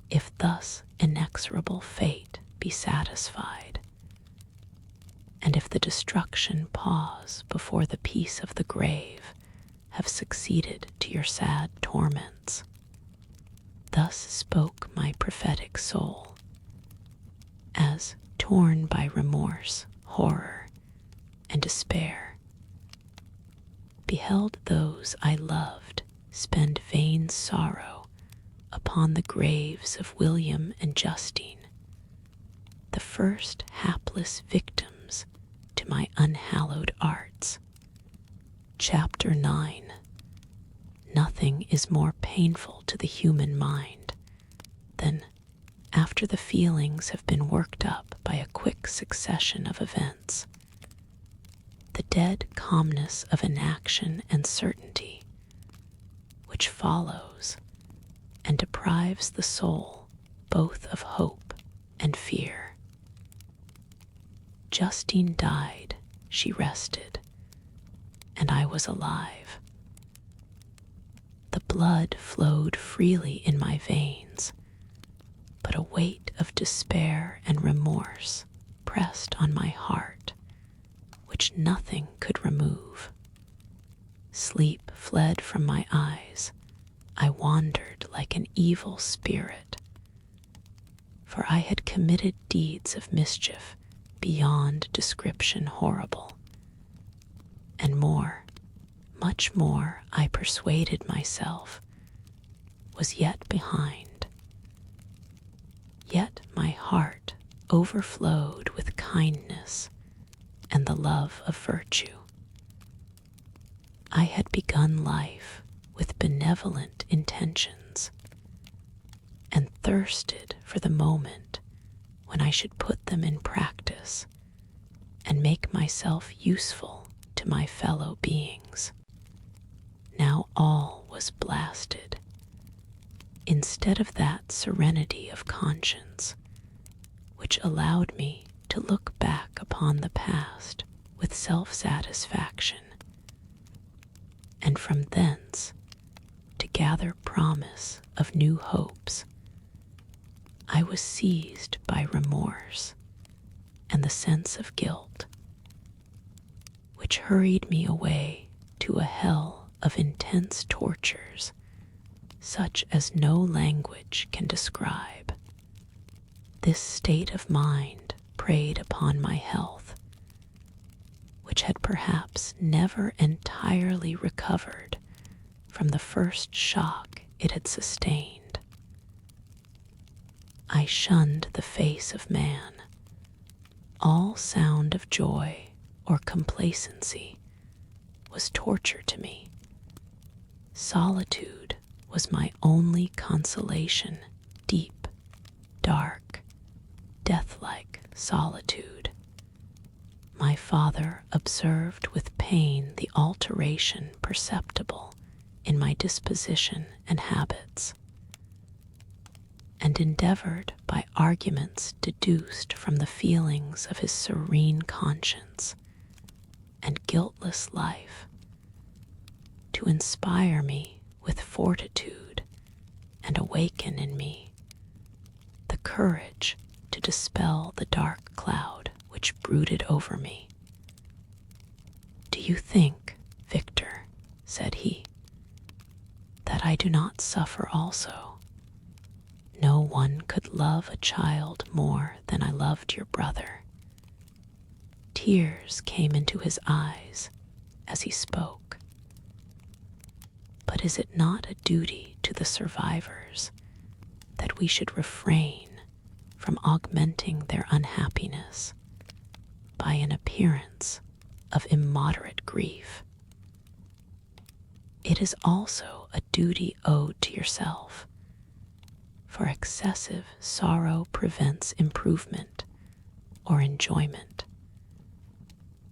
if thus inexorable fate be satisfied, and if the destruction pause before the peace of the grave have succeeded to your sad torments. Thus spoke my prophetic soul, as, torn by remorse, horror, and despair, beheld those I loved spend vain sorrow upon the graves of William and Justine, the first hapless victims to my unhallowed arts. Chapter 9. Nothing is more painful to the human mind than, after the feelings have been worked up by a quick succession of events, the dead calmness of inaction and certainty, which follows and deprives the soul both of hope and fear. Justine died, she rested, and I was alive. The blood flowed freely in my veins, but a weight of despair and remorse pressed on my heart, which nothing could remove. Sleep fled from my eyes. I wandered like an evil spirit, for I had committed deeds of mischief beyond description horrible, and more, much more, I persuaded myself, was yet behind. Yet my heart overflowed with kindness and the love of virtue. I had begun life with benevolent intentions, and thirsted for the moment when I should put them in practice and make myself useful to my fellow beings. Now all was blasted. Instead of that serenity of conscience which allowed me to look back upon the past with self-satisfaction, and from thence to gather promise of new hopes, I was seized by remorse and the sense of guilt, which hurried me away to a hell of intense tortures, such as no language can describe. This state of mind preyed upon my health, which had perhaps never entirely recovered from the first shock it had sustained. I shunned the face of man. All sound of joy or complacency was torture to me. Solitude was my only consolation, deep, dark, death-like solitude. My father observed with pain the alteration perceptible in my disposition and habits, and endeavored by arguments deduced from the feelings of his serene conscience and guiltless life to inspire me with fortitude and awaken in me the courage to dispel the dark cloud which brooded over me. "Do you think, Victor," said he, "that I do not suffer also? No one could love a child more than I loved your brother." Tears came into his eyes as he spoke. But is it not a duty to the survivors that we should refrain from augmenting their unhappiness by an appearance of immoderate grief. It is also a duty owed to yourself, for excessive sorrow prevents improvement or enjoyment,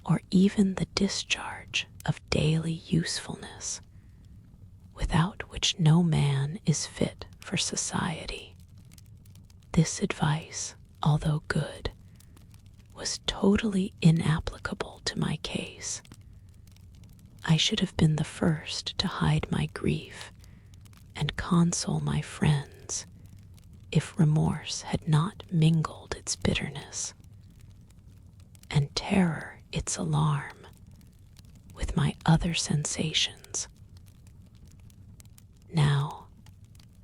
or even the discharge of daily usefulness, without which no man is fit for society. This advice, although good, was totally inapplicable to my case. I should have been the first to hide my grief and console my friends if remorse had not mingled its bitterness, and terror its alarm, with my other sensations. Now,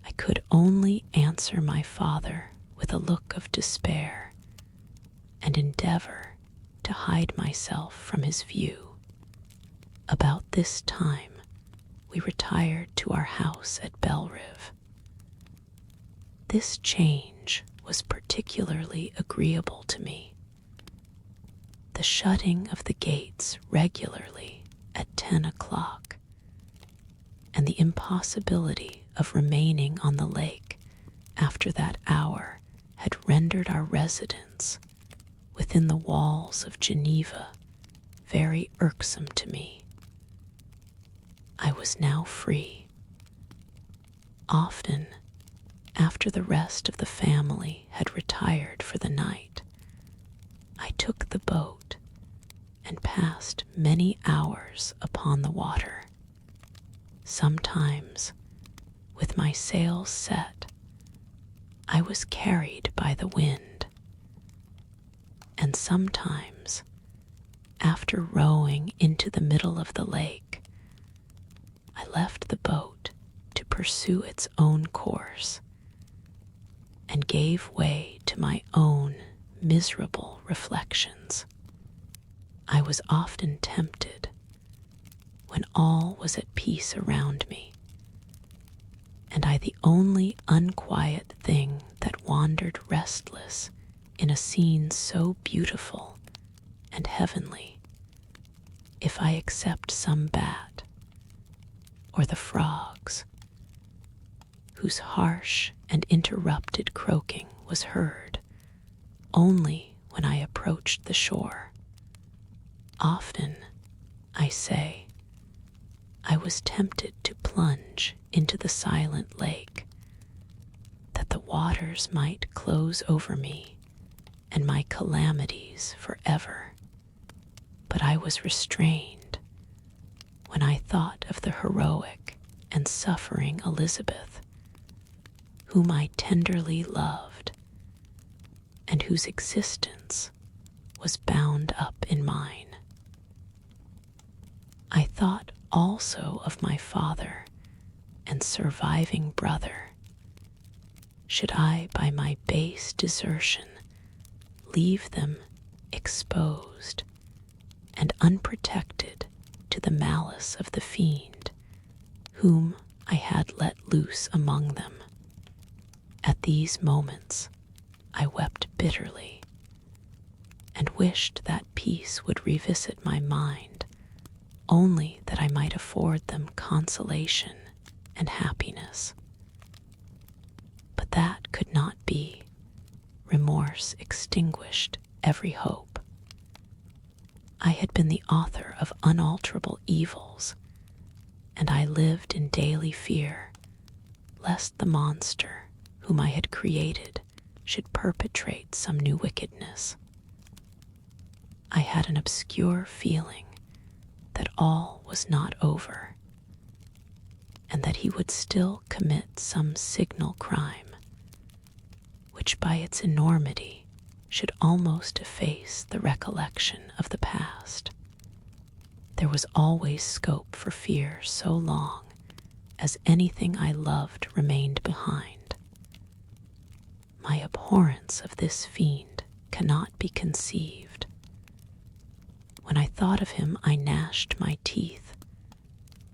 I could only answer my father with a look of despair and endeavor to hide myself from his view. About this time, we retired to our house at Belrive. This change was particularly agreeable to me. The shutting of the gates regularly at 10 o'clock, and the impossibility of remaining on the lake after that hour had rendered our residence within the walls of Geneva very irksome to me. I was now free. Often, after the rest of the family had retired for the night, I took the boat and passed many hours upon the water. Sometimes, with my sails set, I was carried by the wind, and sometimes, after rowing into the middle of the lake, I left the boat to pursue its own course and gave way to my own miserable reflections. I was often tempted, when all was at peace around me, and I the only unquiet thing that wandered restless in a scene so beautiful and heavenly, if I except some bat, or the frogs, whose harsh and interrupted croaking was heard only when I approached the shore. Often, I say, I was tempted to plunge into the silent lake, that the waters might close over me and my calamities forever. But I was restrained when I thought of the heroic and suffering Elizabeth, whom I tenderly loved, and whose existence was bound up in mine. I thought also of my father and surviving brother. Should I, by my base desertion, leave them exposed and unprotected to the malice of the fiend, whom I had let loose among them? At these moments, I wept bitterly, and wished that peace would revisit my mind, only that I might afford them consolation and happiness. But that could not be. Remorse extinguished every hope. I had been the author of unalterable evils, and I lived in daily fear lest the monster whom I had created should perpetrate some new wickedness. I had an obscure feeling that all was not over, and that he would still commit some signal crime, which by its enormity should almost efface the recollection of the past. There was always scope for fear so long as anything I loved remained behind. My abhorrence of this fiend cannot be conceived. When I thought of him, I gnashed my teeth.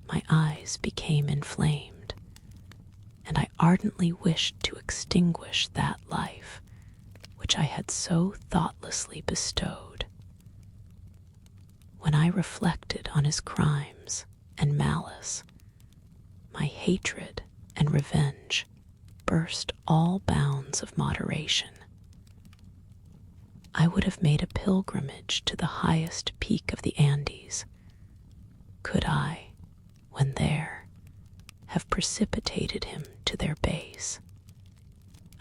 My eyes became inflamed, and I ardently wished to extinguish that life which I had so thoughtlessly bestowed. When I reflected on his crimes and malice, my hatred and revenge burst all bounds of moderation. I would have made a pilgrimage to the highest peak of the Andes, could I, when there, have precipitated him to their base.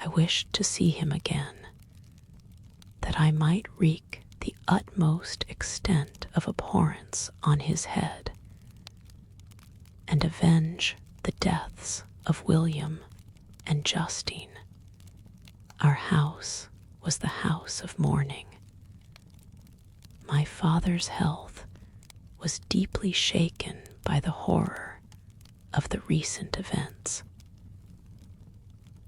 I wished to see him again, that I might wreak the utmost extent of abhorrence on his head, and avenge the deaths of William and Justine. Our house was the house of mourning. My father's health was deeply shaken by the horror of the recent events.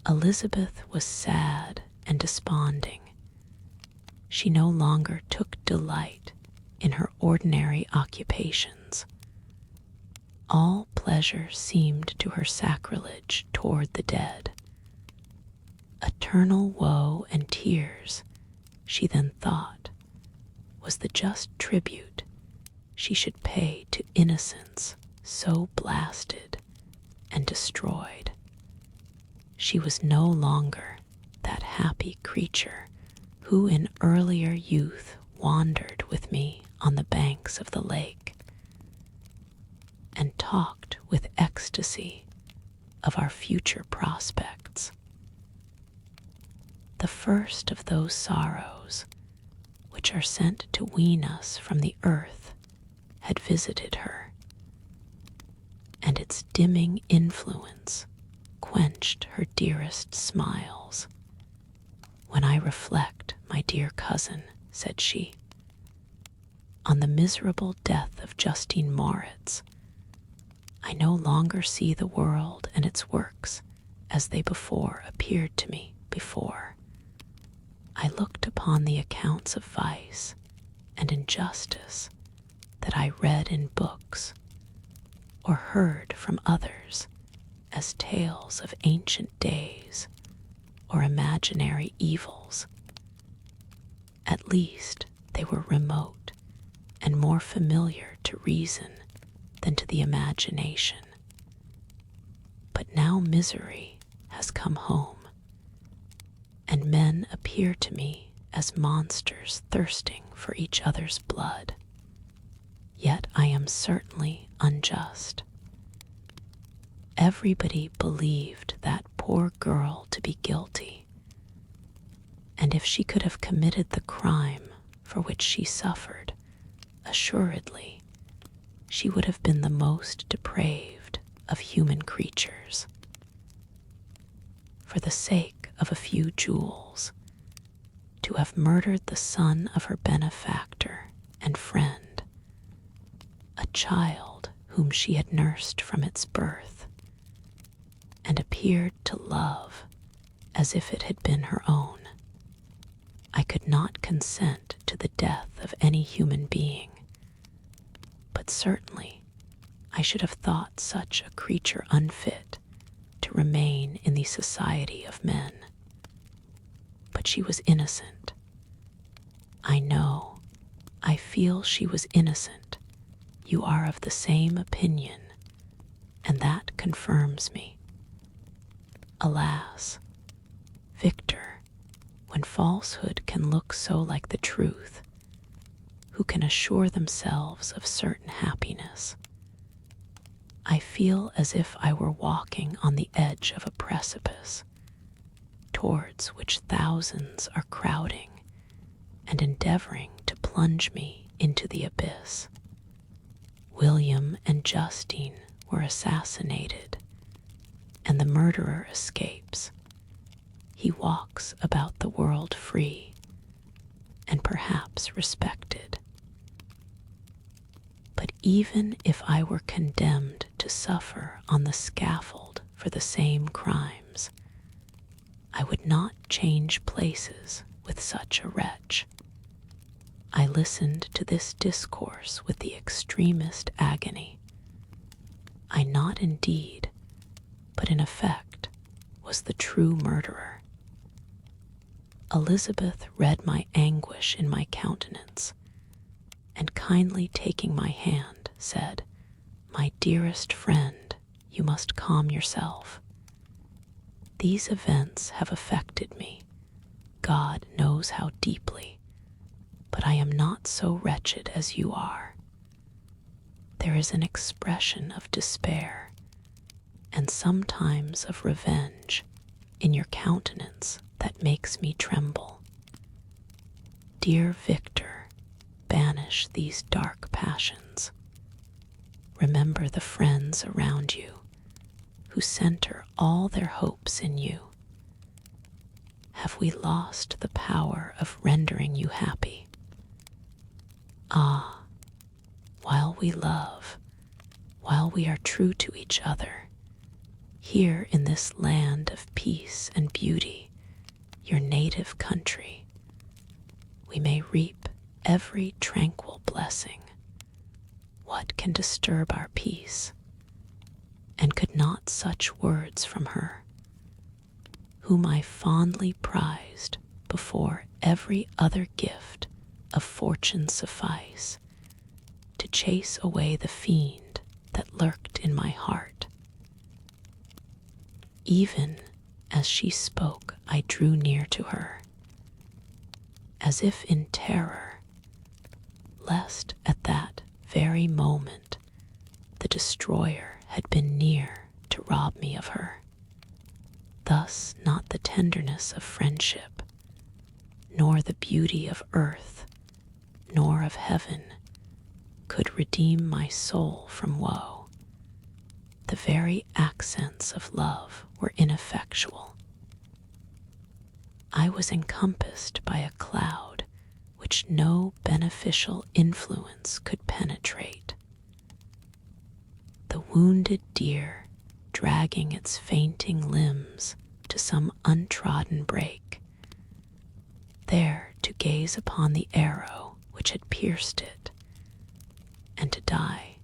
Elizabeth was sad and desponding. She no longer took delight in her ordinary occupations. All pleasure seemed to her sacrilege toward the dead. Eternal woe and tears, she then thought, was the just tribute she should pay to innocence so blasted and destroyed. She was no longer that happy creature who in earlier youth wandered with me on the banks of the lake and talked with ecstasy of our future prospects. The first of those sorrows which are sent to wean us from the earth had visited her, and its dimming influence quenched her dearest smiles. When I reflect, my dear cousin, said she, on the miserable death of Justine Moritz, I no longer see the world and its works as they before appeared to me before. I looked upon the accounts of vice and injustice that I read in books or heard from others as tales of ancient days or imaginary evils. At least they were remote and more familiar to reason than to the imagination. But now misery has come home, and men appear to me as monsters thirsting for each other's blood. Yet I am certainly unjust. Everybody believed that poor girl to be guilty, and if she could have committed the crime for which she suffered, assuredly she would have been the most depraved of human creatures. For the sake of a few jewels, to have murdered the son of her benefactor and friend, a child whom she had nursed from its birth, and appeared to love as if it had been her own. I could not consent to the death of any human being, but certainly I should have thought such a creature unfit to remain in the society of men. But she was innocent. I know, I feel she was innocent. You are of the same opinion, and that confirms me. Alas, Victor, when falsehood can look so like the truth, who can assure themselves of certain happiness, I feel as if I were walking on the edge of a precipice, towards which thousands are crowding and endeavoring to plunge me into the abyss. William and Justine were assassinated, and the murderer escapes. He walks about the world free, and perhaps respected. But even if I were condemned to suffer on the scaffold for the same crimes, I would not change places with such a wretch. I listened to this discourse with the extremest agony. I not indeed, but in effect, was the true murderer. Elizabeth read my anguish in my countenance, and kindly taking my hand, said, "My dearest friend, you must calm yourself. These events have affected me, God knows how deeply, but I am not so wretched as you are. There is an expression of despair, and sometimes of revenge, in your countenance that makes me tremble. Dear Victor, banish these dark passions. Remember the friends around you who center all their hopes in you. Have we lost the power of rendering you happy? Ah, while we love, while we are true to each other, here in this land of peace and beauty, your native country, we may reap every tranquil blessing. What can disturb our peace? And could not such words from her, whom I fondly prized before every other gift of fortune suffice to chase away the fiend that lurked in my heart? Even as she spoke, I drew near to her, as if in terror, lest at that very moment the destroyer had been near to rob me of her. Thus not the tenderness of friendship, nor the beauty of earth, nor of heaven, could redeem my soul from woe. The very accents of love were ineffectual. I was encompassed by a cloud which no beneficial influence could penetrate. The wounded deer, dragging its fainting limbs to some untrodden brake, there to gaze upon the arrow which had pierced it, and to die,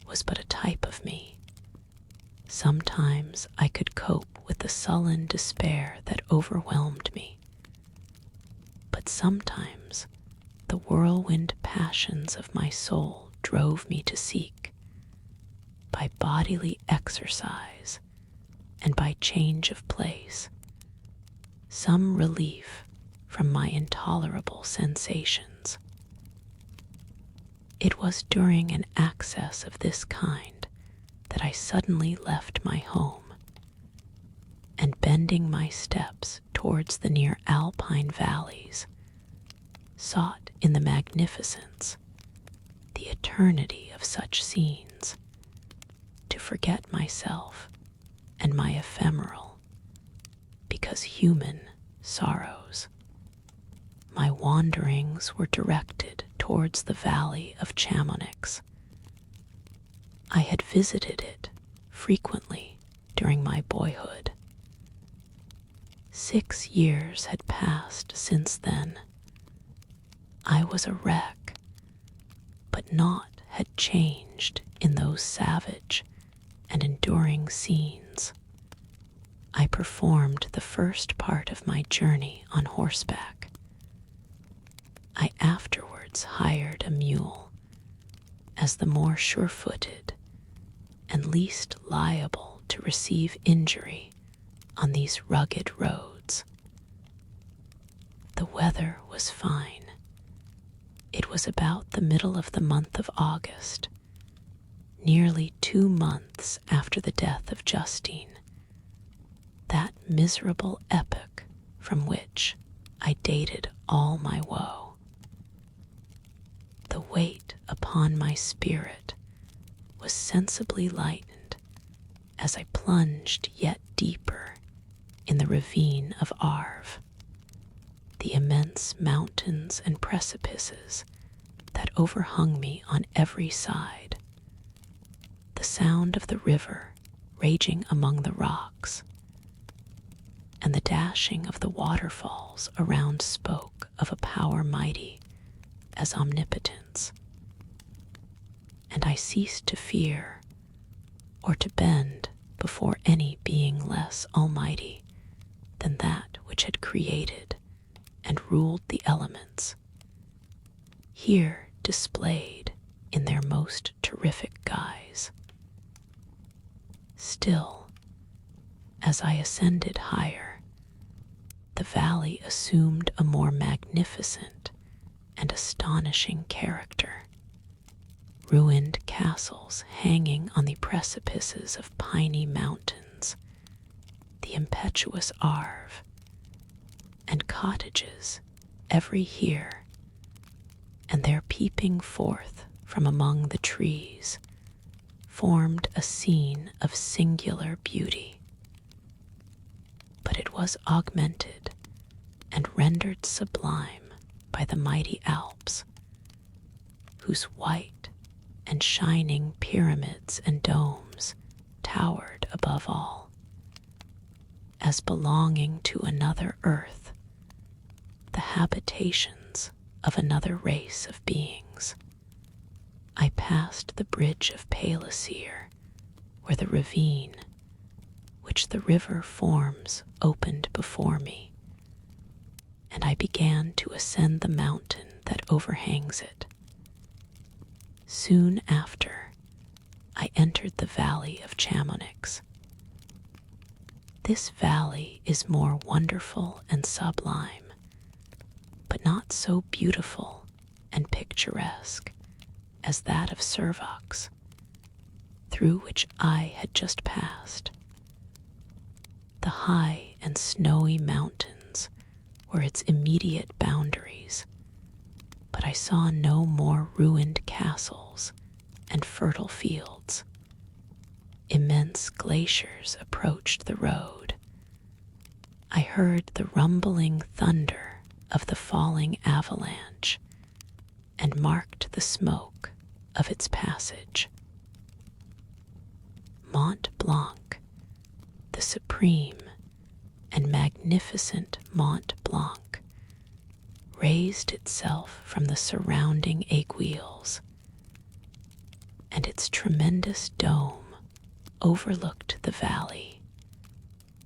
was but a type of me. Sometimes I could cope with the sullen despair that overwhelmed me, but sometimes the whirlwind passions of my soul drove me to seek, by bodily exercise and by change of place, some relief from my intolerable sensations. It was during an access of this kind that I suddenly left my home, and bending my steps towards the near alpine valleys, sought in the magnificence, the eternity of such scenes, to forget myself and my ephemeral, because human, sorrows. My wanderings were directed towards the valley of Chamonix. I had visited it frequently during my boyhood. 6 years had passed since then. I was a wreck, but naught had changed in those savage and enduring scenes. I performed the first part of my journey on horseback. I afterwards hired a mule, as the more sure-footed and least liable to receive injury on these rugged roads. The weather was fine. It was about the middle of the month of August, nearly 2 months after the death of Justine, that miserable epoch from which I dated all my woe. The weight upon my spirit was sensibly lightened as I plunged yet deeper in the ravine of Arve, the immense mountains and precipices that overhung me on every side. The sound of the river raging among the rocks, and the dashing of the waterfalls around spoke of a power mighty as omnipotence. And I ceased to fear or to bend before any being less almighty than that which had created and ruled the elements. Here displayed in their most terrific guise. Still, as I ascended higher, the valley assumed a more magnificent and astonishing character. Ruined castles hanging on the precipices of piny mountains, the impetuous Arve, and cottages every here and there peeping forth from among the trees, formed a scene of singular beauty. But it was augmented and rendered sublime by the mighty Alps, whose white and shining pyramids and domes towered above all, as belonging to another earth, the habitations of another race of beings. I passed the bridge of Palisier, where the ravine which the river forms opened before me, and I began to ascend the mountain that overhangs it. Soon after, I entered the valley of Chamonix. This valley is more wonderful and sublime, but not so beautiful and picturesque as that of Servox, through which I had just passed. The high and snowy mountains were its immediate boundaries, but I saw no more ruined castles and fertile fields. Immense glaciers approached the road. I heard the rumbling thunder of the falling avalanche and marked the smoke of its passage. Mont Blanc, the supreme and magnificent Mont Blanc, raised itself from the surrounding aiguilles, and its tremendous dome overlooked the valley.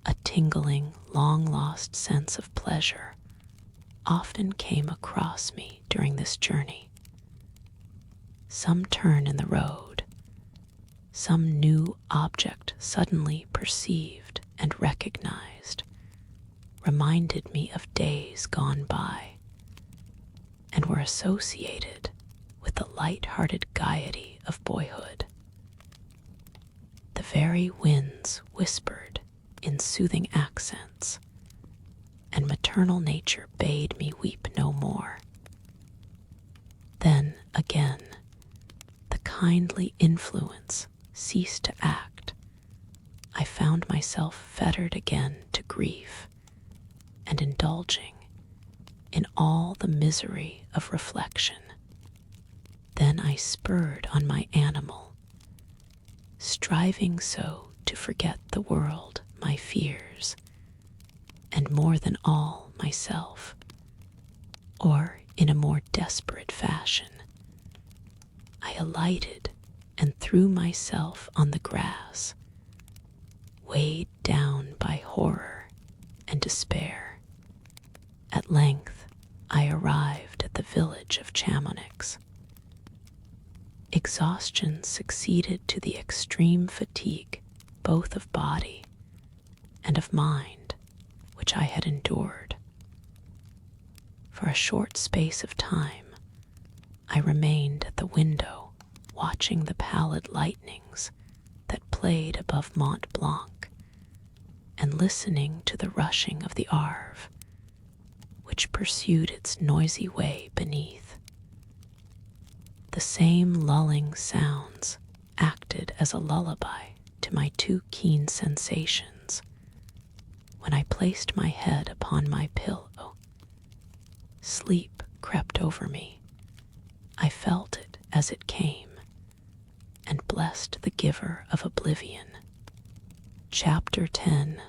A tingling, long-lost sense of pleasure often came across me during this journey. Some turn in the road, some new object suddenly perceived and recognized, reminded me of days gone by, and were associated with the light-hearted gaiety of boyhood. The very winds whispered in soothing accents, and maternal nature bade me weep no more. Then, again, the kindly influence ceased to act. I found myself fettered again to grief, and indulging in all the misery of reflection. Then I spurred on my animal, striving so to forget the world, my fears, and more than all myself, or in a more desperate fashion, I alighted and threw myself on the grass, weighed down by horror and despair. At length, I arrived at the village of Chamonix. Exhaustion succeeded to the extreme fatigue both of body and of mind which I had endured. For a short space of time, I remained at the window watching the pallid lightnings that played above Mont Blanc and listening to the rushing of the Arve, which pursued its noisy way beneath. The same lulling sounds acted as a lullaby to my too keen sensations. When I placed my head upon my pillow, sleep crept over me. I felt it as it came, and blessed the giver of oblivion. Chapter 10.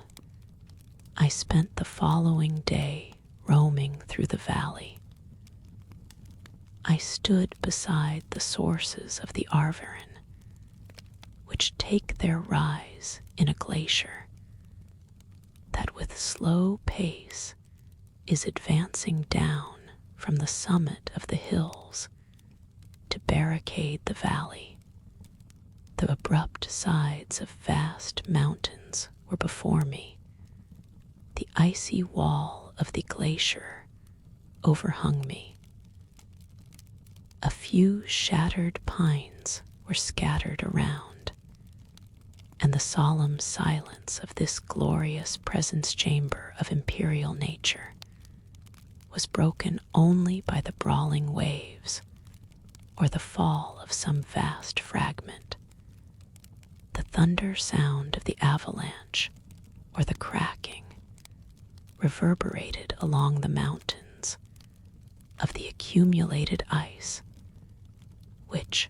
I spent the following day roaming through the valley. I stood beside the sources of the Arveren, which take their rise in a glacier that with slow pace is advancing down from the summit of the hills to barricade the valley. The abrupt sides of vast mountains were before me. The icy wall of the glacier overhung me. A few shattered pines were scattered around, and the solemn silence of this glorious presence chamber of imperial nature was broken only by the brawling waves or the fall of some vast fragment. The thunder sound of the avalanche or the cracking reverberated along the mountains of the accumulated ice, which,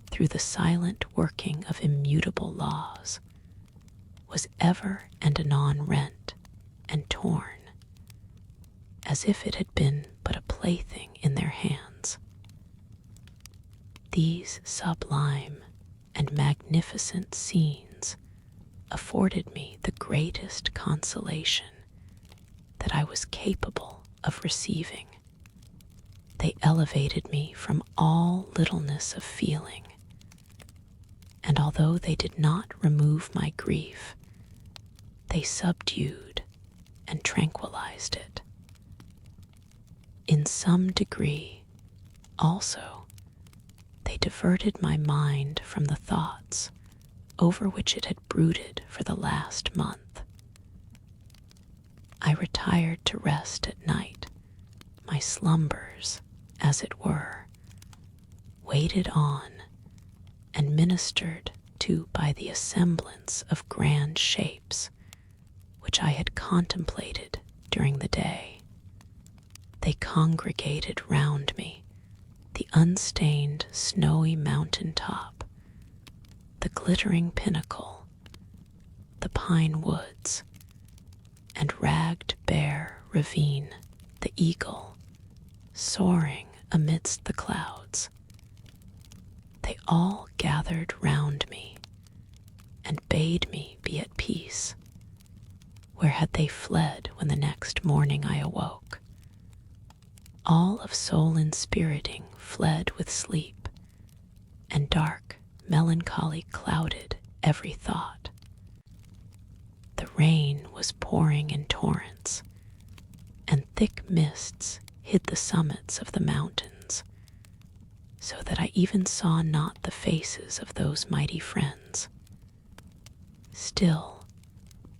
through the silent working of immutable laws, was ever and anon rent and torn, as if it had been but a plaything in their hands. These sublime and magnificent scenes afforded me the greatest consolation that I was capable of receiving. They elevated me from all littleness of feeling, and although they did not remove my grief, they subdued and tranquilized it. In some degree, also, they diverted my mind from the thoughts over which it had brooded for the last month. I retired to rest at night, my slumbers, as it were, waited on and ministered to by the assemblance of grand shapes which I had contemplated during the day. They congregated round me, the unstained snowy mountain top, the glittering pinnacle, the pine woods, and ragged bare ravine, the eagle, soaring amidst the clouds. They all gathered round me and bade me be at peace. Where had they fled when the next morning I awoke? All of soul inspiriting fled with sleep, and dark melancholy clouded every thought. The rain was pouring in torrents, and thick mists hid the summits of the mountains, so that I even saw not the faces of those mighty friends. Still,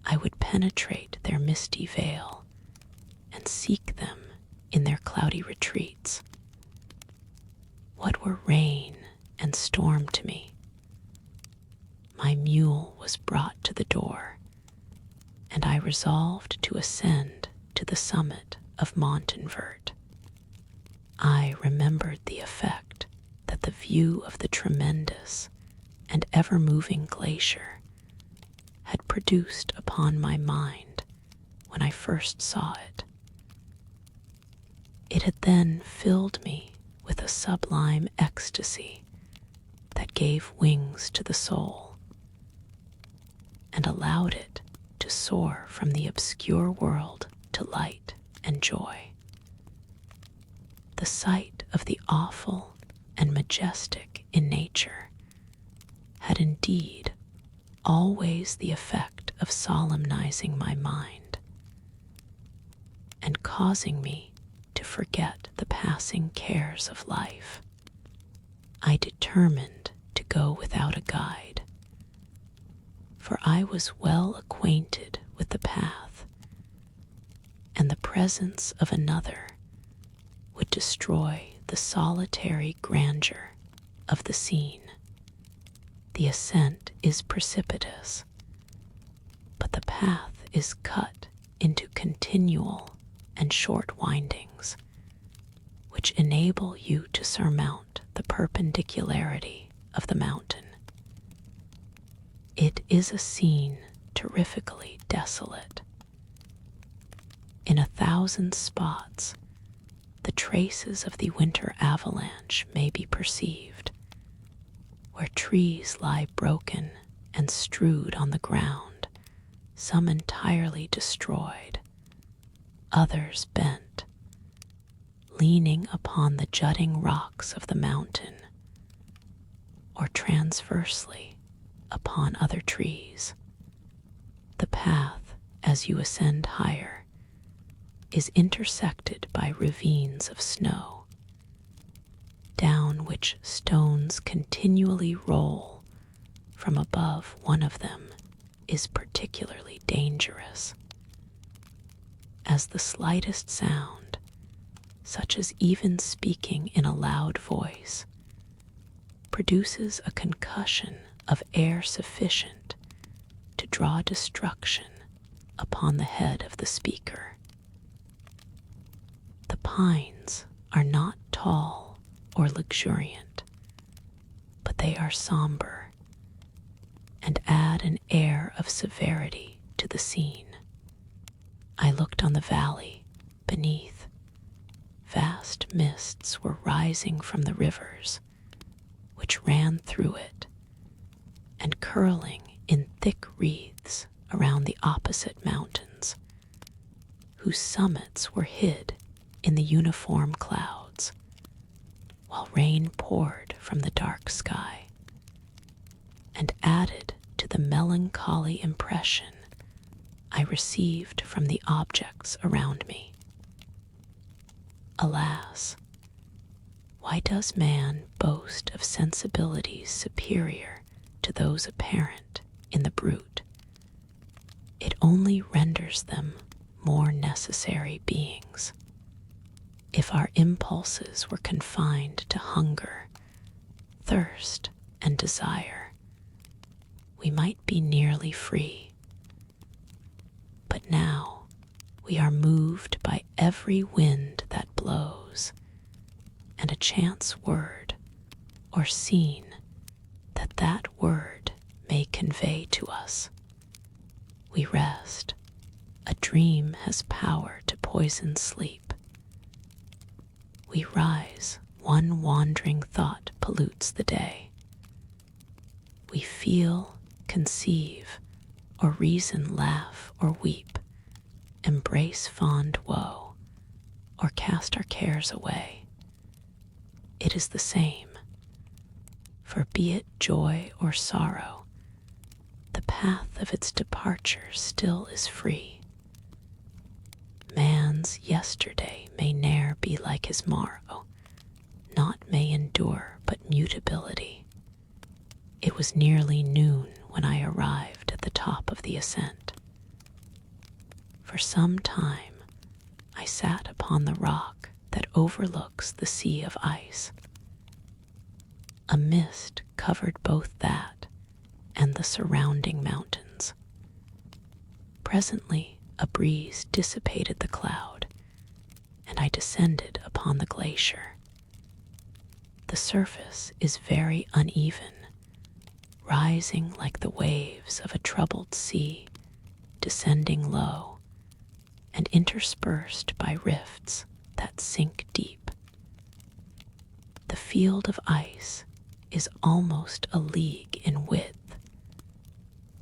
I would penetrate their misty veil and seek them in their cloudy retreats. What were rain and storm to me? My mule was brought to the door, and I resolved to ascend to the summit of Montanvert. I remembered the effect that the view of the tremendous and ever-moving glacier had produced upon my mind when I first saw it. It had then filled me with a sublime ecstasy that gave wings to the soul and allowed it to soar from the obscure world to light and joy. The sight of the awful and majestic in nature had indeed always the effect of solemnizing my mind and causing me to forget the passing cares of life. I determined to go without a guide, for I was well acquainted with the path, and the presence of another would destroy the solitary grandeur of the scene. The ascent is precipitous, but the path is cut into continual and short windings, which enable you to surmount the perpendicularity of the mountain. It is a scene terrifically desolate. In 1,000 spots, the traces of the winter avalanche may be perceived, where trees lie broken and strewed on the ground, some entirely destroyed, others bent. Leaning upon the jutting rocks of the mountain or transversely upon other trees. The path, as you ascend higher, is intersected by ravines of snow, down which stones continually roll from above. One of them is particularly dangerous, as the slightest sound, such as even speaking in a loud voice, produces a concussion of air sufficient to draw destruction upon the head of the speaker. The pines are not tall or luxuriant, but they are somber and add an air of severity to the scene. I looked on the valley beneath. Vast mists were rising from the rivers which ran through it, and curling in thick wreaths around the opposite mountains, whose summits were hid in the uniform clouds, while rain poured from the dark sky, and added to the melancholy impression I received from the objects around me. Alas, why does man boast of sensibilities superior to those apparent in the brute? It only renders them more necessary beings. If our impulses were confined to hunger, thirst, and desire, we might be nearly free. But now we are moved by every wind that blows, and a chance word or scene that word may convey to us. We rest. A dream has power to poison sleep. We rise. One wandering thought pollutes the day. We feel, conceive, or reason, laugh or weep, embrace fond woe, or cast our cares away. It is the same, for be it joy or sorrow, the path of its departure still is free. Man's yesterday may ne'er be like his morrow, naught may endure but mutability. It was nearly noon when I arrived at the top of the ascent. For some time I sat upon the rock that overlooks the sea of ice. A mist covered both that and the surrounding mountains. Presently a breeze dissipated the cloud, and I descended upon the glacier. The surface is very uneven, rising like the waves of a troubled sea, descending low, and interspersed by rifts that sink deep. The field of ice is almost a league in width,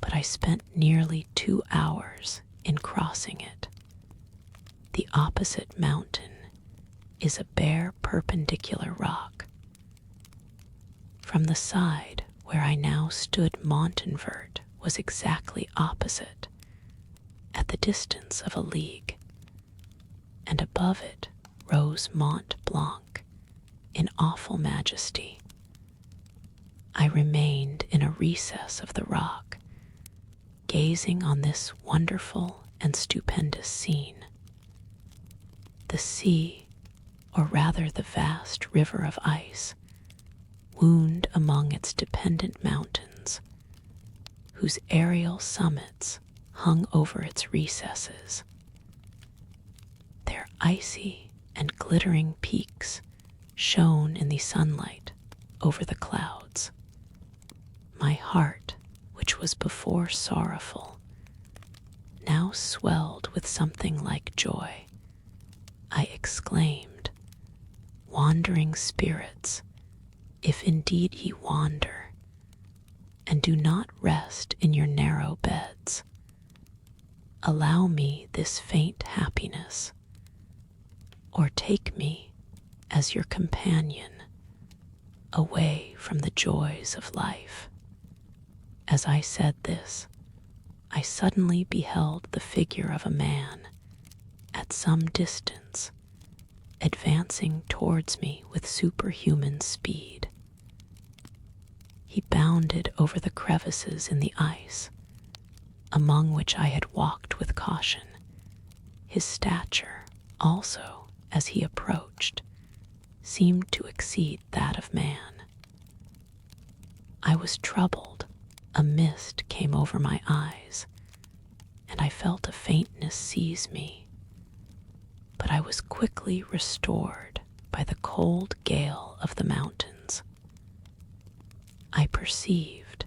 but I spent nearly 2 hours in crossing it. The opposite mountain is a bare perpendicular rock. From the side where I now stood, Montanvert was exactly opposite, at the distance of a league, and above it rose Mont Blanc in awful majesty. I remained in a recess of the rock, gazing on this wonderful and stupendous scene. The sea, or rather the vast river of ice, wound among its dependent mountains, whose aerial summits hung over its recesses. Their icy and glittering peaks shone in the sunlight over the clouds. My heart, which was before sorrowful, now swelled with something like joy. I exclaimed, "Wandering spirits, if indeed ye wander, and do not rest in your narrow beds, allow me this faint happiness, or take me as your companion, away from the joys of life. As I said this, I suddenly beheld the figure of a man at some distance, advancing towards me with superhuman speed. He bounded over the crevices in the ice, among which I had walked with caution. His stature, also, as he approached, seemed to exceed that of man. I was troubled. A mist came over my eyes, and I felt a faintness seize me. But I was quickly restored by the cold gale of the mountains. I perceived,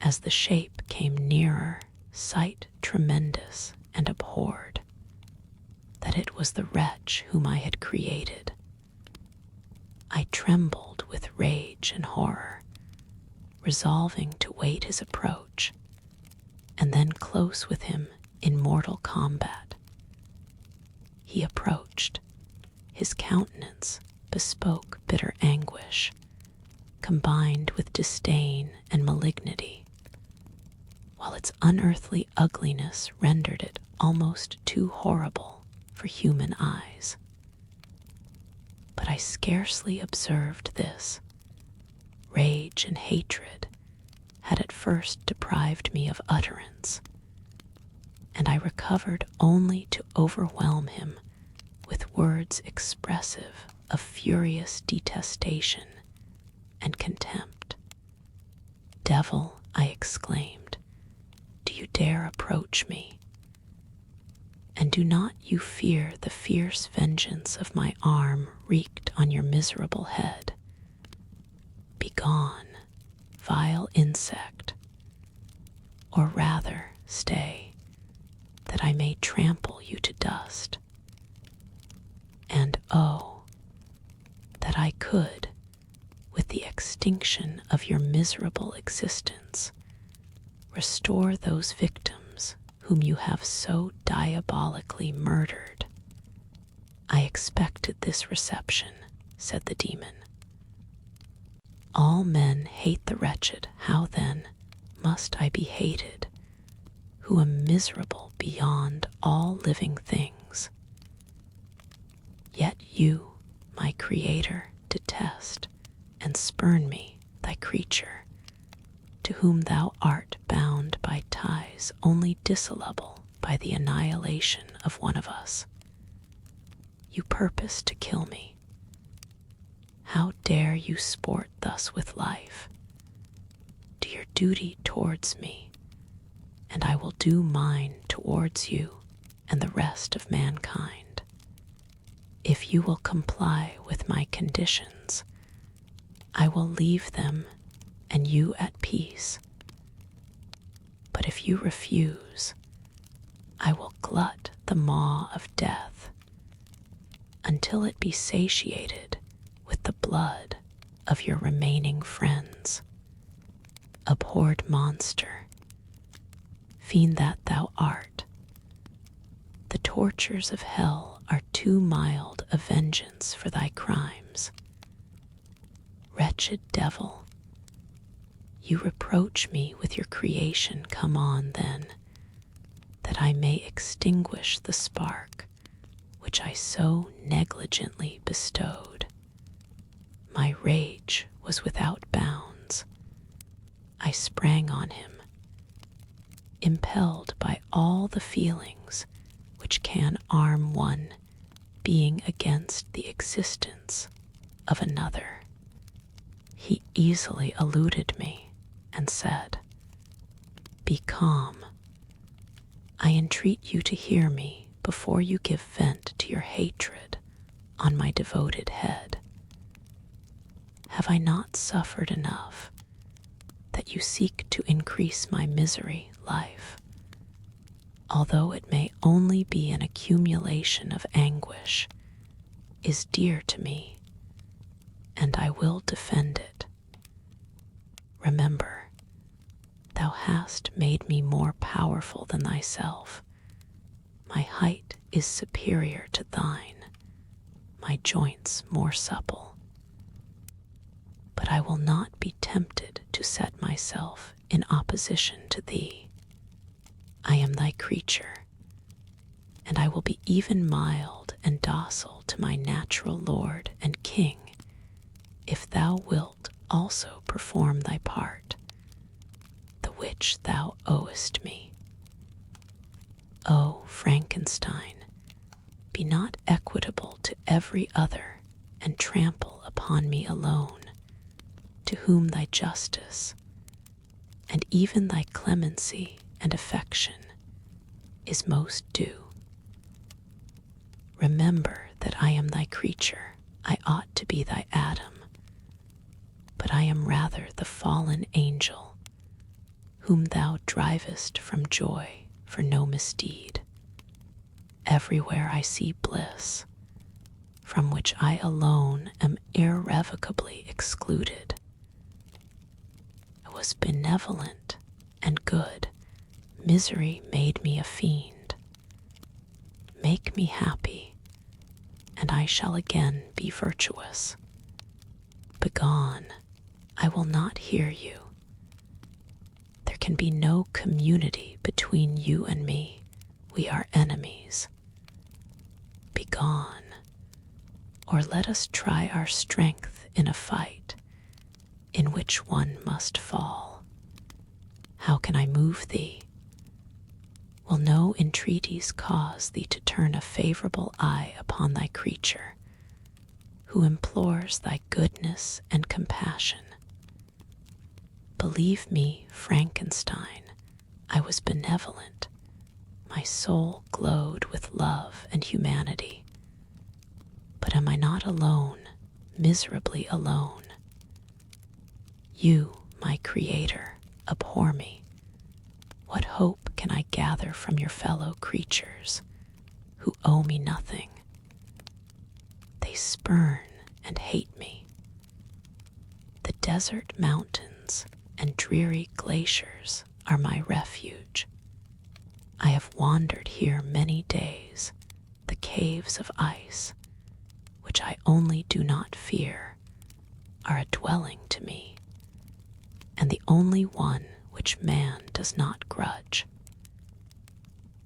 as the shape came nearer, sight tremendous and abhorred, that it was the wretch whom I had created. I trembled with rage and horror, resolving to wait his approach, and then close with him in mortal combat. He approached. His countenance bespoke bitter anguish, combined with disdain and malignity, while its unearthly ugliness rendered it almost too horrible for human eyes. But I scarcely observed this. Rage and hatred had at first deprived me of utterance, and I recovered only to overwhelm him with words expressive of furious detestation and contempt. "Devil," I exclaimed, "do you dare approach me? And do not you fear the fierce vengeance of my arm wreaked on your miserable head? Begone, vile insect, or rather stay, that I may trample you to dust. And oh, that I could, with the extinction of your miserable existence, restore those victims whom you have so diabolically murdered." "I expected this reception," said the demon. "All men hate the wretched. How then must I be hated, who am miserable beyond all living things? Yet you, my Creator, detest and spurn me, thy creature, to whom thou art bound by ties only dissoluble by the annihilation of one of us. You purpose to kill me. How dare you sport thus with life? Do your duty towards me, and I will do mine towards you and the rest of mankind. If you will comply with my conditions, I will leave them and you at peace. But if you refuse, I will glut the maw of death until it be satiated with the blood of your remaining friends. Abhorred monster, fiend that thou art, the tortures of hell are too mild a vengeance for thy crimes. Wretched devil, you reproach me with your creation. Come on, then, that I may extinguish the spark which I so negligently bestowed. My rage was without bounds. I sprang on him, impelled by all the feelings which can arm one being against the existence of another. He easily eluded me and said, "Be calm. I entreat you to hear me before you give vent to your hatred on my devoted head. Have I not suffered enough that you seek to increase my misery? Life, although it may only be an accumulation of anguish, is dear to me, and I will defend it. Remember, thou hast made me more powerful than thyself. My height is superior to thine, my joints more supple. but I will not be tempted to set myself in opposition to thee. I am thy creature, and I will be even mild and docile to my natural lord and king, if thou wilt also perform thy part, the which thou owest me. O Frankenstein, be not equitable to every other, and trample upon me alone, to whom thy justice, and even thy clemency and affection, is most due. Remember that I am thy creature. I ought to be thy Adam, but I am rather the fallen angel, whom thou drivest from joy for no misdeed. Everywhere I see bliss, from which I alone am irrevocably excluded. I was benevolent and good. Misery made me a fiend. Make me happy, and I shall again be virtuous. Begone, I will not hear you. There can be no community between you and me. We are enemies. Begone, or let us try our strength in a fight, in which one must fall. How can I move thee? Will no entreaties cause thee to turn a favorable eye upon thy creature, who implores thy goodness and compassion? Believe me, Frankenstein, I was benevolent. My soul glowed with love and humanity. But am I not alone, miserably alone? You, my creator, abhor me. What hope can I gather from your fellow creatures, who owe me nothing? They spurn and hate me. The desert mountains and dreary glaciers are my refuge. I have wandered here many days. The caves of ice, which I only do not fear, are a dwelling to me, and the only one which man does not grudge.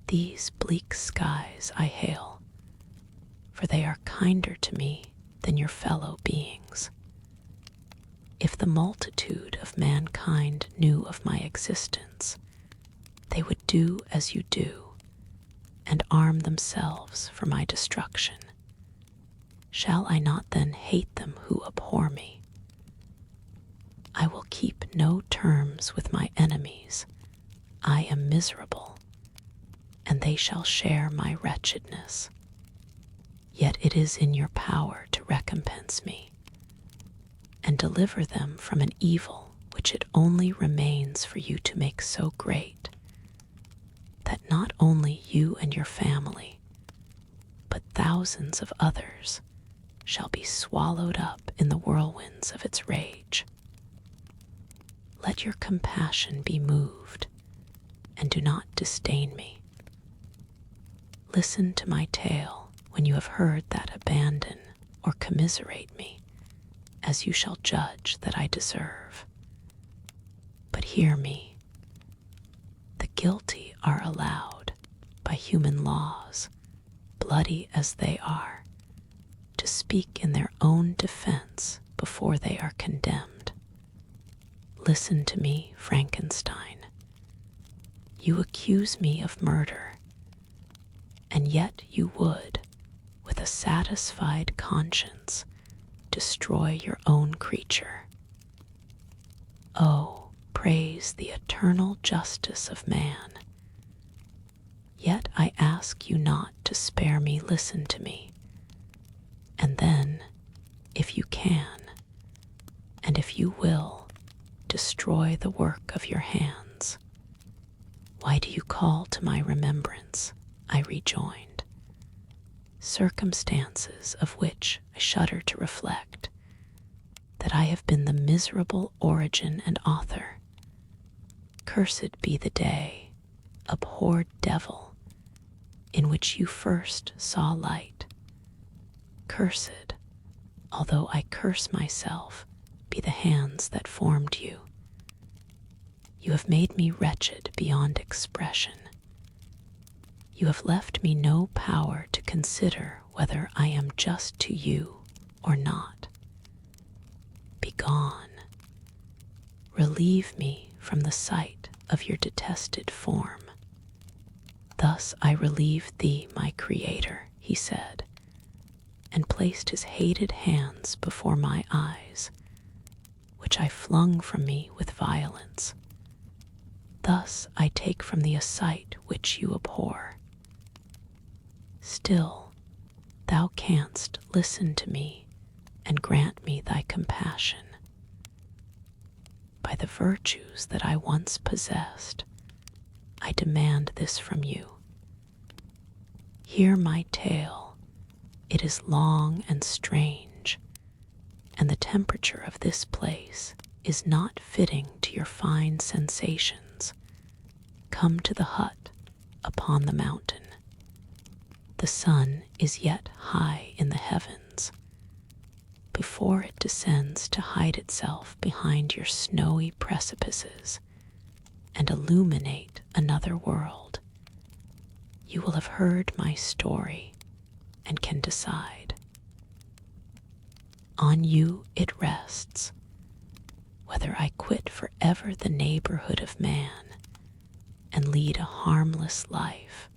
These bleak skies I hail, for they are kinder to me than your fellow beings. If the multitude of mankind knew of my existence, they would do as you do, and arm themselves for my destruction. Shall I not then hate them who abhor me? I will keep no terms with my enemies. I am miserable, and they shall share my wretchedness. Yet it is in your power to recompense me, and deliver them from an evil which it only remains for you to make so great, that not only you and your family, but thousands of others shall be swallowed up in the whirlwinds of its rage. Let your compassion be moved, and do not disdain me. Listen to my tale when you have heard that abandon or commiserate me, as you shall judge that I deserve. But hear me. The guilty are allowed, by human laws, bloody as they are, to speak in their own defense before they are condemned. Listen to me, Frankenstein. You accuse me of murder, and yet you would, with a satisfied conscience, destroy your own creature. Oh, praise the eternal justice of man. Yet I ask you not to spare me. Listen to me. And then, if you can, and if you will, destroy the work of your hands. Why do you call to my remembrance? I rejoined. Circumstances of which I shudder to reflect, that I have been the miserable origin and author. Cursed be the day, abhorred devil, in which you first saw light. Cursed, although I curse myself, be the hands that formed you. You have made me wretched beyond expression. You have left me no power to consider whether I am just to you or not. Begone. Relieve me from the sight of your detested form. Thus I relieve thee, my Creator, he said, and placed his hated hands before my eyes, which I flung from me with violence. Thus I take from thee a sight which you abhor. Still, thou canst listen to me and grant me thy compassion. By the virtues that I once possessed, I demand this from you. Hear my tale. It is long and strange, and the temperature of this place is not fitting to your fine sensations. Come to the hut upon the mountain. The sun is yet high in the heavens. Before it descends to hide itself behind your snowy precipices and illuminate another world, you will have heard my story and can decide. On you it rests, whether I quit forever the neighborhood of man and lead a harmless life,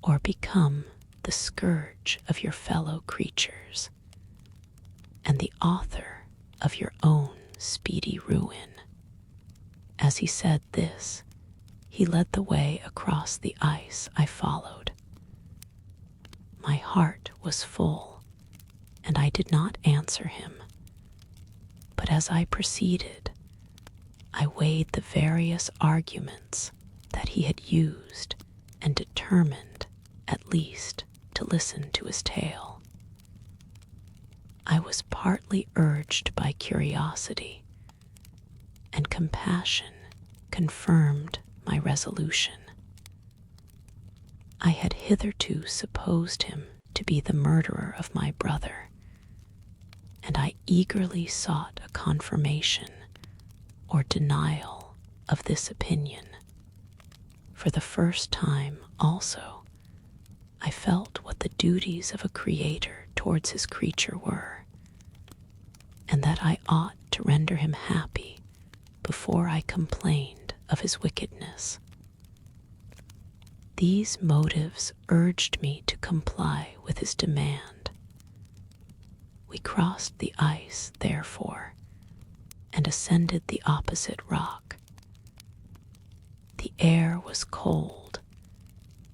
or become the scourge of your fellow creatures and the author of your own speedy ruin. As he said this, he led the way across the ice I followed. My heart was full, and I did not answer him. But as I proceeded, I weighed the various arguments that he had used and determined, at least, to listen to his tale. I was partly urged by curiosity, and compassion confirmed my resolution. I had hitherto supposed him to be the murderer of my brother, and I eagerly sought a confirmation or denial of this opinion. For the first time, also, I felt what the duties of a creator towards his creature were, and that I ought to render him happy before I complained of his wickedness. These motives urged me to comply with his demand. We crossed the ice, therefore, and ascended the opposite rock. The air was cold,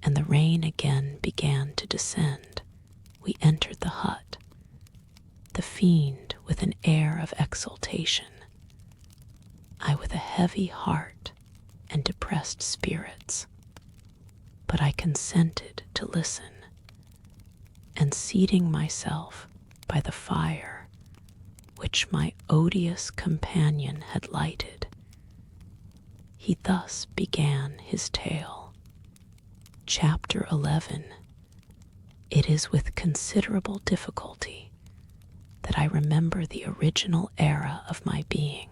and the rain again began to descend. We entered the hut, the fiend with an air of exultation, I with a heavy heart and depressed spirits. But I consented to listen, and seating myself by the fire which my odious companion had lighted, he thus began his tale. Chapter 11. It is with considerable difficulty that I remember the original era of my being.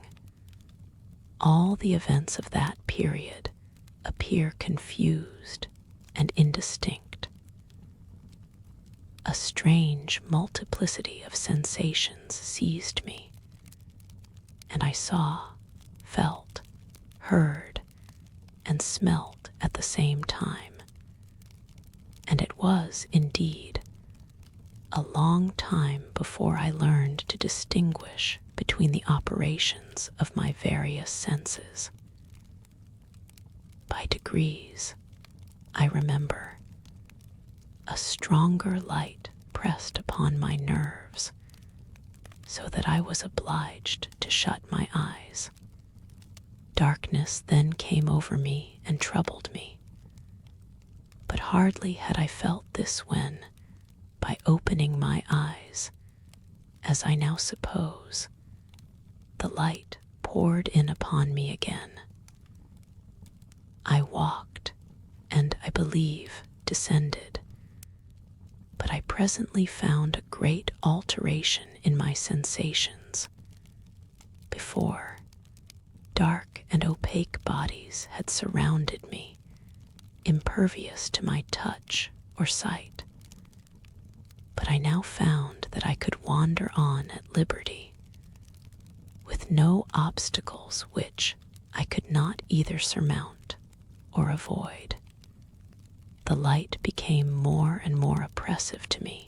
All the events of that period appear confused and indistinct. A strange multiplicity of sensations seized me, and I saw, felt, heard, and smelt at the same time. And it was, indeed, a long time before I learned to distinguish between the operations of my various senses. By degrees, I remember, a stronger light pressed upon my nerves, so that I was obliged to shut my eyes. Darkness then came over me and troubled me, but hardly had I felt this when, by opening my eyes, as I now suppose, the light poured in upon me again. I walked, and I believe descended, but I presently found a great alteration in my sensations. before, dark and opaque bodies had surrounded me, impervious to my touch or sight. But I now found that I could wander on at liberty, with no obstacles which I could not either surmount or avoid. The light became more and more oppressive to me,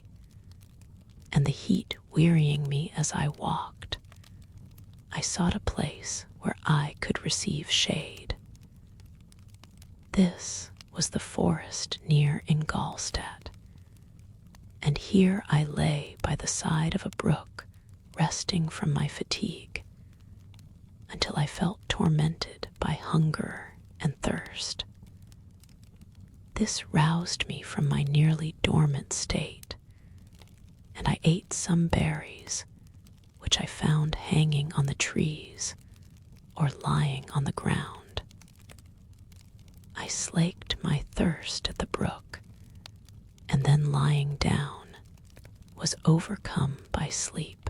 and the heat wearying me as I walked, I sought a place where I could receive shade. This was the forest near Ingolstadt, and here I lay by the side of a brook, resting from my fatigue, until I felt tormented by hunger and thirst. This roused me from my nearly dormant state, and I ate some berries, which I found hanging on the trees or lying on the ground. I slaked my thirst at the brook, and then lying down, was overcome by sleep.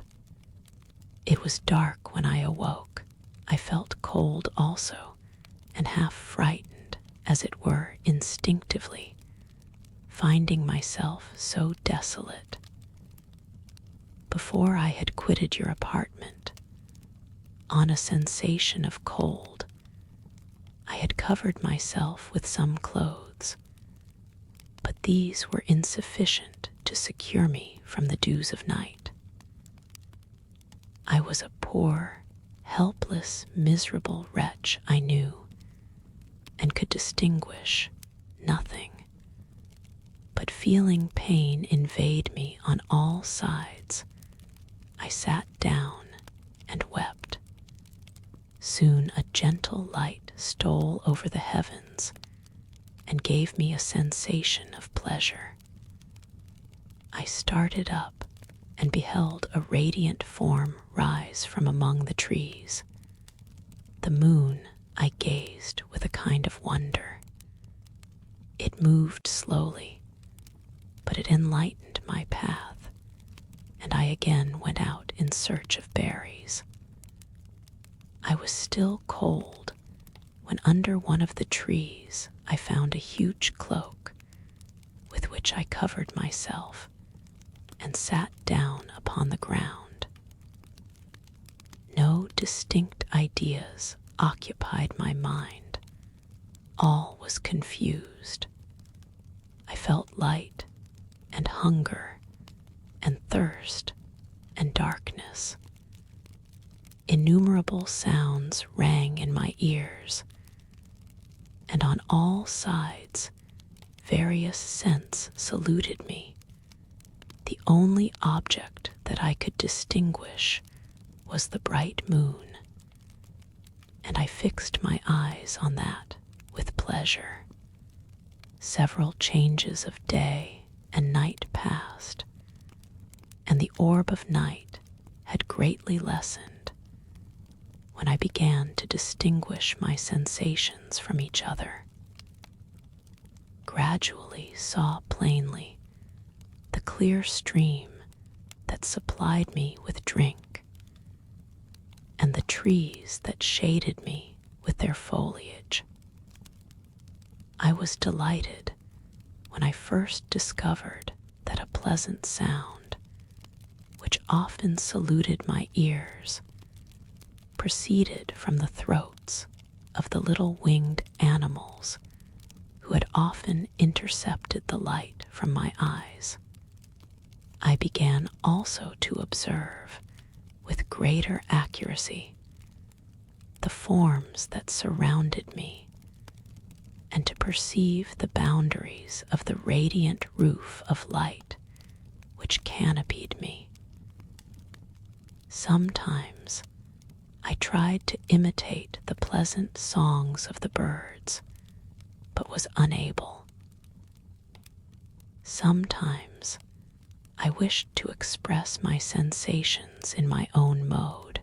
It was dark when I awoke. I felt cold also, and half frightened, as it were, instinctively, finding myself so desolate. Before I had quitted your apartment, on a sensation of cold, I had covered myself with some clothes, but these were insufficient to secure me from the dews of night. I was a poor, helpless, miserable wretch, I knew, and could distinguish nothing. But feeling pain invade me on all sides, I sat down and wept. Soon a gentle light stole over the heavens and gave me a sensation of pleasure. I started up and beheld a radiant form rise from among the trees. The moon I gazed with a kind of wonder. It moved slowly, but it enlightened my path, and I again went out in search of berries. I was still cold when under one of the trees I found a huge cloak, with which I covered myself and sat down upon the ground. No distinct ideas occupied my mind. All was confused. I felt light and hunger and thirst and darkness. Innumerable sounds rang in my ears, and on all sides various scents saluted me. The only object that I could distinguish was the bright moon, and I fixed my eyes on that with pleasure. Several changes of day and night passed, and the orb of night had greatly lessened, when I began to distinguish my sensations from each other. Gradually saw plainly the clear stream that supplied me with drink, and the trees that shaded me with their foliage. I was delighted when I first discovered that a pleasant sound, which often saluted my ears, proceeded from the throats of the little winged animals who had often intercepted the light from my eyes. I began also to observe with greater accuracy the forms that surrounded me, and to perceive the boundaries of the radiant roof of light which canopied me. Sometimes I tried to imitate the pleasant songs of the birds, but was unable. Sometimes I wished to express my sensations in my own mode,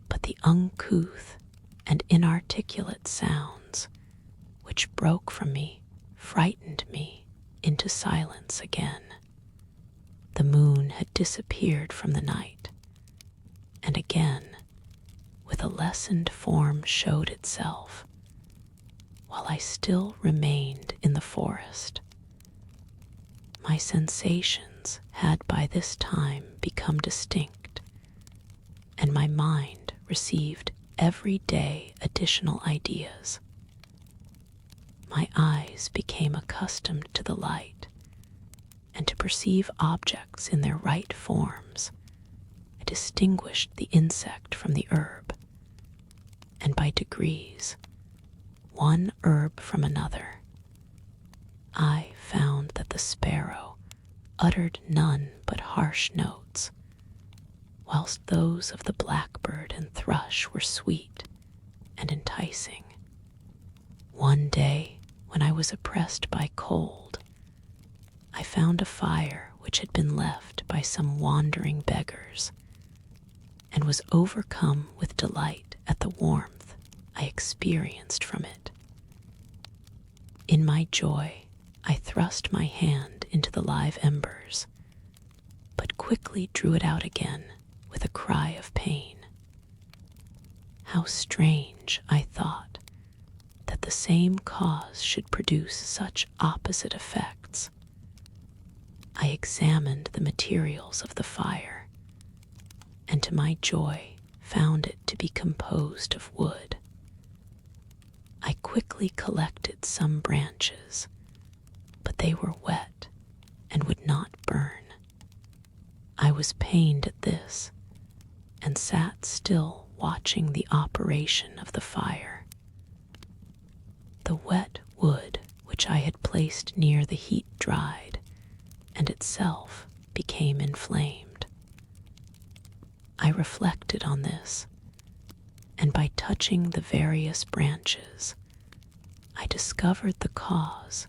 but the uncouth and inarticulate sounds which broke from me frightened me into silence again. The moon had disappeared from the night, and again lessened form showed itself, while I still remained in the forest. My sensations had by this time become distinct, and my mind received every day additional ideas. My eyes became accustomed to the light, and to perceive objects in their right forms. I distinguished the insect from the herb, and by degrees, one herb from another, I found that the sparrow uttered none but harsh notes, whilst those of the blackbird and thrush were sweet and enticing. One day, when I was oppressed by cold, I found a fire which had been left by some wandering beggars, and was overcome with delight at the warmth I experienced from it. In my joy, I thrust my hand into the live embers, but quickly drew it out again with a cry of pain. How strange, I thought, that the same cause should produce such opposite effects. I examined the materials of the fire, and to my joy found it to be composed of wood. I quickly collected some branches, but they were wet and would not burn. I was pained at this, and sat still watching the operation of the fire. The wet wood which I had placed near the heat dried, and itself became inflamed. I reflected on this, and by touching the various branches, I discovered the cause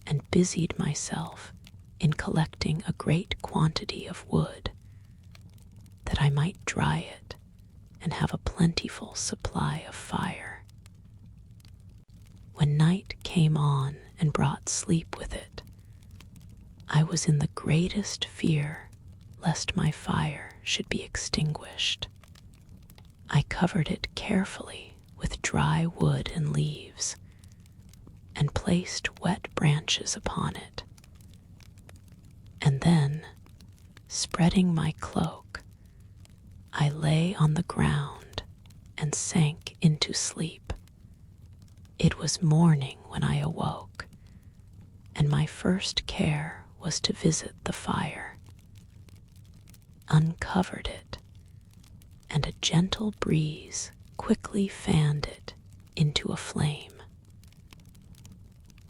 and busied myself in collecting a great quantity of wood, that I might dry it and have a plentiful supply of fire. When night came on and brought sleep with it, I was in the greatest fear lest my fire should be extinguished. I covered it carefully with dry wood and leaves, and placed wet branches upon it. And then, spreading my cloak, I lay on the ground and sank into sleep. It was morning when I awoke, and my first care was to visit the fire. Uncovered it, and a gentle breeze quickly fanned it into a flame.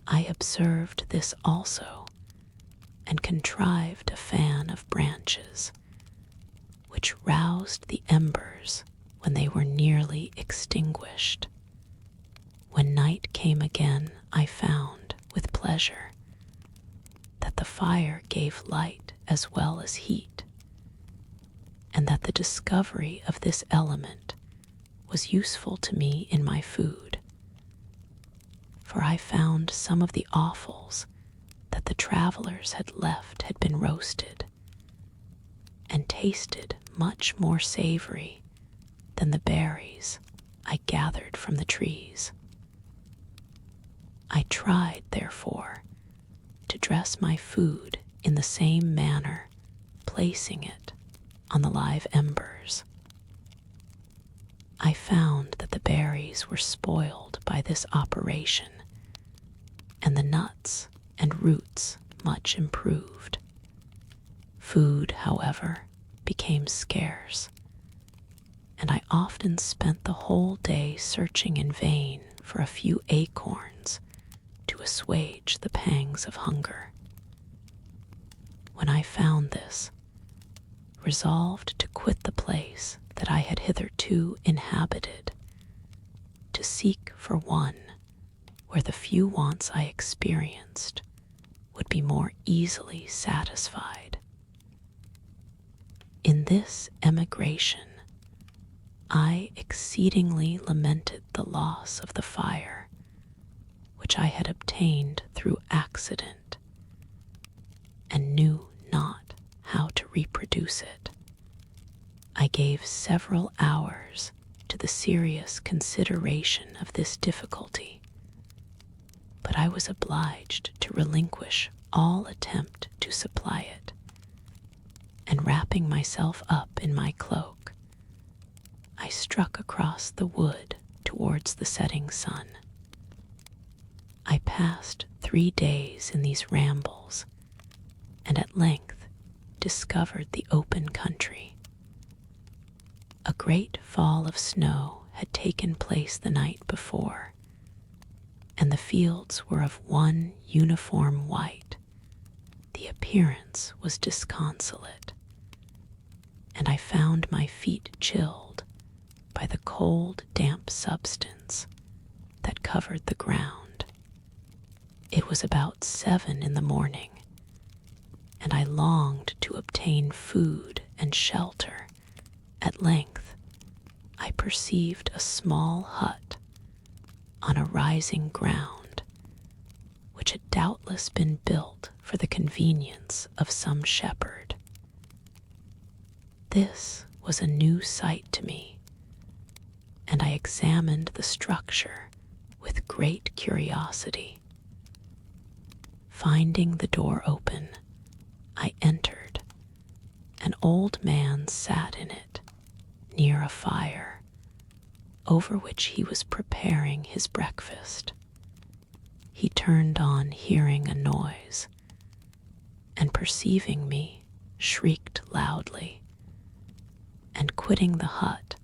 I observed this also, and contrived a fan of branches, which roused the embers when they were nearly extinguished. When night came again, I found, with pleasure, that the fire gave light as well as heat, and that the discovery of this element was useful to me in my food. For I found some of the offals that the travelers had left had been roasted, and tasted much more savory than the berries I gathered from the trees. I tried, therefore, to dress my food in the same manner, placing it on the live embers. I found that the berries were spoiled by this operation, and the nuts and roots much improved. Food, however, became scarce, and I often spent the whole day searching in vain for a few acorns to assuage the pangs of hunger. When I found this, resolved to quit the place that I had hitherto inhabited, to seek for one where the few wants I experienced would be more easily satisfied. In this emigration, I exceedingly lamented the loss of the fire, which I had obtained through accident, and knew not how to reproduce it. I gave several hours to to the serious consideration of this difficulty, but I was obliged to relinquish all attempt to supply it, and wrapping myself up in my cloak, I struck across the wood towards the setting sun. I passed 3 days in these rambles, and at length discovered the open country. A great fall of snow had taken place the night before, and the fields were of one uniform white. The appearance was disconsolate, and I found my feet chilled by the cold, damp substance that covered the ground. It was about 7 in the morning, and I longed to obtain food and shelter. At length, I perceived a small hut on a rising ground, which had doubtless been built for the convenience of some shepherd. This was a new sight to me, and I examined the structure with great curiosity. Finding the door open, I entered. An old man sat in it, near a fire, over which he was preparing his breakfast. He turned on hearing a noise, and perceiving me, shrieked loudly, and quitting the hut,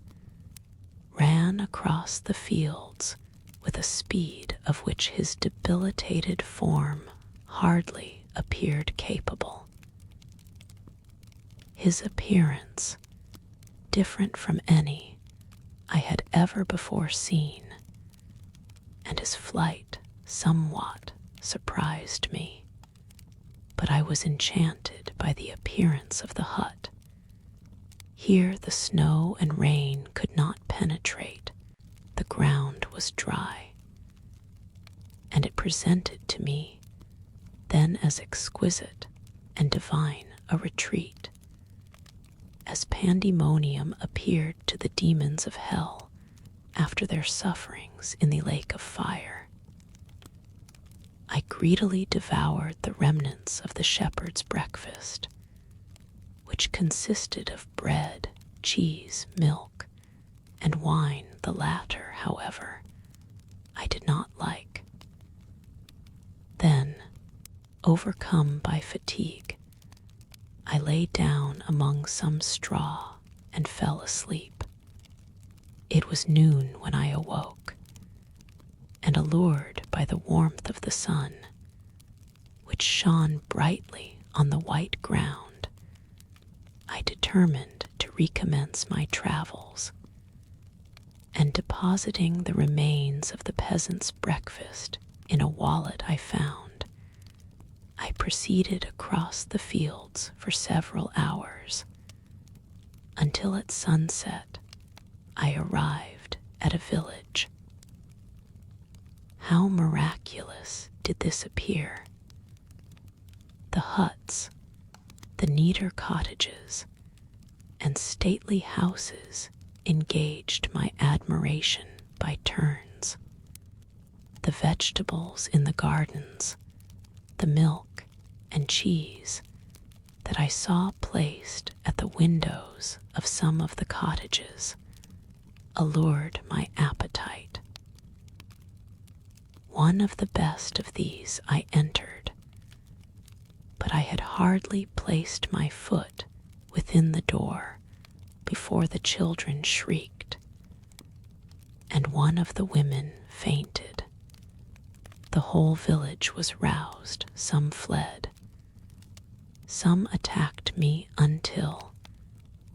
ran across the fields with a speed of which his debilitated form hardly appeared capable. His appearance, different from any I had ever before seen, and his flight somewhat surprised me, but I was enchanted by the appearance of the hut. Here the snow and rain could not penetrate. The ground was dry, and it presented to me then as exquisite and divine a retreat as pandemonium appeared to the demons of hell after their sufferings in the lake of fire. I greedily devoured the remnants of the shepherd's breakfast, which consisted of bread, cheese, milk, and wine. The latter, however, I did not like. Then, overcome by fatigue, I lay down among some straw and fell asleep. It was noon when I awoke, and allured by the warmth of the sun, which shone brightly on the white ground, I determined to recommence my travels, and depositing the remains of the peasant's breakfast in a wallet I found, I proceeded across the fields for several hours, until at sunset I arrived at a village. How miraculous did this appear! The huts, the neater cottages, and stately houses engaged my admiration by turns. The vegetables in the gardens, the milk and cheese that I saw placed at the windows of some of the cottages allured my appetite. One of the best of these I entered, but I had hardly placed my foot within the door before the children shrieked, and one of the women fainted. The whole village was roused, some fled. Some attacked me until,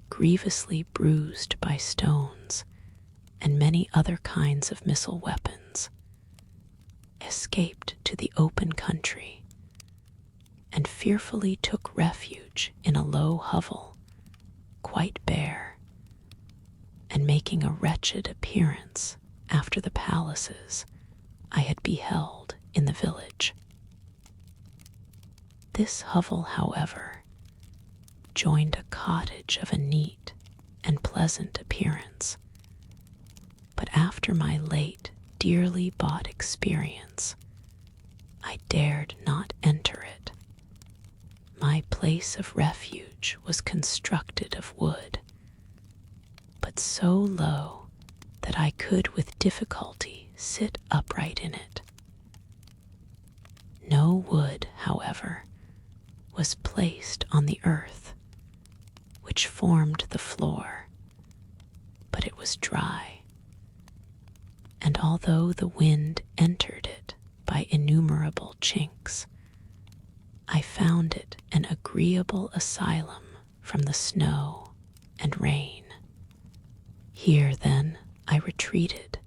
grievously bruised by stones and many other kinds of missile weapons, escaped to the open country, and fearfully took refuge in a low hovel, quite bare, and making a wretched appearance after the palaces I had beheld in the village. This hovel, however, joined a cottage of a neat and pleasant appearance, after my late, dearly bought experience, I dared not enter it. My place of refuge was constructed of wood, but so low that I could with difficulty sit upright in it. No wood, however, was placed on the earth, which formed the floor, but it was dry, and although the wind entered it by innumerable chinks, I found it an agreeable asylum from the snow and rain. Here, then, I retreated,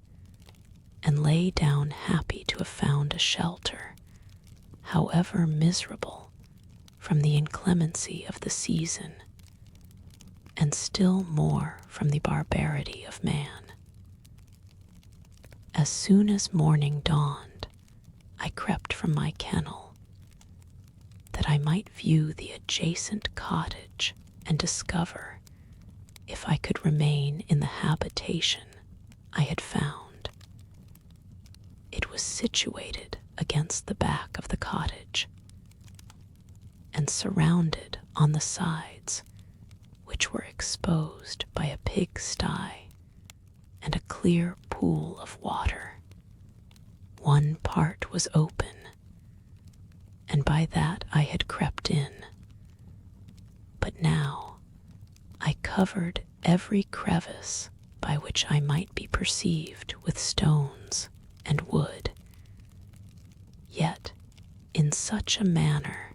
and lay down happy to have found a shelter, however miserable, from the inclemency of the season, and still more from the barbarity of man. As soon as morning dawned, I crept from my kennel, that I might view the adjacent cottage and discover if I could remain in the habitation I had found. It was situated against the back of the cottage, and surrounded on the sides, which were exposed by a pig-sty and a clear pool of water. One part was open, and by that I had crept in. But now I covered every crevice by which I might be perceived with stones and wood, yet in such a manner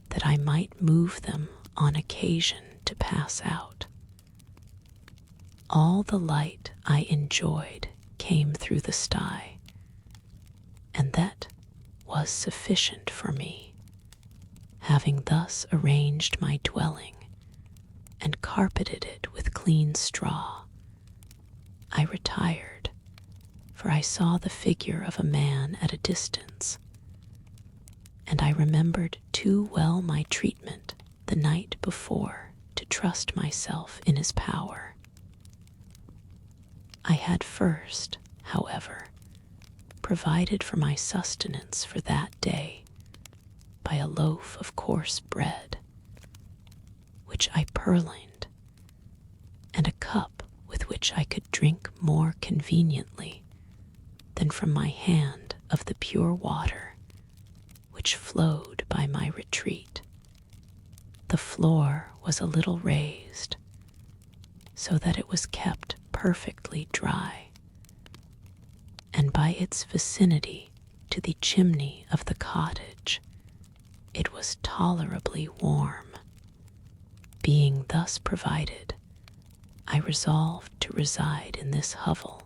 that I might move them on occasion to pass out. All the light I enjoyed came through the sty, and that was sufficient for me. Having thus arranged my dwelling and carpeted it with clean straw, I retired, for I saw the figure of a man at a distance, and I remembered too well my treatment the night before to trust myself in his power. I had first, however, provided for my sustenance for that day by a loaf of coarse bread, which I purloined, and a cup with which I could drink more conveniently than from my hand of the pure water which flowed by my retreat. The floor was a little raised, so that it was kept perfectly dry, and by its vicinity to the chimney of the cottage, it was tolerably warm. Being thus provided, I resolved to reside in this hovel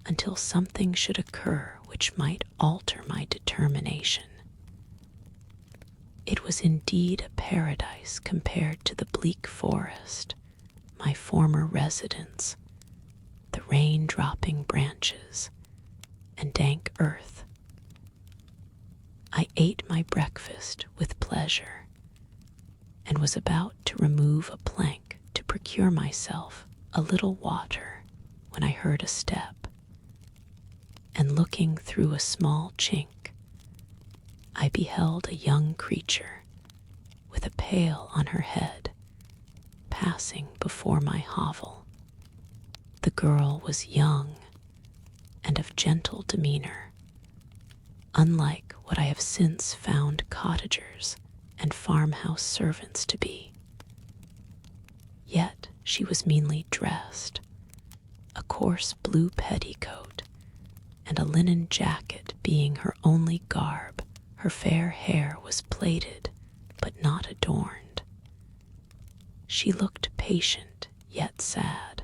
until something should occur which might alter my determination. It was indeed a paradise compared to the bleak forest, my former residence, the rain-dropping branches, and dank earth. I ate my breakfast with pleasure, and was about to remove a plank to procure myself a little water when I heard a step, and looking through a small chink, I beheld a young creature with a pail on her head passing before my hovel. The girl was young and of gentle demeanor, unlike what I have since found cottagers and farmhouse servants to be. Yet she was meanly dressed, a coarse blue petticoat and a linen jacket being her only garb. Her fair hair was plaited, but not adorned. She looked patient, yet sad.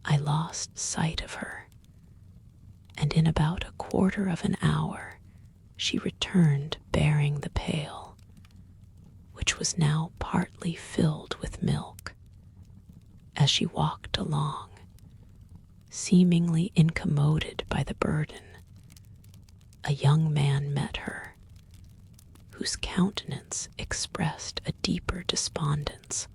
I lost sight of her, and in about a quarter of an hour she returned bearing the pail, which was now partly filled with milk. As she walked along, seemingly incommoded by the burden, a young man met her, whose countenance expressed a deeper despondence,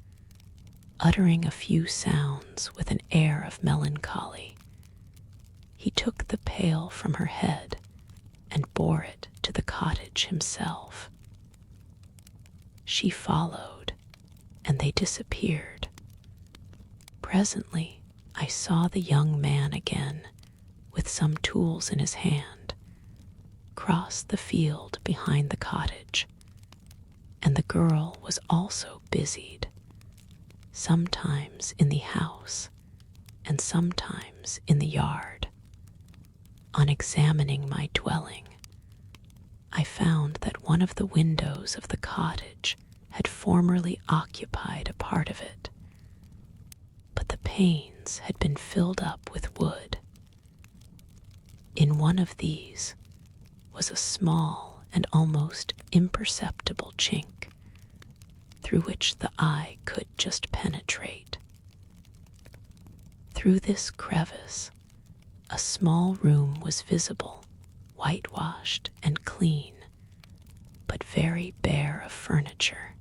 Uttering a few sounds with an air of melancholy, he took the pail from her head and bore it to the cottage himself. She followed, and they disappeared. Presently, I saw the young man again, with some tools in his hand, cross the field behind the cottage, and the girl was also busied, sometimes in the house and sometimes in the yard. On examining my dwelling, I found that one of the windows of the cottage had formerly occupied a part of it, but the panes had been filled up with wood. In one of these was a small and almost imperceptible chink, through which the eye could just penetrate. Through this crevice, a small room was visible, whitewashed and clean, but very bare of furniture.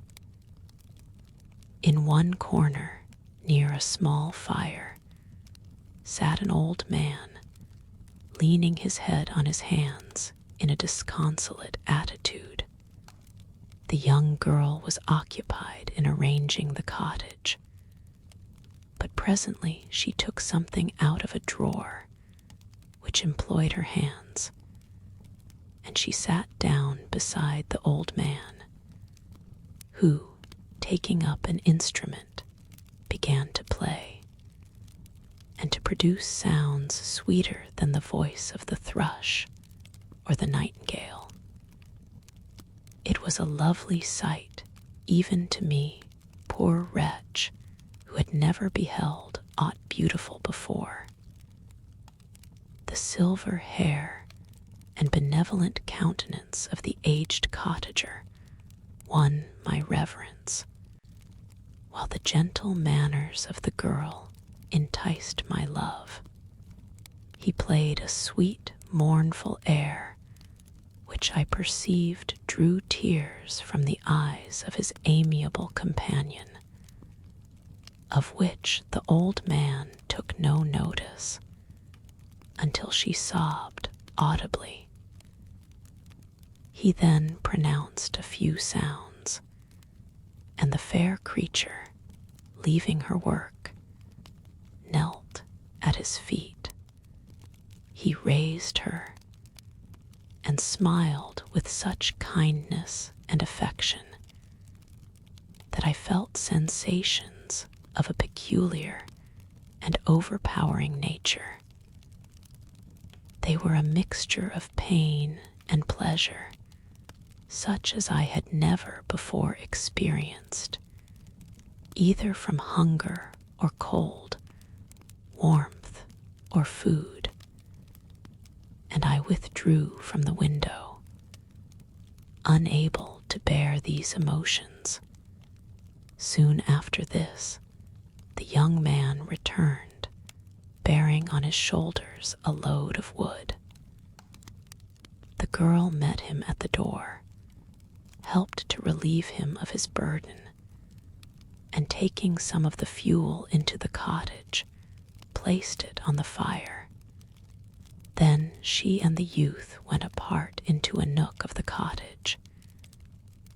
In one corner, near a small fire, sat an old man, leaning his head on his hands in a disconsolate attitude. The young girl was occupied in arranging the cottage, but presently she took something out of a drawer which employed her hands, and she sat down beside the old man, who, taking up an instrument, began to play, and to produce sounds sweeter than the voice of the thrush or the nightingale. It was a lovely sight, even to me, poor wretch, who had never beheld aught beautiful before. The silver hair and benevolent countenance of the aged cottager won my reverence, while the gentle manners of the girl enticed my love. He played a sweet, mournful air, which I perceived drew tears from the eyes of his amiable companion, of which the old man took no notice, until she sobbed audibly. He then pronounced a few sounds, and the fair creature, leaving her work, knelt at his feet. He raised her and smiled with such kindness and affection that I felt sensations of a peculiar and overpowering nature. They were a mixture of pain and pleasure, such as I had never before experienced, either from hunger or cold, warmth or food, and I withdrew from the window, unable to bear these emotions. Soon after this, the young man returned, bearing on his shoulders a load of wood. The girl met him at the door, helped to relieve him of his burden, and taking some of the fuel into the cottage, placed it on the fire. Then she and the youth went apart into a nook of the cottage,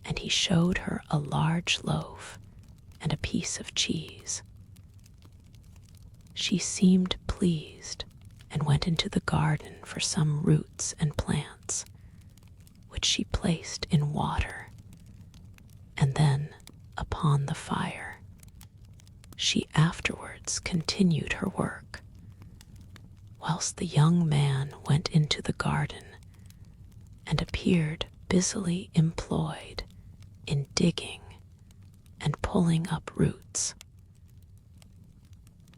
and he showed her a large loaf and a piece of cheese. She seemed pleased and went into the garden for some roots and plants, which she placed in water, and then upon the fire. She afterwards continued her work, whilst the young man went into the garden and appeared busily employed in digging and pulling up roots.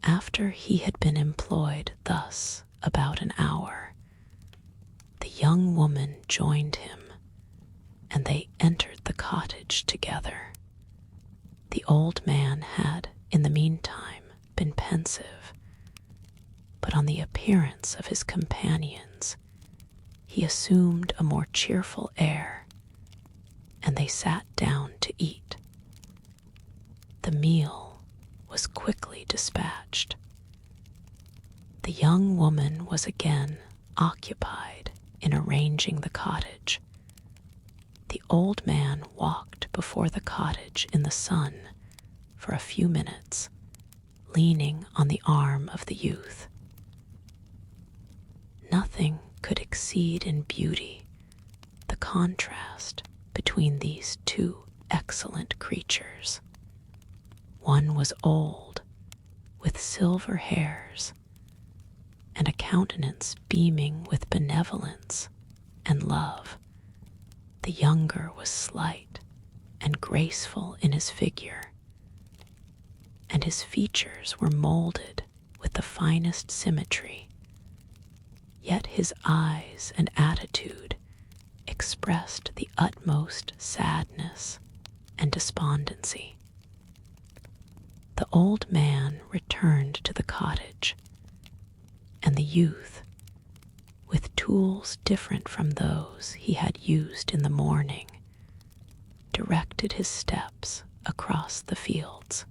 After he had been employed thus about an hour, the young woman joined him, and they entered the cottage together. The old man had, in the meantime, been pensive, but on the appearance of his companions, he assumed a more cheerful air, and they sat down to eat. The meal was quickly dispatched. The young woman was again occupied in arranging the cottage. The old man walked before the cottage in the sun for a few minutes, leaning on the arm of the youth. Nothing could exceed in beauty the contrast between these two excellent creatures. One was old, with silver hairs, and a countenance beaming with benevolence and love. The younger was slight and graceful in his figure, and his features were molded with the finest symmetry. Yet his eyes and attitude expressed the utmost sadness and despondency. The old man returned to the cottage, and the youth, with tools different from those he had used in the morning, directed his steps across the fields.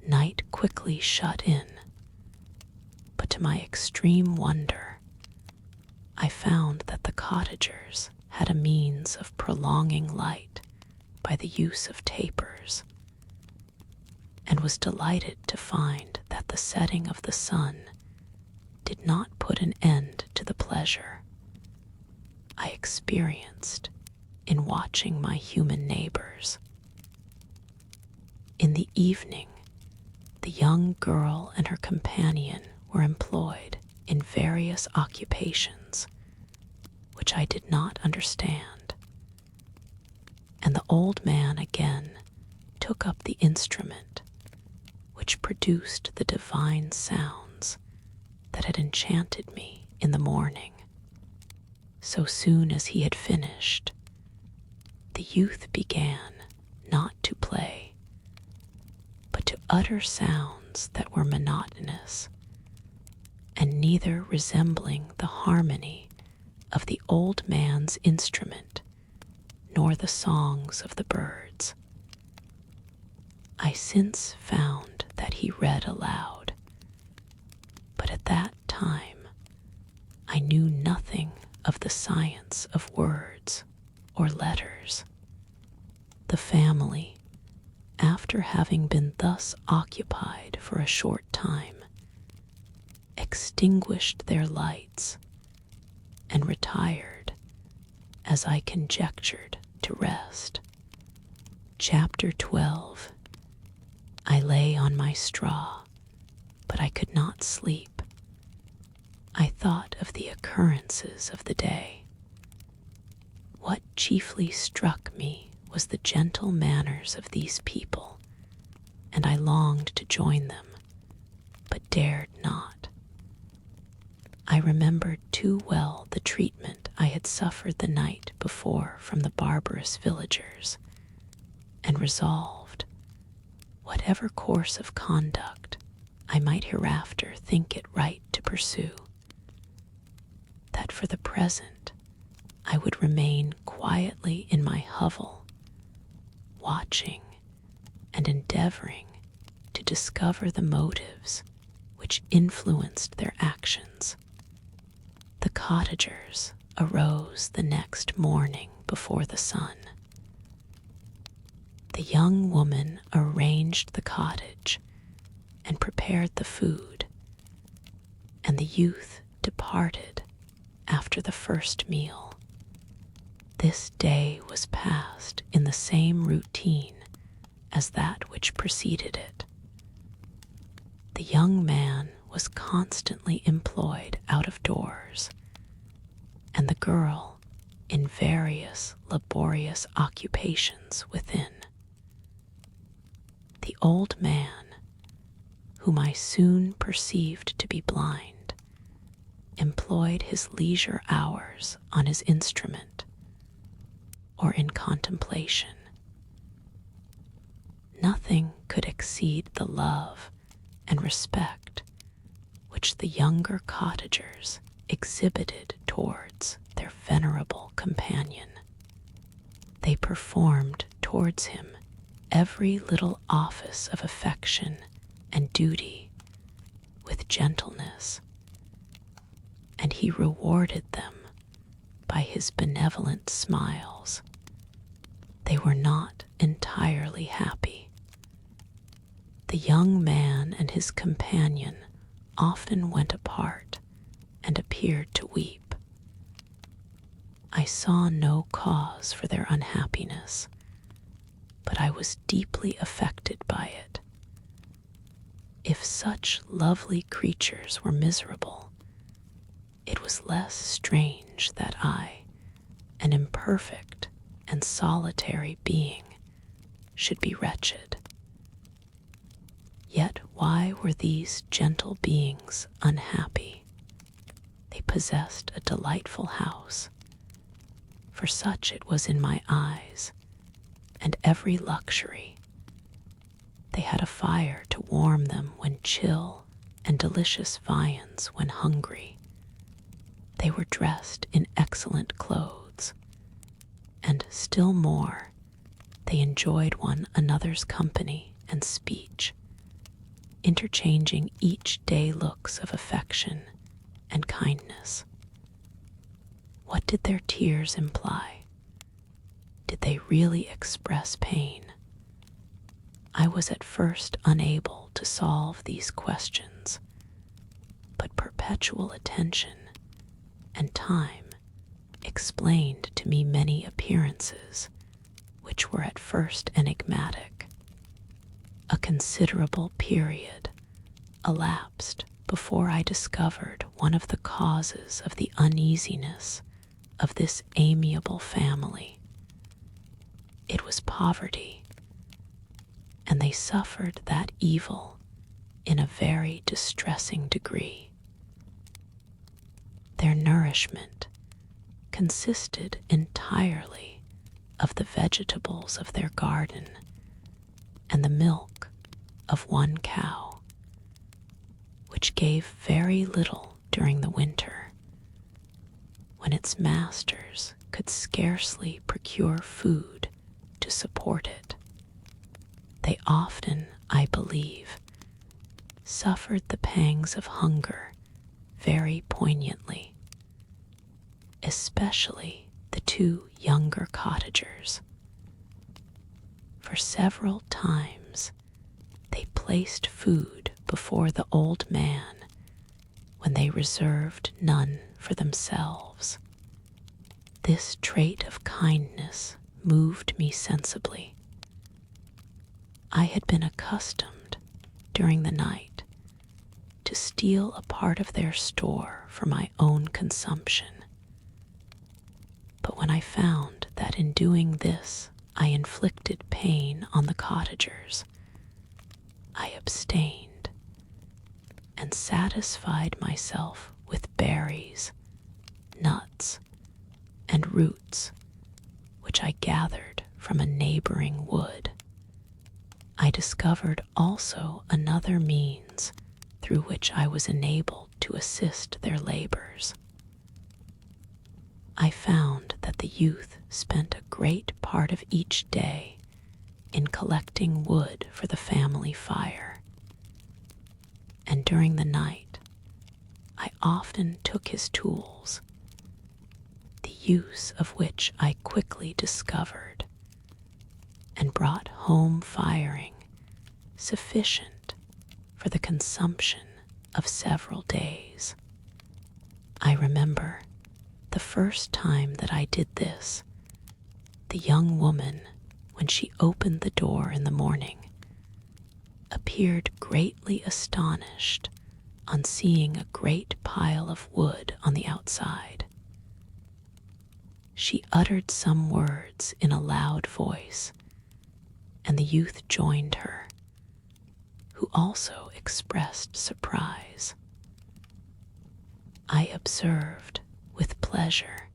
Night quickly shut in, but to my extreme wonder, I found that the cottagers had a means of prolonging light by the use of tapers, and was delighted to find that the setting of the sun did not put an end to the pleasure I experienced in watching my human neighbors. In the evening, the young girl and her companion were employed in various occupations which I did not understand, and the old man again took up the instrument which produced the divine sounds that had enchanted me in the morning. So soon as he had finished, the youth began not to play, but to utter sounds that were monotonous, and neither resembling the harmony of the old man's instrument nor the songs of the birds. I since found that he read aloud, but at that time I knew nothing of the science of words or letters. The family, after having been thus occupied for a short time, extinguished their lights and retired, as I conjectured, to rest. Chapter 12. I lay on my straw, but I could not sleep. I thought of the occurrences of the day. What chiefly struck me was the gentle manners of these people, and I longed to join them, but dared not. I remembered too well the treatment I had suffered the night before from the barbarous villagers, and resolved, whatever course of conduct I might hereafter think it right to pursue, that for the present I would remain quietly in my hovel, watching and endeavoring to discover the motives which influenced their actions. The cottagers arose the next morning before the sun. The young woman arranged the cottage and prepared the food, and the youth departed after the first meal. This day was passed in the same routine as that which preceded it. The young man was constantly employed out of doors, and the girl in various laborious occupations within. The old man, whom I soon perceived to be blind, employed his leisure hours on his instrument or in contemplation. Nothing could exceed the love and respect which the younger cottagers exhibited towards their venerable companion. They performed towards him every little office of affection and duty with gentleness, and he rewarded them by his benevolent smiles. They were not entirely happy. The young man and his companion often went apart and appeared to weep. I saw no cause for their unhappiness, but I was deeply affected by it. If such lovely creatures were miserable, it was less strange that I, an imperfect and solitary being, should be wretched. Yet why were these gentle beings unhappy? They possessed a delightful house, for such it was in my eyes, and every luxury. They had a fire to warm them when chill, and delicious viands when hungry. They were dressed in excellent clothes, and still more, they enjoyed one another's company and speech, interchanging each day looks of affection and kindness. What did their tears imply? Did they really express pain? I was at first unable to solve these questions, but perpetual attention and time explained to me many appearances which were at first enigmatic. A considerable period elapsed before I discovered one of the causes of the uneasiness of this amiable family. It was poverty, and they suffered that evil in a very distressing degree. Their nourishment consisted entirely of the vegetables of their garden and the milk of one cow, which gave very little during the winter, when its masters could scarcely procure food to support it. They often, I believe, suffered the pangs of hunger very poignantly, especially the two younger cottagers. For several times they placed food before the old man when they reserved none for themselves. This trait of kindness moved me sensibly. I had been accustomed during the night to steal a part of their store for my own consumption, but when I found that in doing this I inflicted pain on the cottagers, I abstained and satisfied myself with berries, nuts, and roots which I gathered from a neighboring wood. I discovered also another means through which I was enabled to assist their labors. I found that the youth spent a great part of each day in collecting wood for the family fire, and during the night I often took his tools, the use of which I quickly discovered, and brought home firing sufficient for the consumption of several days. I remember the first time that I did this, the young woman, when she opened the door in the morning, appeared greatly astonished on seeing a great pile of wood on the outside. She uttered some words in a loud voice, and the youth joined her, who also expressed surprise. I observed with pleasure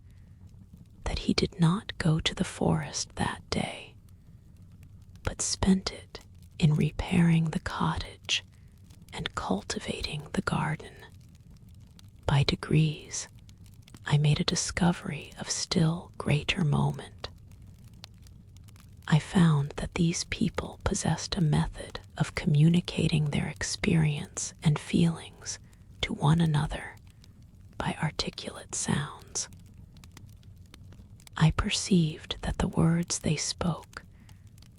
that he did not go to the forest that day, but spent it in repairing the cottage and cultivating the garden. By degrees, I made a discovery of still greater moment. I found that these people possessed a method of communicating their experience and feelings to one another by articulate sounds. I perceived that the words they spoke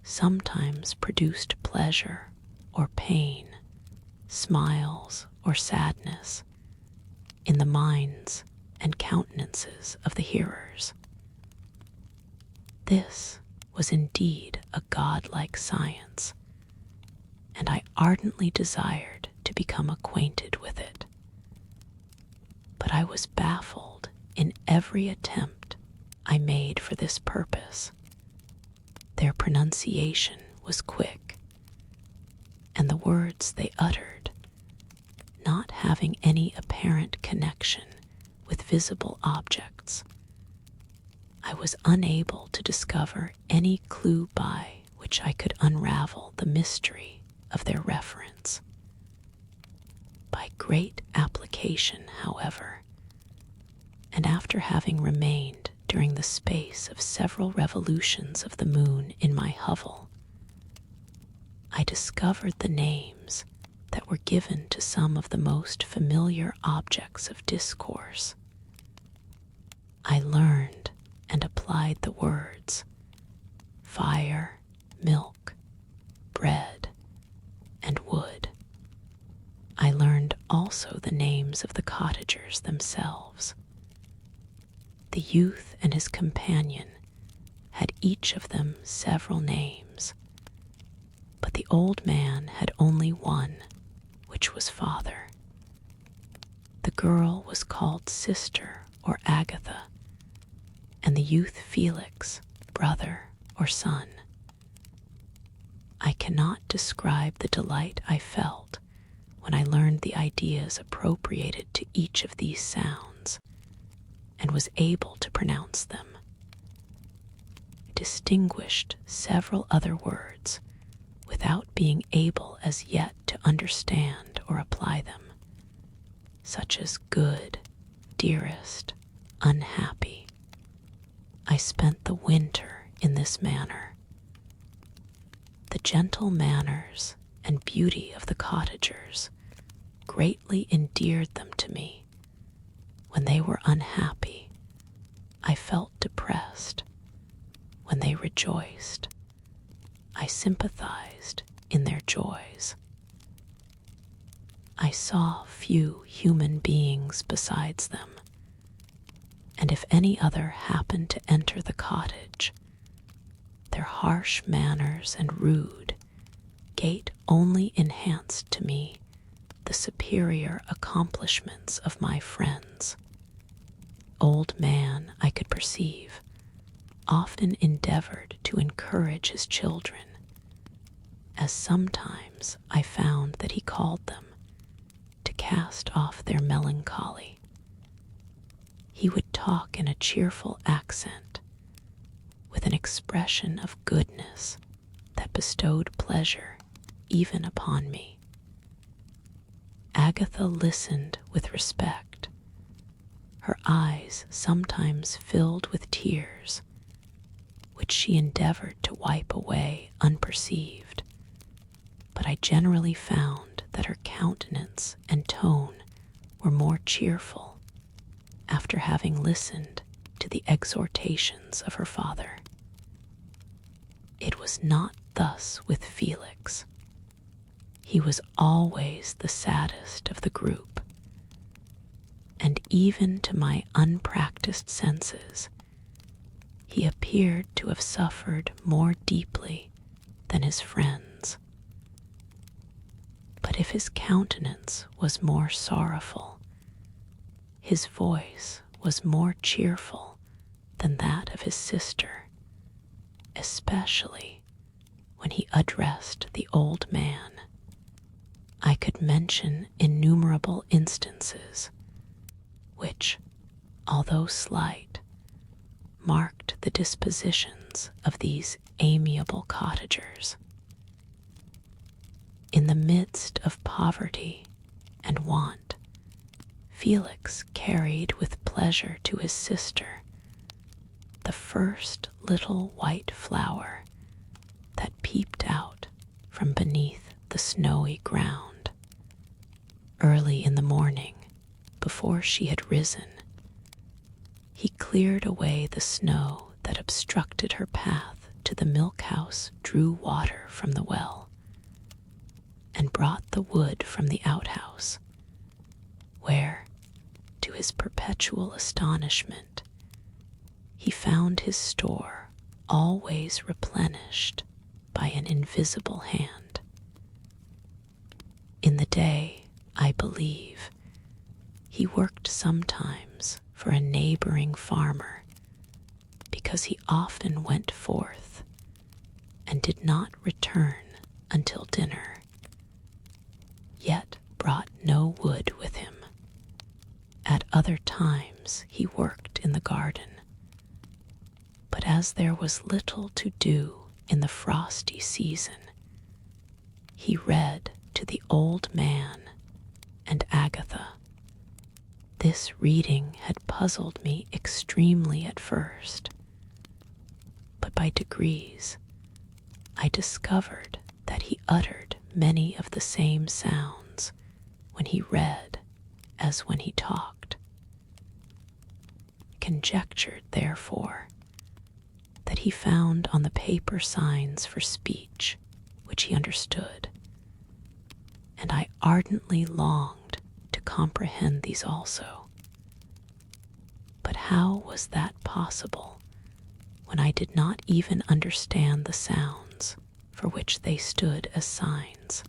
sometimes produced pleasure or pain, smiles or sadness in the minds and countenances of the hearers. This was indeed a godlike science, and I ardently desired to become acquainted with it. But I was baffled in every attempt I made for this purpose. Their pronunciation was quick, and the words they uttered, not having any apparent connection with visible objects, I was unable to discover any clue by which I could unravel the mystery of their reference. By great application, however, and after having remained during the space of several revolutions of the moon in my hovel, I discovered the names that were given to some of the most familiar objects of discourse. I learned and applied the words fire, milk, bread, and wood. I learned also the names of the cottagers themselves. The youth and his companion had each of them several names, but the old man had only one, which was father. The girl was called sister or Agatha, and the youth Felix, brother or son. I cannot describe the delight I felt when I learned the ideas appropriated to each of these sounds and was able to pronounce them. I distinguished several other words without being able as yet to understand or apply them, such as good, dearest, unhappy. I spent the winter in this manner. The gentle manners and beauty of the cottagers greatly endeared them to me. When they were unhappy, I felt depressed. When they rejoiced, I sympathized in their joys. I saw few human beings besides them, and if any other happened to enter the cottage, their harsh manners and rude gait only enhanced to me the superior accomplishments of my friends. Old man, I could perceive, often endeavored to encourage his children, as sometimes I found that he called them to cast off their melancholy. He would talk in a cheerful accent, with an expression of goodness that bestowed pleasure even upon me. Agatha listened with respect. Her eyes sometimes filled with tears, which she endeavored to wipe away unperceived, but I generally found that her countenance and tone were more cheerful after having listened to the exhortations of her father. It was not thus with Felix. He was always the saddest of the group, and even to my unpracticed senses, he appeared to have suffered more deeply than his friends. But if his countenance was more sorrowful, his voice was more cheerful than that of his sister, especially when he addressed the old man. I could mention innumerable instances which, although slight, marked the dispositions of these amiable cottagers. In the midst of poverty and want, Felix carried with pleasure to his sister the first little white flower peeped out from beneath the snowy ground. Early in the morning, before she had risen, he cleared away the snow that obstructed her path to the milk house, drew water from the well, and brought the wood from the outhouse, where, to his perpetual astonishment, he found his store always replenished by an invisible hand. In the day, I believe, he worked sometimes for a neighboring farmer, because he often went forth and did not return until dinner, yet brought no wood with him. At other times he worked in the garden, but as there was little to do in the frosty season, he read to the old man and Agatha. This reading had puzzled me extremely at first, but by degrees I discovered that he uttered many of the same sounds when he read as when he talked. Conjectured, therefore, that he found on the paper signs for speech which he understood, and I ardently longed to comprehend these also. But how was that possible when I did not even understand the sounds for which they stood as signs?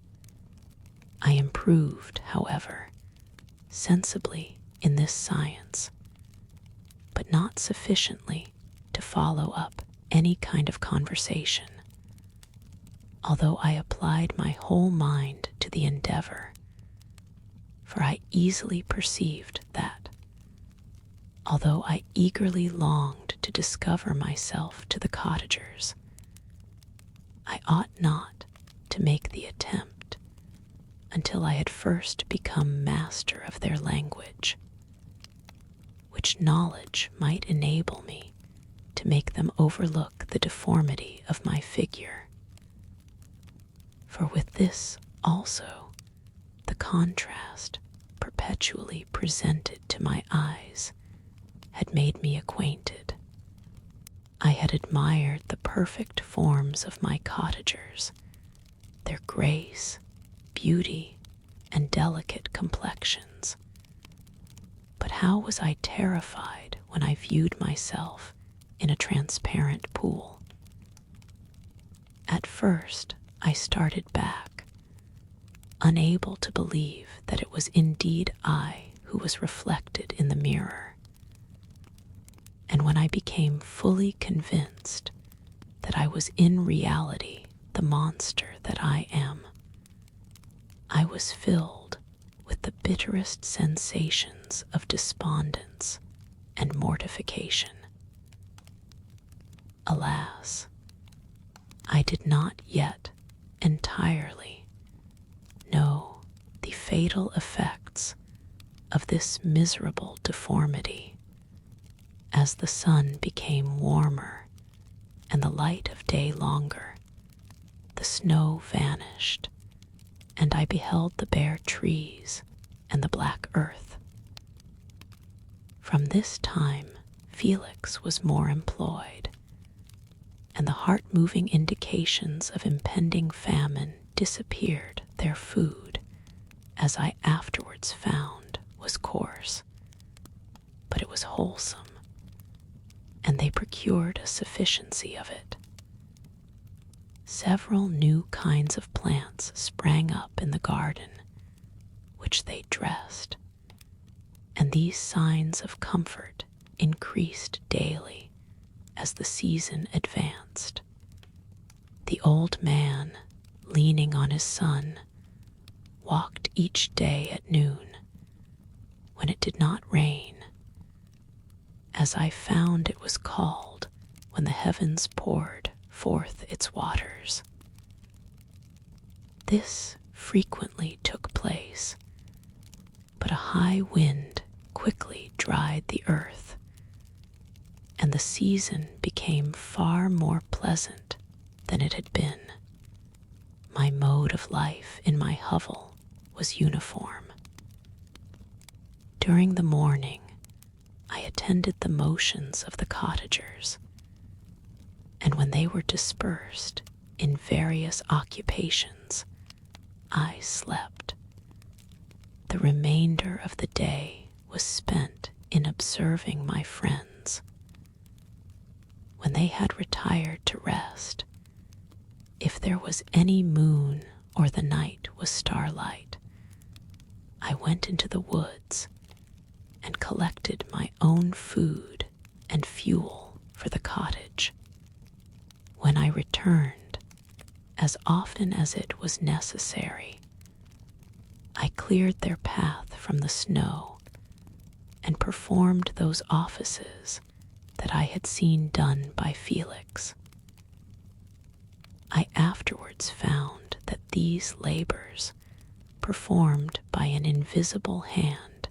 I improved, however, sensibly in this science, but not sufficiently to follow up any kind of conversation, although I applied my whole mind to the endeavor, for I easily perceived that, although I eagerly longed to discover myself to the cottagers, I ought not to make the attempt until I had first become master of their language, which knowledge might enable me to make them overlook the deformity of my figure. For with this also, the contrast perpetually presented to my eyes had made me acquainted. I had admired the perfect forms of my cottagers, their grace, beauty, and delicate complexions. But how was I terrified when I viewed myself in a transparent pool? At first, I started back, unable to believe that it was indeed I who was reflected in the mirror. And when I became fully convinced that I was in reality the monster that I am, I was filled with the bitterest sensations of despondence and mortification. Alas, I did not yet entirely know the fatal effects of this miserable deformity. As the sun became warmer and the light of day longer, the snow vanished, and I beheld the bare trees and the black earth. From this time, Felix was more employed, and the heart-moving indications of impending famine disappeared. Their food, as I afterwards found, was coarse, but it was wholesome, and they procured a sufficiency of it. Several new kinds of plants sprang up in the garden, which they dressed, and these signs of comfort increased daily as the season advanced. The old man, leaning on his son, walked each day at noon, when it did not rain, as I found it was called when the heavens poured forth its waters. This frequently took place, but a high wind quickly dried the earth, and the season became far more pleasant than it had been. My mode of life in my hovel was uniform. During the morning, I attended the motions of the cottagers, and when they were dispersed in various occupations, I slept. The remainder of the day was spent in observing my friends. When they had retired to rest, if there was any moon or the night was starlight, I went into the woods and collected my own food and fuel for the cottage. When I returned, as often as it was necessary, I cleared their path from the snow and performed those offices that I had seen done by Felix. I afterwards found that these labors, performed by an invisible hand,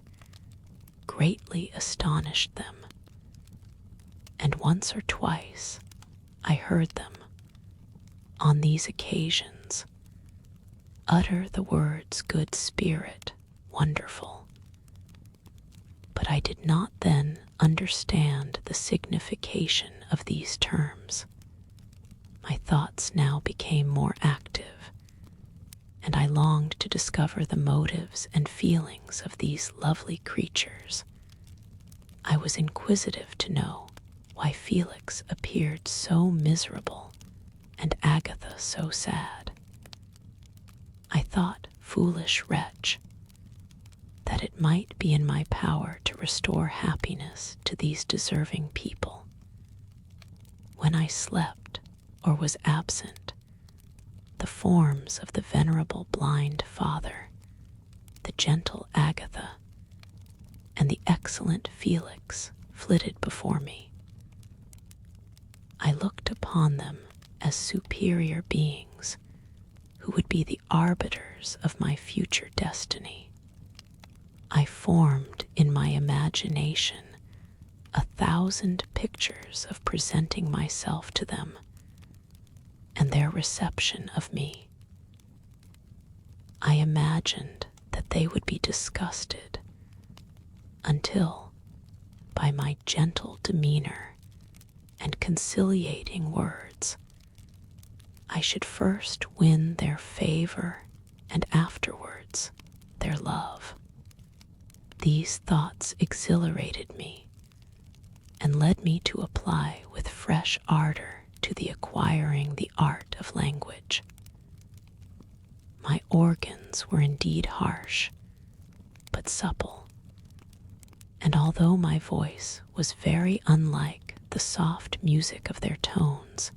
greatly astonished them, and once or twice I heard them, on these occasions, utter the words good spirit, wonderful. But I did not then understand the signification of these terms. My thoughts now became more active, and I longed to discover the motives and feelings of these lovely creatures. I was inquisitive to know why Felix appeared so miserable and Agatha so sad. I thought, foolish wretch, that it might be in my power to restore happiness to these deserving people. When I slept or was absent, the forms of the venerable blind father, the gentle Agatha, and the excellent Felix flitted before me. I looked upon them as superior beings who would be the arbiters of my future destiny. I formed in my imagination 1,000 pictures of presenting myself to them and their reception of me. I imagined that they would be disgusted until, by my gentle demeanor and conciliating words, I should first win their favor and afterwards their love. These thoughts exhilarated me and led me to apply with fresh ardor to the acquiring the art of language. My organs were indeed harsh, but supple, and although my voice was very unlike the soft music of their tones,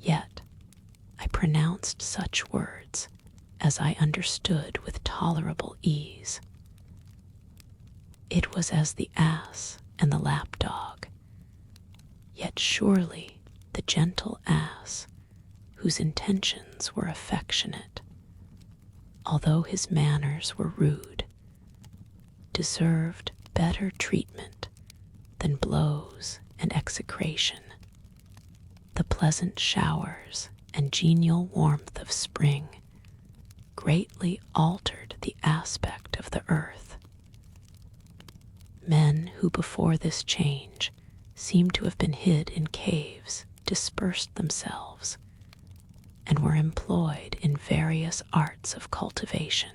yet I pronounced such words as I understood with tolerable ease. It was as the ass and the lapdog, yet surely the gentle ass, whose intentions were affectionate, although his manners were rude, deserved better treatment than blows and execration. The pleasant showers and genial warmth of spring greatly altered the aspect of the earth. Men who before this change seemed to have been hid in caves dispersed themselves and were employed in various arts of cultivation.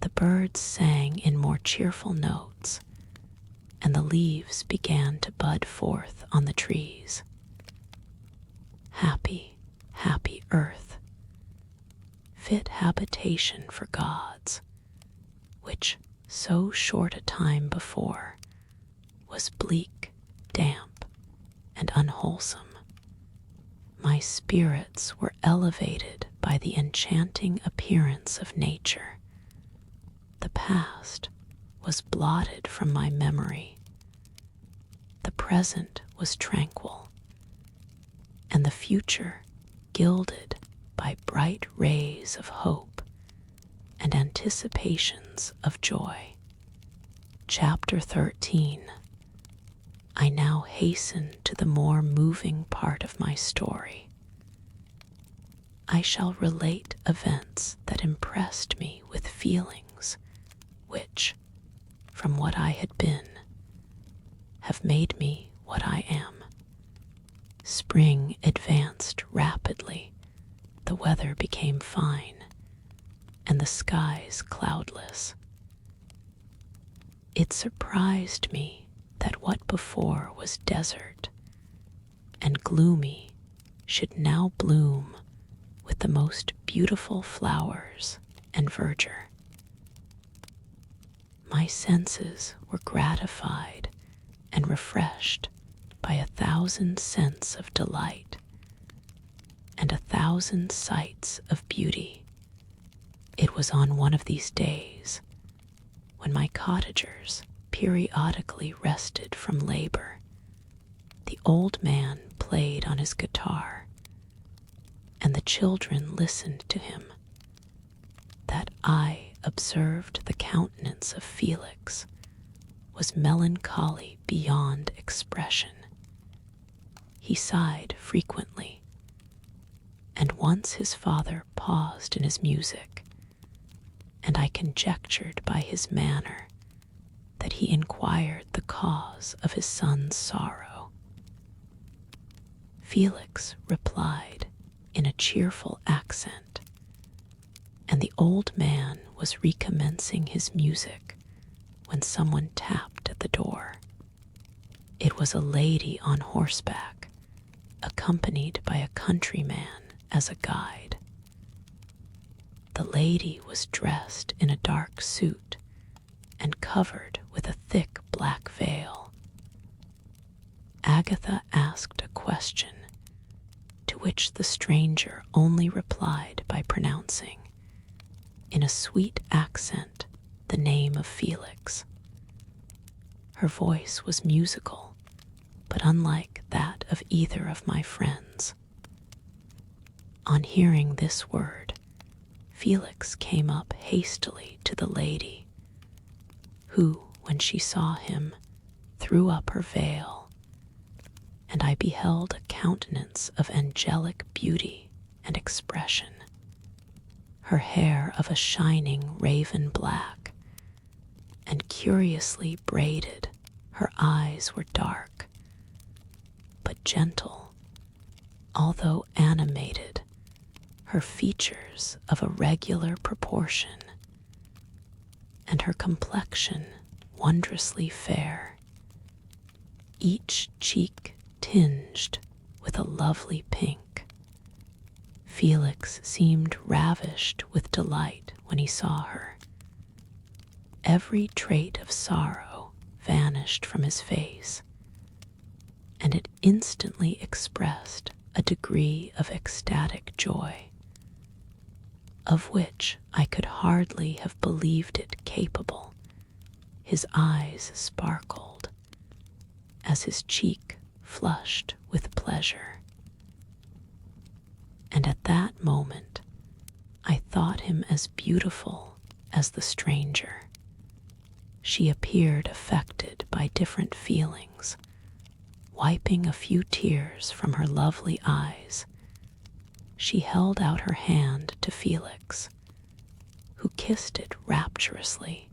The birds sang in more cheerful notes, and the leaves began to bud forth on the trees. Happy, happy earth, fit habitation for gods, which so short a time before was bleak, damp, and unwholesome. My spirits were elevated by the enchanting appearance of nature. The past was blotted from my memory. The present was tranquil, and the future gilded by bright rays of hope and anticipations of joy. Chapter 13. I now hasten to the more moving part of my story. I shall relate events that impressed me with feelings which, from what I had been, have made me what I am. Spring advanced rapidly, the weather became fine, and the skies cloudless. It surprised me that what before was desert and gloomy should now bloom with the most beautiful flowers and verdure. My senses were gratified and refreshed by 1,000 scents of delight and 1,000 sights of beauty. It was on one of these days, when my cottagers periodically rested from labor, the old man played on his guitar, and the children listened to him, that I observed the countenance of Felix was melancholy beyond expression. He sighed frequently, and once his father paused in his music, and I conjectured by his manner that he inquired the cause of his son's sorrow. Felix replied in a cheerful accent, and the old man was recommencing his music when someone tapped at the door. It was a lady on horseback, accompanied by a countryman as a guide. The lady was dressed in a dark suit and covered with a thick black veil. Agatha asked a question, to which the stranger only replied by pronouncing, in a sweet accent, the name of Felix. Her voice was musical, but unlike that of either of my friends. On hearing this word, Felix came up hastily to the lady, who, when she saw him, threw up her veil, and I beheld a countenance of angelic beauty and expression. Her hair of a shining raven black, and curiously braided, her eyes were dark, but gentle, although animated, her features of a regular proportion, and her complexion wondrously fair, each cheek tinged with a lovely pink. Felix seemed ravished with delight when he saw her. Every trait of sorrow vanished from his face, and it instantly expressed a degree of ecstatic joy, of which I could hardly have believed it capable. His eyes sparkled, as his cheek flushed with pleasure. And at that moment I thought him as beautiful as the stranger. She appeared affected by different feelings. Wiping a few tears from her lovely eyes, she held out her hand to Felix, who kissed it rapturously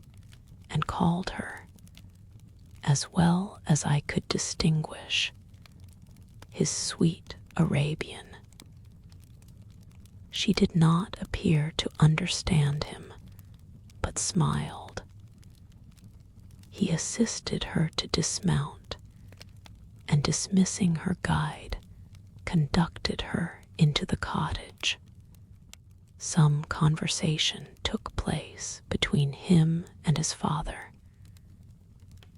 and called her, as well as I could distinguish, his sweet Arabian. She did not appear to understand him, but smiled. He assisted her to dismount, and dismissing her guide, conducted her into the cottage. Some conversation took place between him and his father,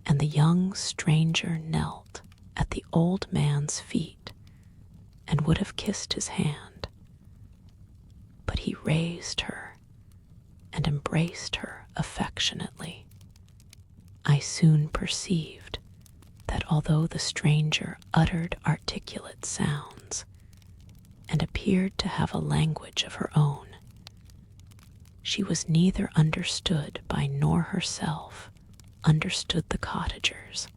and the young stranger knelt at the old man's feet and would have kissed his hand, but he raised her and embraced her affectionately. I soon perceived that although the stranger uttered articulate sounds and appeared to have a language of her own, she was neither understood by nor herself understood the cottagers.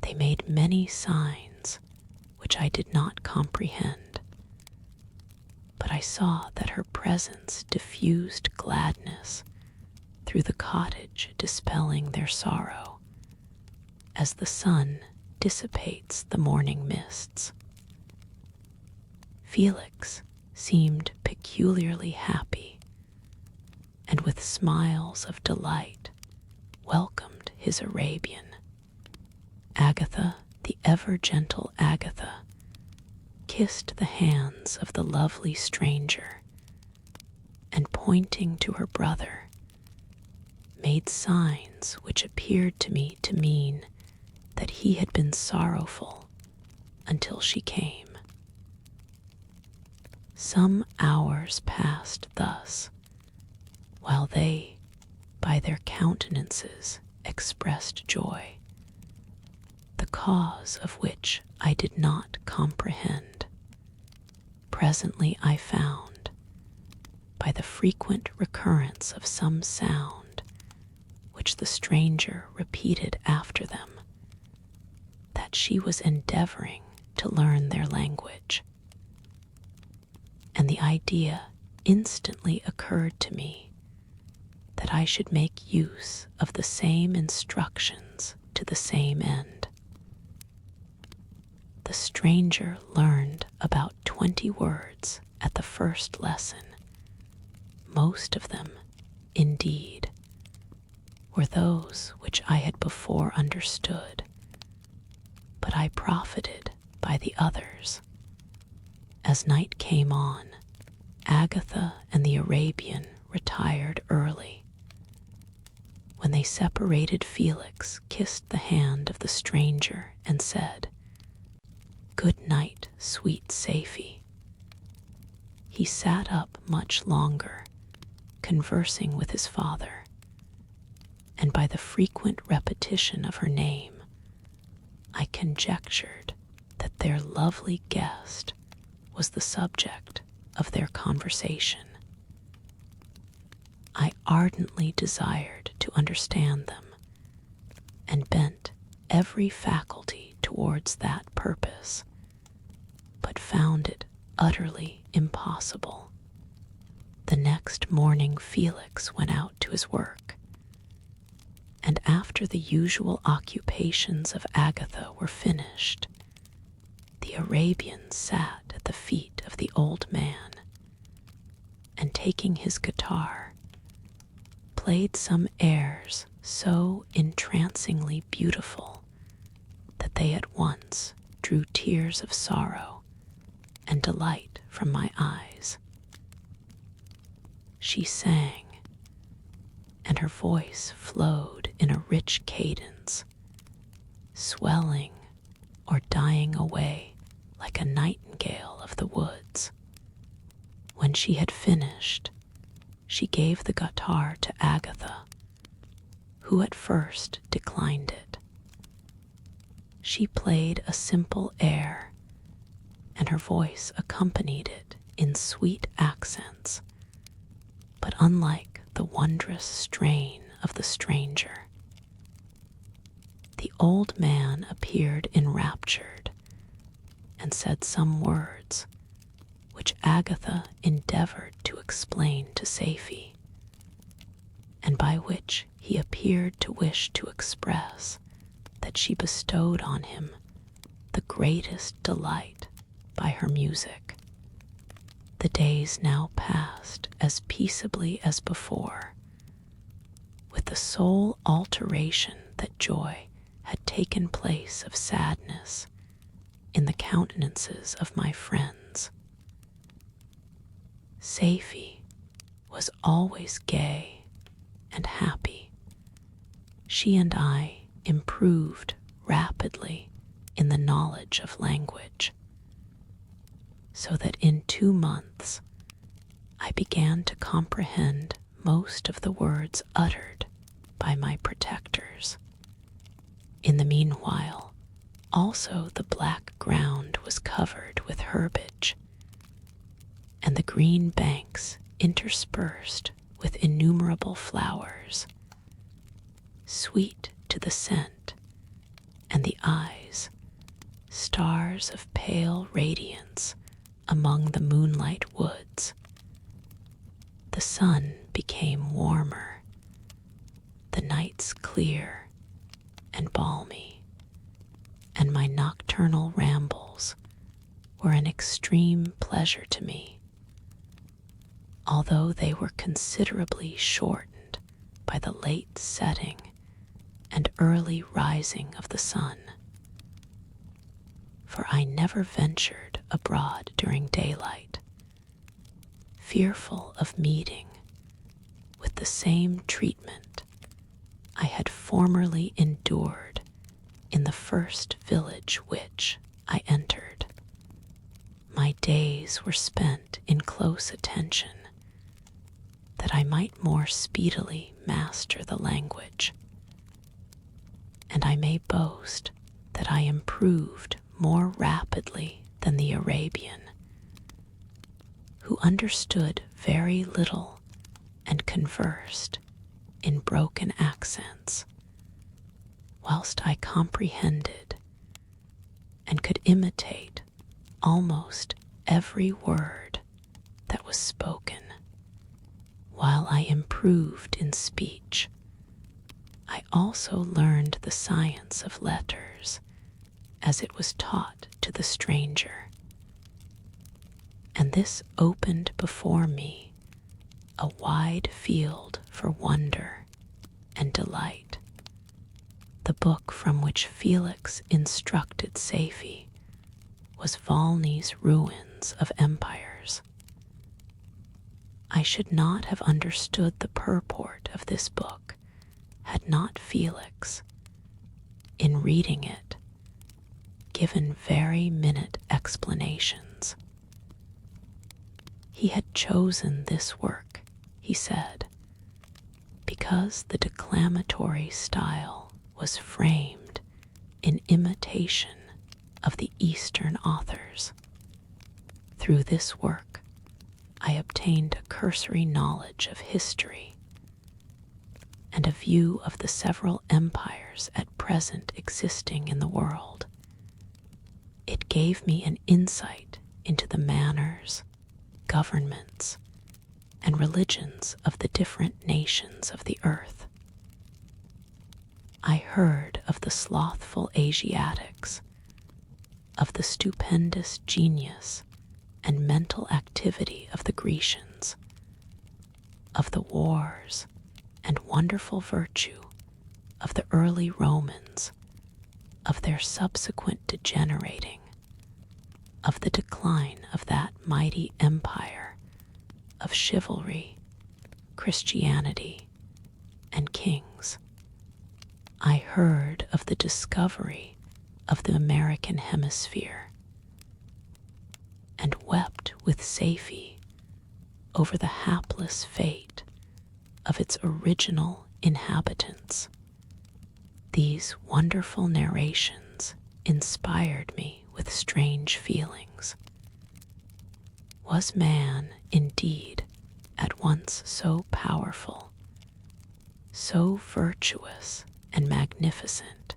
They made many signs which I did not comprehend, saw that her presence diffused gladness through the cottage, dispelling their sorrow as the sun dissipates the morning mists. Felix seemed peculiarly happy, and with smiles of delight welcomed his Arabian. Agatha, the ever-gentle Agatha, kissed the hands of the lovely stranger, and pointing to her brother, made signs which appeared to me to mean that he had been sorrowful until she came. Some hours passed thus, while they, by their countenances, expressed joy, the cause of which I did not comprehend. Presently I found, by the frequent recurrence of some sound which the stranger repeated after them, that she was endeavoring to learn their language. And the idea instantly occurred to me that I should make use of the same instructions to the same end. The stranger learned about 20 words at the first lesson. Most of them, indeed, were those which I had before understood, but I profited by the others. As night came on, Agatha and the Arabian retired early. When they separated, Felix kissed the hand of the stranger and said, "Good night, sweet Safie." He sat up much longer, conversing with his father, and by the frequent repetition of her name, I conjectured that their lovely guest was the subject of their conversation. I ardently desired to understand them, and bent every faculty towards that purpose, but found it utterly impossible. The next morning Felix went out to his work, and after the usual occupations of Agatha were finished, the Arabian sat at the feet of the old man, and taking his guitar, played some airs so entrancingly beautiful that they at once drew tears of sorrow and delight from my eyes. She sang, and her voice flowed in a rich cadence, swelling or dying away like a nightingale of the woods. When she had finished, she gave the guitar to Agatha, who at first declined it. She played a simple air, and her voice accompanied it in sweet accents, but unlike the wondrous strain of the stranger. The old man appeared enraptured, and said some words which Agatha endeavored to explain to Safie, and by which he appeared to wish to express that she bestowed on him the greatest delight by her music. The days now passed as peaceably as before, with the sole alteration that joy had taken place of sadness in the countenances of my friends. Safie was always gay and happy. She and I improved rapidly in the knowledge of language, so that in 2 months I began to comprehend most of the words uttered by my protectors. In the meanwhile, also the black ground was covered with herbage, and the green banks interspersed with innumerable flowers, sweet to the scent, and the eyes, stars of pale radiance, among the moonlight woods. The sun became warmer, the nights clear and balmy, and my nocturnal rambles were an extreme pleasure to me, although they were considerably shortened by the late setting and early rising of the sun. For I never ventured abroad during daylight, fearful of meeting with the same treatment I had formerly endured in the first village which I entered. My days were spent in close attention, that I might more speedily master the language, and I may boast that I improved more rapidly than the Arabian, who understood very little and conversed in broken accents, whilst I comprehended and could imitate almost every word that was spoken. While I improved in speech, I also learned the science of letters as it was taught to the stranger, and this opened before me a wide field for wonder and delight. The book from which Felix instructed Safie was Volney's Ruins of Empires. I should not have understood the purport of this book had not Felix, in reading it, given very minute explanations. He had chosen this work, he said, because the declamatory style was framed in imitation of the Eastern authors. Through this work, I obtained a cursory knowledge of history and a view of the several empires at present existing in the world. It gave me an insight into the manners, governments, and religions of the different nations of the earth. I heard of the slothful Asiatics, of the stupendous genius and mental activity of the Grecians, of the wars and wonderful virtue of the early Romans, of their subsequent degenerating, of the decline of that mighty empire of chivalry, Christianity, and kings. I heard of the discovery of the American hemisphere, and wept with Safie over the hapless fate of its original inhabitants. These wonderful narrations inspired me with strange feelings. Was man, indeed, at once so powerful, so virtuous and magnificent,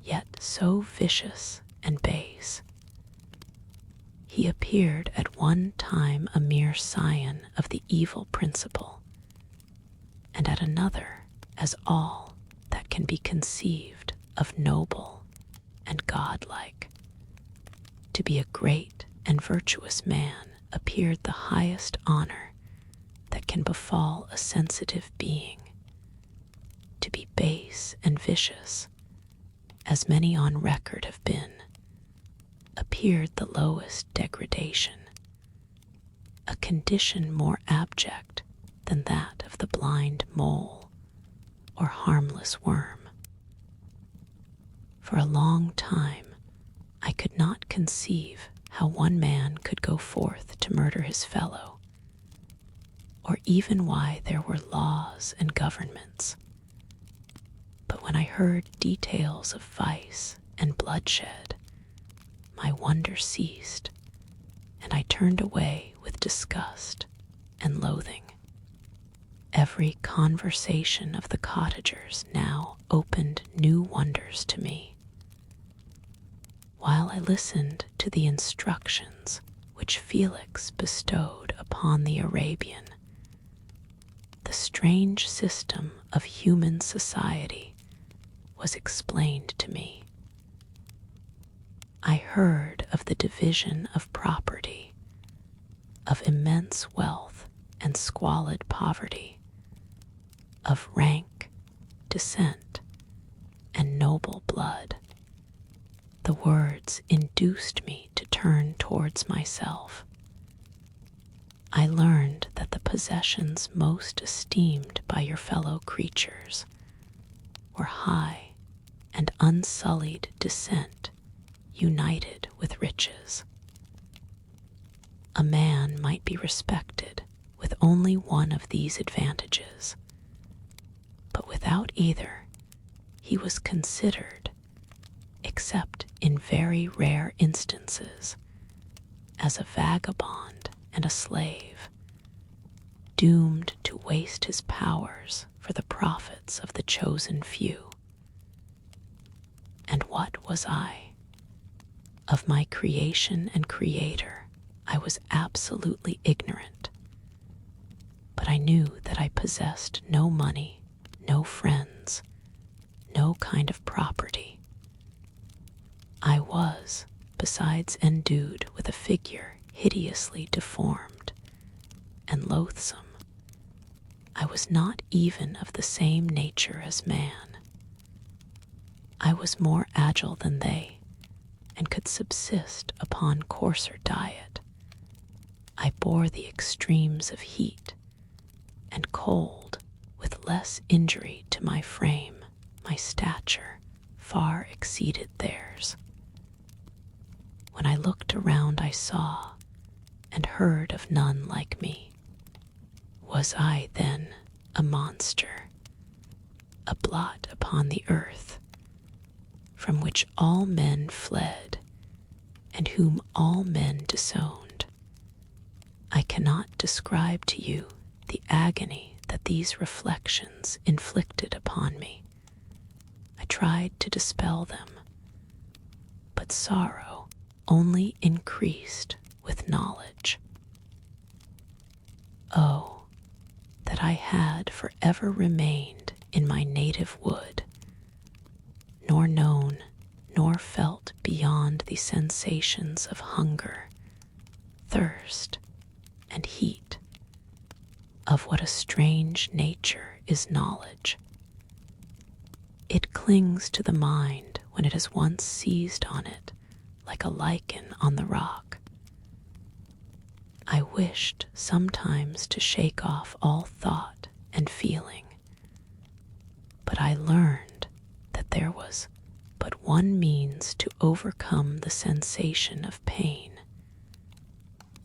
yet so vicious and base? He appeared at one time a mere scion of the evil principle, and at another as all that can be conceived of noble and godlike. To be a great and virtuous man appeared the highest honor that can befall a sensitive being. To be base and vicious, as many on record have been, appeared the lowest degradation, a condition more abject than that of the blind mole or harmless worm. For a long time, I could not conceive how one man could go forth to murder his fellow, or even why there were laws and governments. But when I heard details of vice and bloodshed, my wonder ceased, and I turned away with disgust and loathing. Every conversation of the cottagers now opened new wonders to me. While I listened to the instructions which Felix bestowed upon the Arabian, the strange system of human society was explained to me. I heard of the division of property, of immense wealth and squalid poverty, of rank, descent, and noble blood. The words induced me to turn towards myself. I learned that the possessions most esteemed by your fellow creatures were high and unsullied descent united with riches. A man might be respected with only one of these advantages, but without either he was considered, except in very rare instances, as a vagabond and a slave, doomed to waste his powers for the profits of the chosen few. And what was I? Of my creation and creator, I was absolutely ignorant, but I knew that I possessed no money, no friends, no kind of property. I was, besides, endued with a figure hideously deformed and loathsome. I was not even of the same nature as man. I was more agile than they, and could subsist upon coarser diet. I bore the extremes of heat and cold with less injury to my frame. My stature far exceeded theirs. When I looked around, I saw and heard of none like me. Was I then a monster, a blot upon the earth, from which all men fled, and whom all men disowned? I cannot describe to you the agony that these reflections inflicted upon me. I tried to dispel them, but sorrow only increased with knowledge. Oh, that I had forever remained in my native wood, nor known nor felt beyond the sensations of hunger, thirst, and heat. Of what a strange nature is knowledge. It clings to the mind when it has once seized on it, like a lichen on the rock. I wished sometimes to shake off all thought and feeling, but I learned that there was but one means to overcome the sensation of pain,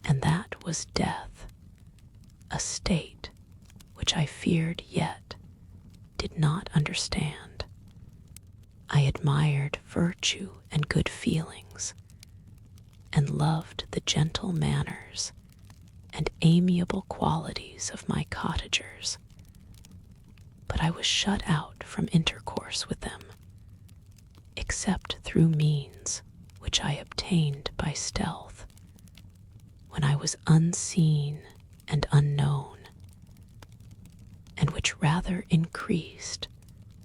and that was death, a state which I feared yet did not understand. I admired virtue and good feelings, and loved the gentle manners and amiable qualities of my cottagers, but I was shut out from intercourse with them, except through means which I obtained by stealth, when I was unseen and unknown, and which rather increased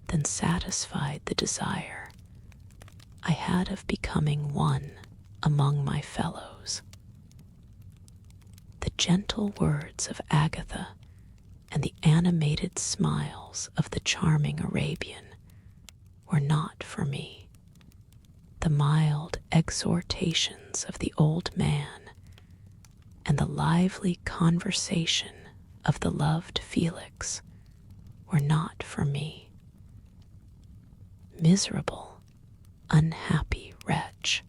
than satisfied the desire I had of becoming one among my fellows. The gentle words of Agatha and the animated smiles of the charming Arabian were not for me. The mild exhortations of the old man and the lively conversation of the loved Felix were not for me. Miserable, unhappy wretch,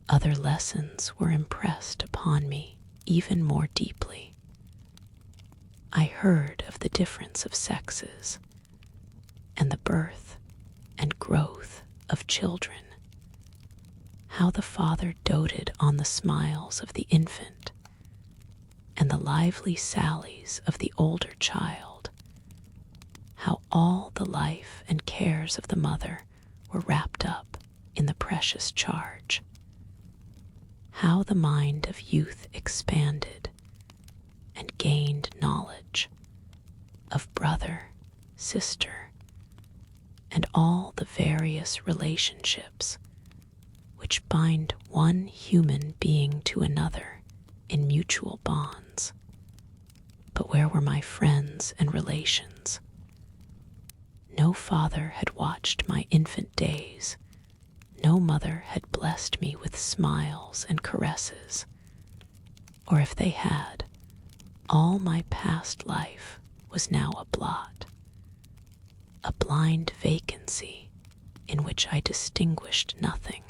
other lessons were impressed upon me even more deeply. I heard of the difference of sexes, and the birth and growth of children, how the father doted on the smiles of the infant, and the lively sallies of the older child, how all the life and cares of the mother were wrapped up in the precious charge, how the mind of youth expanded and gained knowledge of brother, sister, and all the various relationships which bind one human being to another in mutual bonds. But where were my friends and relations? No father had watched my infant days. No mother had blessed me with smiles and caresses. Or if they had, all my past life was now a blot, a blind vacancy in which I distinguished nothing.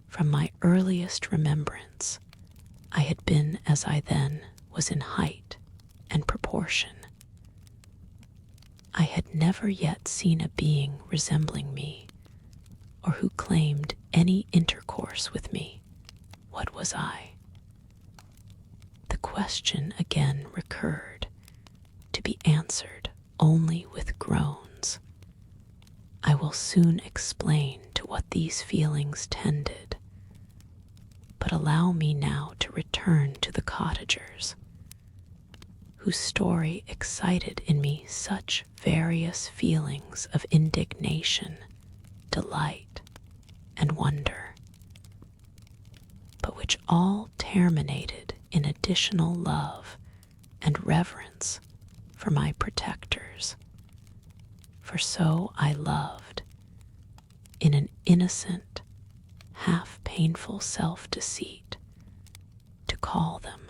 From my earliest remembrance, I had been as I then was in height and proportion. I had never yet seen a being resembling me, or who claimed any intercourse with me. What was I? The question again recurred, to be answered only with groans. I will soon explain to what these feelings tended, but allow me now to return to the cottagers, whose story excited in me such various feelings of indignation, delight, and wonder, but which all terminated in additional love and reverence for my protectors. For so I loved, in an innocent, half painful self-deceit, to call them